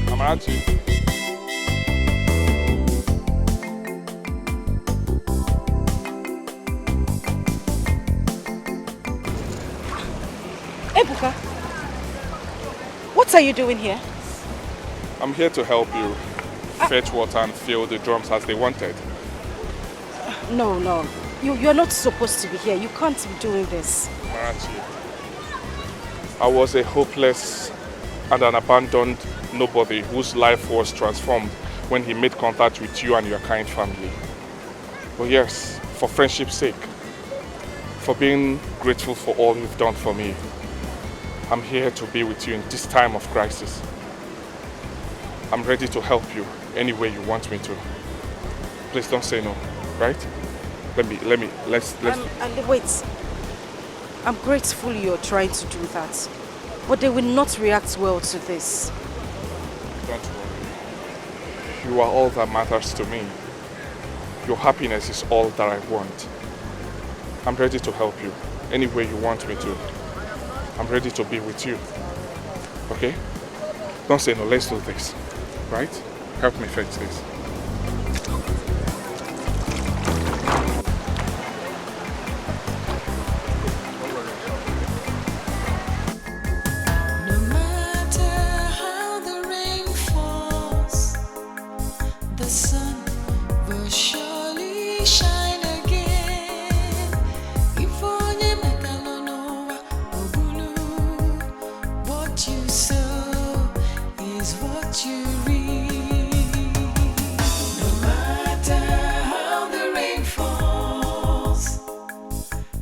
Amarachi. Ebuka, what are you doing here? I'm here to help you fetch water and fill the drums as they wanted. No. You're not supposed to be here. You can't be doing this. Amarachi, I was a hopeless and an abandoned nobody whose life was transformed when he made contact with you and your kind family. But yes, for friendship's sake, for being grateful for all you've done for me, I'm here to be with you in this time of crisis. I'm ready to help you any way you want me to. Please don't say no, right? let's... Wait. I'm grateful you're trying to do that. But they will not react well to this. Don't worry. You are all that matters to me. Your happiness is all that I want. I'm ready to help you any way you want me to. I'm ready to be with you. Okay? Don't say no, let's do this. Right? Help me fix this. No matter how the rain falls, the sun will surely shine again. If only Mekalonova Ogulu, what you sow is what you reap. No matter how the rain falls,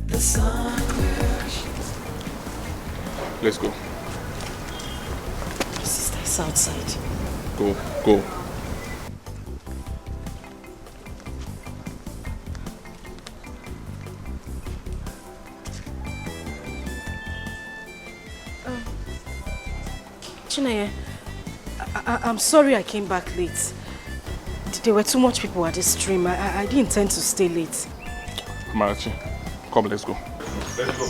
the sun will shine. Let's go. Sister is outside. Go. Chineye, I'm sorry I came back late. There were too much people at the stream. I didn't intend to stay late. Marachi, come, let's go. Let's go.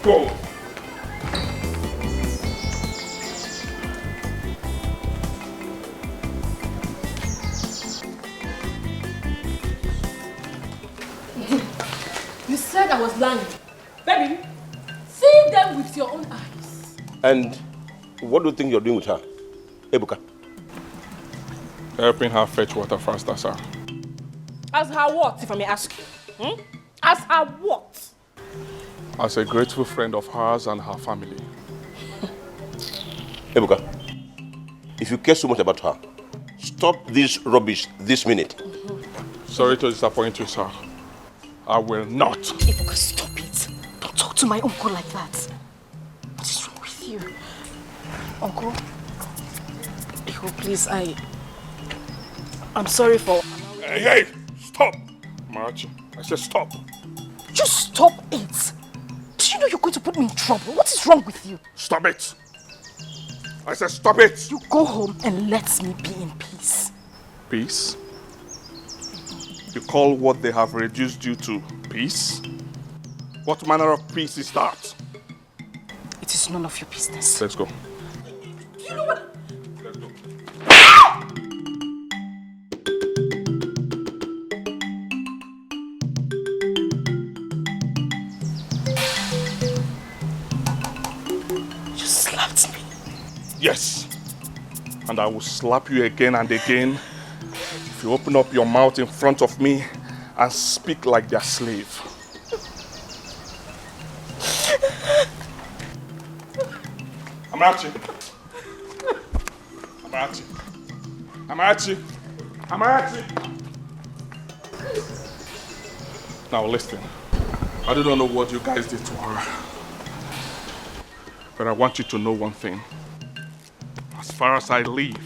Go! You said I was lying. Baby, see them with your own eyes. And what do you think you're doing with her? Ebuka? Helping her fetch water faster, sir. As her what, if I may ask you? As her what? As a grateful friend of hers and her family. Ebuka, if you care so much about her, stop this rubbish this minute. Sorry to disappoint you, sir. I will not. Ebuka, stop it. Don't talk to my uncle like that. What is wrong with you? Uncle? Ebuka, please, I'm sorry for... Hey! Stop! Marachi, I said stop. Just stop it. Do you know you're going to put me in trouble? What is wrong with you? Stop it! I said stop it! You go home and let me be in peace. Peace? You call what they have reduced you to peace? What manner of peace is that? It is none of your business. Let's go. You know what? Let's go. You slapped me. Yes. And I will slap you again and again if you open up your mouth in front of me and speak like their slave. Amarachi. Amarachi. Amarachi. Amarachi. Now listen. I do not know what you guys did to her. But I want you to know one thing. As far as I live,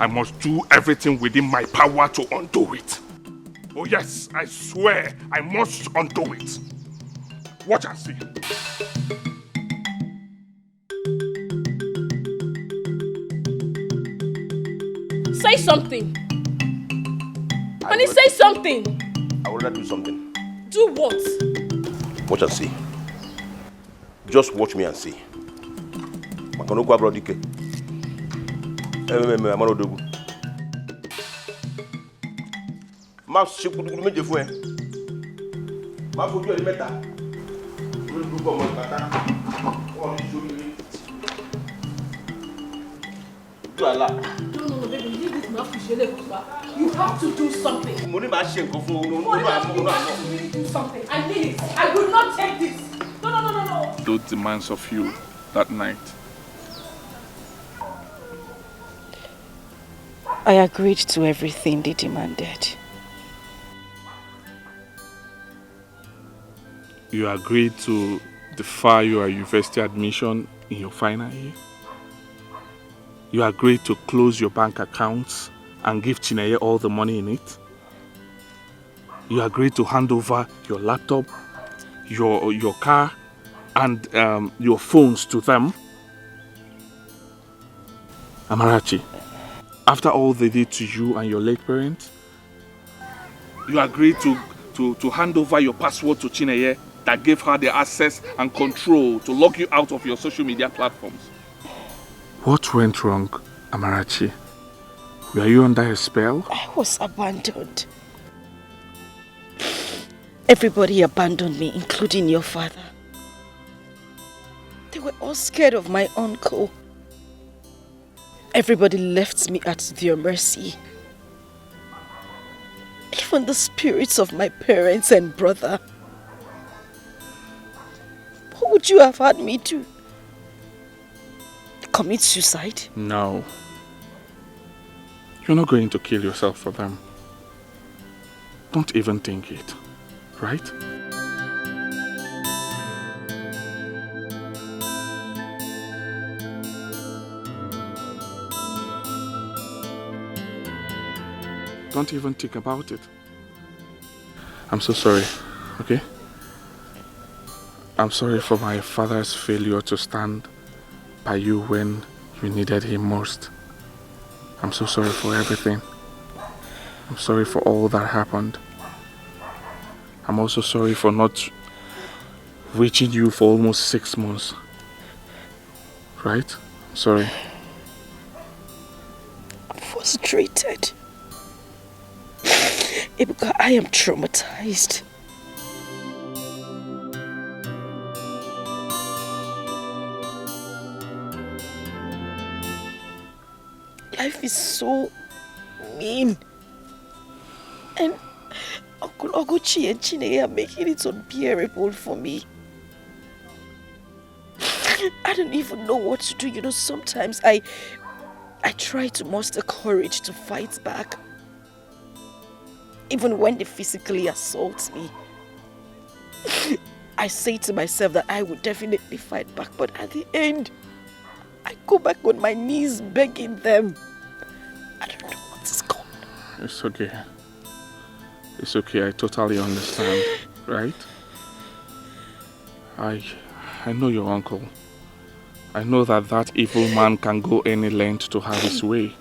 I must do everything within my power to undo it. Oh yes, I swear I must undo it. Watch and see. Say something. Honey, say something. I will not do something. Do what? Watch and see. Just watch me and see. Makanoko abrodike. Amanodogu. Ma se kudukudu meje fún ẹ. Ma fojú ẹ mẹ́ta. Lórí gbogbo ọmọ ìpátá. Wọ́n ní sórí. Do Allah. No, baby, leave this man for you have to do something. Mo ní máa ṣe nǹkan fún You have to really do something. I need it. I will not take this. No. Those demands of you that night. I agreed to everything they demanded. You agreed to defer your university admission in your final year? You agreed to close your bank accounts and give Chineye all the money in it? You agreed to hand over your laptop, your car, and your phones to them. Amarachi, after all they did to you and your late parents, you agreed to hand over your password to Chineye that gave her the access and control to lock you out of your social media platforms. What went wrong, Amarachi? Were you under a spell? I was abandoned. Everybody abandoned me, including your father. They were all scared of my uncle. Everybody left me at their mercy. Even the spirits of my parents and brother. What would you have had me do? Commit suicide? No. You're not going to kill yourself for them. Don't even think it, right? Don't even think about it. I'm so sorry, okay? I'm sorry for my father's failure to stand by you when you needed him most. I'm so sorry for everything. I'm sorry for all that happened. I'm also sorry for not reaching you for almost 6 months. Right? I'm sorry. I'm frustrated. Ibuka, I am traumatized. Life is so mean. And Uncle Oguchi and Chineye are making it unbearable for me. I don't even know what to do. You know, sometimes I try to muster courage to fight back. Even when they physically assault me. I say to myself that I would definitely fight back, but at the end, I go back on my knees begging them. I don't know what is going on. It's okay. It's okay, I totally understand, right? I know your uncle. I know that evil man can go any length to have his way.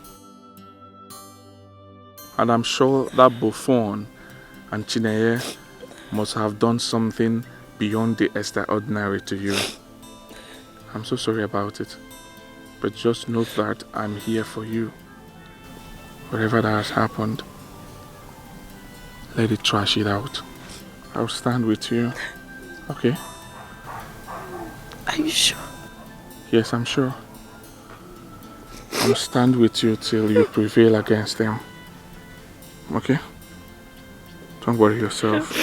And I'm sure that Buffon and Chineye must have done something beyond the extraordinary to you. I'm so sorry about it. But just know that I'm here for you. Whatever that has happened, let it trash it out. I'll stand with you. Okay? Are you sure? Yes, I'm sure. I'll stand with you till you prevail against them. Okay? Don't worry yourself.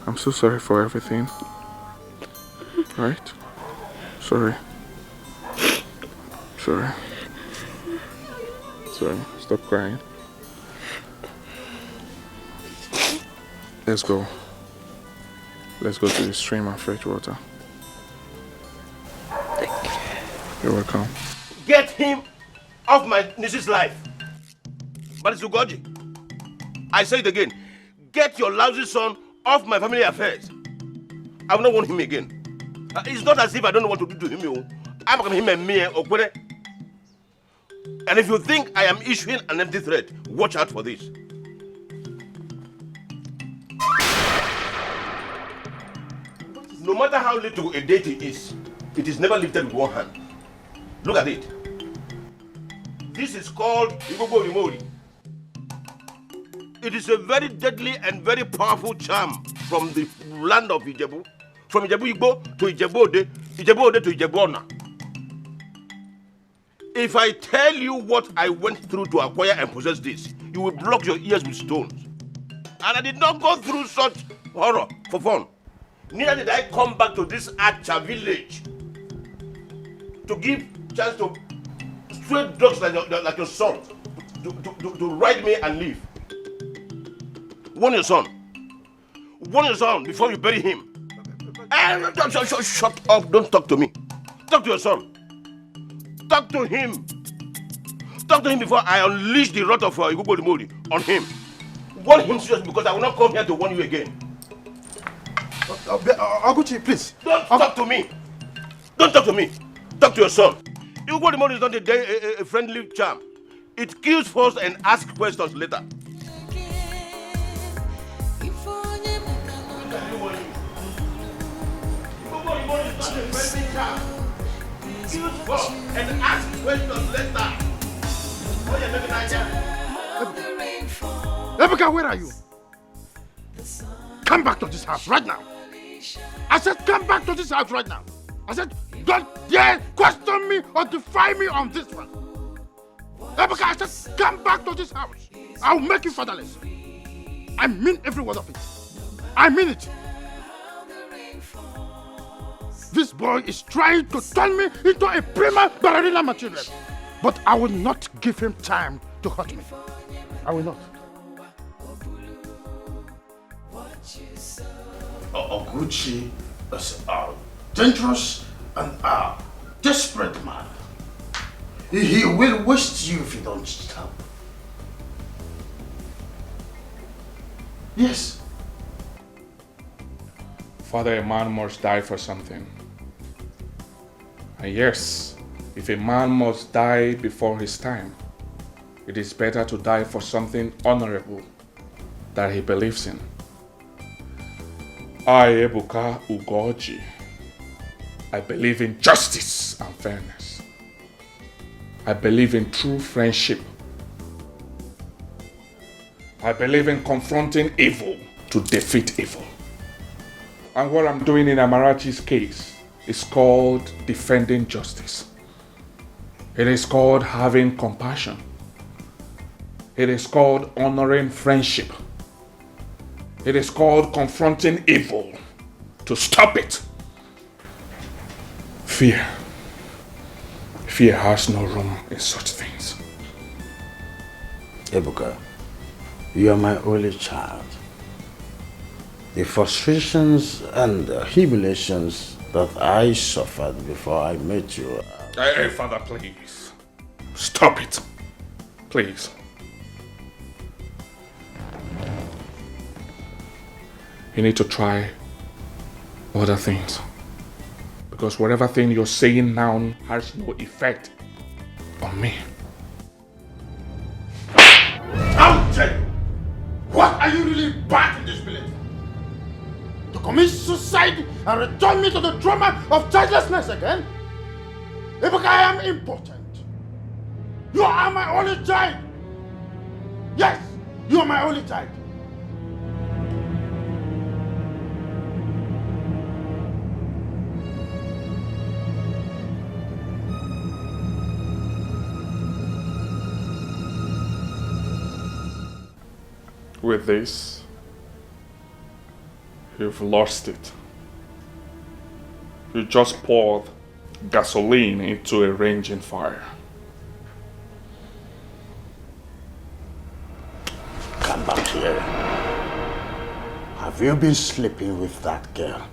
I'm so sorry for everything. Right? Sorry. Sorry. Sorry. Stop crying. Let's go. Let's go to the stream and fetch water. Thank you. You're welcome. Get him off my niece's life. But it's Ugoji. I say it again. Get your lousy son off my family affairs. I will not want him again. It's not as if I don't know what to do to him. I'm going to him and me or Kwere. And if you think I am issuing an empty threat, watch out for this. No matter how little a deity is, it is never lifted with one hand. Look at it. This is called Igbo Rimori. It is a very deadly and very powerful charm from the land of Ijebu. From Ijebu Igbo to Ijebu Ode to Ijebu Ona. If I tell you what I went through to acquire and possess this, you will block your ears with stones. And I did not go through such horror for fun. Neither did I come back to this Acha village to give chance to stray dogs like your son to ride me and leave. Warn your son. Warn your son before you bury him. Shut up. Don't talk to me. Talk to your son. Talk to him. Talk to him before I unleash the wrath of Igbo Rimori on him. warn him seriously because I will not come here to warn you again. Oguchi, please. Don't talk to me. Don't talk to me. Talk to your son. Igbo money is not a friendly charm. It kills first and asks questions later. Kills first and asks questions later. Oh, yeah, maybe Naija. Ebuka, where are you? Come back to this house right now. I said come back to this house right now. I said don't dare question me or defy me on this one. Ebuka, I said come back to this house. I'll make you fatherless. I mean every word of it. I mean it. This boy is trying to turn me into a prima ballerina material. But I will not give him time to hurt me. I will not. Oguchi is a dangerous and a desperate man. He will waste you if you don't stop. Yes. Father, a man must die for something. And yes, if a man must die before his time, it is better to die for something honorable that he believes in. I, Ebuka Ugoji, I believe in justice and fairness. I believe in true friendship. I believe in confronting evil to defeat evil. And what I'm doing in Amarachi's case is called defending justice. It is called having compassion. It is called honoring friendship. It is called confronting evil to stop it. Fear. Fear has no room in such things. Ebuka, you are my only child. The frustrations and humiliations that I suffered before I met you. Hey, Father, please. Stop it. Please. You need to try other things. Because whatever thing you're saying now has no effect on me. How dare you? What are you really bad in this village? To commit suicide and return me to the trauma of childlessness again? Ebuka, I am important. You are my only child. Yes, you are my only child. With this, you've lost it. You just poured gasoline into a raging fire. Come back here. Have you been sleeping with that girl?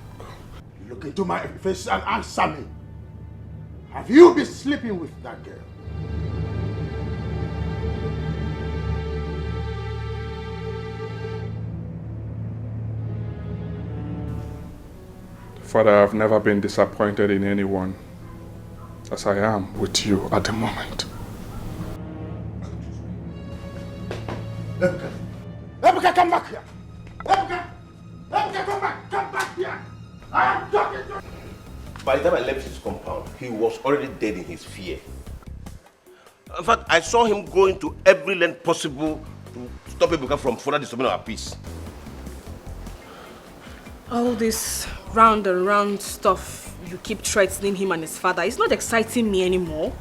Look into my face and answer me. Have you been sleeping with that girl? Father, I've never been disappointed in anyone as I am with you at the moment. Ebuka! Ebuka, come back here! Ebuka! Ebuka, come back! Come back here! I am talking to you! By the time I left his compound, he was already dead in his fear. In fact, I saw him going to every length possible to stop Ebuka from further disturbing our peace. All this round and round stuff you keep threatening him and his father, it's not exciting me anymore.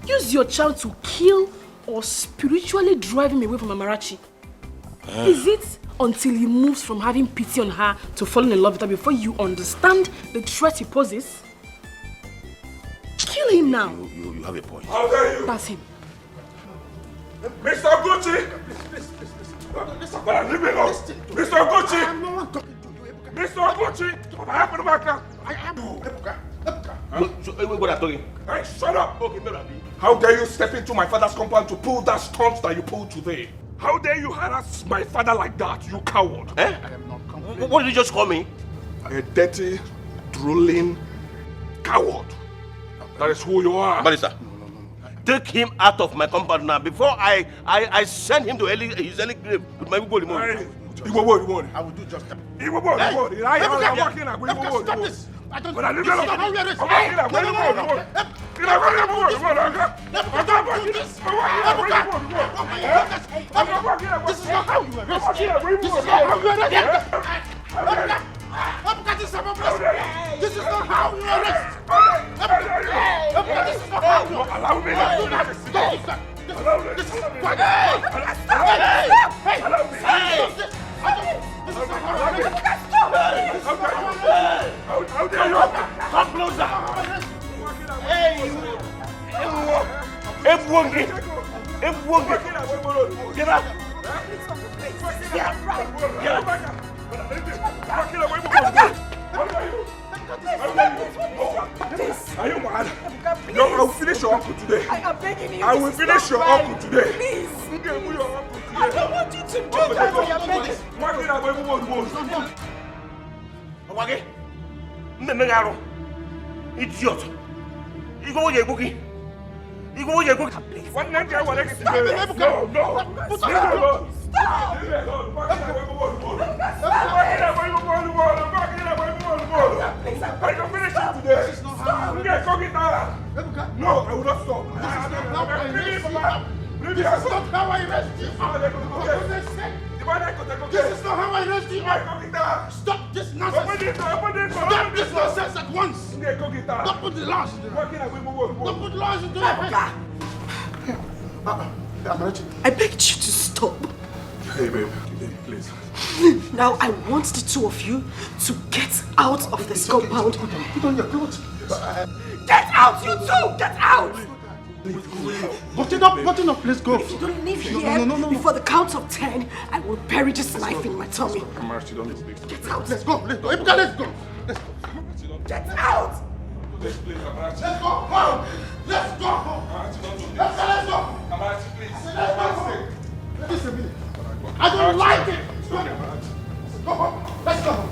Use your child to kill or spiritually drive him away from Amarachi. Is it until he moves from having pity on her to falling in love with her before you understand the threat he poses? Kill him now. You have a point. How dare you? That's him. Mr. Gucci! Please. But leave me alone! Mr. Gucci! I am no one talking to you, Ebuka. Mr. Gucci! What happened to my car? I am Ebuka. Ebuka. What are you talking? Hey, shut up! Okay, how dare you step into my father's compound to pull that stunt that you pulled today? How dare you harass my father like that, you coward? I am not complaining. What did you just call me? A dirty, drooling coward. That is who you are. Barrister, take him out of my compound now before I send him to his early grave with my people. I will do just that. Stop this! I don't know. This is not how we arrest. This is not how you arrest. This is not how you arrest. This is not how you arrest. This is not how you allow me. This is what. How dare you? Come closer! Hey, you! Get up! Are you mad? No, I will finish your uncle today. I am begging you. I will finish your uncle today. Please. I don't want you to do that. I am begging. Idiot! You go with your bookie. You go with your bookie. What name do I want to get? No! Stop! I can finish it today. No, I will not stop. This is not how I arrest you. This is not how I arrest you. Stop this nonsense. Stop this nonsense at once. Don't put the laws into it. Don't put laws into it. I begged you to stop. Hey, babe, please. Now I want the two of you to get out of this compound. Put on your clothes. Get out, you two! Get out! Button up, let's go. If you don't leave here before the count of 10, I will bury this knife in my tummy. Get out! Let's go, Ebuka, let's go. Get out! Let's go! Let's go! Let's go! Listen a minute. I don't like it! Go home. Let's go home.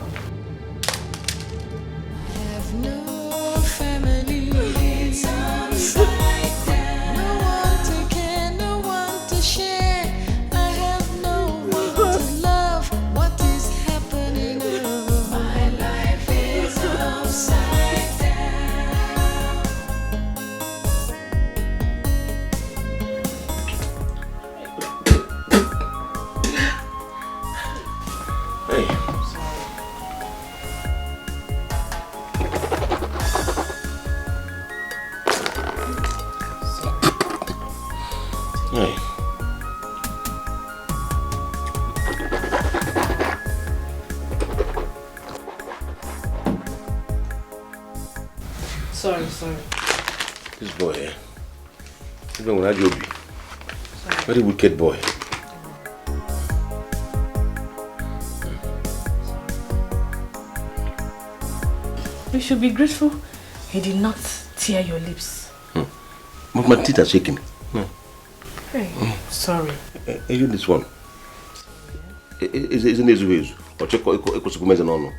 Have no family. It's upside down. No one to care, no one to share. I have no one to love. What is happening? My life is upside down. Hey. Hey. Sorry. This boy, even when I do be very wicked boy. You should be grateful he did not tear your lips. But my teeth are shaking. Hey, sorry. Even this one. Isn't this ways? Or check no.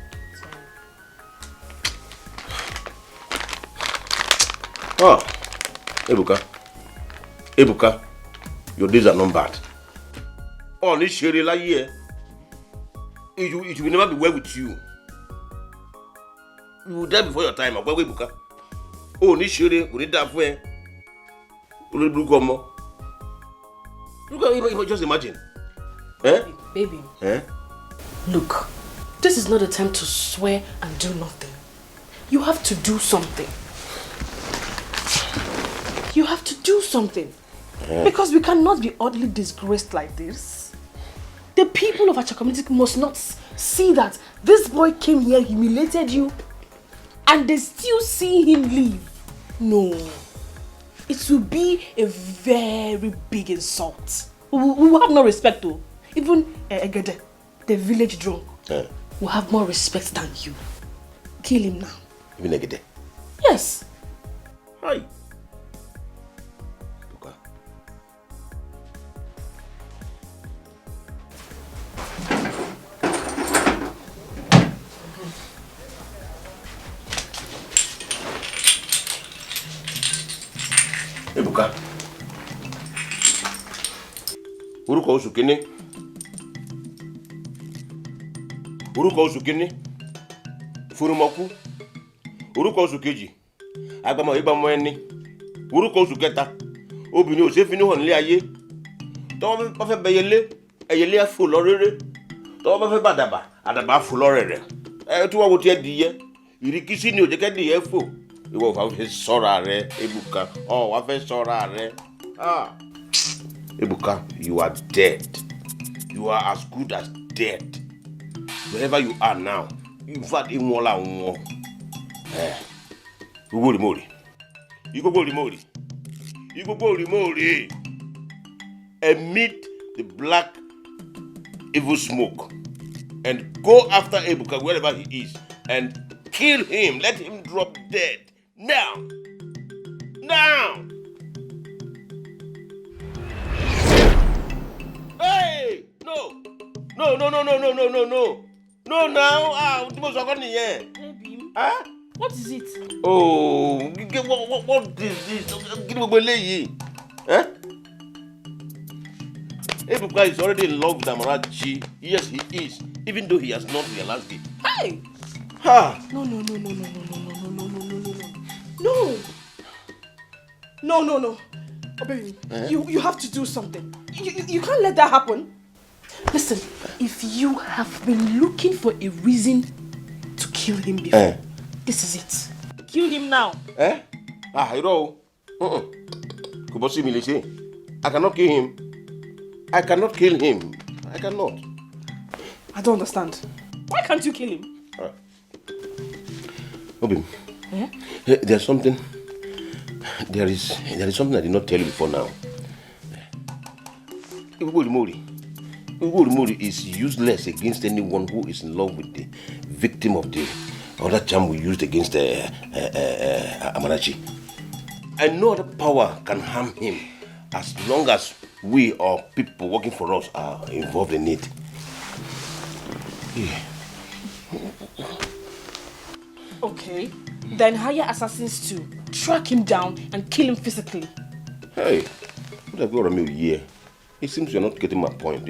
Ah, Ebuka, your days are not bad. Oh, this Sherry here. It will never be well with you. You will die before your time. Ebuka. Oh, this Sherry, we need that for you. Just imagine. Baby. Eh? Look, this is not the time to swear and do nothing. You have to do something. You have to do something. Because we cannot be oddly disgraced like this. The people of our community must not see that this boy came here, humiliated you, and they still see him leave. No. It will be a very big insult. We will have no respect though. Even Egede, the village drunk, will have more respect than you. Kill him now. Even Egede? Yes. Hi. orúkọ oṣù kínní orúkọ oṣù kínní furumọkú orúkọ oṣù kejì agbamọ ìgbàmọ ẹni orúkọ oṣù kẹta obìnrin ò ṣe fi níhàn nílé ayé tọ́wọ́ bá fẹ́ bẹyẹlé ẹyẹlé á fò lọ rere tọ́wọ́ bá fẹ́ bàdàbà àdàbà á fò lọ rẹ̀rẹ̀ ẹ tí wọ́n wo tiẹ̀ dìyẹ ìrìkísí ni òjẹ́kẹ́ dìyẹ fò ìwọ ò fẹ́ sọ́ra rẹ Ebuka wàá fẹ́ sọ́ra rẹ Ebuka, you are dead. You are as good as dead. Wherever you are now, in fact, in Mola Mo. You go Mori. You go Mori. You go Mori. Emit the black evil smoke and go after Ebuka wherever he is and kill him. Let him drop dead. Now. Now. Hey! No! No, no, no, no, no, no, no, no. No, now. Baby. Huh? What is it? Oh, what is this? Huh? Ebuka is already in love with Amarachi. Yes, he is. Even though he has not realized it. Hey! Ha! No. No. Oh, baby, you have to do something. You can't let that happen. Listen, if you have been looking for a reason to kill him before, this is it. Kill him now. You know. I cannot kill him. I cannot kill him. I cannot. I don't understand. Why can't you kill him? Obim, there's something. There is something I did not tell you before now. Ugolumori is useless against anyone who is in love with the victim of the other charm we used against Amarachi. And no other power can harm him as long as we or people working for us are involved in it. Yeah. Okay, then hire assassins to track him down and kill him physically. Hey, what have you got me here? It seems you're not getting my point.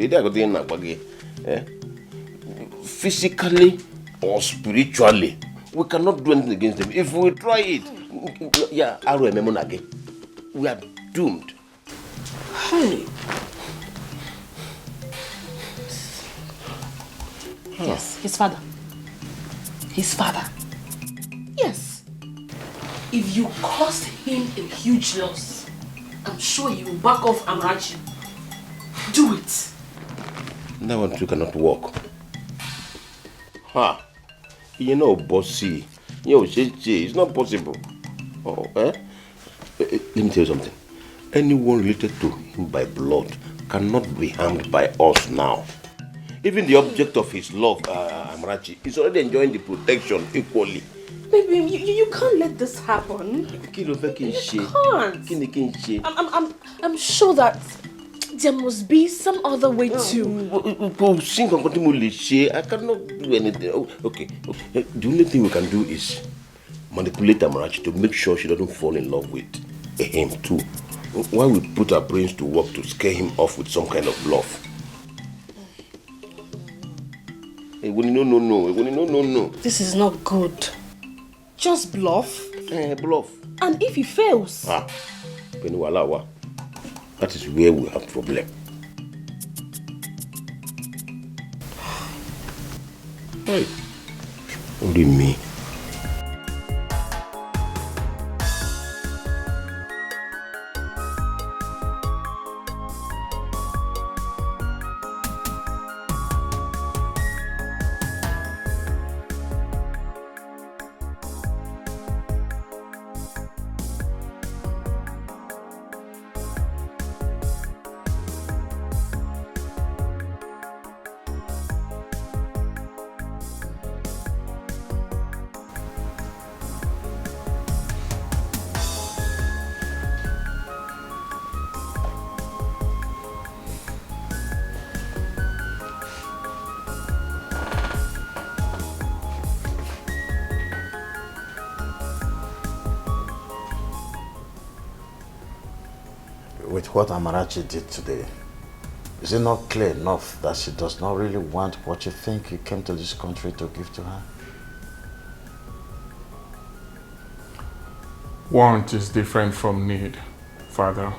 Physically or spiritually, we cannot do anything against them. If we try it, we are doomed. Hey. Yes, his father. Yes. If you caused him a huge loss, I'm sure he will back off Amarachi. Do it. That one too cannot work. You know, bossy. It's not possible. Let me tell you something. Anyone related to him by blood cannot be harmed by us now. Even the object of his love, Amarachi, is already enjoying the protection equally. Baby, you can't let this happen. You can't. I'm sure that there must be some other way too. I cannot do anything. Okay. The only thing we can do is manipulate Amarachi to make sure she doesn't fall in love with him too. While we put our brains to work to scare him off with some kind of bluff. No. This is not good. Just bluff. Bluff. And if he fails? That is where we have problem. Hey. Only me. With what Amarachi did today, Is it not clear enough that she does not really want what you think you came to this country to give to her? Want is different from need, Father.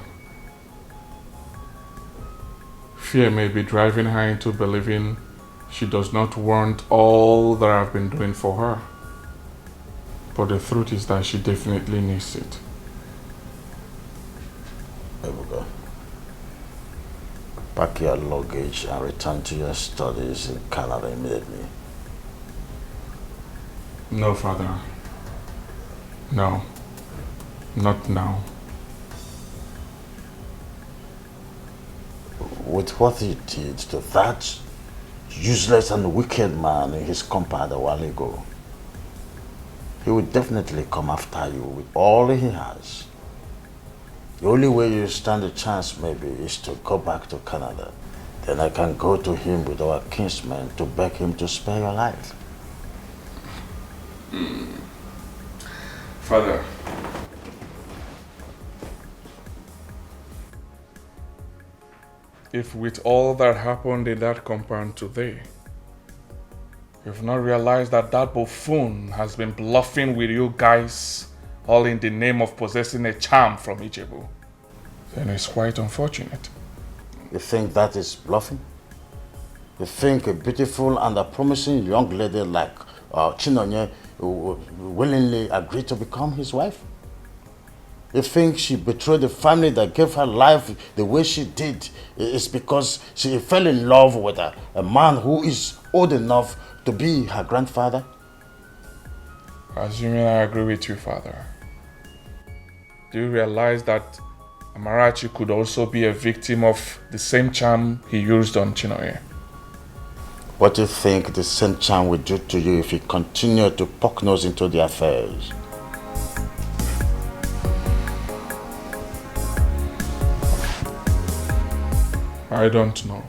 Fear may be driving her into believing she does not want all that I've been doing for her. But the truth is that she definitely needs it. Ebuka, pack your luggage and return to your studies in Canada immediately. No, Father. No. Not now. With what he did to that useless and wicked man in his compound a while ago, he will definitely come after you with all he has. The only way you stand a chance maybe is to go back to Canada. Then I can go to him with our kinsman to beg him to spare your life. Father, if with all that happened in that compound today, you've not realized that that buffoon has been bluffing with you guys, all in the name of possessing a charm from Ijebu, then it's quite unfortunate. You think that is bluffing? You think a beautiful and a promising young lady like Chinonye willingly agreed to become his wife? You think she betrayed the family that gave her life the way she did is because she fell in love with a man who is old enough to be her grandfather? Assuming I agree with you, Father, do you realize that Amarachi could also be a victim of the same charm he used on Chinoye? What do you think the same charm will do to you if you continue to poke nose into the affairs? I don't know.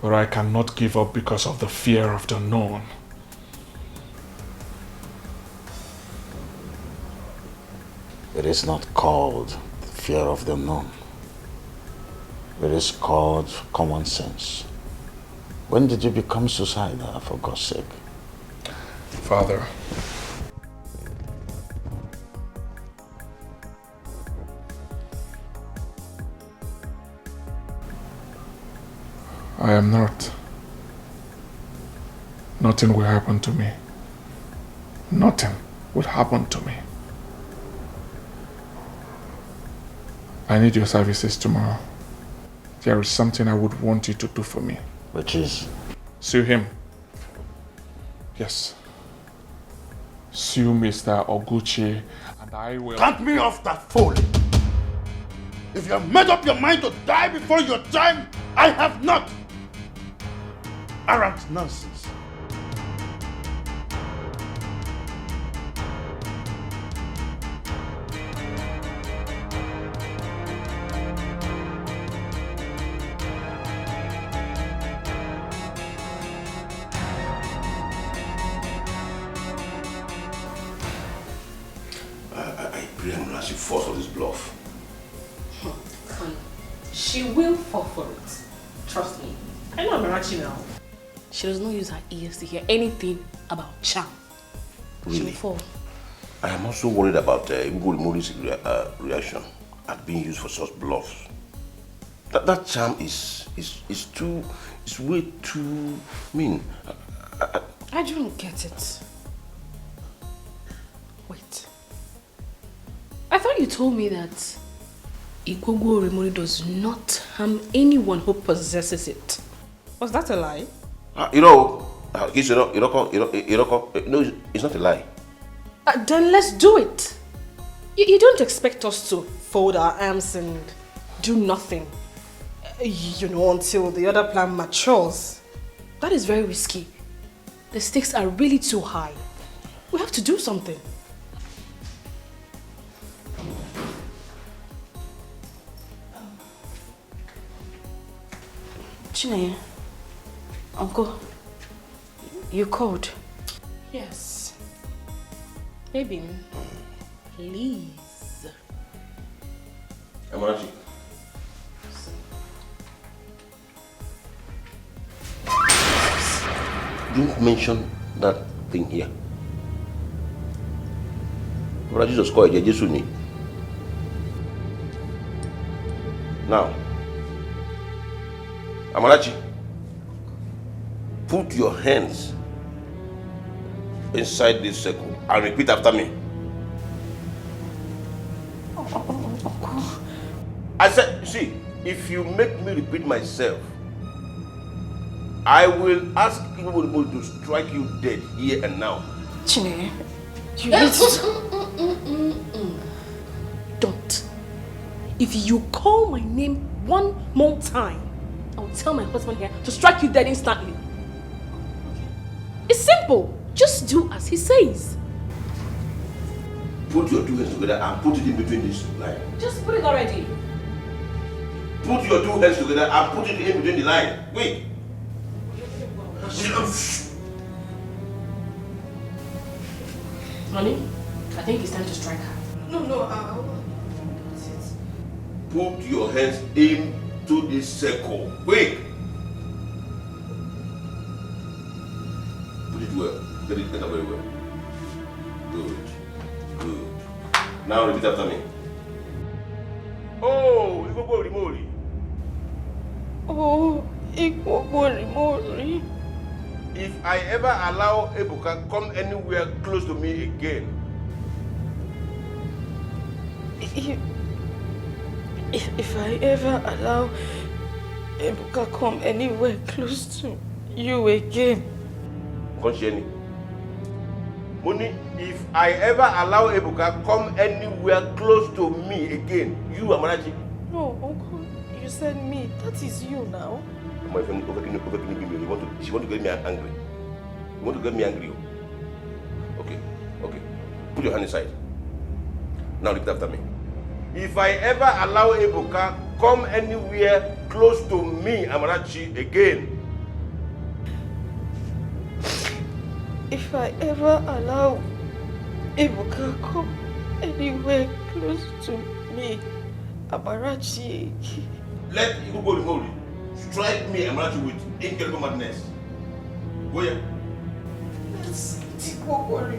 But I cannot give up because of the fear of the unknown. It is not called the fear of the unknown. It is called common sense. When did you become suicidal, for God's sake? Father, I am not. Nothing will happen to me. Nothing will happen to me. I need your services tomorrow. There is something I would want you to do for me. Which is? Sue him. Yes. Sue Mr. Oguchi and I will... Cut me off that fool! If you have made up your mind to die before your time, I have not! Arrant nonsense. She falls for this bluff. She will fall for it. Trust me. I know Amarachi now. She does not use her ears to hear anything about charm. Really? She will fall. I am also worried about Mori's reaction at being used for such bluffs. That charm is way too mean. I don't get it. Wait. I thought you told me that Igwogwo Remori does not harm anyone who possesses it. Was that a lie? No, it's not a lie. Then let's do it. You don't expect us to fold our arms and do nothing, until the other plan matures. That is very risky. The stakes are really too high. We have to do something. Chineye, Uncle, you called? Yes. Maybe. Please. Amarachi, don't mention that thing here. Brother Jesus called it. Now, Amarachi, put your hands inside this circle and repeat after me. I said, see, if you make me repeat myself, I will ask people to strike you dead here and now. Chine, you need to... Don't. If you call my name one more time, I will tell my husband here to strike you dead instantly. It's simple. Just do as he says. Put your two hands together and put it in between this line. Just put it already. Put your two hands together and put it in between the line. Wait. Honey, I think it's time to strike her. No, Put your hands into this circle. Quick. Put it well. Get it very well. Good. Good. Now repeat after me. Oh, Igbo. Oh, Igbo. If I ever allow Ebuka come anywhere close to me again, If I ever allow Ebuka come anywhere close to you again. Money, if I ever allow Ebuka come anywhere close to me again, you Amarachi. No, Uncle, you said me. That is you now. My friend, she want to get me angry. You want to get me angry? Okay. Put your hand inside. Now repeat after me. If I ever allow Ebuka come anywhere close to me, Amarachi, again. If I ever allow Ebuka come anywhere close to me, Amarachi. Let Igbo strike me, Amarachi, with incredible madness. Go here. Let's worry.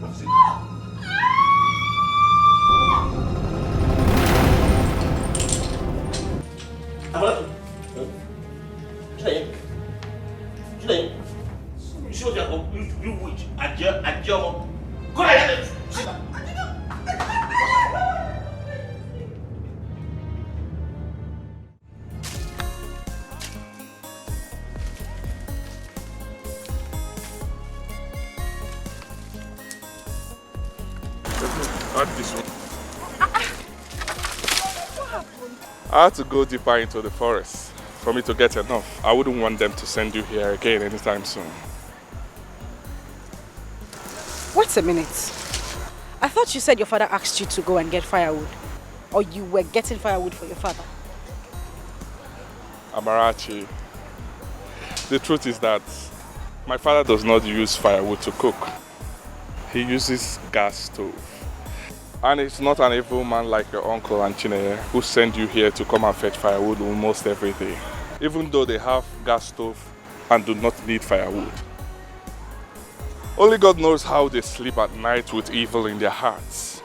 What's it? Amarachi. Today. You see what you witch. Adjo. Go ahead. I had to go deeper into the forest for me to get enough. I wouldn't want them to send you here again anytime soon. Wait a minute. I thought you said your father asked you to go and get firewood. Or you were getting firewood for your father. Amarachi, the truth is that my father does not use firewood to cook. He uses gas stove. And it's not an evil man like your uncle and Chineye who send you here to come and fetch firewood almost every day. Even though they have gas stove and do not need firewood. Only God knows how they sleep at night with evil in their hearts.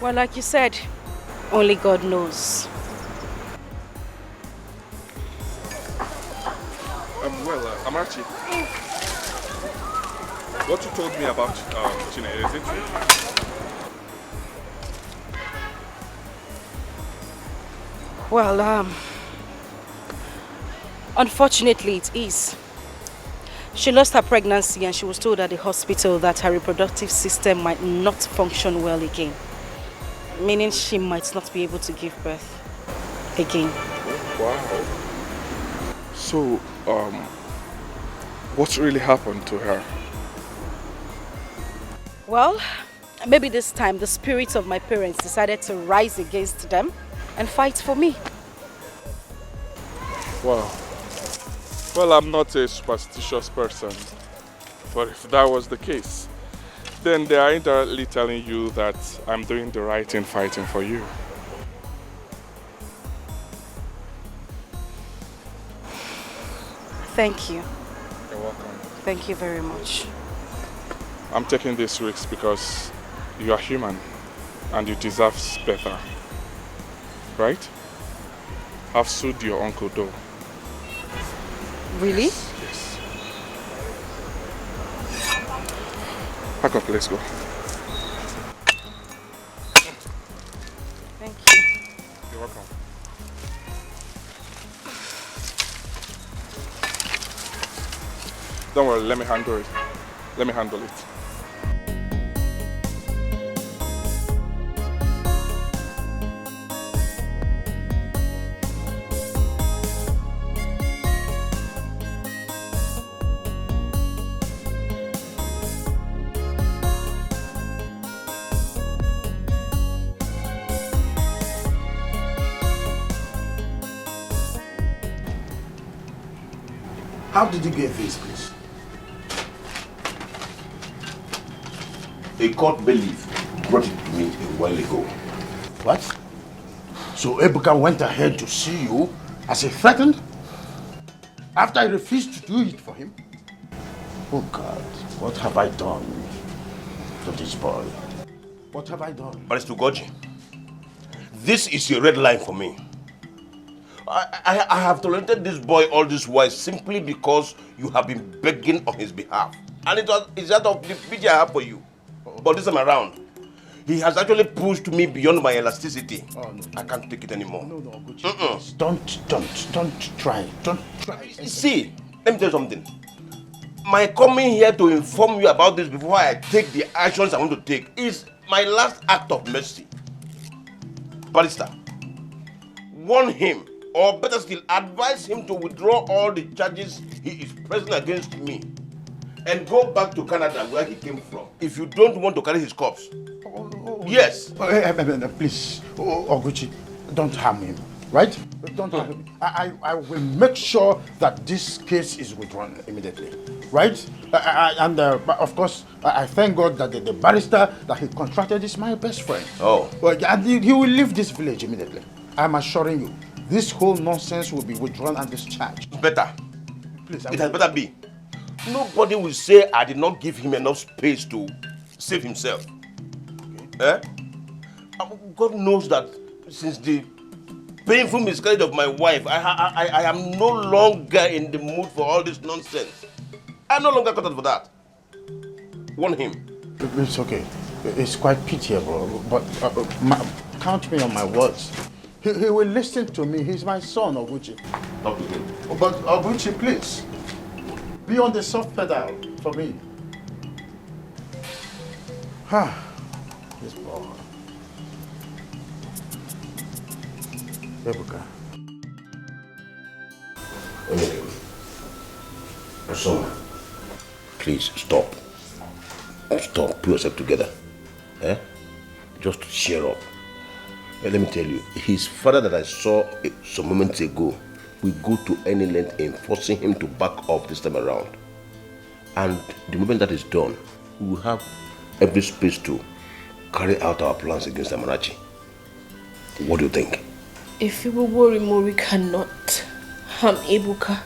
Well, like you said, only God knows. Amarachi, what you told me about Chineye, is it true? Well, unfortunately it is. She lost her pregnancy and she was told at the hospital that her reproductive system might not function well again. Meaning she might not be able to give birth again. Wow. So, what really happened to her? Well, maybe this time the spirits of my parents decided to rise against them and fight for me. Wow. Well, I'm not a superstitious person, but if that was the case, then they are indirectly telling you that I'm doing the right in fighting for you. Thank you. You're welcome. Thank you very much. I'm taking this risk because you are human and you deserve better. Right? I've sued your uncle though. Really? Yes. Pack up, let's go. Thank you. You're welcome. Don't worry, let me handle it. Let me handle it. How did you get this, please? A court bailiff brought it to me a while ago. What? So Ebuka went ahead to see you as he threatened? After I refused to do it for him? Oh God, what have I done to this boy? What have I done? Barrister Goji, this is a red line for me. I have tolerated this boy all this while simply because you have been begging on his behalf. And it's out of the pity I have for you. But this time around, he has actually pushed me beyond my elasticity. Oh, no. I can't take it anymore. No, Gucci, please. Don't try. Don't try. See, let me tell you something. My coming here to inform you about this before I take the actions I want to take is my last act of mercy. Barrister, warn him, or better still, advise him to withdraw all the charges he is pressing against me and go back to Canada where he came from. If you don't want to carry his corpse. Yes. Please, Oguchi, don't harm him, right? Don't harm him. I will make sure that this case is withdrawn immediately, right? And of course, I thank God that the barrister that he contracted is my best friend. Oh. Well, and he will leave this village immediately. I'm assuring you, this whole nonsense will be withdrawn and discharged. Better. Please, it had better be. Nobody will say I did not give him enough space to save himself. Okay. God knows that since the painful miscarriage of my wife, I am no longer in the mood for all this nonsense. I'm no longer cut out for that. Warn him. It's okay. It's quite pitiable, but count me on my words. He will listen to me. He's my son, Oguchi. Talk to him. But Oguchi, please, be on the soft pedal for me. This boy. Ebuka. Osoma, please stop. Stop. Pull yourself together. Just cheer up. Let me tell you, his father that I saw some moments ago will go to any length in forcing him to back off this time around. And the moment that is done, we will have every space to carry out our plans against Amarachi. What do you think? If Ibuwori Mori cannot harm Ebuka,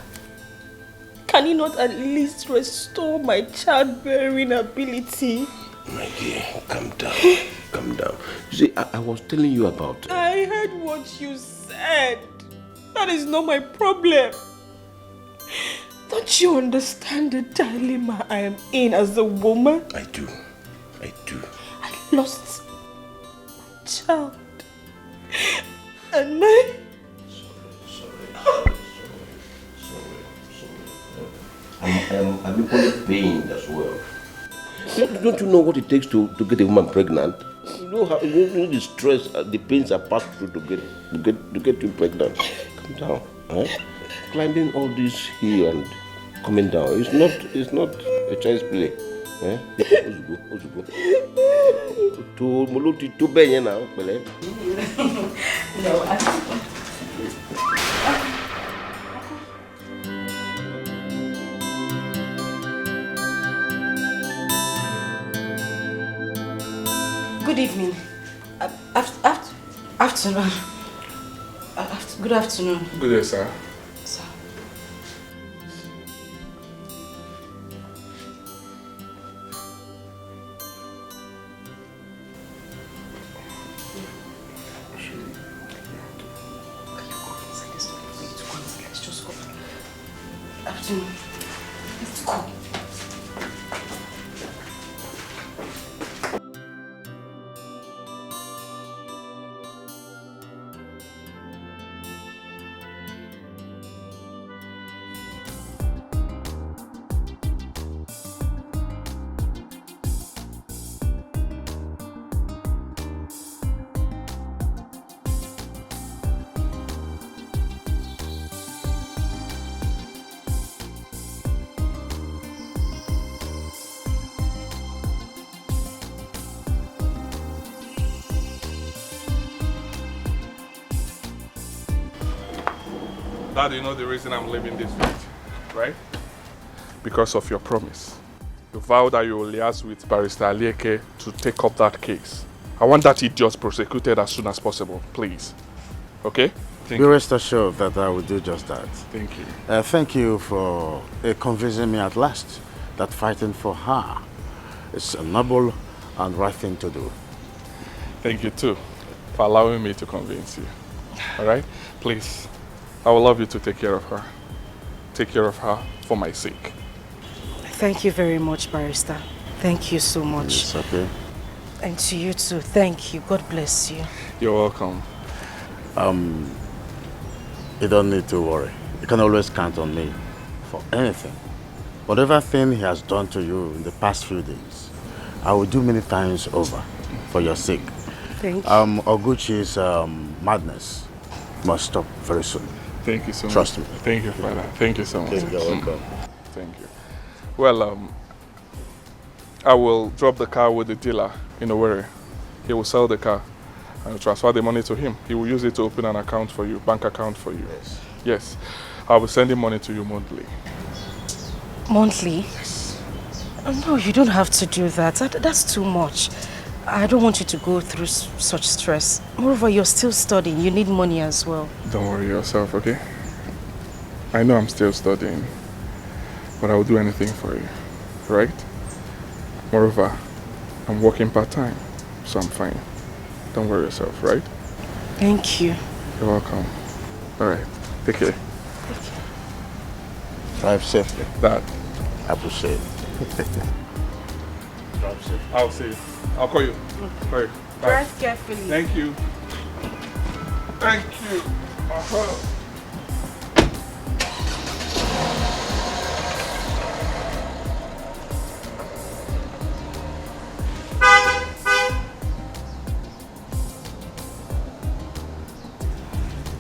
can he not at least restore my childbearing ability? My dear, calm down. Calm down. You see, I was telling you about... I heard what you said. That is not my problem. Don't you understand the dilemma I am in as a woman? I do. I do. I lost my child. And my... Sorry. I'm equally pained as well. Don't you know what it takes to get a woman pregnant? You know the stress, the pains are passed through to get you pregnant. Come down, climbing all this hill and coming down. It's not a child's play. Good evening. Afternoon. Good afternoon. Good day, sir. Sir. Dad, you know the reason I'm leaving this street, right? Because of your promise. You vowed that you will liaise with Barrister Alieke to take up that case. I want that idiot prosecuted as soon as possible, please. Okay? Be rest assured that I will do just that. Thank you. Thank you for convincing me at last that fighting for her is a noble and right thing to do. Thank you too for allowing me to convince you. Alright? Please, I would love you to take care of her. Take care of her for my sake. Thank you very much, Barrister. Thank you so much. It's okay. And to you too. Thank you. God bless you. You're welcome. You don't need to worry. You can always count on me for anything. Whatever thing he has done to you in the past few days, I will do many times over for your sake. Thank you. Oguchi's madness must stop very soon. Thank you so much. Trust me. Thank you, Father. Thank you so much. Okay, you're welcome. Thank you. Well, I will drop the car with the dealer in Owerri. He will sell the car and transfer the money to him. He will use it to open an account for you, bank account for you. Yes. Yes. I will send him money to you monthly. Monthly? Yes. No, you don't have to do that. That's too much. I don't want you to go through such stress. Moreover, you're still studying. You need money as well. Don't worry yourself, okay? I know I'm still studying, but I will do anything for you, right? Moreover, I'm working part-time, so I'm fine. Don't worry yourself, right? Thank you. You're welcome. All right, take care. Drive safely. That. I appreciate it. Drive safely. I'll see you. I'll call you. All right. Bye. Drive carefully. Thank you. Thank you.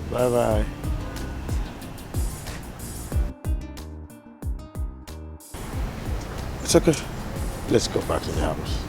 Bye-bye. It's okay. Let's go back to the house.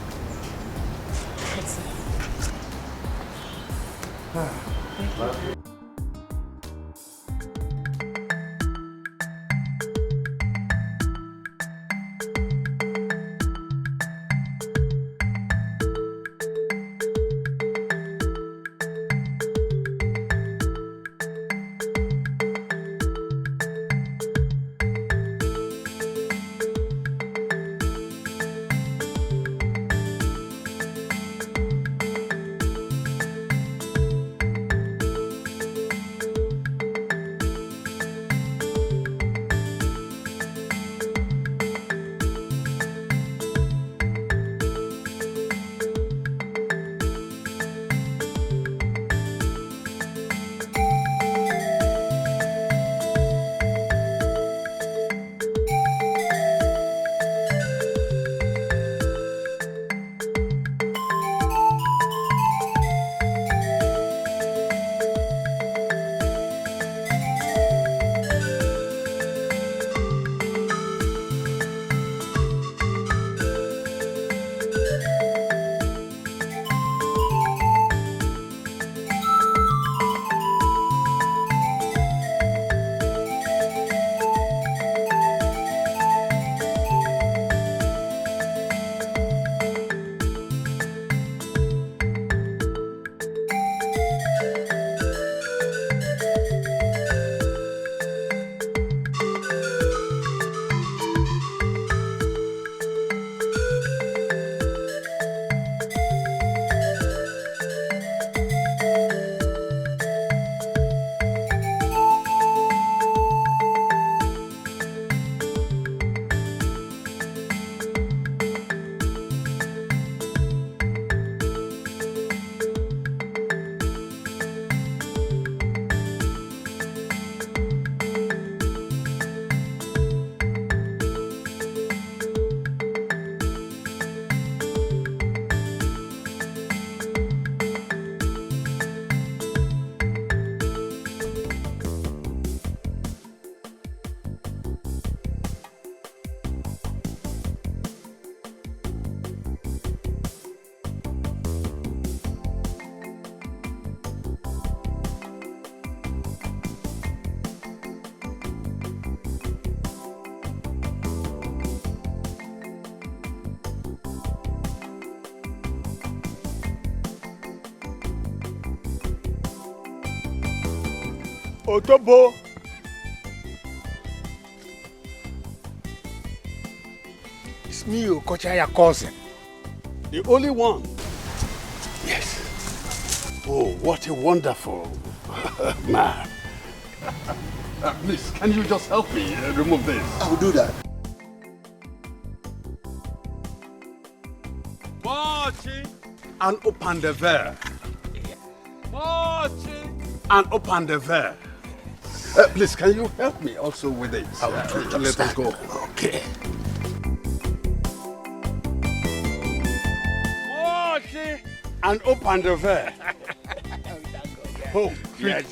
Otobo. It's me, Okocha, your cousin. The only one. Yes. Oh, what a wonderful man. Please, can you just help me remove this? I will do that. Marching and open the veil. Marching and open the veil. Please, can you help me also with it? I will try to let us go. Okay. Marching and open the veil. Oh, yes.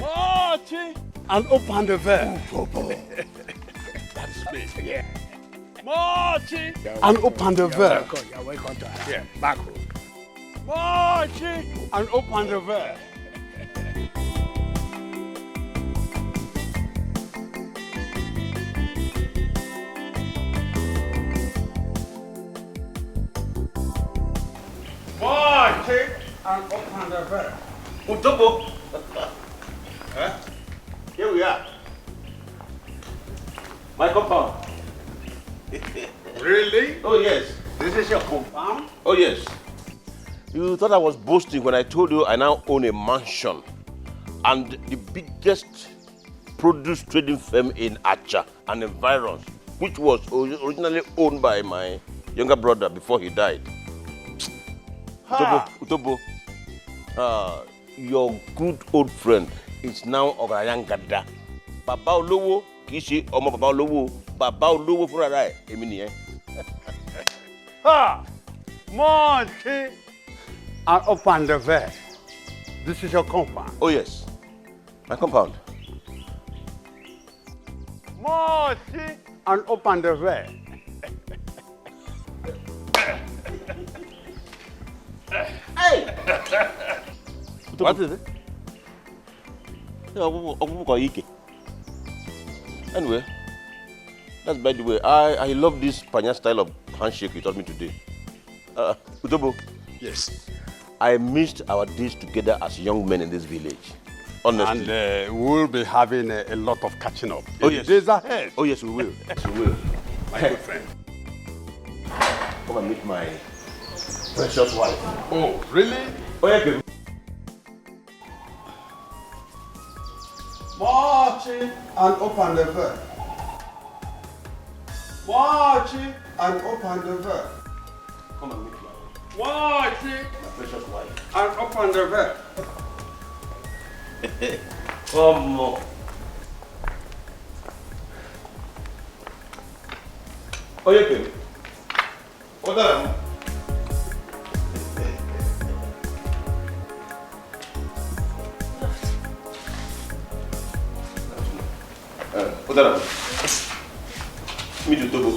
Marching and open the veil. That's me. Yeah. Marching and open the veil. You're welcome to us. Yeah, back home. Marching and open the veil. Marching and open the veil. Utobo. Huh? Here we are. My compound. Really? Oh, yes. This is your compound? Oh, yes. You thought I was boasting when I told you I now own a mansion and the biggest produce trading firm in Acha and environs, which was originally owned by my younger brother before he died. Utobo, your good old friend is now Ograyan Gada. Baba Olowo, Kishi, Omo Baba Olowo, Baba Olowo Furarai, Emini. Ha! Marching and open the veil. This is your compound? Oh, yes. My compound. Marching and open the veil. Hey! What is it? Anyway, that's by the way. I love this Panya style of handshake you taught me today. Utobo. Yes. I missed our days together as young men in this village. Honestly. And we'll be having a lot of catching up. Oh, in yes. Days ahead. Oh, yes, we will. Yes, we will. My good friend. Come and meet my precious wife. Oh, really? Oh, yeah, baby. Marching and open the veil. Marching and open the veil. Come and meet my Marching precious wife. and open the veil. Come on. Oh, yeah, baby. What are Odara, meet Utobo,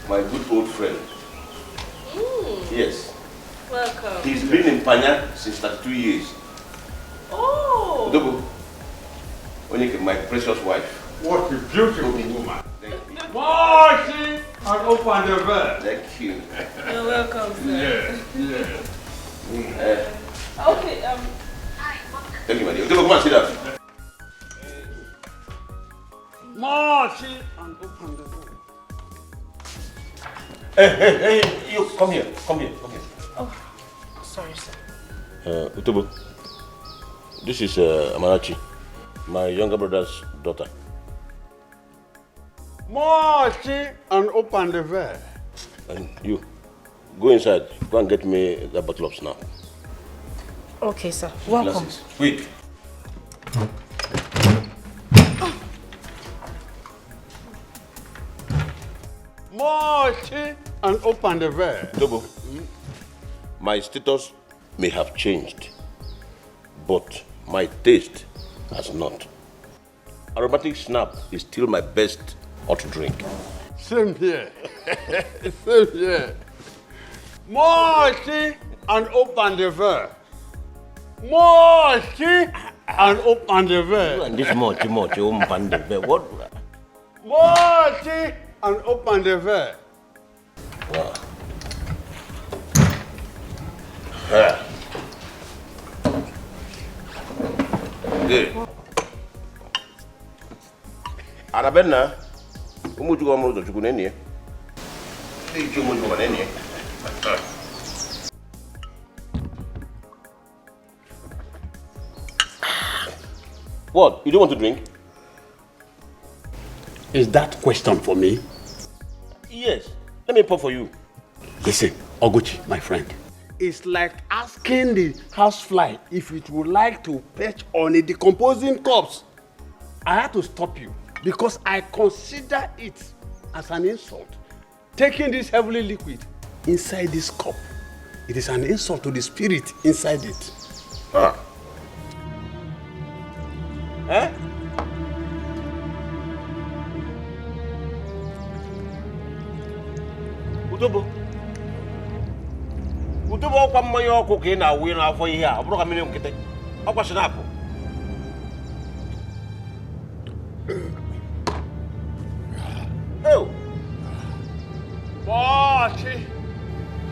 my good old friend. Yes. Welcome. He's been in Panya since 32 years. Oh. Utobo, Onyeke, my precious wife. What a beautiful woman. Thank you. Marching and open the veil. Thank you. You're welcome, sir. Yeah. Okay, Thank you, my dear. Utobo, come and sit down. Marching and open the veil. Hey, you come here. Oh, sorry, sir. Utobo, this is Amarachi, my younger brother's daughter. Marching and open the veil. And you, go inside. Go and get me that bottle of snap. Okay, sir. Welcome. Glasses. Quick. Marching and open the veil. Utobo, my status may have changed, but my taste has not. Aromatic snap is still my best hot drink. Same here. Same here. Marching and open the veil. Marching and open the veil. And this much, open the veil. What? Marching and open the veil. Wow. Good. Arabena, umuju wa muru dojugu neni. Ei ju umuju wa neni. What? You don't want to drink? Is that question for me? Yes. Let me pour for you. Listen, Oguchi, my friend. It's like asking the housefly if it would like to perch on a decomposing corpse. I had to stop you because I consider it as an insult. Taking this heavily liquid inside this cup, it is an insult to the spirit inside it. Ah. Eh? Utobo. Utobo ọkwa mmanya ọkụ ka ị na-awụ n'afọ ihe a, ọ bụrụ ka mmiri nkịtị. Ọkwa shinapụ. Oh. Party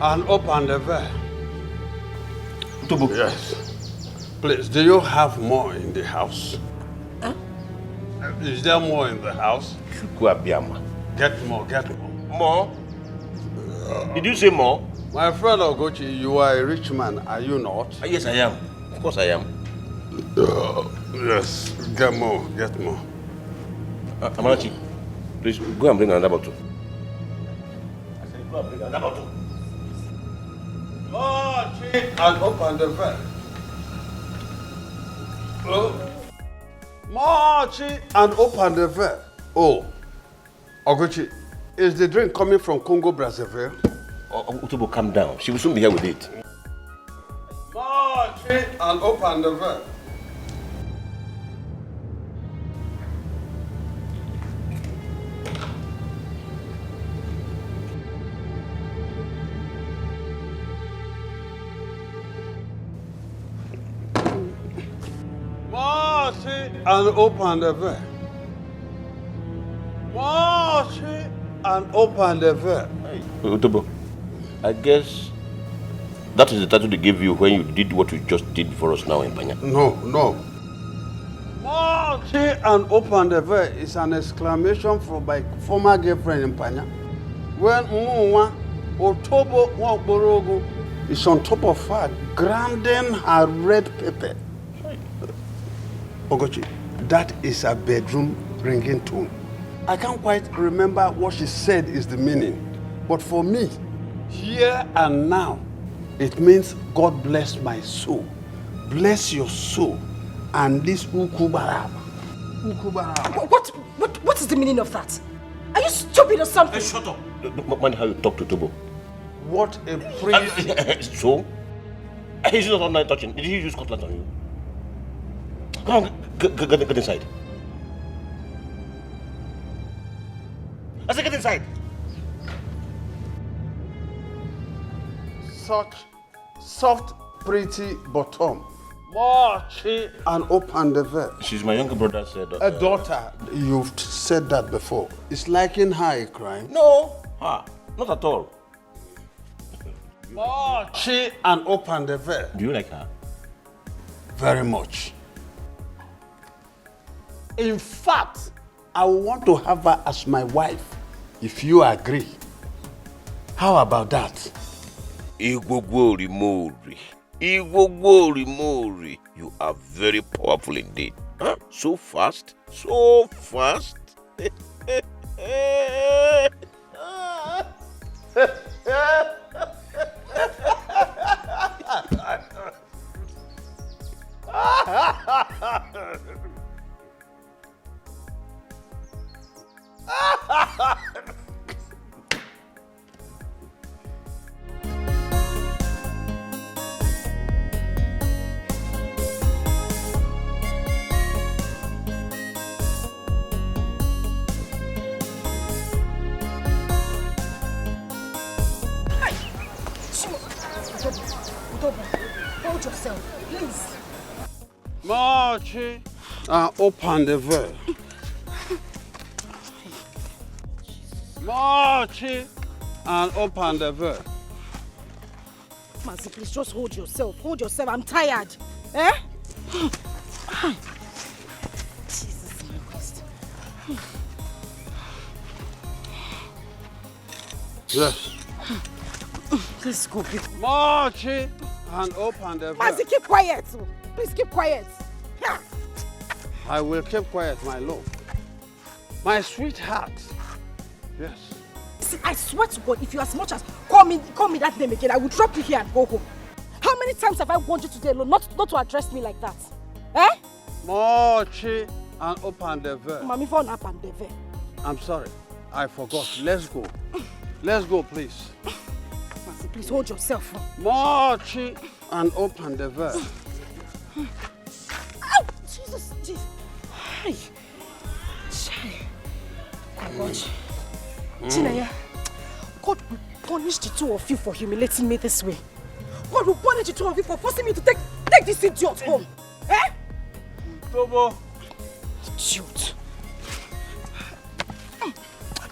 and open the veil. Utobo. Yes. Please, do you have more in the house? Huh? Is there more in the house? Get more, get more. More? Did you say more? My friend Ogochi, you are a rich man, are you not? Yes, I am. Of course I am. Yes, get more, get more. Amarachi, please go and bring another bottle. I said go and bring another bottle. March and open the veil. March and open the veil. Oh, Ogochi, is the drink coming from Congo Brazzaville? Utobo, calm down. She will soon be here with it. March and open the veil. March and open the veil. March and open the veil. Utobo, I guess that is the title they gave you when you did what you just did for us now in Panya. No, no. March and open the veil is an exclamation from my former girlfriend in Panya. When Mwa Otobo Wakborogo is on top of her, grinding her red pepper. Ogochi, that is a bedroom ringing tone. I can't quite remember what she said is the meaning. But for me, here and now, it means God bless my soul. Bless your soul. And this Ukubaraba. What is the meaning of that? Are you stupid or something? Hey, shut up. Don't mind how you talk to Tobo. What a priest. So? He's not online touching. Did he use cutlass on you? Come on, get inside. I said get inside. Such soft, pretty bottom. March and open the veil. She's my younger brother's daughter. A daughter. You've said that before. Is liking her a crime? No, not at all. March and open the veil. Do you like her? Very much. In fact, I want to have her as my wife, if you agree. How about that? Igwogwori Mori. You are very powerful indeed. Huh? So fast. So fast. Hold yourself, please. March and open the veil. March and open the veil. Mercy, please just hold yourself. Hold yourself. I'm tired. Eh? Yes. Let's go, big. Mochi and open the door. Mazi, keep quiet. Please keep quiet. I will keep quiet, my love. My sweetheart. Yes. See, I swear to God, if you as much as call me that name again, I will drop you here and go home. How many times have I warned you today alone not to address me like that? Eh? Mochi and open the door. Mommy, phone up and the door. I'm sorry. I forgot. Let's go. Let's go, please. Mazi, please hold yourself. Mochi and open the door. Ow! Jesus. Hi. Oh God. Chinaya, God will punish the two of you for humiliating me this way. God will punish the two of you for forcing me to take this idiot home. Eh? Tobo. Idiot.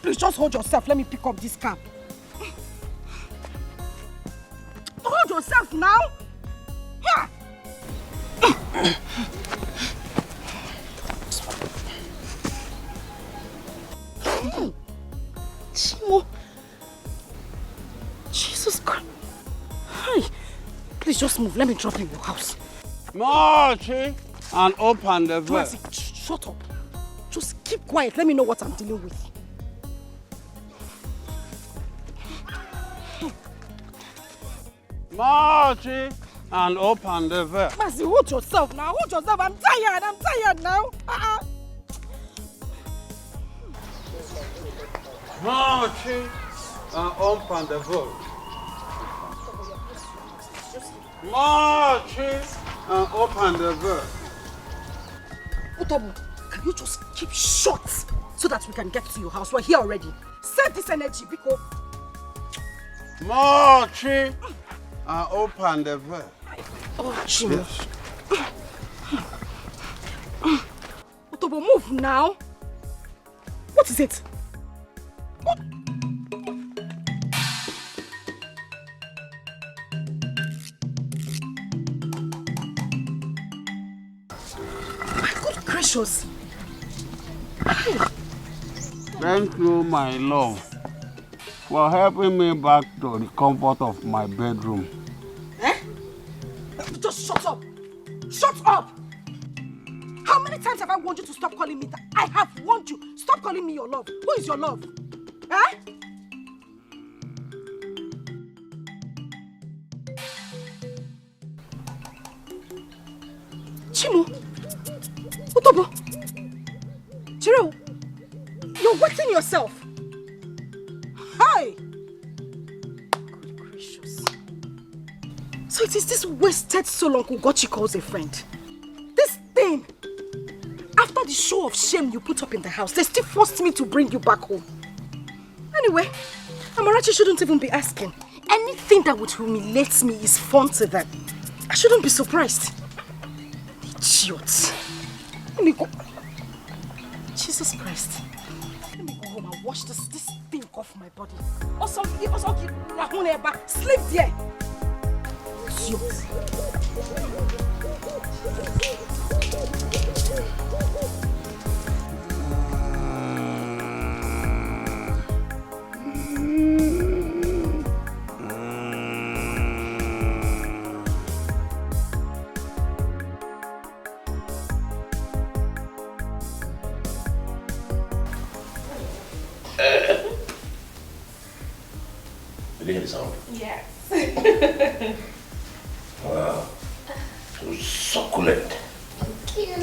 Please just hold yourself. Let me pick up this cab. Hold yourself now. Yeah. Chimo. Jesus Christ. Hi. Please just move. Let me drop you in your house. Mochi and open the door. Shut up. Just keep quiet. Let me know what I'm dealing with. Mochi and open the door. Mazi, hold yourself now. Hold yourself. I'm tired now. Mochi and open the door. Mochi and open the door. Utobu, can you just keep short so that we can get to your house? We're here already. Save this energy, Biko. Mochi and open the door. Oh, Chimo. Utobu, move now. What is it? What? My good gracious. Thank you, my love, for helping me back to the comfort of my bedroom. Eh? Just shut up. Shut up. How many times have I warned you to stop calling me that? I have warned you. Stop calling me your love. Who is your love? Eh? Chimo. Utobo. Chiro. You're wetting yourself. Hi. Good gracious. So it is this wasted soul Uncle Gochi calls a friend. This thing. After the show of shame you put up in the house, they still forced me to bring you back home. Anyway, Amarachi shouldn't even be asking. Anything that would humiliate me is fun to them. I shouldn't be surprised. Idiot. Let me go. Jesus Christ. Let me go home and wash this thing off my body. Also, sleep there. Idiot. Did you hear the sound? Yes. Wow. So succulent. Thank you.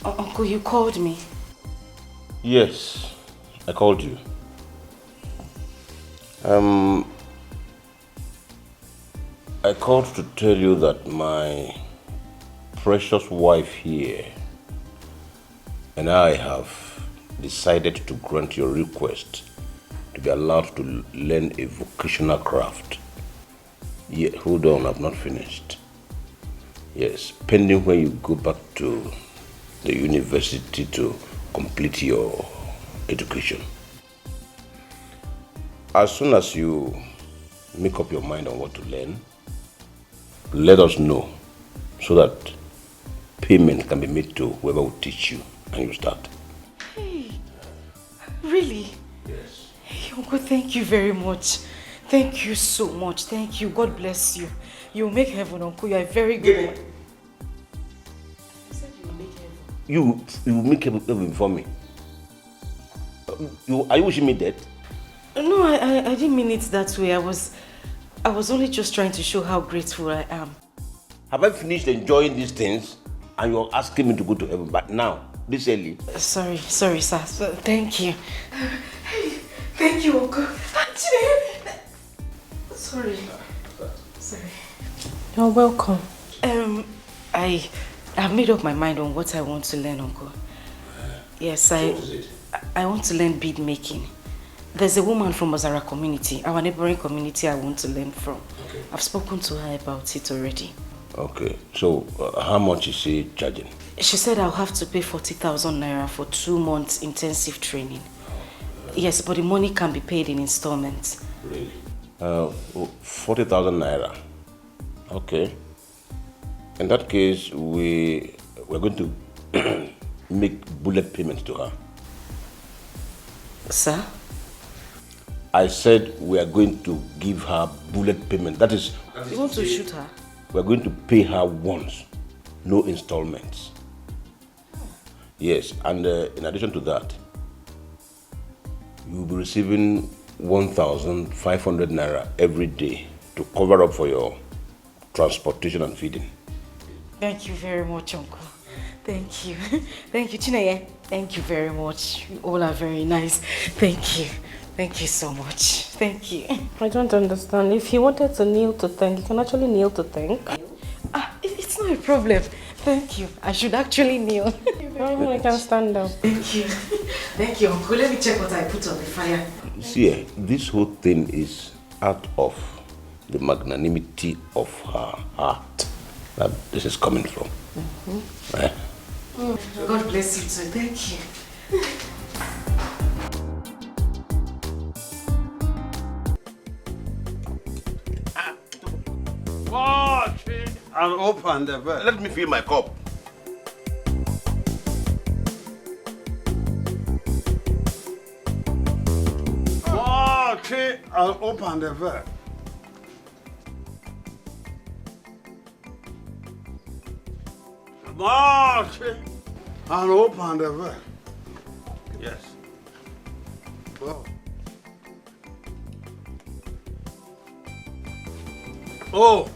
Uncle, you called me. Yes, I called you. I called to tell you that my precious wife here and I have decided to grant your request to be allowed to learn a vocational craft. Yeah, hold on, I've not finished. Yes, pending when you go back to the university to complete your education. As soon as you make up your mind on what to learn, let us know so that payment can be made to whoever will teach you and you start. Hey, really? Yes. Hey, Uncle, thank you very much. Thank you so much. Thank you. God bless you. You'll make heaven, Uncle. You are very good. You said you will make heaven. You will make heaven for me. Are you wishing me dead? No, I didn't mean it that way. I was only just trying to show how grateful I am. Have I finished enjoying these things and you're asking me to go to heaven? But now, this early. Sorry, sir. Thank you. Hey, thank you, Uncle. Sorry. You're welcome. I have made up my mind on what I want to learn, Uncle. Yes, I want to learn bead making. There's a woman from Ozara community, our neighboring community, I want to learn from. Okay. I've spoken to her about it already. Okay, so how much is she charging? She said I'll have to pay 40,000 naira for 2 months intensive training. Yes, but the money can be paid in installments. Really? 40,000 naira. Okay. In that case, we're going to make bullet payments to her. Sir? I said we are going to give her bullet payment. That is... You want to shoot her? We are going to pay her once, no installments. Yes, and in addition to that, you will be receiving 1,500 naira every day to cover up for your transportation and feeding. Thank you very much, Uncle. Thank you. Thank you, Chineye. Thank you very much. You all are very nice. Thank you. Thank you so much. Thank you. I don't understand. If he wanted to kneel to thank, you can actually kneel to thank. It's not a problem. Thank you. I should actually kneel. I can stand up. Thank you. Thank you, Uncle. Let me check what I put on the fire. See, this whole thing is out of the magnanimity of her heart that this is coming from. Right? God bless you too. Thank you. Watch it and open the bed. Let me fill my cup. Watch it and open the bed. Watch it and open the bed. Yes. Oh. Oh,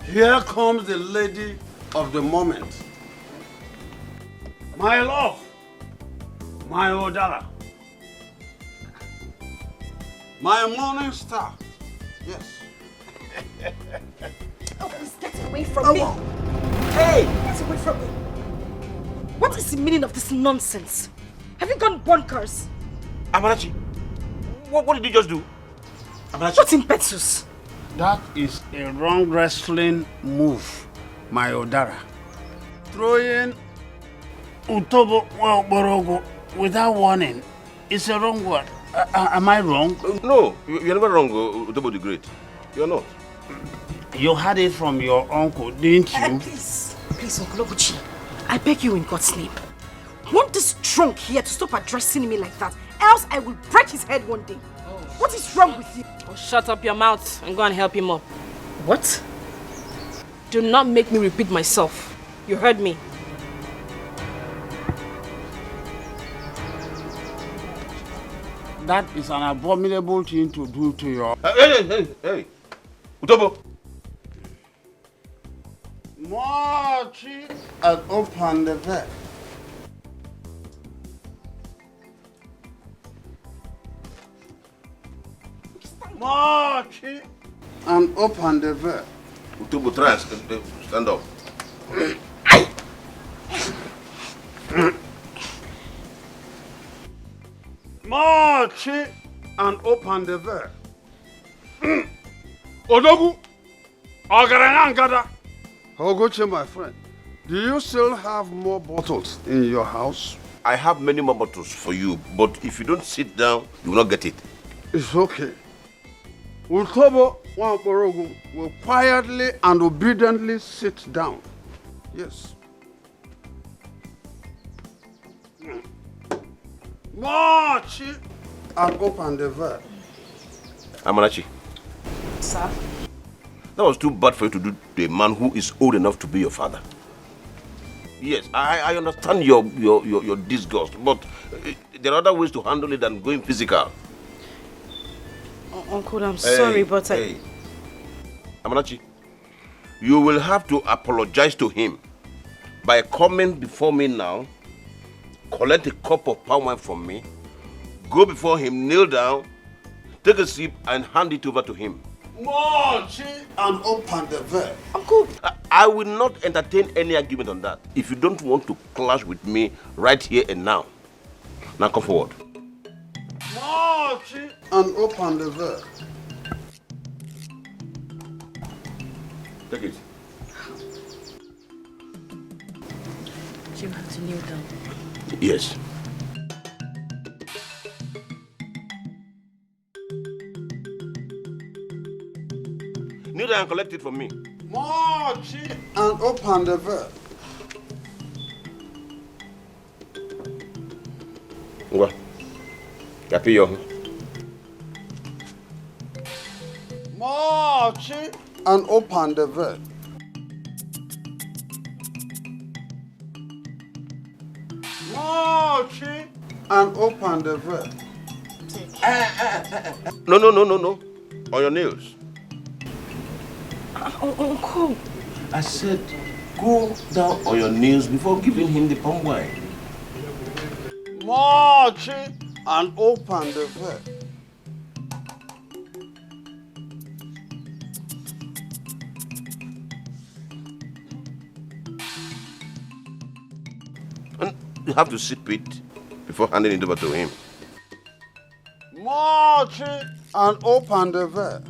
here comes the lady of the moment. My love, my Odara, my morning star. Yes. Oh, please get away from me. Hey, get away from me. What is the meaning of this nonsense? Have you gone bonkers? Amarachi, what did you just do? Amarachi. What's impetus? That is a wrong wrestling move, my Odara. Throwing Utobo Borogo without warning is a wrong word. Am I wrong? No, you're never wrong, Utobo the Great. You're not. You had it from your uncle, didn't you? Please, Uncle Oguchi, I beg you in God's name. Want this drunk here to stop addressing me like that, else I will break his head one day. What is wrong with you? Oh, shut up your mouth and go and help him up. What? Do not make me repeat myself. You heard me. That is an abominable thing to do to your... Hey! Utobo! Marchi and open the bed. Marchi and open the bed. Utobo, try and stand up. Marchi and open the bed. Odogu! Ogarangada! Ogoche, my friend, do you still have more bottles in your house? I have many more bottles for you, but if you don't sit down, you will not get it. It's okay. Utobo Wamporogu will quietly and obediently sit down. Yes. March and open the verb. Amarachi. Sir? That was too bad for you to do to a man who is old enough to be your father. Yes, I understand your disgust, but there are other ways to handle it than going physical. Uncle, I'm sorry, but Hey. Amarachi, you will have to apologize to him by coming before me now, collect a cup of palm wine from me, go before him, kneel down, take a sip and hand it over to him. March and open the verb. Uncle, I will not entertain any argument on that if you don't want to clash with me right here and now. Now come forward. March and open the verb. Take it. You have to kneel down. Yes. Kneel down and collect it from me. March and open the verb. What? Happy young. March and open the verb. March and open the verb. No. On your nails. Uncle. I said, go down on your knees before giving him the palm wine. March and open the verb. And you have to sip it before handing it over to him. March and open the verb.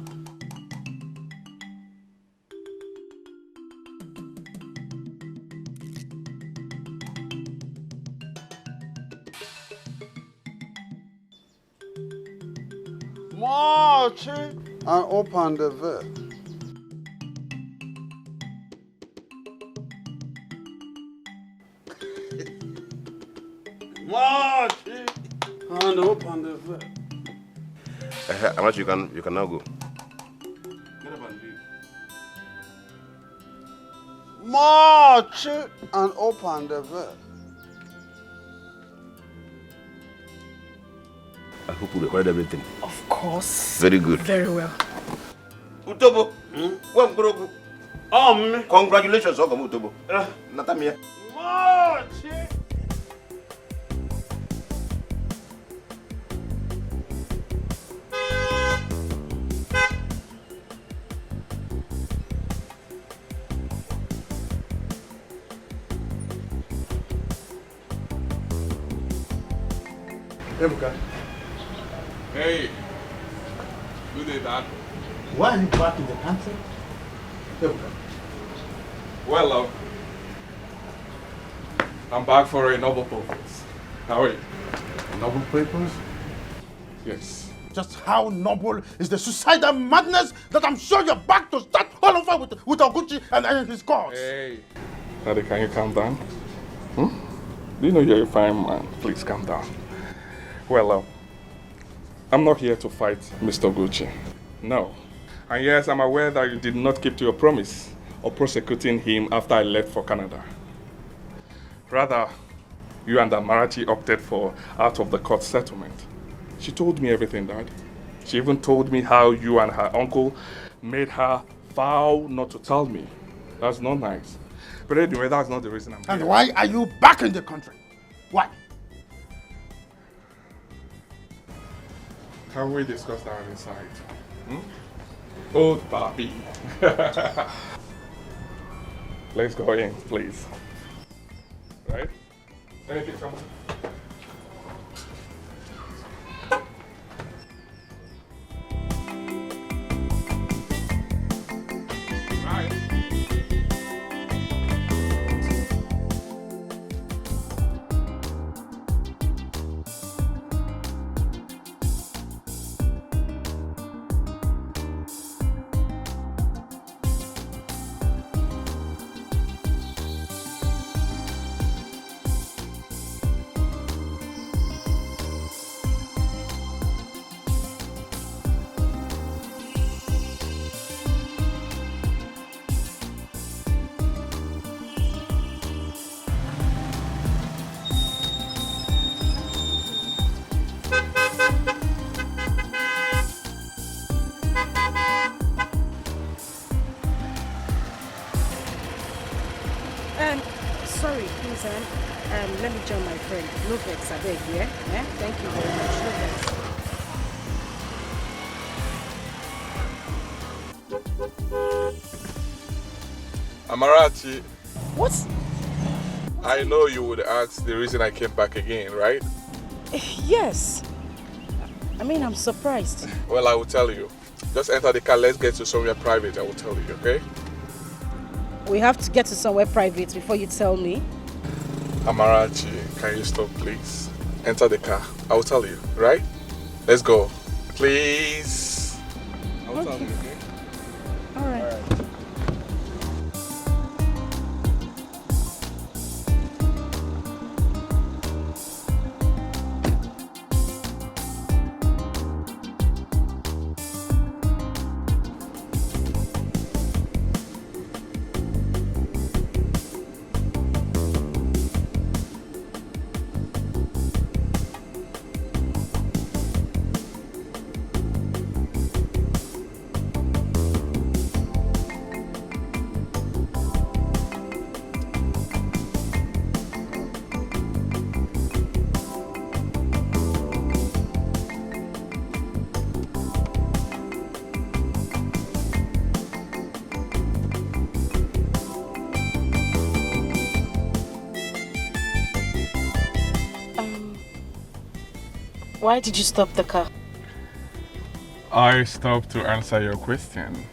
March and open the verb. March and open the verb. How much you can now go. Get up and leave. March and open the verb. I hope you recorded everything. Of course. Very good. Very well. Utobo. Congratulations, Ogam Utobo. Natamia. March. Ebuka. Hey, good day, Dad. Why are you back in the country? Ebuka. Well, I'm back for a novel purpose. How are you? Noble papers? Yes. Just how noble is the suicidal madness that I'm sure you're back to start all over with Oguchi and his cause? Hey. Daddy, can you calm down? Do you know you're a fine man? Please calm down. Well, I'm not here to fight Mr. Gucci. No. And yes, I'm aware that you did not keep to your promise of prosecuting him after I left for Canada. Rather, you and Amarachi opted for out-of-the-court settlement. She told me everything, Dad. She even told me how you and her uncle made her vow not to tell me. That's not nice. But anyway, that's not the reason I'm here. And why are you back in the country? Why? Can we discuss that inside? Old papi. Let's go in, please. Right? Anything come on? Let me join my friend. No vex, I beg, yeah? Thank you very much. No vex. Amarachi. What? I know you would ask the reason I came back again, right? Yes. I mean, I'm surprised. Well, I will tell you. Just enter the car, let's get to somewhere private, I will tell you, okay? We have to get to somewhere private before you tell me. Amarachi, can you stop, please? Enter the car, I will tell you, right? Let's go. Please. I will tell you, okay? All right. Why did you stop the car? I stopped to answer your question.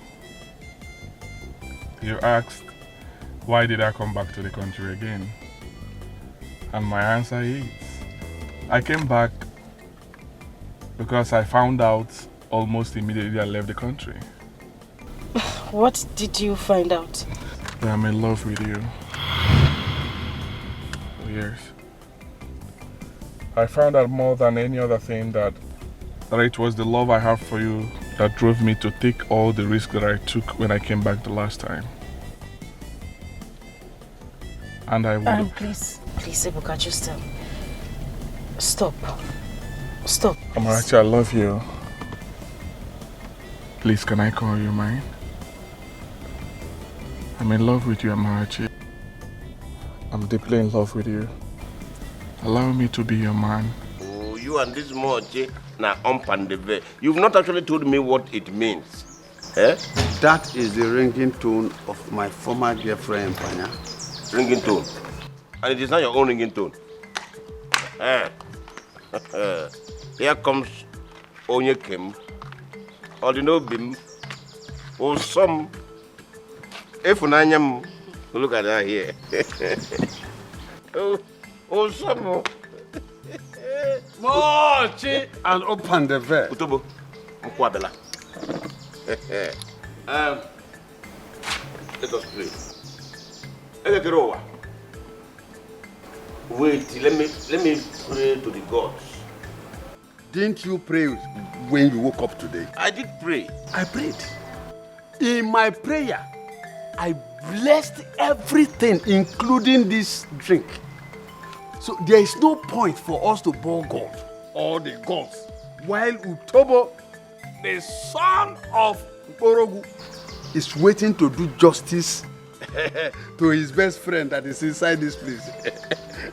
You asked, why did I come back to the country again? And my answer is, I came back because I found out almost immediately I left the country. What did you find out? That I'm in love with you. Yes. I found out more than any other thing that it was the love I have for you that drove me to take all the risks that I took when I came back the last time. And I would... Please, Ebuka, just stop. Stop. Amarachi, I love you. Please, can I call you mine? I'm in love with you, Amarachi. I'm deeply in love with you. Allow me to be your man. Oh, you and this Moche na and the way. You've not actually told me what it means. Eh? That is the ringing tone of my former girlfriend, Panya. Ringing tone? And it is not your own ringing tone? Eh? Here comes Onyekem, Odinobim, or some. If look at that here. Oh, some. Mochi and open the veil. Utobo, Mkwabela. Let us pray. Wait, let me pray to the gods. Didn't you pray when you woke up today? I did pray. I prayed. In my prayer, I blessed everything, including this drink. So there is no point for us to bow God or the gods, while Utobo, the son of Orogu, is waiting to do justice to his best friend that is inside this place.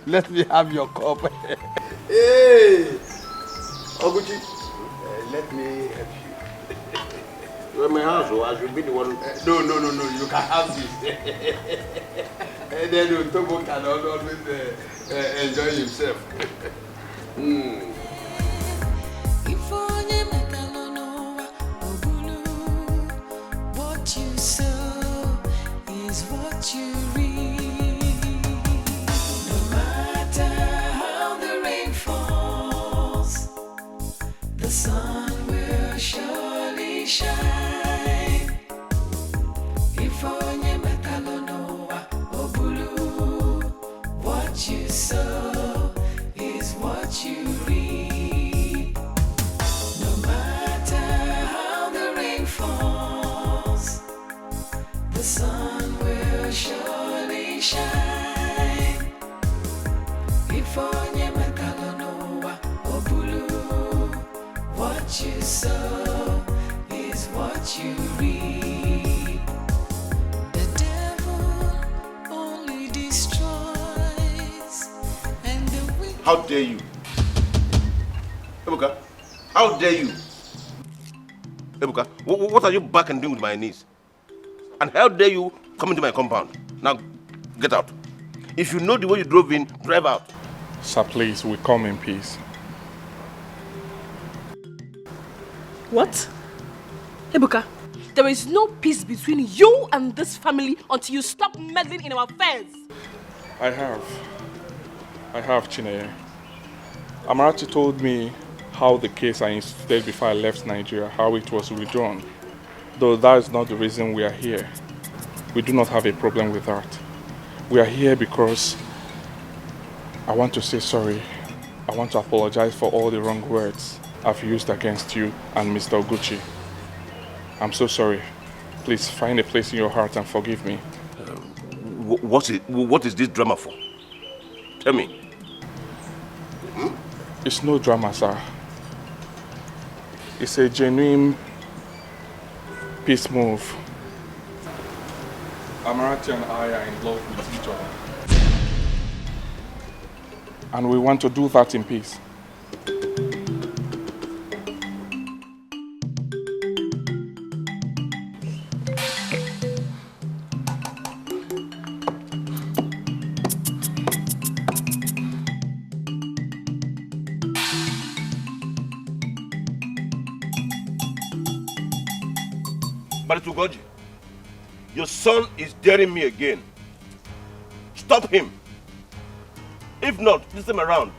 Let me have your cup. Hey, Oguchi, let me help you. You're in my house, so I should be the one. No, you can have this. And then Utobo can always enjoy himself. What you sow is what you reap. No matter how the rain falls, the sun will surely shine. If onye metalonoa obulu, what you sow is what you reap. No matter how the rain falls, the sun will surely shine. If onye metalonoa obulu, what you sow is what you reap. The devil only destroys How dare you? Ebuka, how dare you? Ebuka, what are you back and doing with my niece? And how dare you come into my compound? Now, get out. If you know the way you drove in, drive out. Sir, please, we come in peace. What? Ebuka, there is no peace between you and this family until you stop meddling in our affairs. I have, Chineye. Amarachi told me how the case I instituted before I left Nigeria, how it was withdrawn. Though that is not the reason we are here. We do not have a problem with that. We are here because I want to say sorry. I want to apologize for all the wrong words I've used against you and Mr. Oguchi. I'm so sorry. Please find a place in your heart and forgive me. What is this drama for? Tell me. It's no drama, sir. It's a genuine peace move. Amarachi and I are in love with each other. And we want to do that in peace. Baritugoji, your son is daring me again. Stop him. If not, this time around,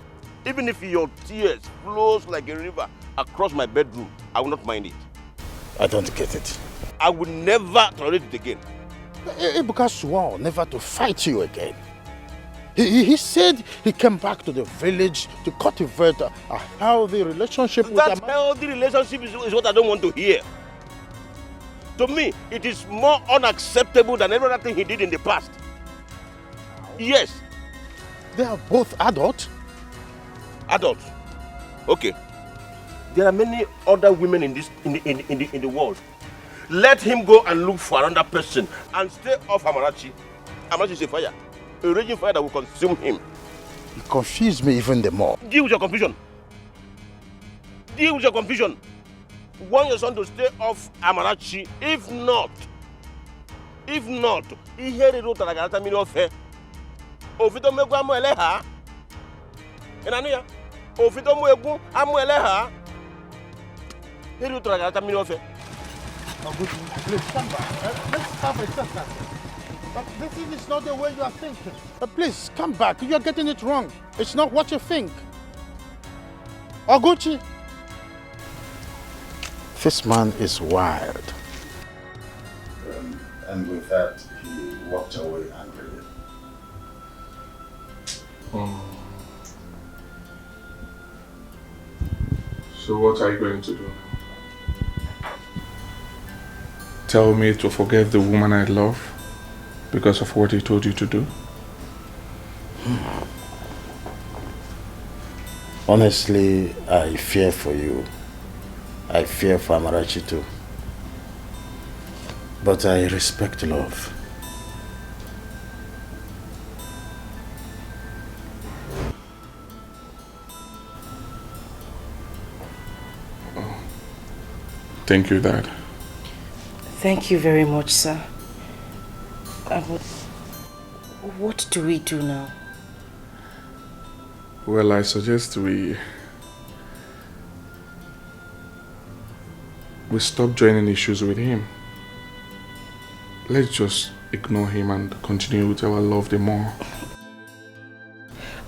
even if your tears flows like a river across my bedroom, I will not mind it. I don't get it. I will never tolerate it again. Ebuka swore never to fight you again. He said he came back to the village to cultivate a healthy relationship with That healthy relationship is what I don't want to hear. To me, it is more unacceptable than every other thing he did in the past. Yes. They are both adults. Adults. Okay. There are many other women in the world. Let him go and look for another person and stay off Amarachi. Amarachi is a fire. A raging fire that will consume him. You confuse me even the more. Deal with your confusion. Deal with your confusion. Want your son to stay off Amarachi. If not, he heard it like another million of her. Ofito megu amu eleha. Enania. Ofito megu amu eleha. Heard it like another million of her. Please come back. Let's have a discussion. But this is not the way you are thinking. Please come back. You are getting it wrong. It's not what you think. Oguchi. This man is wild. And with that, he walked away angrily. So what are you going to do now? Tell me to forget the woman I love because of what he told you to do? Honestly, I fear for you. I fear for Amarachi too. But I respect love. Thank you, Dad. Thank you very much, sir. What do we do now? Well, I suggest we stop joining issues with him. Let's just ignore him and continue with our love the more.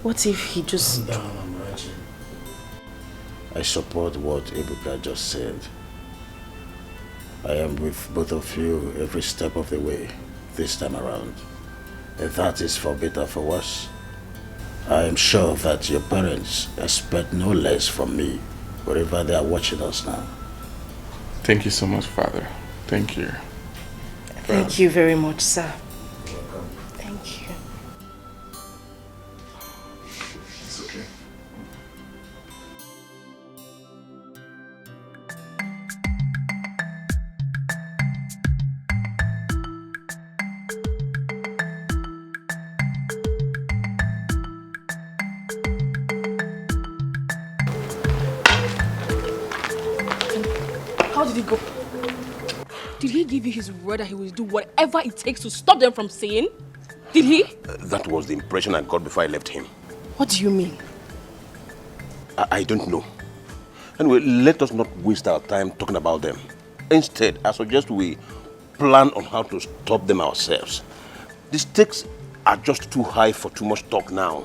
What if he just... I support what Ebuka just said. I am with both of you every step of the way this time around. If that is for better or for worse, I am sure that your parents expect no less from me wherever they are watching us now. Thank you so much, Father. Thank you. Thank you very much, sir. Thank you. It's okay. How did he go? Did he give you his word that he will do whatever it takes to stop them from saying? Did he? That was the impression I got before I left him. What do you mean? I don't know. Anyway, let us not waste our time talking about them. Instead, I suggest we plan on how to stop them ourselves. The stakes are just too high for too much talk now.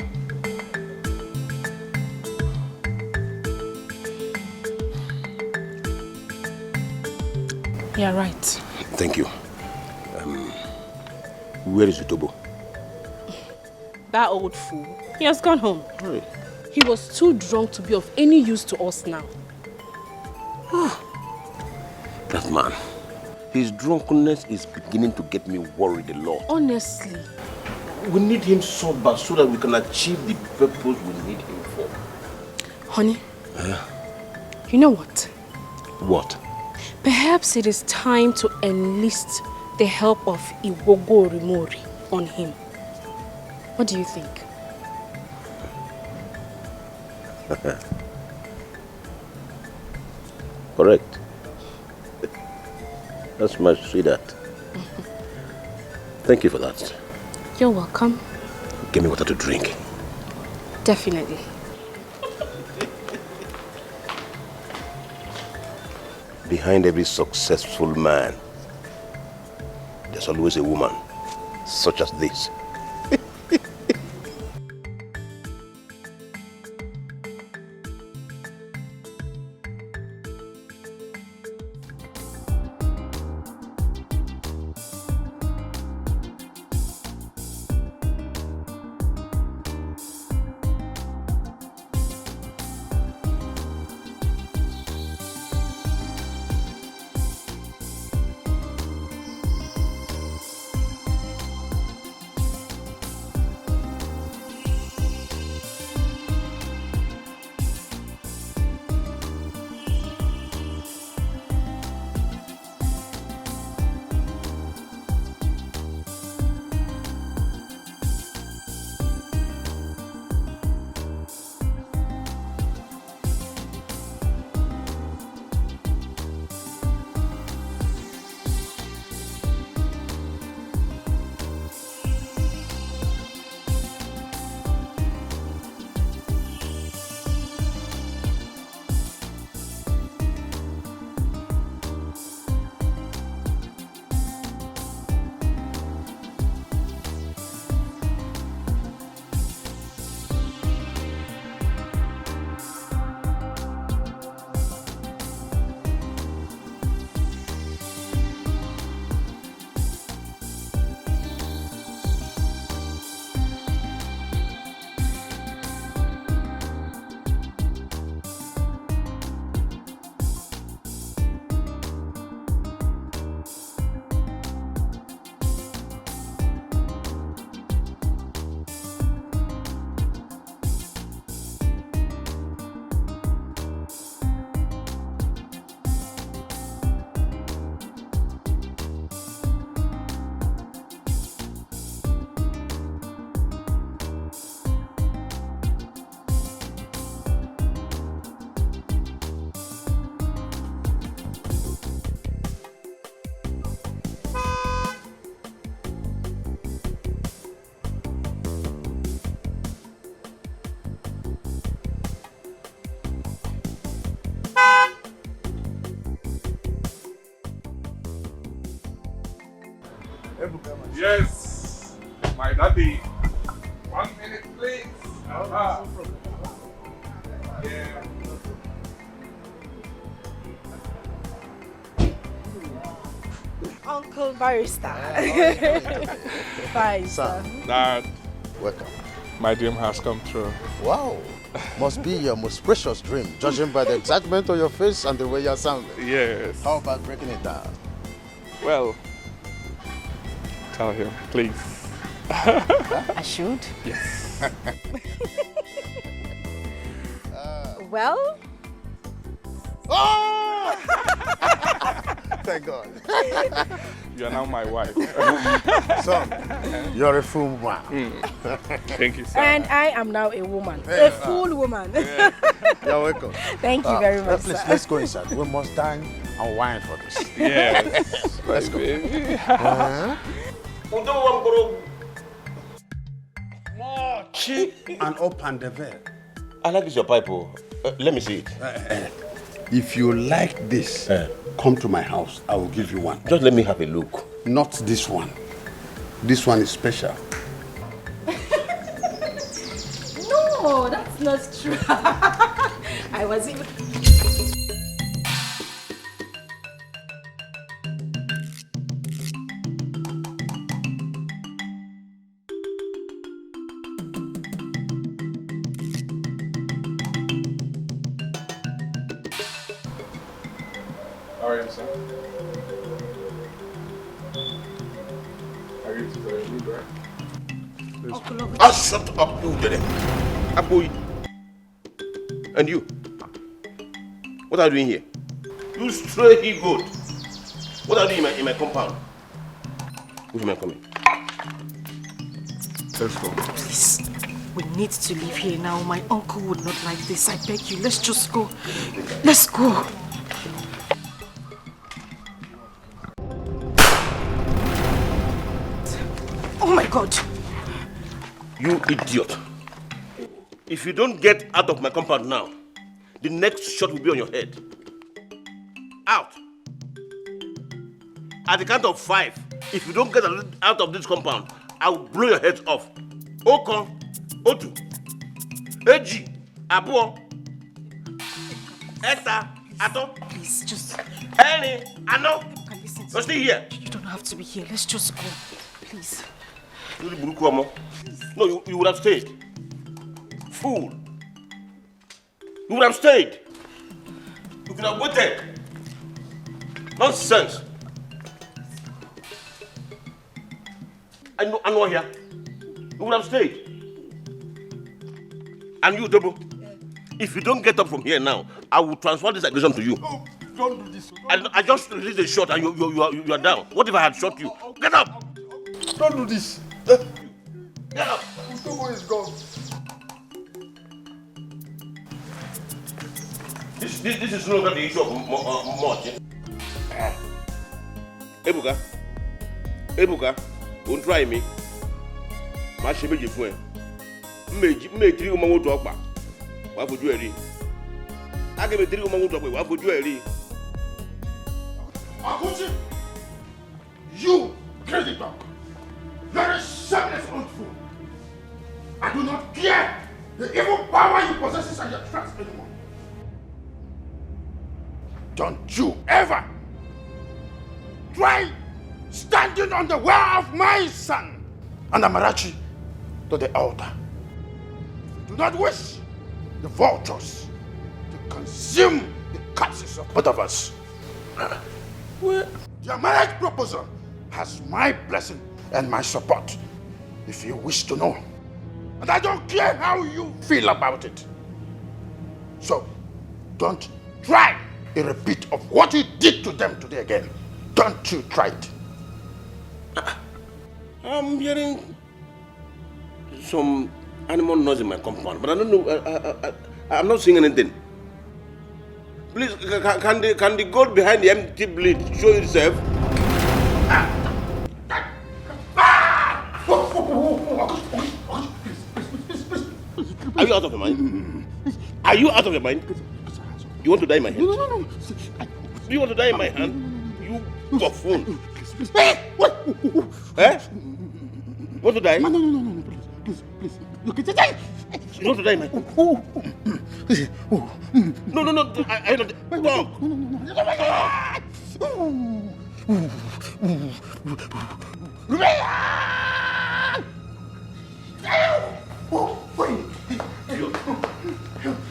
You're right. Thank you. Where is Utobo? That old fool. He has gone home. Hey. He was too drunk to be of any use to us now. That man. His drunkenness is beginning to get me worried a lot. Honestly. We need him sober so that we can achieve the purpose we need him for. Honey, you know what? What? Perhaps it is time to enlist the help of Iwogo Rimori on him. What do you think? Correct. That's my sweetheart. Thank you for that. You're welcome. Give me water to drink. Definitely. Behind every successful man, there's always a woman such as this. Yes, my daddy. 1 minute, please. Yeah. Uncle Barrister. Bye, sir. Dad. Welcome. My dream has come true. Wow. Must be your most precious dream, judging by the excitement on your face and the way you're sounding. Yes. How about breaking it down? Well, tell him, please. I should? Yes. Well? Oh! thank God. You are now my wife. Son, you're a fool man. Thank you, sir. And I am now a woman. Yeah. A full woman. You're welcome. Thank you very much, Please, sir. let's go inside. We must dine and wine for this. Yes. Let's go. And open the veil. I like this your pipe. Let me see it. If you like this, come to my house. I will give you one. Just let me have a look. Not this one. This one is special. No, that's not true. I was even... How are you, sir? Are you to the room, right? Ah, shut up, you did it. Aboy. And you? What are you doing here? You stray he goat. What are you doing in my compound? Which man coming? Let's go. Please, we need to leave here now. My uncle would not like this. I beg you, let's just go. Let's go. Oh my God. You idiot. If you don't get out of my compound now, the next shot will be on your head. Out. At the count of 5, if you don't get out of this compound, I will blow your heads off. Okon, Otu, Eji, Abuo, Eta, Ato. Please, just... Eni, Ano. You're still here. You don't have to be here. Let's just go. Please. No, you would have stayed. Fool. You would have stayed. You could have waited. Nonsense. I know here. You would have stayed. And you, Double, if you don't get up from here now, I will transfer this aggression to you. Oh, don't do this. I just released a shot and you are down. What if I had shot you? Get up! Don't do this. Get up! Utobo is gone. This is no longer the issue of much. Ebuka, don't try me. My shame is for me 3 women to Okpa. What would you ready? I give 3 women to Okpa. What would you ready? Akuchi, you crazy dog. You're a shameless old fool. I do not care the evil power you possess and your trust anymore. Don't you ever try standing on the way of my son and Amarachi to the altar. If you do not wish the vultures to consume the corpses of both of us, your marriage proposal has my blessing and my support, if you wish to know. And I don't care how you feel about it. So, don't try a repeat of what you did to them today again. Don't you try it. I'm hearing some animal noise in my compound, but I don't know. I'm not seeing anything. Please, can the goat behind the empty bleed show itself? Are you out of your mind? Are you out of your mind? You want to die in my hand? No. Do you want to die in my hand? You buffoon. Eh? You want to die? No. Please. You can die. You want to die in my hand? No. I don't. Stop.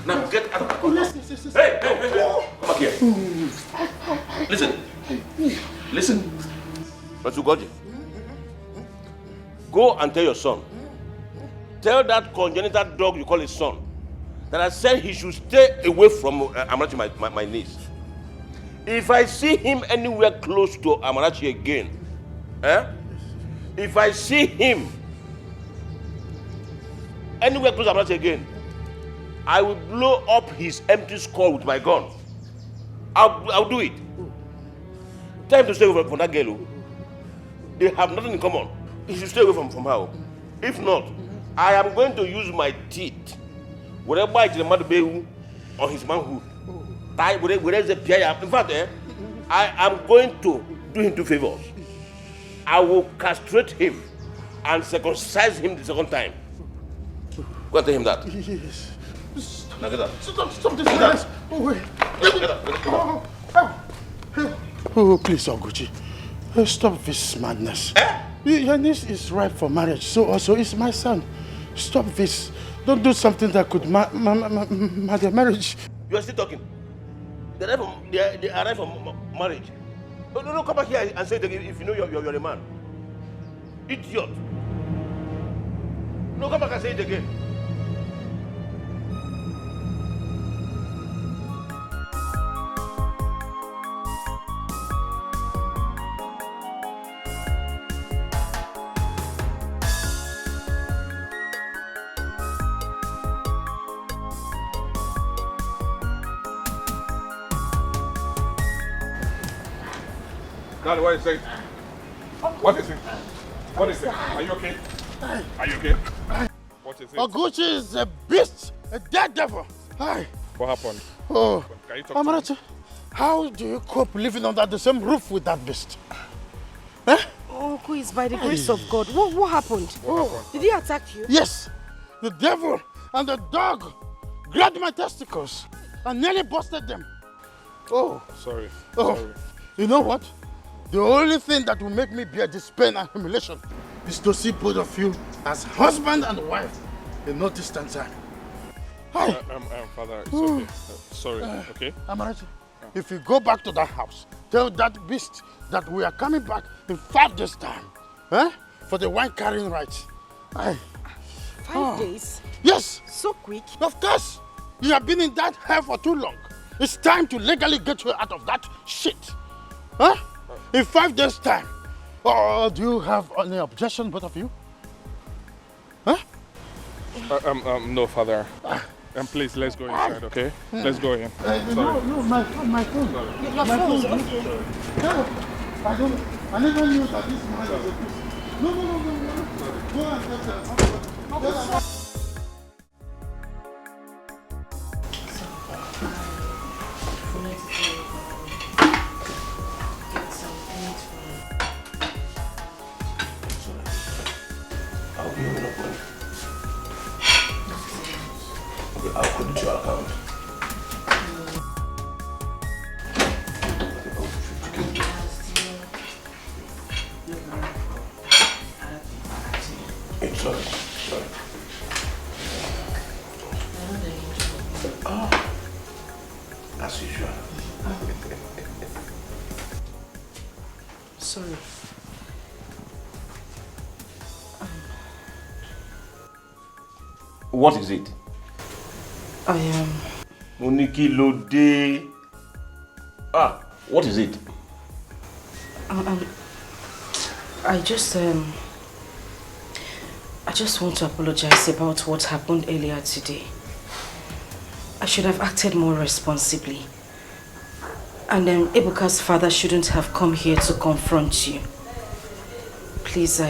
Now get out of the house. Hey! Come back here. Listen. Masugoji. Go and tell your son. Tell that congenital dog you call his son that I said he should stay away from Amarachi, my niece. If I see him anywhere close to Amarachi again, if I see him anywhere close to Amarachi again, I will blow up his empty skull with my gun. I'll do it. Tell him to stay away from that girl. They have nothing in common. He should stay away from her. If not, I am going to use my teeth. Whatever I tell him on his manhood. In fact, I am going to do him 2 favors. I will castrate him and circumcise him the second time. Go and tell him that. Yes. Now get that. Stop this, guys. Oh, wait. Oh, please, Oguchi. Stop this madness. Your niece is ripe for marriage, so also is my son. Stop this. Don't do something that could mar their marriage. You are still talking. They arrive from marriage. No, come back here and say it again if you know you're a man. Idiot. No, come back and say it again. Daddy, what is it? What is it? What is it? Are you okay? Are you okay? What is it? Oguchi is a beast, a dead devil. Hi. What happened? Oh, Can you talk Amarachi, how do you cope living under the same roof with that beast? Uncle, it's by the grace of God. What happened? Did he attack you? Yes. The devil and the dog grabbed my testicles and nearly busted them. Oh. Sorry. Oh. Sorry. You know what? The only thing that will make me bear this pain and humiliation is to see both of you as husband and wife in no distant time. Hi. Father, it's okay. Sorry, okay? Amarachi, if you go back to that house, tell that beast that we are coming back in 5 days' time. For the wine carrying rights. 5 days? Yes. So quick? Of course. You have been in that hell for too long. It's time to legally get you out of that shit. In 5 days' time. Do you have any objection, both of you? No, Father. Please, let's go inside, okay? Let's go in. No, my phone. My phone. No, I never knew that this man was a beast. No. Go and get them. I'll put it to your account. It's sorry. As usual. Sorry. What is it? I am. Moniki Lode. What is it? I just want to apologize about what happened earlier today. I should have acted more responsibly. And Ebuka's father shouldn't have come here to confront you. Please,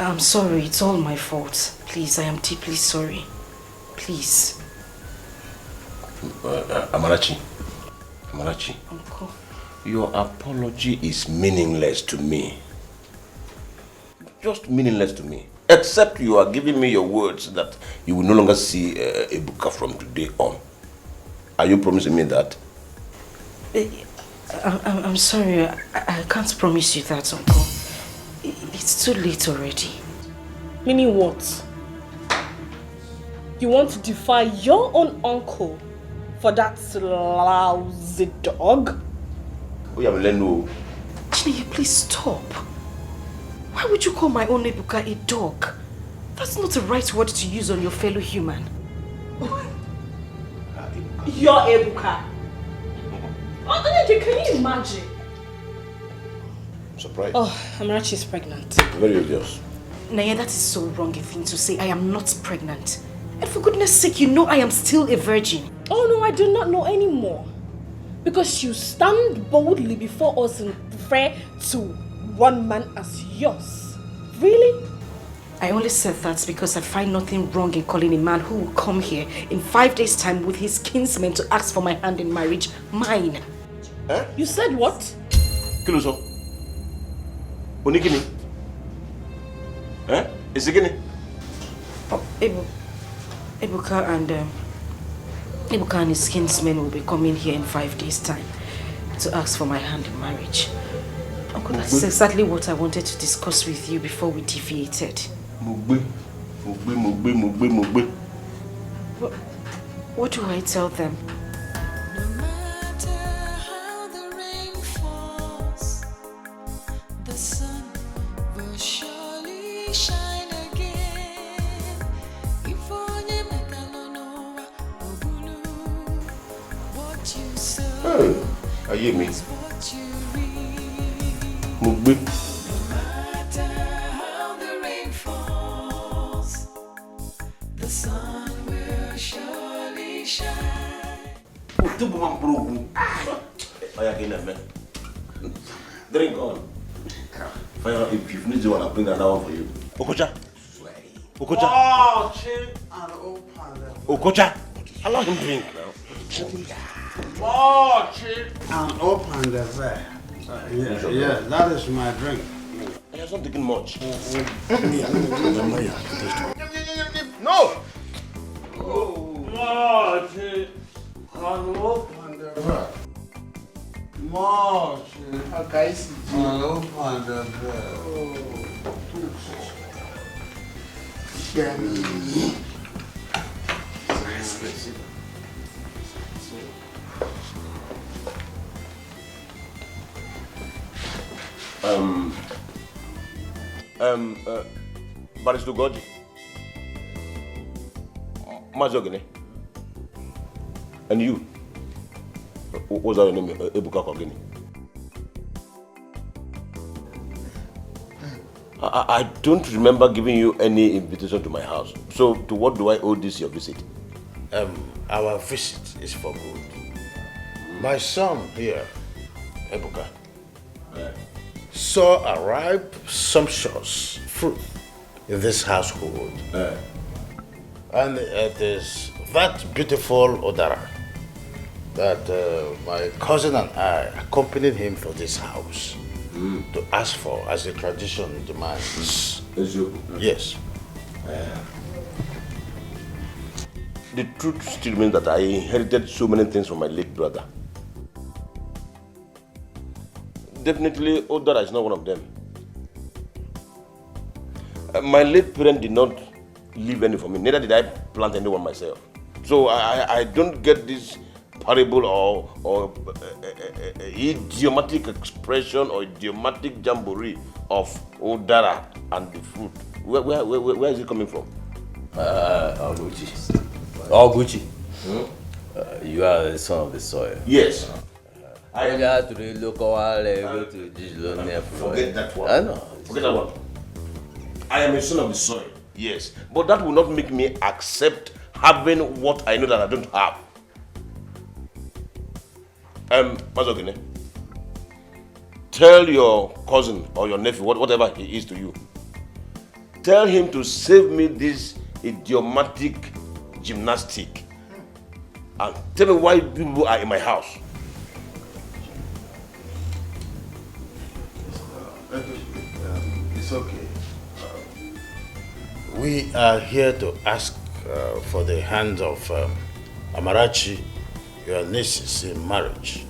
I'm sorry. It's all my fault. Please, I am deeply sorry. Please. Amarachi. Uncle. Your apology is meaningless to me. Just meaningless to me. Except you are giving me your words that you will no longer see Ebuka from today on. Are you promising me that? I'm sorry. I can't promise you that, Uncle. It's too late already. Meaning what? You want to defy your own uncle for that lousy dog? Oh, yeah, no. Chineye, please stop. Why would you call my own Ebuka a dog? That's not the right word to use on your fellow human. Your Ebuka. Oh, can you imagine? Surprise. Oh, Amarachi's pregnant. Very obvious. Naya, that is so wrong a thing to say. I am not pregnant. And for goodness sake, you know I am still a virgin. Oh no, I do not know anymore. Because you stand boldly before us and refer to one man as yours. Really? I only said that because I find nothing wrong in calling a man who will come here in 5 days' time with his kinsmen to ask for my hand in marriage mine. Eh? You said what? Kiluso. Onikini. Eh? Is it gini? Ebuka and his kinsmen will be coming here in 5 days' time to ask for my hand in marriage. Uncle, that's exactly what I wanted to discuss with you before we deviated. Mugbe. What do I tell them? The sun will surely shine again. If only Metalanoa Obulu, what you sow Are you me? is what you reap. Mugbe. No matter how the rain falls, the sun will surely shine. Drink on. If you need one, I'll bring another one for you. Okocha. Okocha. Oh, chill and open. Okocha. Allow him drink now. Oh, chill and open the bear. Yeah, that is my drink. I have not taken much. No! More chill and open the bear. More chill and open the bear. Baristo Goji. Mazogene. And you? What's your name? Ebuka Kogini. I don't remember giving you any invitation to my house. So, to what do I owe this your visit? Our visit is for good. My son here, Ebuka, saw a ripe, sumptuous fruit in this household. And it is that beautiful Odara that my cousin and I accompanied him for this house to ask for as the tradition demands. Yes. The truth still remains that I inherited so many things from my late brother. Definitely, Odara is not one of them. My late parent did not leave any for me, neither did I plant anyone myself. So I don't get this parable or idiomatic expression or idiomatic jamboree of Odara and the fruit. Where is it coming from? Oguchi. You are the son of the soil. Yes. I got to the local go to digital. Forget that one. I know. Forget that one. I am a son of the soil, yes. But that will not make me accept having what I know that I don't have. Mazogene, tell your cousin or your nephew, whatever he is to you, tell him to save me this idiomatic gymnastic and tell me why people are in my house. It's okay. We are here to ask for the hand of Amarachi, your nieces, in marriage.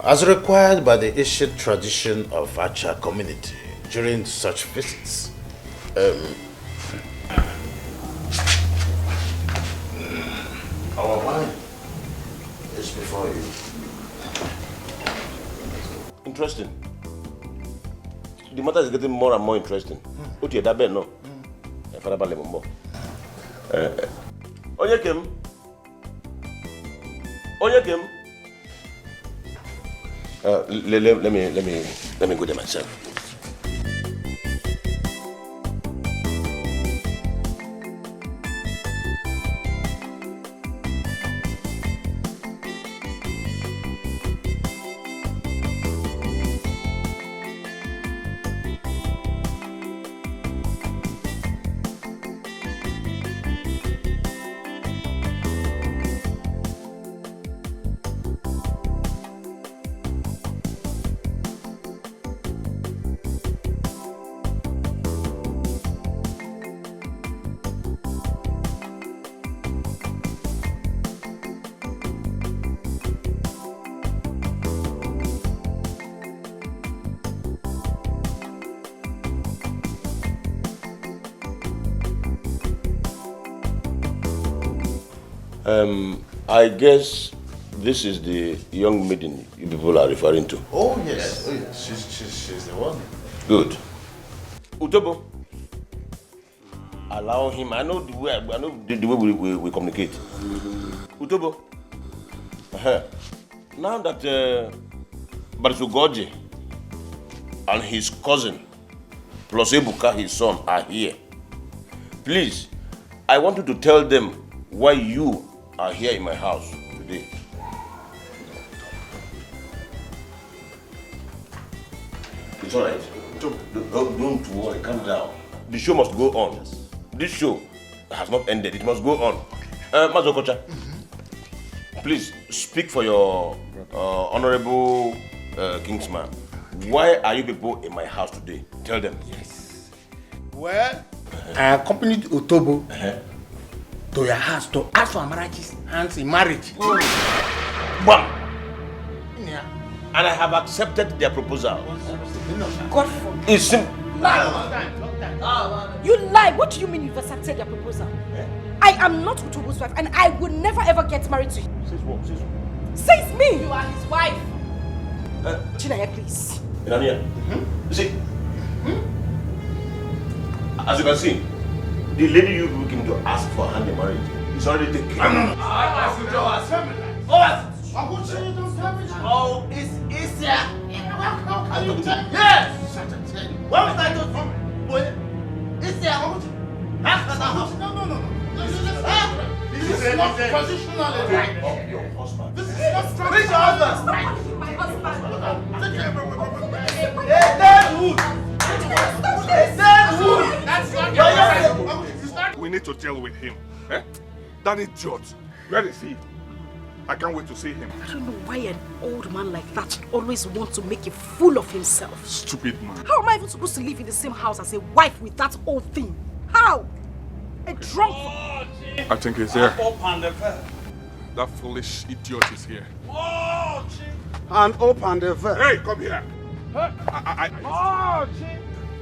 As required by the ancient tradition of Acha community during such visits. Our wine is before you. Interesting. The matter is getting more and more interesting. What you that no? Let me go there myself. I guess this is the young maiden you people are referring to. Oh, yes. Oh, yes. She's the one. Good. Utobo, allow him. I know the way we communicate. Utobo, now that Barisugoji and his cousin, plus Ebuka, his son, are here, please, I want you to tell them why you are here in my house today. It's all right. Don't worry, calm down. The show must go on. Yes. This show has not ended. It must go on. Mazokocha, please speak for your honorable kingsman. Why are you people in my house today? Tell them. Yes. Well, I accompanied Utobo to your house to ask for Amarachi's hands in marriage. Bam! Yeah. And I have accepted their proposal. God forbid. It's simple. You lie. What do you mean you've accepted their proposal? I am not Utobo's wife and I would never ever get married to him. Says what? Says what? Says me. You are his wife. Chinaya, please. Inania, you see, as you can see, the lady you looking to ask for hand in marriage is already taken. Oh, it's easier. How can you tell? Yes! What was I doing from? It's there. How can that happen? No. This is not traditionally right. Your husband. This is not traditional. Which husband? My husband. That's not we need to deal with him. That idiot. Where is he? I can't wait to see him. I don't know why an old man like that should always want to make a fool of himself. Stupid man. How am I even supposed to live in the same house as a wife with that old thing? How? A drunk. I think he's here. That foolish idiot is here. And open the veil. Hey, come here.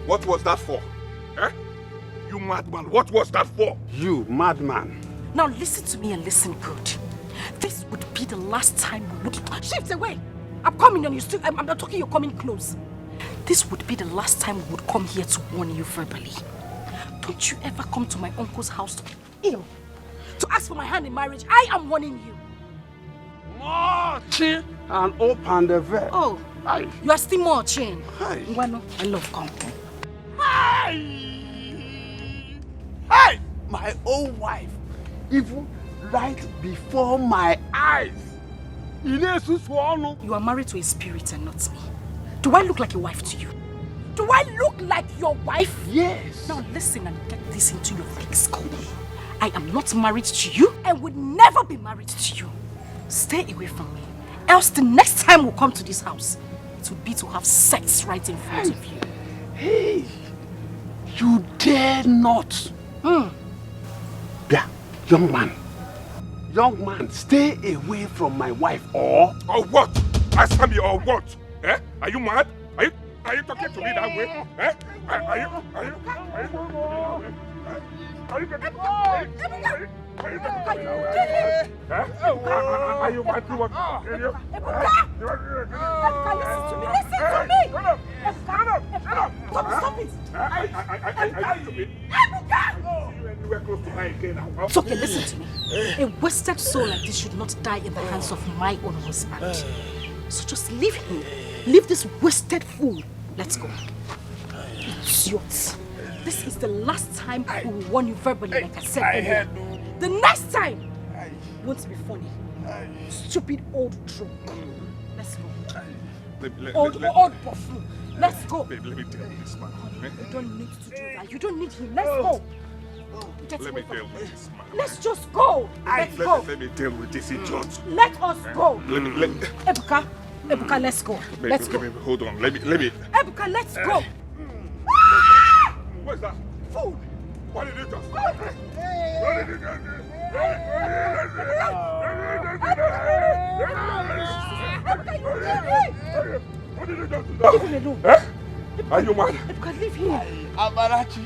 What was that for? You madman, what was that for? You madman. Now listen to me and listen good. This would be the last time we would... Shift away! I'm coming and you still... I'm not talking, you're coming close. This would be the last time we would come here to warn you verbally. Don't you ever come to my uncle's house to ask for my hand in marriage. I am warning you. Marching and open the veil. Oh, you are still marching. Ngwano, I love company. Hey! My own wife, even right before my eyes. You are married to a spirit and not me. Do I look like a wife to you? Do I look like your wife? Yes. Now listen and get this into your thick skull. I am not married to you and would never be married to you. Stay away from me. Else the next time we come to this house, it would be to have sex right in front of you. Hey, you dare not. Yeah, young man, stay away from my wife or what? Answer me or what? Are you mad? Are you talking to me that way? Are you talking Are you mad to what? Listen to me! Stop it! It's okay, listen to me. A wasted soul like this should not die in the hands of my own husband. So just leave him. Leave this wasted fool. Let's go. Idiot. This is the last time we will warn you verbally, like I said earlier. The next time won't be funny. Stupid old drunk. Let's go. Old buffoon. Let's go. Babe, let me deal with this man. You don't need to do that. You don't need him. Let's go. Let me deal with this man. Let's just go. Let's go. Let me deal with this idiot. Let us go. Ebuka, let's go. Let's go. Hold on. Let me. Ebuka, let's go. What's that? Food. What did you just? What did you just? What did you just do? Leave him alone. Are you mad? Ebuka, leave him. Amarachi,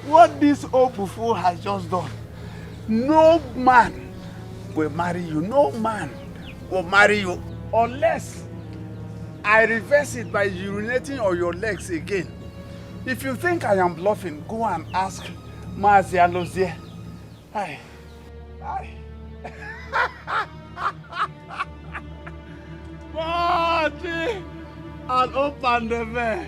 what this old fool has just done, no man will marry you. No man will marry you unless I reverse it by urinating on your legs again. If you think I am bluffing, go and ask Mazia Lozie. Aye. Marty, and open the door.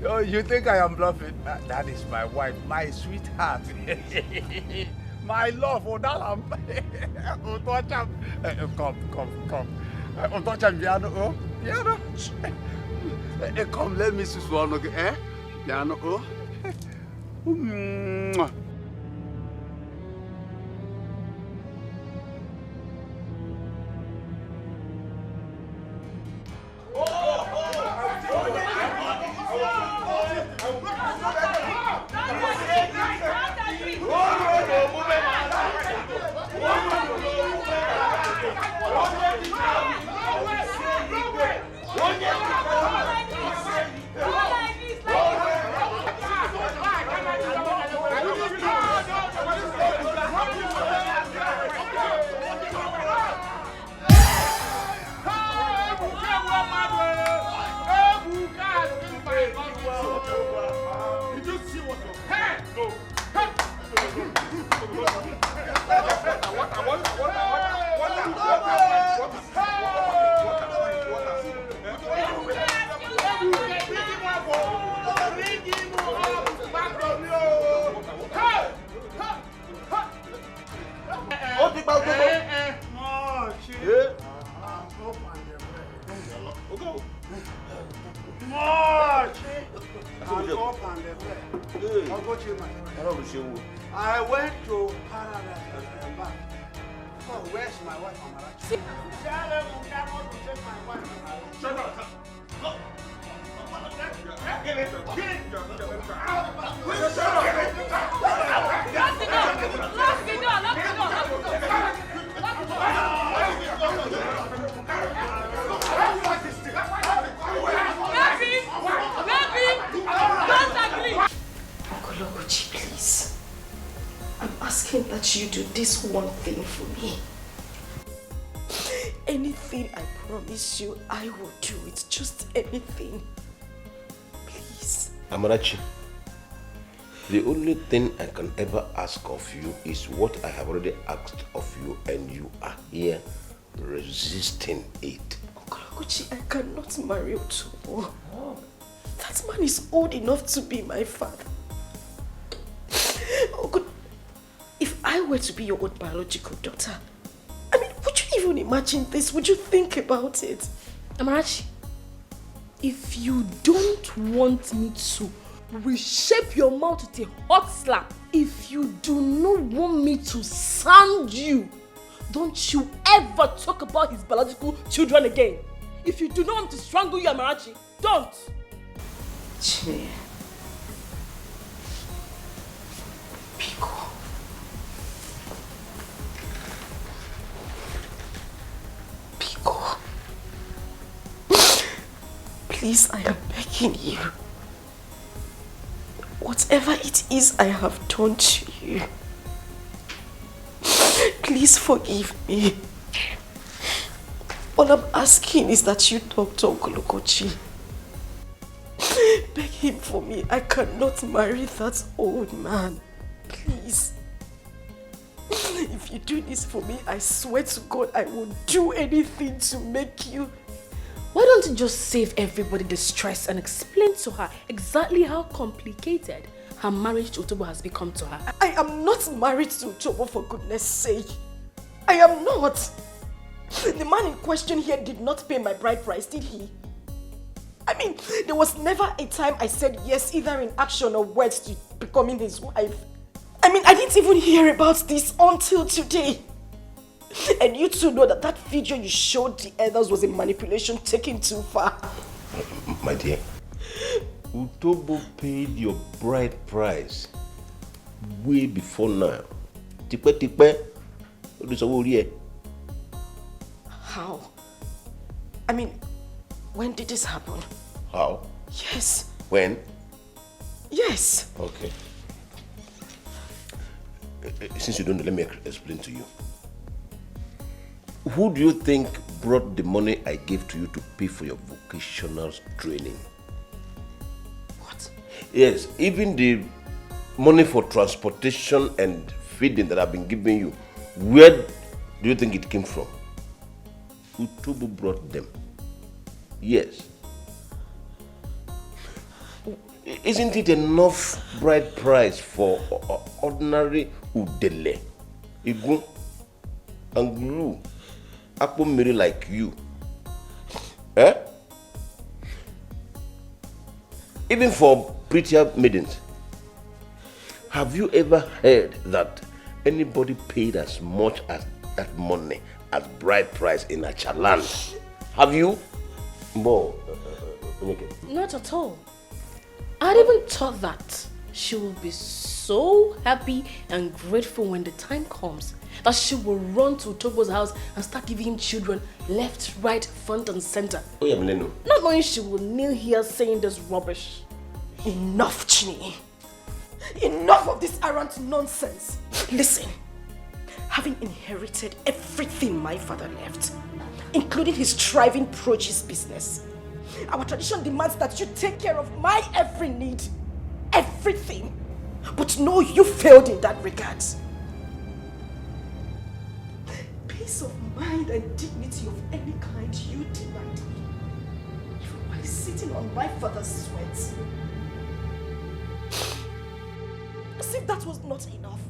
Oh, you think I am bluffing? That is my wife, my sweetheart. My love, Odalam. Come. Otocham, piano, piano. Come, let me see one again. Piano, I went to Paradise and back. Oh, where's my wife, Amarachi? Tell them you cannot take my wife. Shut up. Look. Get it. Okolokochi, please. I'm asking that you do this one thing for me. Anything I promise you, I will do it. Just anything. Please. Amarachi, the only thing I can ever ask of you is what I have already asked of you, and you are here resisting it. Okolokochi, I cannot marry Otobo. That man is old enough to be my father. Oh God, if I were to be your own biological daughter, I mean, would you even imagine this? Would you think about it? Amarachi, if you don't want me to reshape your mouth with a hot slap, if you do not want me to sound you, don't you ever talk about his biological children again. If you do not want me to strangle you, Amarachi, don't. Chineye. Biko. Please, I am begging you. Whatever it is I have done to you, please forgive me. All I'm asking is that you talk to Okolokochi. Beg him for me. I cannot marry that old man. Please. If you do this for me, I swear to God, I will do anything to make you. Why don't you just save everybody the stress and explain to her exactly how complicated her marriage to Utobo has become to her? I am not married to Utobo, for goodness sake. I am not. The man in question here did not pay my bride price, did he? I mean, there was never a time I said yes, either in action or words, to becoming his wife. I mean, I didn't even hear about this until today. And you two know that video you showed the others was a manipulation taken too far. My dear, Utobo paid your bride price way before now. How? I mean, when did this happen? How? Yes. When? Yes. Okay. Since you don't know, let me explain to you. Who do you think brought the money I gave to you to pay for your vocational training? What? Yes, even the money for transportation and feeding that I've been giving you, where do you think it came from? Utobo brought them. Yes. Isn't it enough bride price for ordinary Udele, Igun, and Guru, Akpomiri like you? Eh? Even for prettier maidens. Have you ever heard that anybody paid as much as that money as bride price in Achaland? Have you? More. Not at all. I'd even thought that she will be so happy and grateful when the time comes that she will run to Utobo's house and start giving him children left, right, front and center. Oh, yeah, Mileno. Not knowing she will kneel here saying this rubbish. Enough, Chini. Enough of this errant nonsense. Listen, having inherited everything my father left, including his thriving produce business, our tradition demands that you take care of my every need. Everything. But no, you failed in that regard. Peace of mind and dignity of any kind you denied me. While sitting on my father's sweat. As if that was not enough.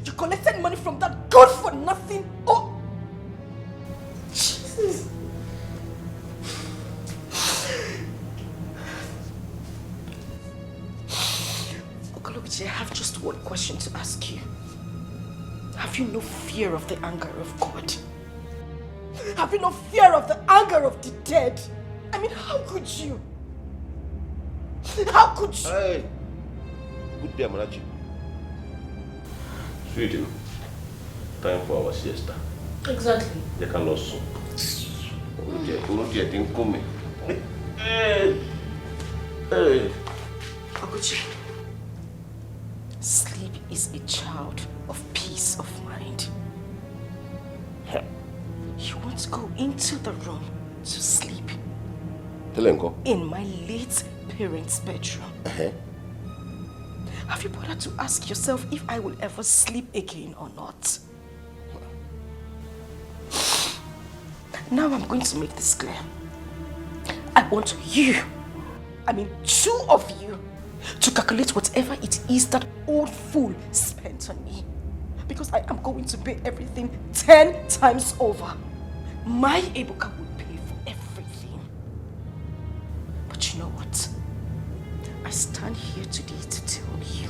You collected money from that god for nothing. Oh! Jesus! I have just one question to ask you. Have you no fear of the anger of God? Have you no fear of the anger of the dead? I mean, how could you? How could you? Hey, good day, Amarachi. Sweetie, time for our siesta. Exactly. They can also. Didn't come. Hey. Oguchi, sleep is a child of peace of mind. You want to go into the room to sleep. In my late parents' bedroom. Have you bothered to ask yourself if I will ever sleep again or not? Now I'm going to make this clear. I want you, I mean 2 of you, to calculate whatever it is that old fool spent on me. Because I am going to pay everything 10 times over. My Ebuka will pay for everything. But you know what? I stand here today to tell you,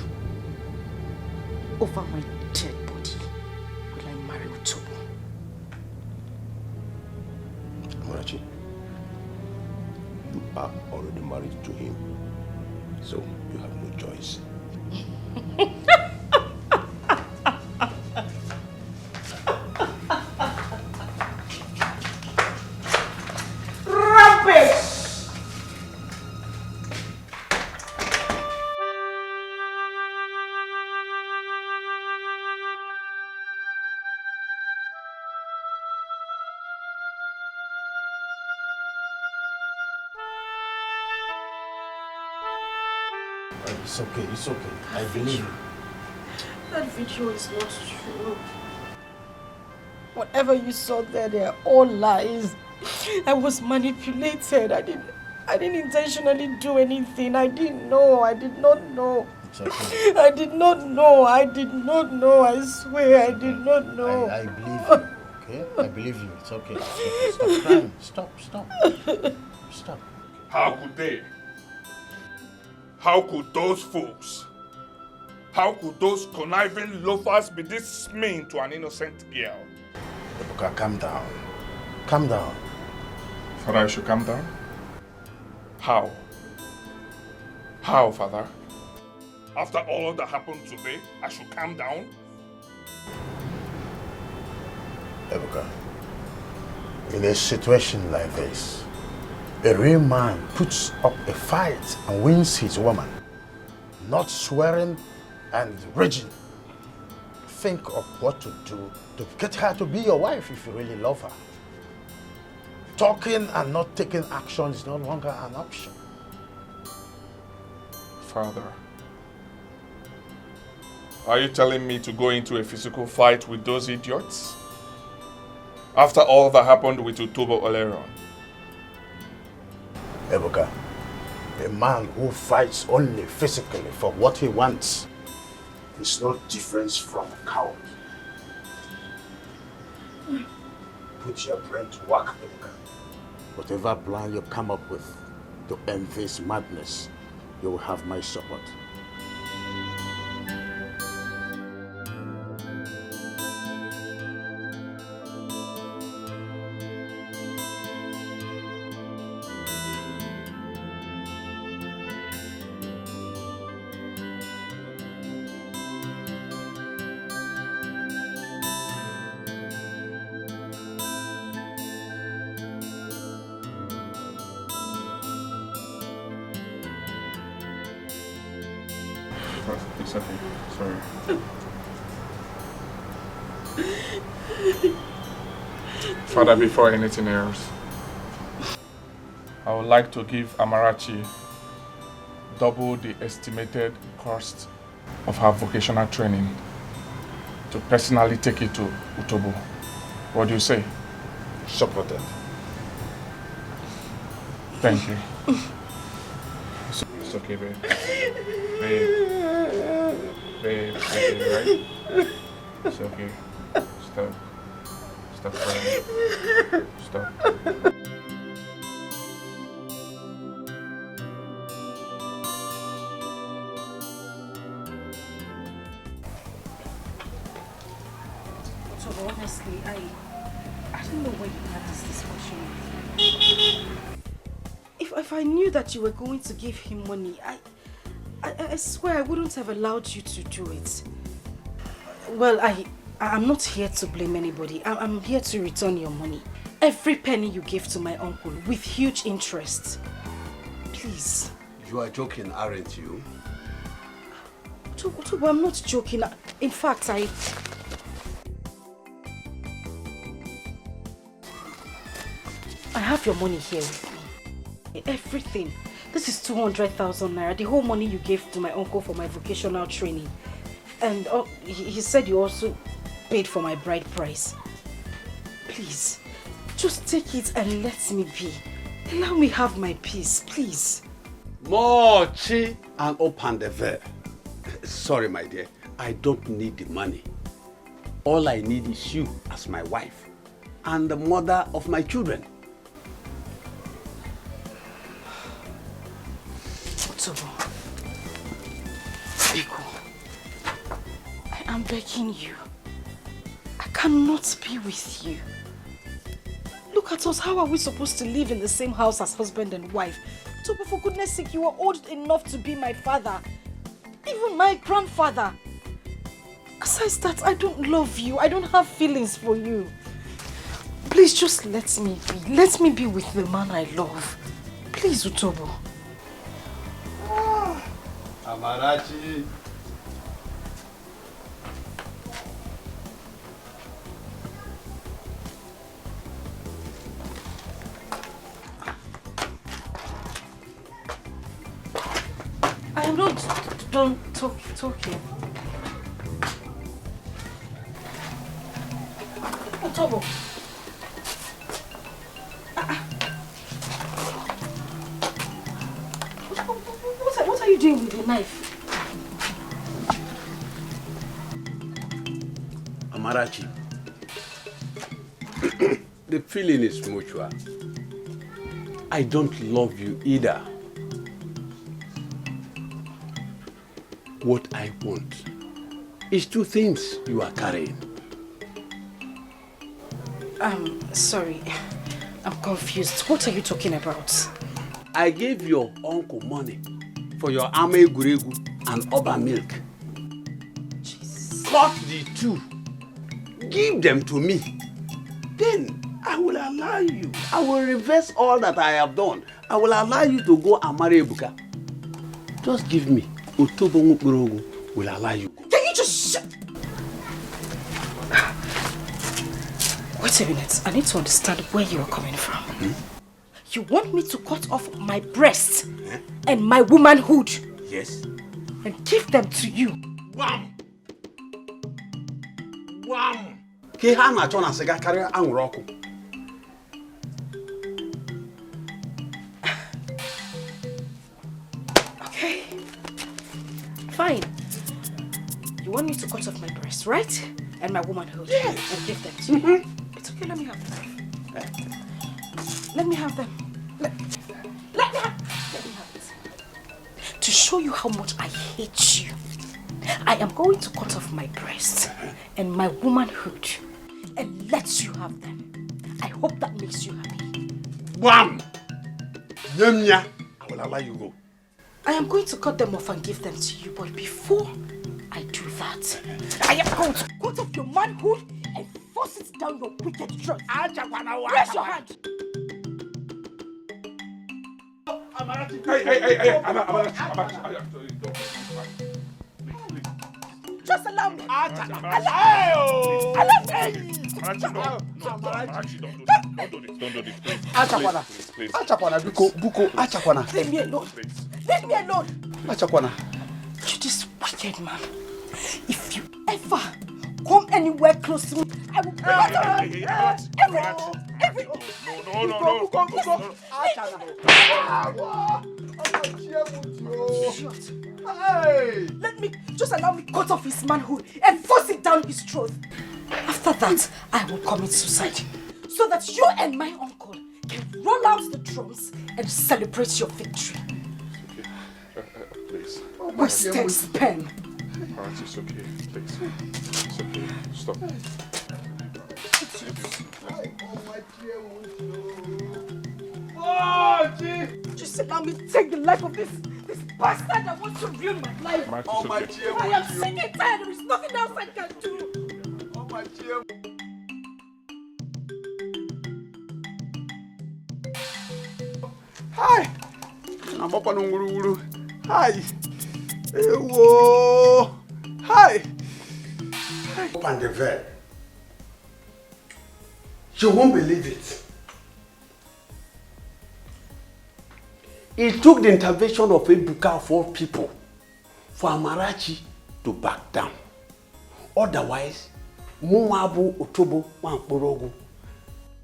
over my dead body, will I marry Utobo? Amarachi, you are already married to him, so you have no choice. It's okay. I believe you. That video is not true. Whatever you saw there, they are all lies. I was manipulated. I didn't intentionally do anything. I didn't know. I did not know. It's okay. I did not know. I did not know. I swear I did not know. I believe you, okay? I believe you. It's okay. It's okay. Stop crying. Stop. How could they? How could those fools? How could those conniving loafers be this mean to an innocent girl? Ebuka, calm down. Calm down. Father, I should calm down? How? How, Father? After all that happened today, I should calm down? Ebuka, in a situation like this, a real man puts up a fight and wins his woman, not swearing and raging. Think of what to do to get her to be your wife if you really love her. Talking and not taking action is no longer an option. Father, are you telling me to go into a physical fight with those idiots? After all that happened with Utobo Oleron? Ebuka, a man who fights only physically for what he wants is no difference from a coward. Put your brain to work, Ebuka. Whatever plan you come up with to end this madness, you will have my support. It's okay. Sorry. Father, before anything else, I would like to give Amarachi double the estimated cost of her vocational training to personally take it to Utobo. What do you say? Supported. Thank you. It's okay, babe. Babe, right? It's okay. Stop crying. Stop. So honestly, I don't know where you had this discussion. If I knew that you were going to give him money, I swear I wouldn't have allowed you to do it. Well, I'm not here to blame anybody. I'm here to return your money. Every penny you gave to my uncle with huge interest. Please. You are joking, aren't you? Tubu, I'm not joking. In fact, I have your money here with me. Everything. This is 200,000 naira, the whole money you gave to my uncle for my vocational training. And he said you also paid for my bride price. Please, just take it and let me be. Allow me have my peace, please. Mochi and open the veil. Sorry, my dear. I don't need the money. All I need is you as my wife and the mother of my children. Biko, I am begging you. I cannot be with you. Look at us. How are we supposed to live in the same house as husband and wife? Tobo, for goodness sake, you are old enough to be my father. Even my grandfather. Besides that, I don't love you. I don't have feelings for you. Please just let me be. Let me be with the man I love. Please, Utobo. Amarachi. I am not done talking. Otobo. What are you doing with the knife? Amarachi, the feeling is mutual. I don't love you either. What I want is two things you are carrying. Sorry. I'm confused. What are you talking about? I gave your uncle money for your ame guregu and oba milk. Cut the two. Give them to me. Then I will allow you. I will reverse all that I have done. I will allow you to go and marry Ebuka. Just give me. Otobo Mukburogu will allow you. Can you just shut? Wait a minute. I need to understand where you are coming from. You want me to cut off my breasts and my womanhood? Yes. And give them to you? Wham! Wham! Ke ha na achọ na siga karịa anwụrụ ọkụ. Okay. Fine. You want me to cut off my breasts, right? And my womanhood? Yes. And give them to you? It's okay, let me have them. Let me have them. Let me have it. To show you how much I hate you, I am going to cut off my breasts and my womanhood and let you have them. I hope that makes you happy. Wham! Nyemnya, I will allow you go. I am going to cut them off and give them to you, but before I do that, I am going to cut off your manhood and force it down your wicked throat. Raise your hand. Hey, Amarachi. Just allow me. Amarachi, don't do this. Please. Achakwana. Please. Achakwana, Buko, Achakwana. Leave me alone. Leave me alone. Achakwana. You this wicked man. If you ever come anywhere close to me, I will bring out every. No. Hey! Just allow me cut off his manhood and force it down his throat. After that, I will commit suicide. So that you and my uncle can roll out the drums and celebrate your victory. Please. Wasted pen. Alright, it's okay. Please. It's okay. Stop. Just allow me to take the life of this bastard that wants to ruin my life. I am sick and tired. There is nothing else I can do. Hi. Nabokwa no nguru. Hi. Ewo. Hi. Open the veil. You won't believe it. It took the intervention of Ebuka of all people for Amarachi to back down. Otherwise, Muabu Otobo Wankporogu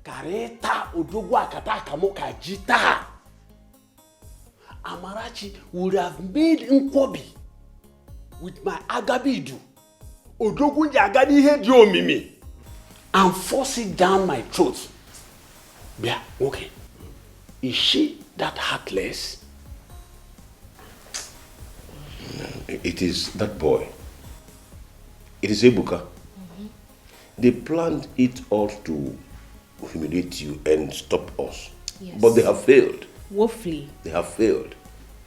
Kareta Odogu Akata Kamoka Jita. Amarachi would have made Nkwobi with my Agabidu Odogu Jagadi Hedio Mimi and force it down my throat. Yeah, okay. Is she that heartless? It is that boy. It is Ebuka. They planned it all to humiliate you and stop us. Yes. But they have failed. Woefully. They have failed.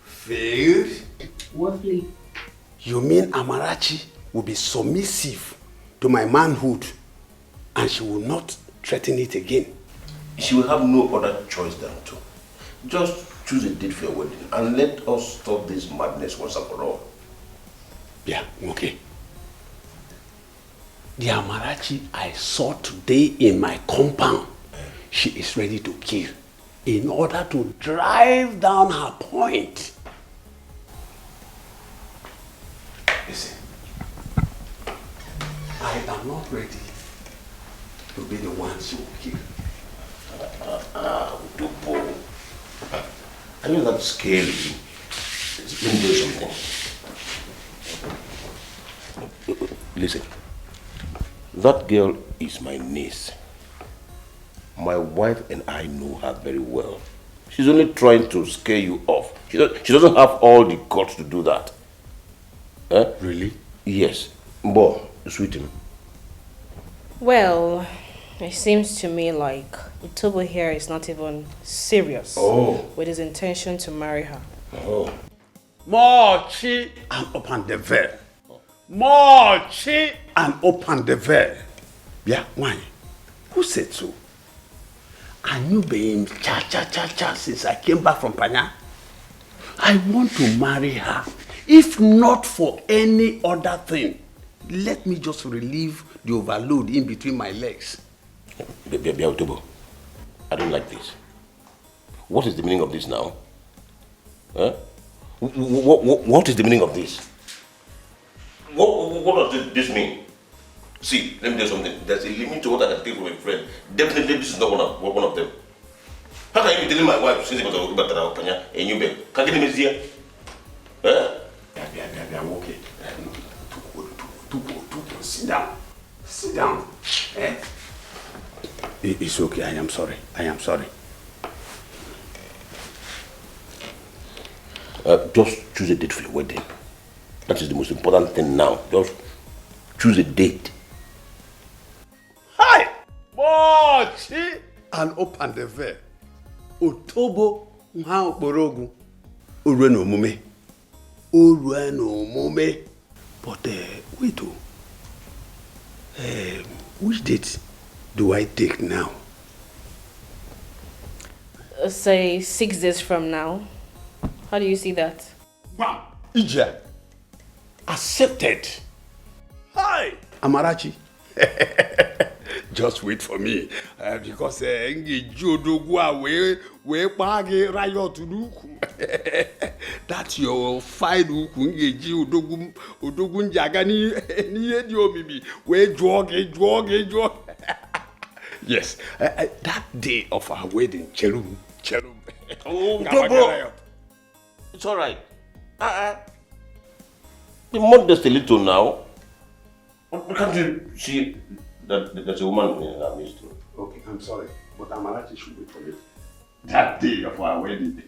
Failed? Woefully. You mean Amarachi will be submissive to my manhood and she will not threaten it again? She will have no other choice than to. Just choose a date for your wedding and let us stop this madness once and for all. Yeah, okay. The Amarachi I saw today in my compound, she is ready to kill in order to drive down her point. Listen, I am not ready will be the ones who will kill. Utobo. I know that's scary. Let me do something. Listen. That girl is my niece. My wife and I know her very well. She's only trying to scare you off. She doesn't have all the guts to do that. Eh? Really? Yes. Boy, sweet. Well, it seems to me like Utobo here is not even serious with his intention to marry her. Oh. Mochi and open the veil. Mochi and open the veil. Yeah, why? Who said so? I knew being cha since I came back from Panya. I want to marry her. If not for any other thing, let me just relieve the overload in between my legs. Utobo, I don't like this. What is the meaning of this now? Huh? What is the meaning of this? What does this mean? See, let me tell you something. There's a limit to what I can take from a friend. Definitely, this is not one of them. How can you be telling my wife since you got to talk about and you beg? Can't get me here? I'm okay. Sit down. Sit down. It's okay. I am sorry. Just choose a date for your wedding. That is the most important thing now. Just choose a date. Hi! Mochi! And open the veil. Utobo nha okporogu. Ureno omume. But wait which date do I take now? Say 6 days from now. How do you see that? Wow! Ija! Accepted! Hi! Amarachi! Just wait for me, because that's your fine Udogun Jagani Yes, that day of our wedding, Cherum. Oh, Udobo! It's alright. The modest a little now. Can't you see that there's a woman in our midst? Okay, I'm sorry, but Amarachi should wait for me. That day of our wedding.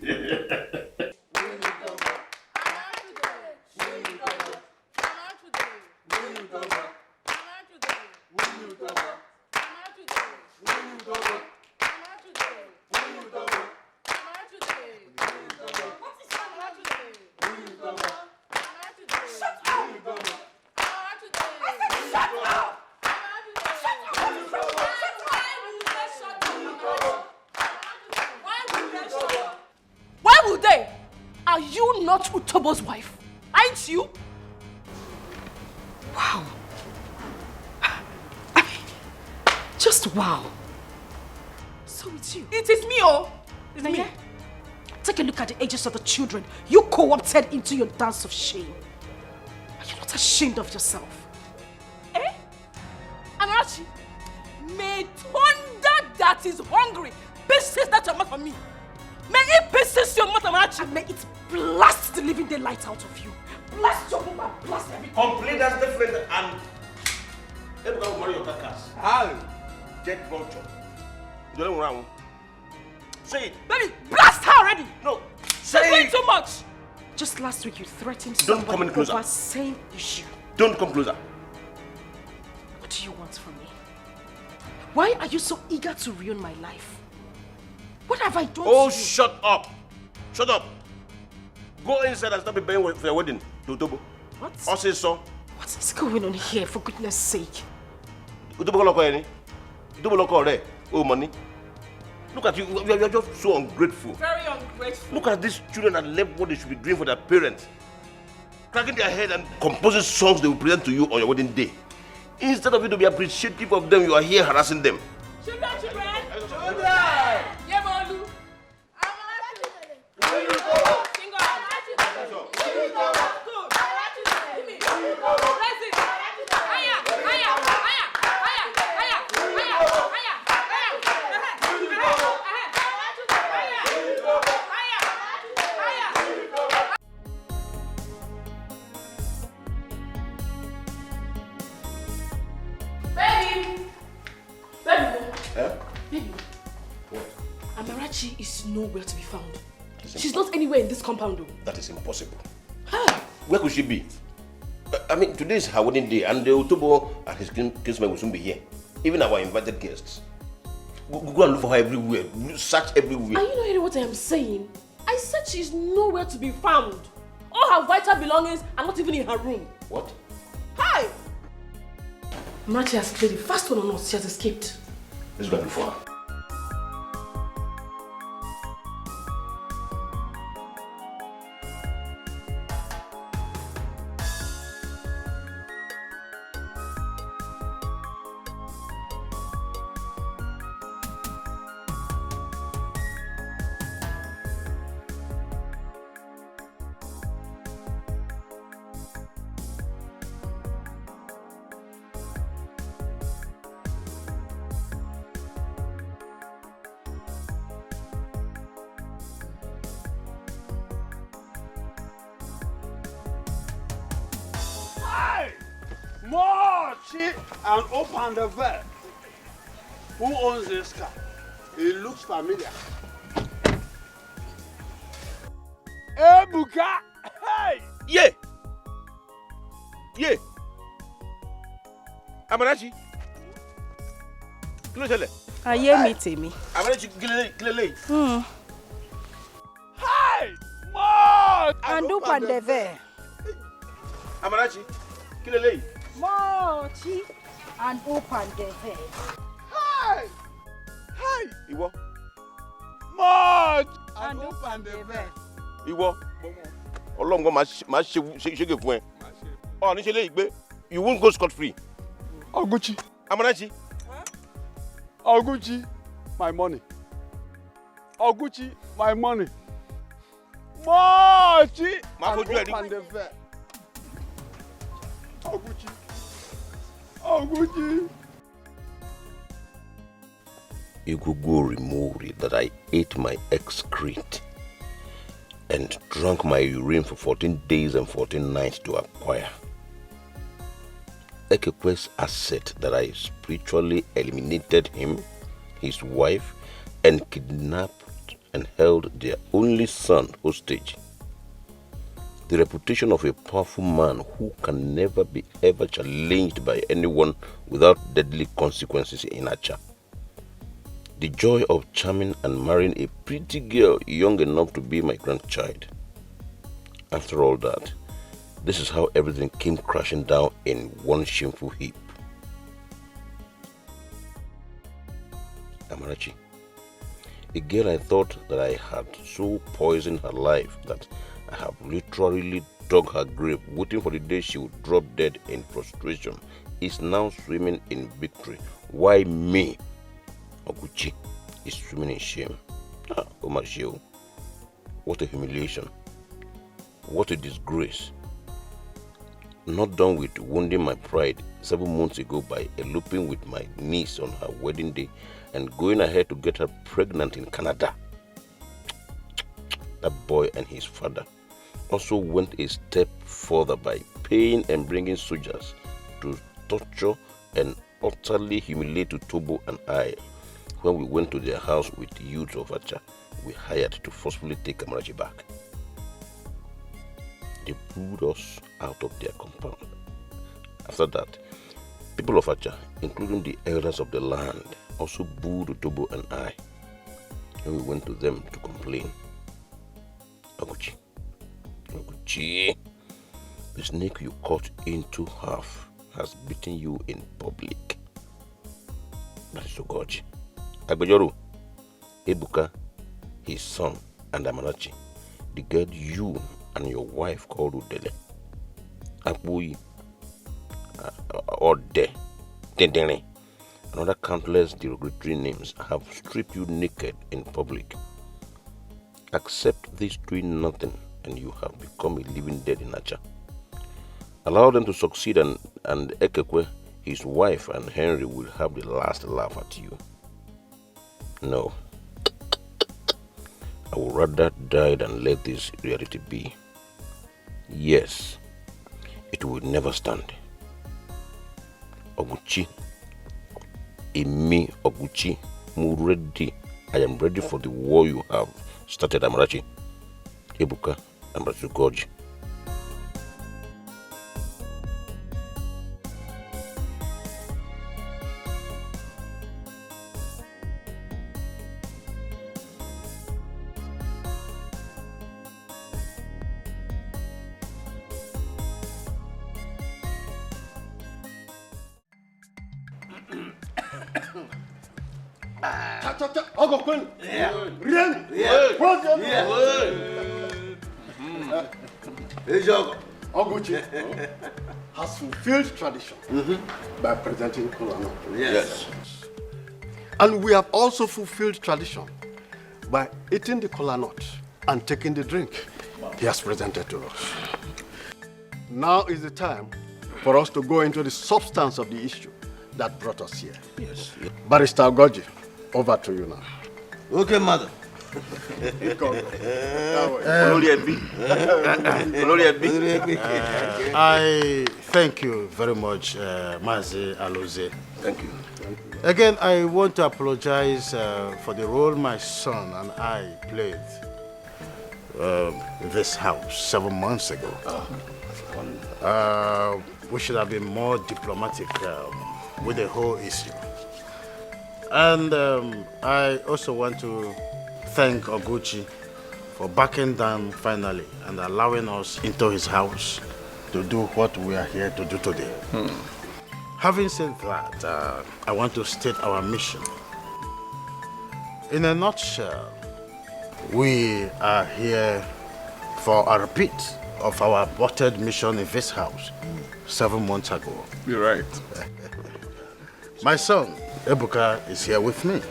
Are you not Utobo's wife? Aren't you? Wow. I mean, just wow. So it's you. It is me, oh. It's me. Take a look at the ages of the children you co-opted into your dance of shame. Are you not ashamed of yourself? Eh? Amarachi, may thunder that is hungry persist that your mouth on me. May it persist your mouth, Amarachi, and may it blast the living daylight out of you. Blast your woman, blast everything. Complete that's different and everybody will marry your carcass. How? Get vulture. You don't want to say it. Baby, blast her already. No. Say it too much. Just last week you threatened Don't come any closer. over same issue. Don't come closer. What do you want from me? Why are you so eager to ruin my life? What have I done to you? Shut up. Shut up. Go inside and start preparing for your wedding, Utobo. What? Also, so. What is going on here, for goodness sake? Utobo loko any? Utobo loko re? Oh, money. Look at you. You are just so ungrateful. Very ungrateful. Look at these children that left what they should be doing for their parents. Cracking their head and composing songs they will present to you on your wedding day. Instead of you to be appreciative of them, you are here harassing them. Children! Amarachi is nowhere to be found. She's not anywhere in this compound. That is impossible. Where could she be? I mean, today is her wedding day, and the Otobo and his kinsmen will soon be here. Even our invited guests. Go and look for her everywhere. Search everywhere. Are you not hearing what I am saying? I said she's nowhere to be found. All her vital belongings are not even in her room. What? Hi! Amarachi has cleared the first one on us. She has escaped. Let's go and look for her. And open the valve. Who owns this car? It looks familiar. Hey, Buka! Hey! Yeah! Yeah! Amarachi! Kí ló ṣẹlẹ̀? Ayé mi tèmi. Amarachi, kí lélẹ́yìí? Hey! More! And open the valve. Amarachi, kí lélẹ́yìí? Mochi and open the valve. Hey! Hey! Ìwọ. More! And open the valve. Ìwọ. Ọlọ́run gan máa ṣege fún ẹ. Ọ̀ ní ṣe léyìí gbé. You won't go scot free. Oguchi. Amarachi. Oguchi, my money. Oguchi, my money. Mochi! Máa fojú ẹ rí. Open the valve. Oguchi. Oguchi. Igugu removed that I ate my excrete and drank my urine for 14 days and 14 nights to acquire. Ekekwe's asset that I spiritually eliminated him, his wife, and kidnapped and held their only son hostage. The reputation of a powerful man who can never be ever challenged by anyone without deadly consequences in Acha. The joy of charming and marrying a pretty girl young enough to be my grandchild. After all that, this is how everything came crashing down in one shameful heap. Amarachi, a girl I thought that I had so poisoned her life that I have literally dug her grave, waiting for the day she would drop dead in frustration, is now swimming in victory. Why me? Oguchi is swimming in shame. Omashio. What a humiliation. What a disgrace. Not done with wounding my pride 7 months ago by eloping with my niece on her wedding day and going ahead to get her pregnant in Canada. That boy and his father also went a step further by paying and bringing soldiers to torture and utterly humiliate Tobo and I when we went to their house with the youths of Acha we hired to forcefully take Amarachi back. They booed us out of their compound. After that, people of Acha, including the elders of the land, also booed Tobo and I when we went to them to complain. Oguchi, the snake you cut into half has beaten you in public. That is Ogochi. Agbejoru, Ebuka, his son, and Amarachi, the girl you and your wife called Udele, Akbuyi, or Dedene, and other countless derogatory names have stripped you naked in public. Accept this doing nothing and you have become a living dead in Acha. Allow them to succeed and Ekekwe, his wife, and Henry will have the last laugh at you. No. I would rather die than let this reality be. Yes, it will never stand. Oguchi, Emi Oguchi, mu ready I am ready for the war you have started, Amarachi. Ebuka, Amarachi Gorge. Oguchi has fulfilled tradition by presenting Kolano. Yes. And we have also fulfilled tradition by eating the kola nut and taking the drink he has presented to us. Now is the time for us to go into the substance of the issue that brought us here. Yes. Barrister Goji, over to you now. Okay, madam. I thank you very much, Mazi Aloze. Thank you. Again, I want to apologize for the role my son and I played in this house 7 months ago. We should have been more diplomatic with the whole issue. And I also want to thank Oguchi for backing down finally and allowing us into his house to do what we are here to do today. Having said that, I want to state our mission. In a nutshell, we are here for a repeat of our aborted mission in this house 7 months ago. You're right. My son, Ebuka, is here with me.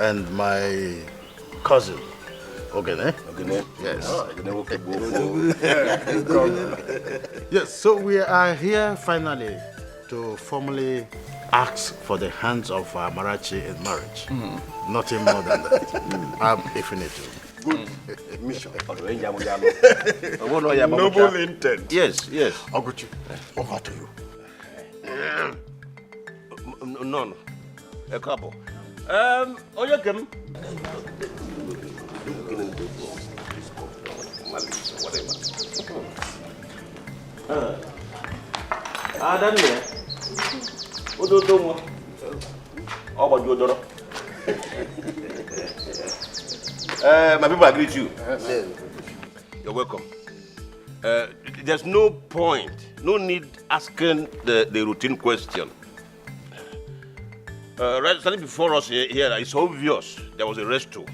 And my cousin, Ogene. Ogene? Yes. Oh, Yes, so we are here finally to formally ask for the hands of Amarachi in marriage. Nothing more than that. I'm infinitive. Good mission. Noble intent. Yes, yes. Oguchi, over to you. No. A couple. Oyakem. Adam here. Ododomo. My people agree with you. You're welcome. There's no point, no need asking the routine question. Right standing before us here, it's obvious there was a rescue,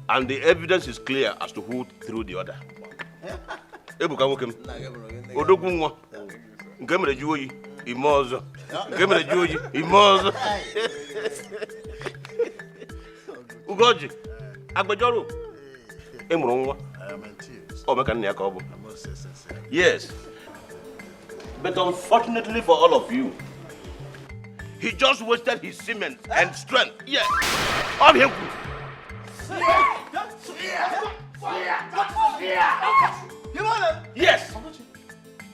and the evidence is clear as to who threw the order. Ebuka Wokem, Odogunwa, Ngemere Juoyi, Imozo, Ngemere Juoyi, Imozo. Ugoji, Agbejoru, Emronwa. I am in tears. Oh, Mekania Kobo. I must say sincerely. Yes. But unfortunately for all of you, he just wasted his semen and strength. Yes. All him. Yes.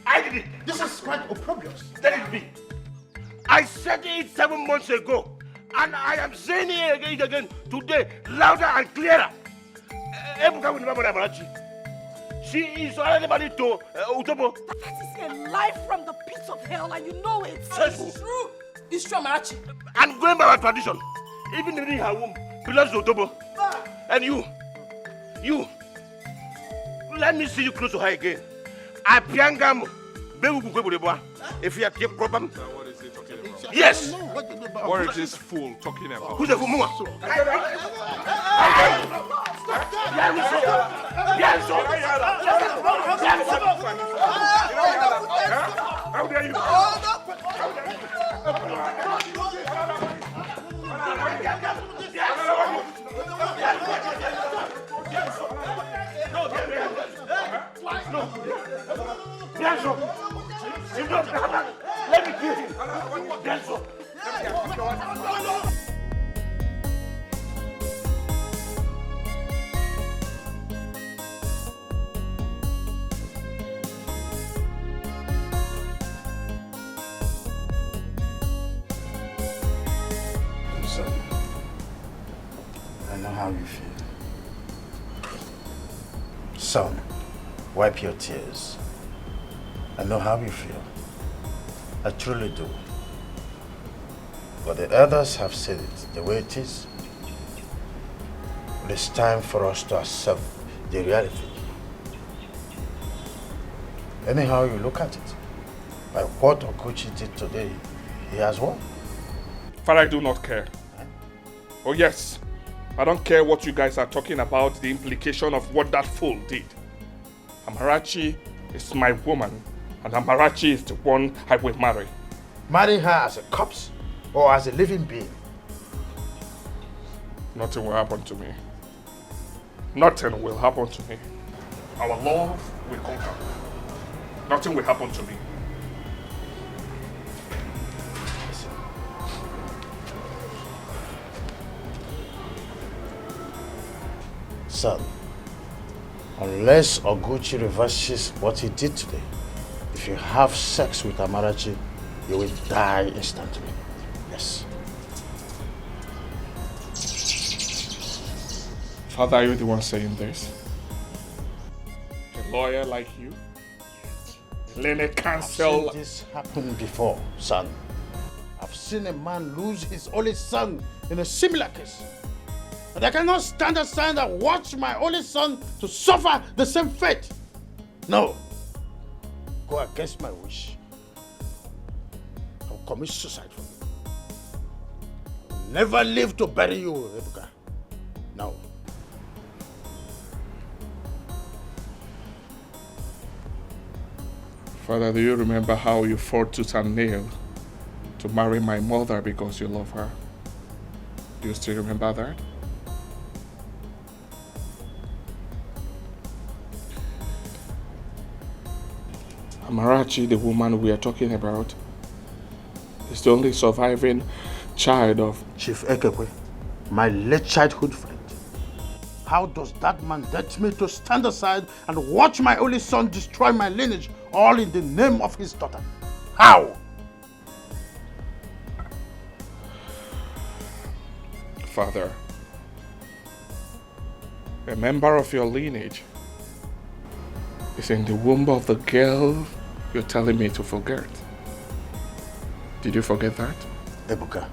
I did it. This is quite opprobrious. Let it be. I said it 7 months ago, and I am saying it again today, louder and clearer. Ebuka will remember Amarachi. She is already married to Utobo. That is a lie from the pits of hell, and you know it. It's true. It's true, Amarachi. And going by our tradition, even in her womb belongs to Utobo. And you, let me see you close to her again. Apiangam, if you keep problem. What is he talking about? Yes. What is this fool talking about? Who's the fool? How dare you? Let me kill him. how you feel. Son, wipe your tears. I know how you feel. I truly do. But the others have said it the way it is. It is time for us to accept the reality. Anyhow you look at it, by what Oguchi did today, he has won. Father, I do not care. Oh yes, I don't care what you guys are talking about, the implication of what that fool did. Amarachi is my woman, and Amarachi is the one I will marry. Marry her as a corpse or as a living being? Nothing will happen to me. Nothing will happen to me. Our love will conquer. Nothing will happen to me. Son, unless Oguchi reverses what he did today, if you have sex with Amarachi, you will die instantly. Yes. Father, are you the one saying this? A lawyer like you? Learned counsel. I've seen this happen before, son. I've seen a man lose his only son in a similar case. And I cannot stand aside and watch my only son to suffer the same fate. No. Go against my wish. I'll commit suicide for you. I'll never live to bury you, Rebecca. No. Father, do you remember how you fought tooth and nail to marry my mother because you love her? Do you still remember that? Amarachi, the woman we are talking about, is the only surviving child of Chief Ekekwe, my late childhood friend. How does that man dare me to stand aside and watch my only son destroy my lineage, all in the name of his daughter? How? Father, a member of your lineage is in the womb of the girl you're telling me to forget. Did you forget that? Ebuka,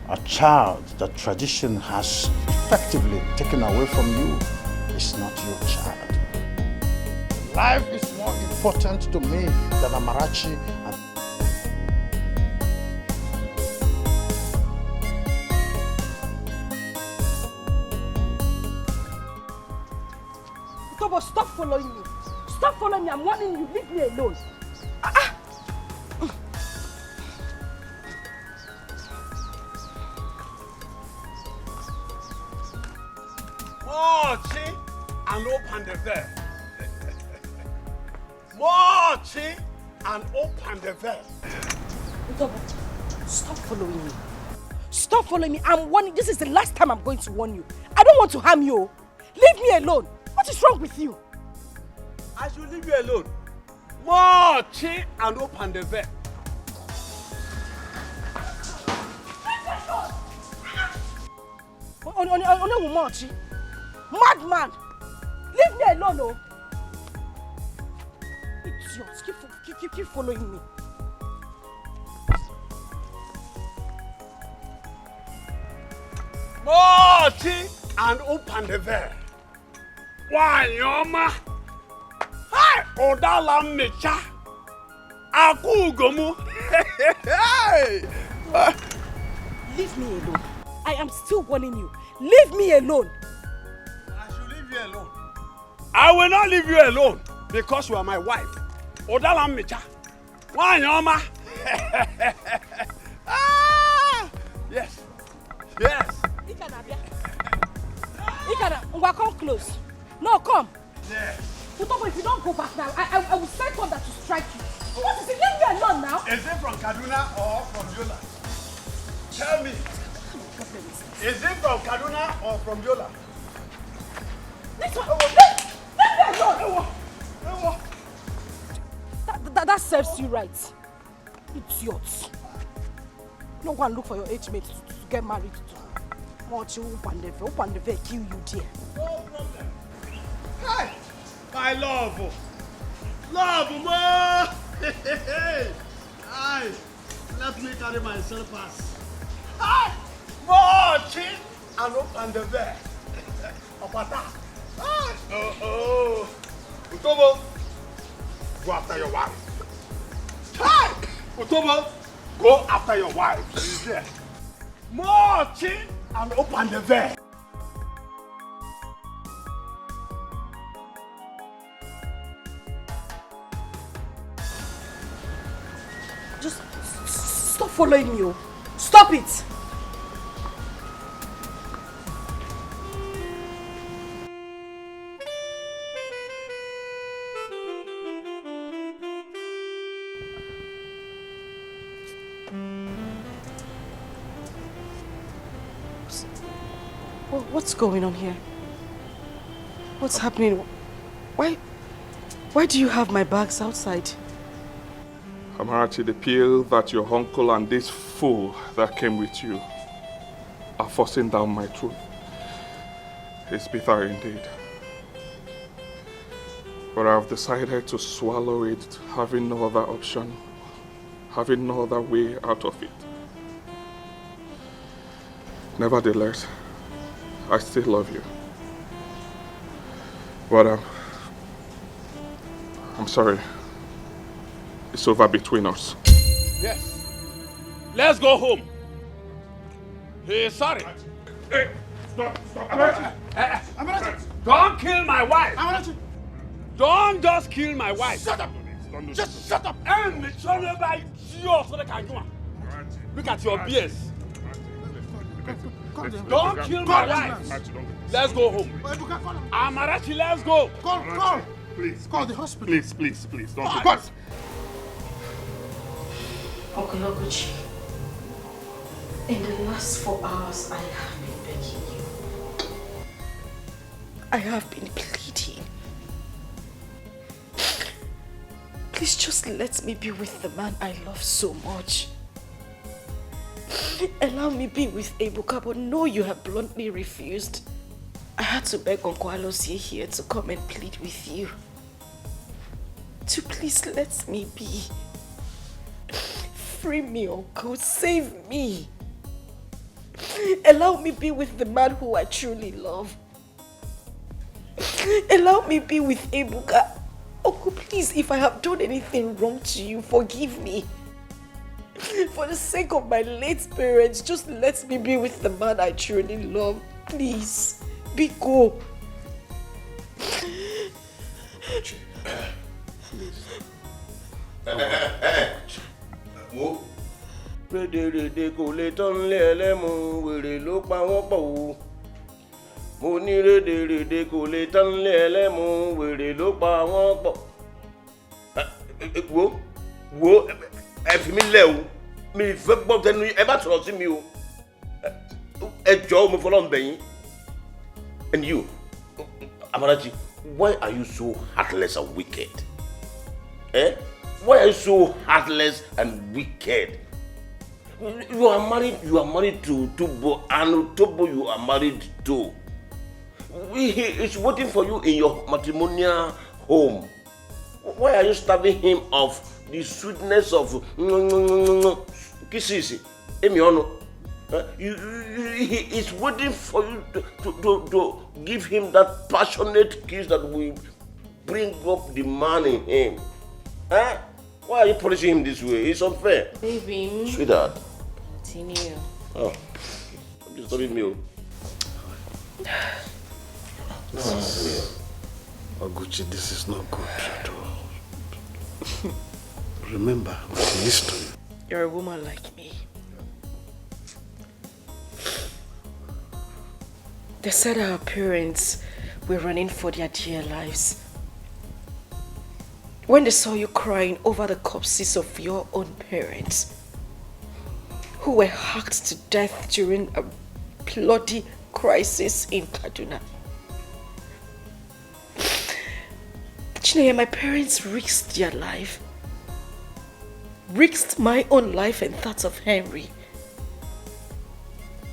a child that tradition has effectively taken away from you is not your child. Life is more important to me than Amarachi and Tobo, stop following me. Stop following me. I'm warning you. Leave me alone. Mochi and open the veil. Mochi and open the veil. Tobo, stop following me. Stop following me. I'm warning. This is the last time I'm going to warn you. I don't want to harm you. Leave me alone. What is wrong with you? I should leave you alone. Mochi and open the veil. Mochi. Madman. Leave me alone, oh. Idiots. Keep following me. Mochi and open the veil. Why, Yoma? Hi, Odala Mecha. Akugomu. Leave me alone. I am still warning you. Leave me alone. I should leave you alone. I will not leave you alone because you are my wife. Odala Mecha. Why, Yoma? Yes. Yes. Ikana, come close. No, come. Yes. Utobo, if you don't go back now, I will send thunder to strike you. What is it? Leave me alone now. Is it from Kaduna or from Yola? Tell me. Is it from Kaduna or from Yola? This one. Leave me alone. That serves you right. Idiots. No one look for your age mate to get married to. What you open the veil, kill you there. No problem. Hey, my love. Love, ma. Hey, let me carry my slippers. Hey, marching and open the veil. Opata. Oh. Utobo, go after your wife. Hey, Utobo, go after your wife. She's there. Marching and open the veil. Just stop following me. Stop it. What's going on here? What's happening? Why do you have my bags outside? Amarachi, the pill that your uncle and this fool that came with you are forcing down my throat. It's bitter indeed. But I've decided to swallow it, having no other option, having no other way out of it. Nevertheless, I still love you. But I'm sorry. It's over between us. Yes. Let's go home. Hey, sorry. Hey, stop. Amarachi. Don't kill my wife. Amarachi. Don't just kill my wife. Shut up. Just shut up. And look at your beers. Don't kill my wife. Let's go home. Amarachi, let's go. Call. Please. Call the hospital. Please. Don't do this. Uncle Oguchi, in the last 4 hours, I have been begging you. I have been pleading. Please just let me be with the man I love so much. Allow me be with Ebuka, but no, you have bluntly refused. I had to beg Uncle Alosie here to come and plead with you. To please let me be. Free me, Uncle. Save me. Allow me be with the man who I truly love. Allow me be with Ebuka. Uncle, please, if I have done anything wrong to you, forgive me. For the sake of my late parents, just let me be with the man I truly love. Please, Biko. Wo rédèrèdè kò lè tán lé ẹlẹ́mu wèrè ló pa wọ́n pọ̀ o. Mo ní rédèrèdè kò lè tán lé ẹlẹ́mu wèrè ló pa wọ́n pọ̀. Wo ẹ fi mí lẹ̀ o. Mi fẹ́ gbọ́ tẹnu ẹ bá sọ̀rọ̀ sí mi o. Ẹ jọ̀ọ́ mo fọlọ́ ń bẹ̀ yín. And you, Amarachi, why are you so heartless and wicked? Why are you so heartless and wicked? You are married to Tobo, and Tobo you are married to. He is waiting for you in your matrimonial home. Why are you starving him of the sweetness of kisses? He is waiting for you to give him that passionate kiss that will bring up the man in him. Why are you punishing him this way? It's unfair. Baby. Sweetheart. Continue. Oh, I'm disturbing you. No, Oguchi, this is not good at all. Remember the history. You're a woman like me. They said our parents were running for their dear lives. When they saw you crying over the corpses of your own parents, who were hacked to death during a bloody crisis in Kaduna. Chineye, my parents risked their life, risked my own life and that of Henry,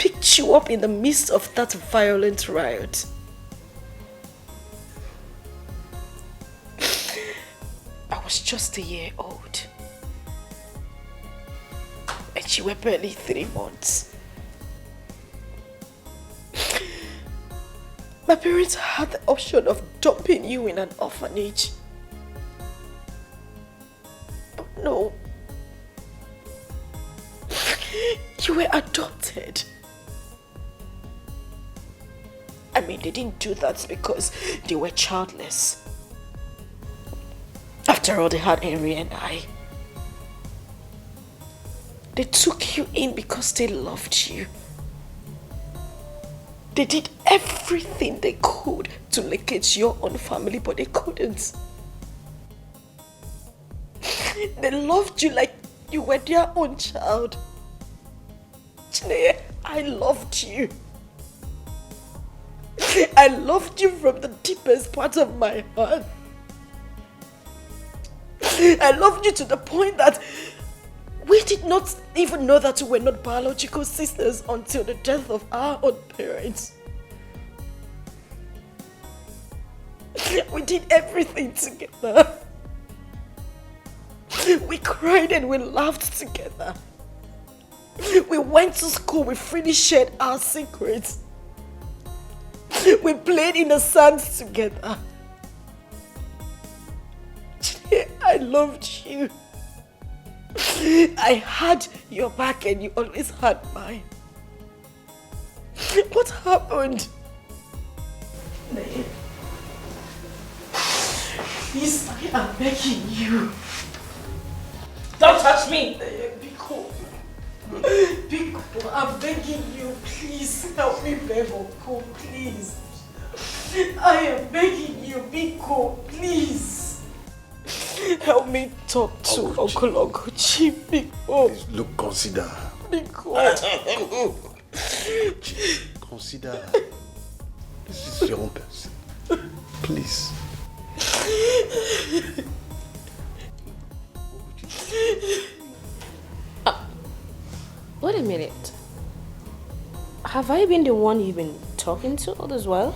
picked you up in the midst of that violent riot. I was just a year old. And you were barely 3 months. My parents had the option of dumping you in an orphanage. But no. You were adopted. I mean, they didn't do that because they were childless. After all, they had Henry and I. They took you in because they loved you. They did everything they could to locate your own family, but they couldn't. They loved you like you were their own child. Chineye, I loved you. I loved you from the deepest part of my heart. I loved you to the point that we did not even know that we were not biological sisters until the death of our own parents. We did everything together. We cried and we laughed together. We went to school, we freely shared our secrets. We played in the sand together. I loved you. I had your back and you always had mine. What happened? Please, I am begging you. Don't touch me! Be cool. Be cool. I'm begging you. Please help me beg Uncle, please. I am begging you. Be cool, please. Help me talk to Uncle Oguchi. Be cool. Please, look, consider. Be cool. Consider. This is your own person. Please. Wait a minute. Have I been the one you've been talking to all this while?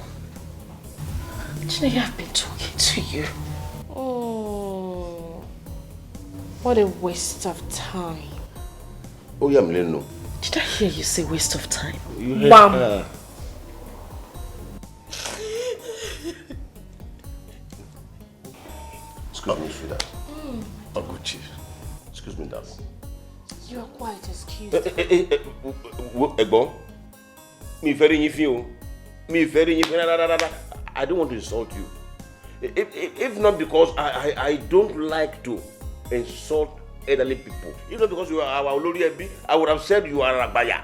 Chineye, I've been talking to you. Oh, what a waste of time. Oh, yeah, Mleno. Did I hear you say waste of time? You heard Bam. her. Excuse me, sweetheart. Oguchi. Excuse me, darling. You are quite excused. Egbon, I don't want to insult you. If not because I don't like to insult elderly people. If not because you are our Olori Ebi, I would have said you are Agbaya.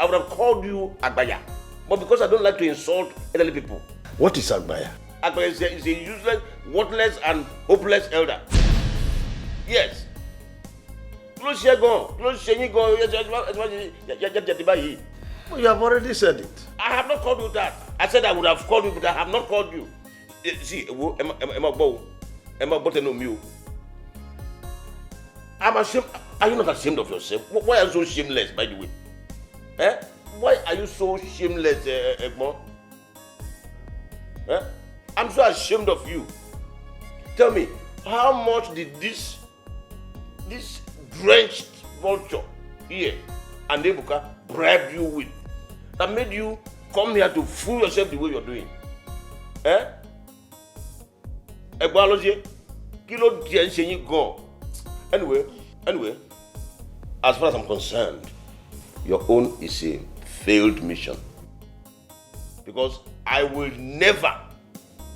I would have called you Agbaya. But because I don't like to insult elderly people. What is Agbaya? Agbaya is a useless, worthless, and hopeless elder. Yes. Oh, you have already said it. I have not called you that. I said I would have called you, but I have not called you. See, I'm ashamed. Are you not ashamed of yourself? Why are you so shameless, by the way? Eh? Why are you so shameless, Egmont? Eh? I'm so ashamed of you. Tell me, how much did this drenched vulture here and Ebuka bribe you with that made you come here to fool yourself the way you're doing? Eh? Anyway, as far as I'm concerned, your own is a failed mission. Because I will never,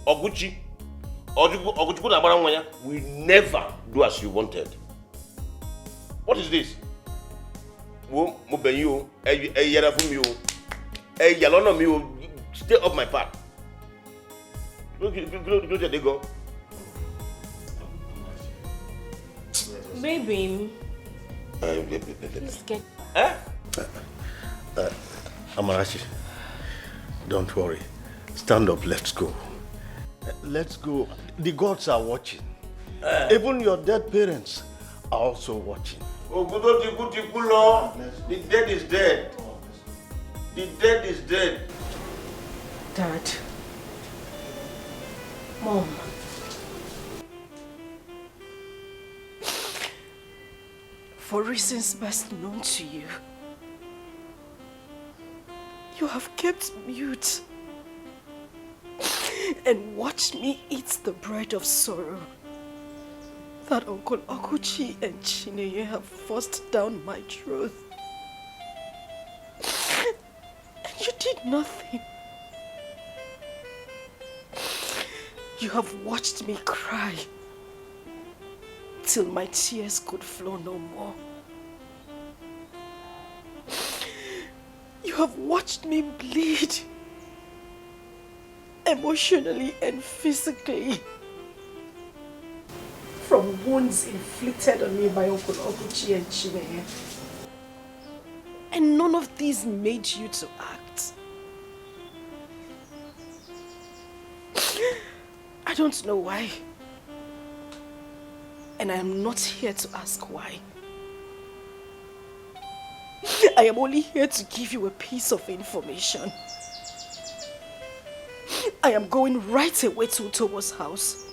Oguchi will never do as you wanted. What is this? Stay off my path. Look, they go. Baby, please get Amarachi, don't worry. Stand up, let's go. Let's go. The gods are watching. Even your dead parents are also watching. Oh, the dead is dead. The dead is dead. Dad. Mom. For reasons best known to you, you have kept mute and watched me eat the bread of sorrow that Uncle Okuchi and Chineye have forced down my throat. And you did nothing. You have watched me cry till my tears could flow no more. You have watched me bleed emotionally and physically from wounds inflicted on me by Uncle Okuchi and Chineye. And none of these made you to act. I don't know why. And I am not here to ask why. I am only here to give you a piece of information. I am going right away to Utobo's house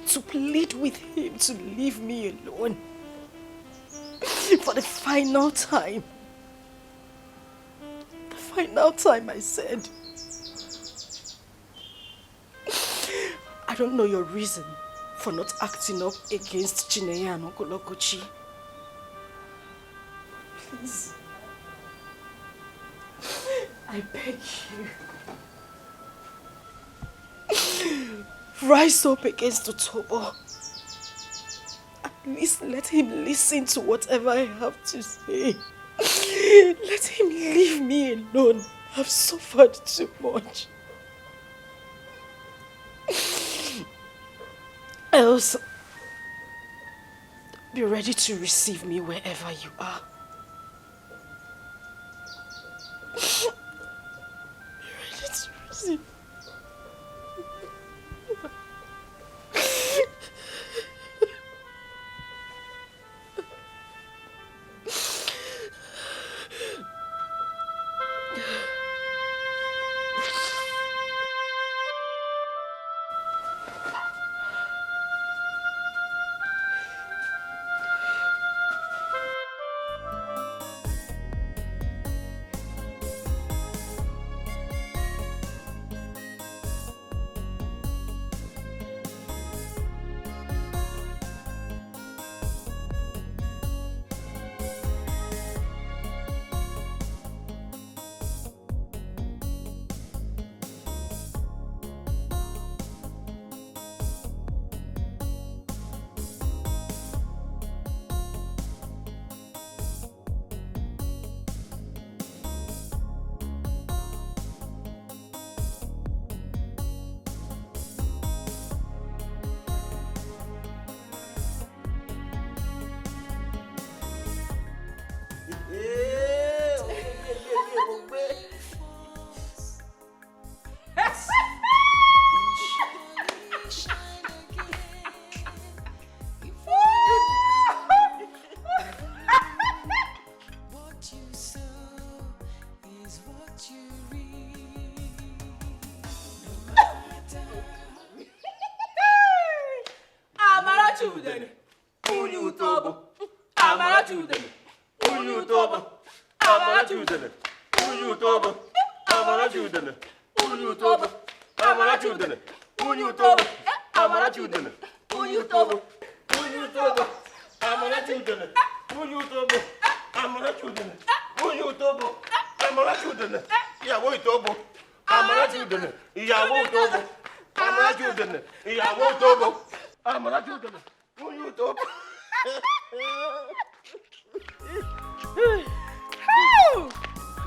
to plead with him to leave me alone for the final time. The final time, I said. I don't know your reason for not acting up against Chineye and Uncle Okuchi. Please. I beg you. Rise up against Utobo. At least let him listen to whatever I have to say. Let him leave me alone. I've suffered too much. Else, be ready to receive me wherever you are. Be ready to receive.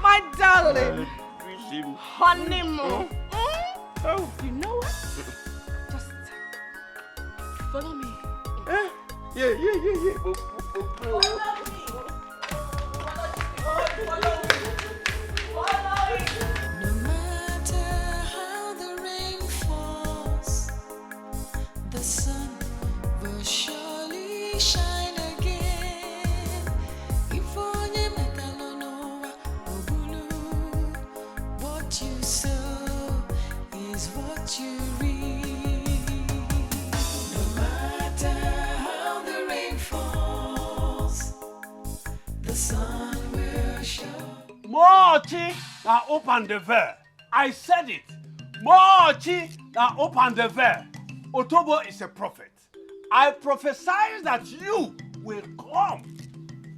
My darling, honeymoon. You know what? Just follow me. Yeah. No matter how the rain falls, the sun will surely shine again. If only metalonoa obulu Mochi, now open the veil. I said it. Mochi, now open the veil. Otobo is a prophet. I prophesy that you will come.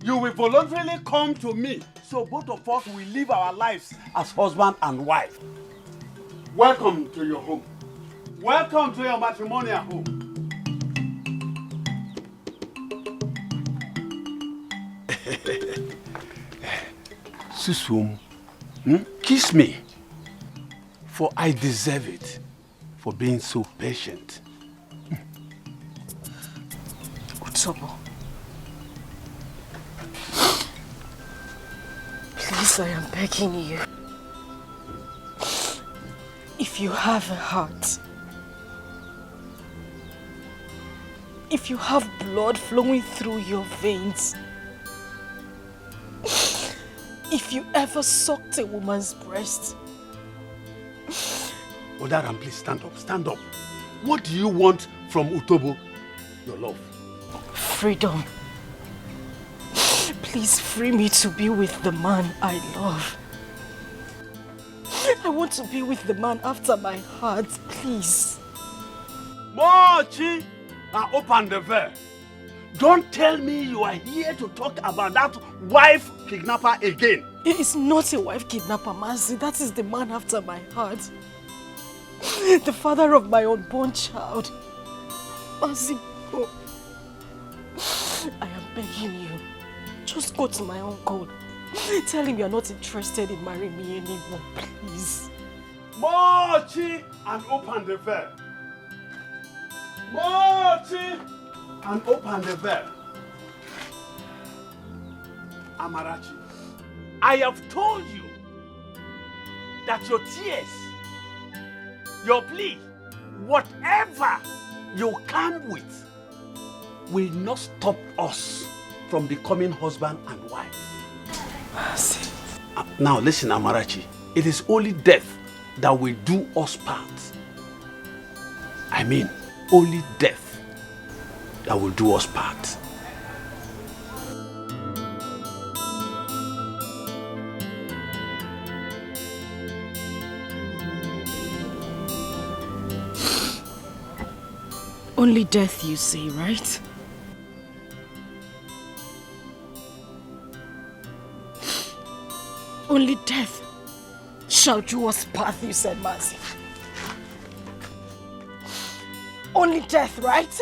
You will voluntarily come to me. So both of us will live our lives as husband and wife. Welcome to your home. Welcome to your matrimonial home. Susum, kiss me, for I deserve it for being so patient. Otobo, please, I am begging you. If you have a heart, if you have blood flowing through your veins, if you ever sucked a woman's breast. Odaram, please stand up, stand up. What do you want from Otobo, your love? Freedom. Please free me to be with the man I love. I want to be with the man after my heart, please. Mochi, now open the veil. Don't tell me you are here to talk about that wife kidnapper again. It is not a wife kidnapper, Mazi. That is the man after my heart. The father of my unborn child. Mazi, oh. I am begging you. Just go to my uncle. Tell him you are not interested in marrying me anymore, please. Mochi, and open the veil. Mochi, and open the veil. Amarachi, I have told you that your tears, your plea, whatever you come with, will not stop us from becoming husband and wife. Now listen, Amarachi, it is only death that will do us part. I mean, only death that will do us part. Only death, you say, right? Only death shall do us part, you said, Mazi. Only death, right?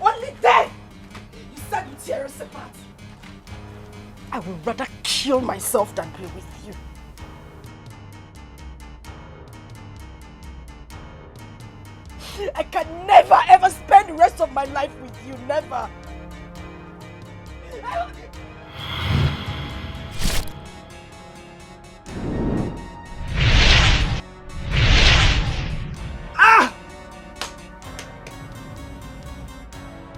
Only death! You said you tear us apart. I would rather kill myself than be with you. I can never ever spend the rest of my life with you, never. Ah!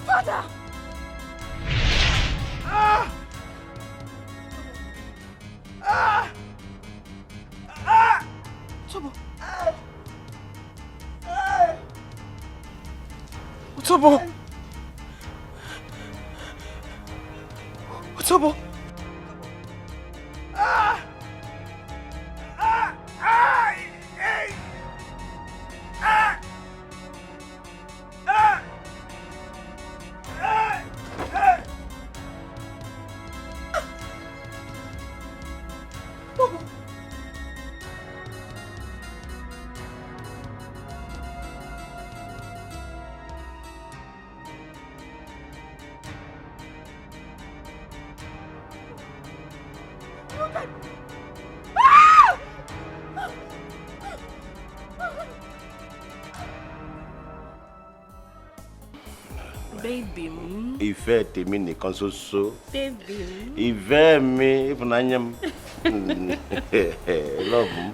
Father! Ah! Ah! Ah! Otobo! Otobo! Otobo! Ah! Ah! Ah! Hey! Ah! Ah! Ah! Ah! Otobo! Baby. Ìfẹ́ tèmi nìkan ṣoṣo. Baby. Ìfẹ́ mi ìfúnnáyà m. Love m.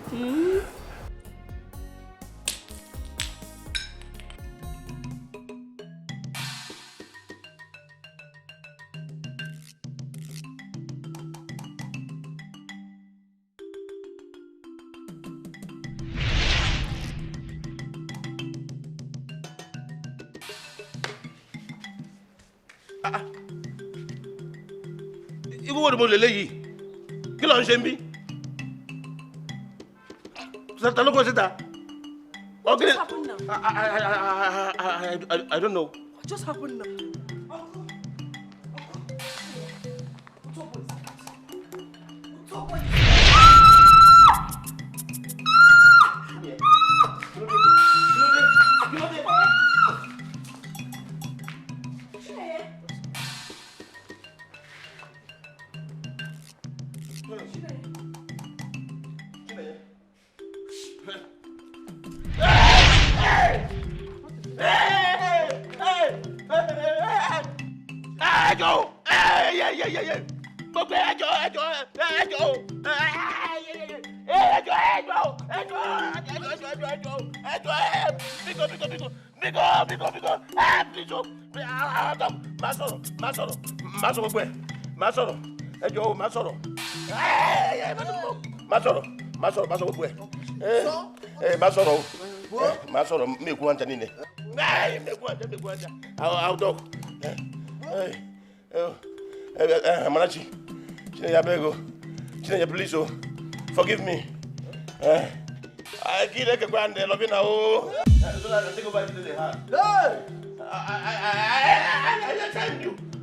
Ibu wo ni mo lè léyìí? Kí ló ń ṣe ń bí? Don't go sit there. What just happened now? I don't know. What just happened now? Amarachi, please, forgive me. I can't let a grand love now. So I can take over to the heart.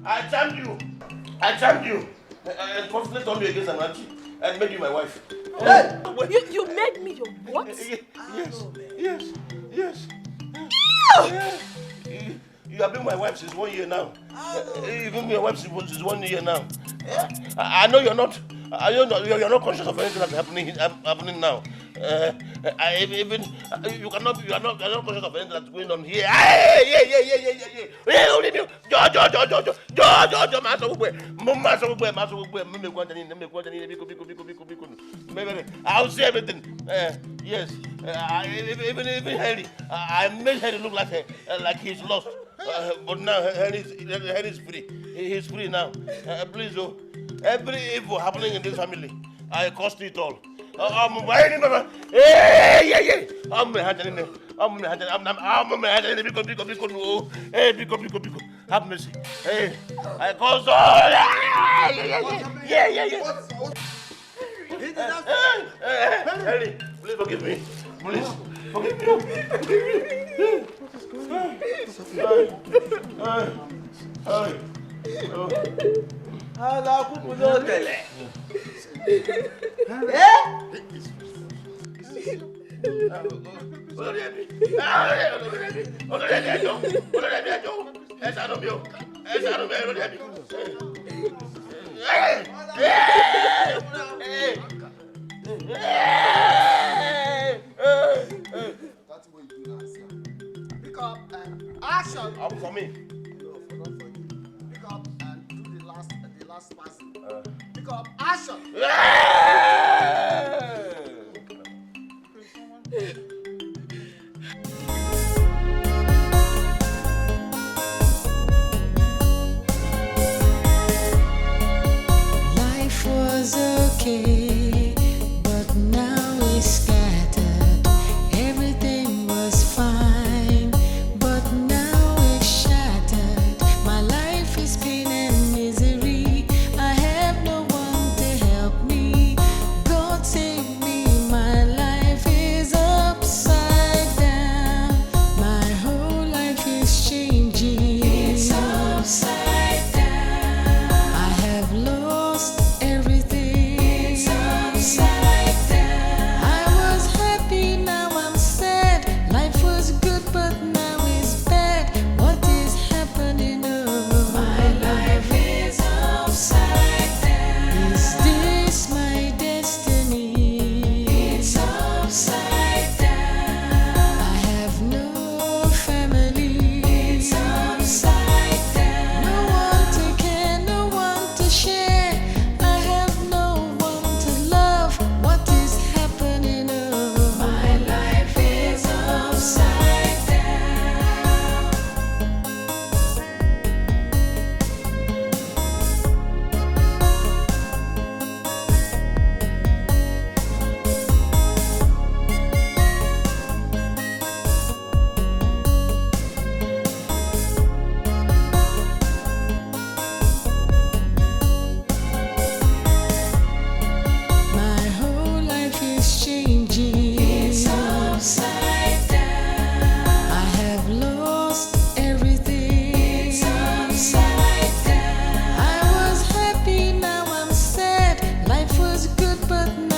I charmed you. And fortunately told me against Amarachi and made you my wife. You made me your what? Yes. You have been my wife since 1 year now. You've been my wife since 1 year now. I know you're not. You're not conscious of anything that's happening now. You are not conscious of anything that's going on here. I'll see everything. Yes. Even Henry. I made Henry look like he's lost. But now Henry is free. He's free now. Please, every evil happening in this family, I caused it all. I'm have mercy. I caused all. Henry, please forgive me. Please forgive me. Pick up and action. Up for me. Pick up and do the last passing. Pick up action. Life was okay, but now it's scattered. Everything was fine, but now it's shattered. My life is pain and misery. I have no one to help me. God at night.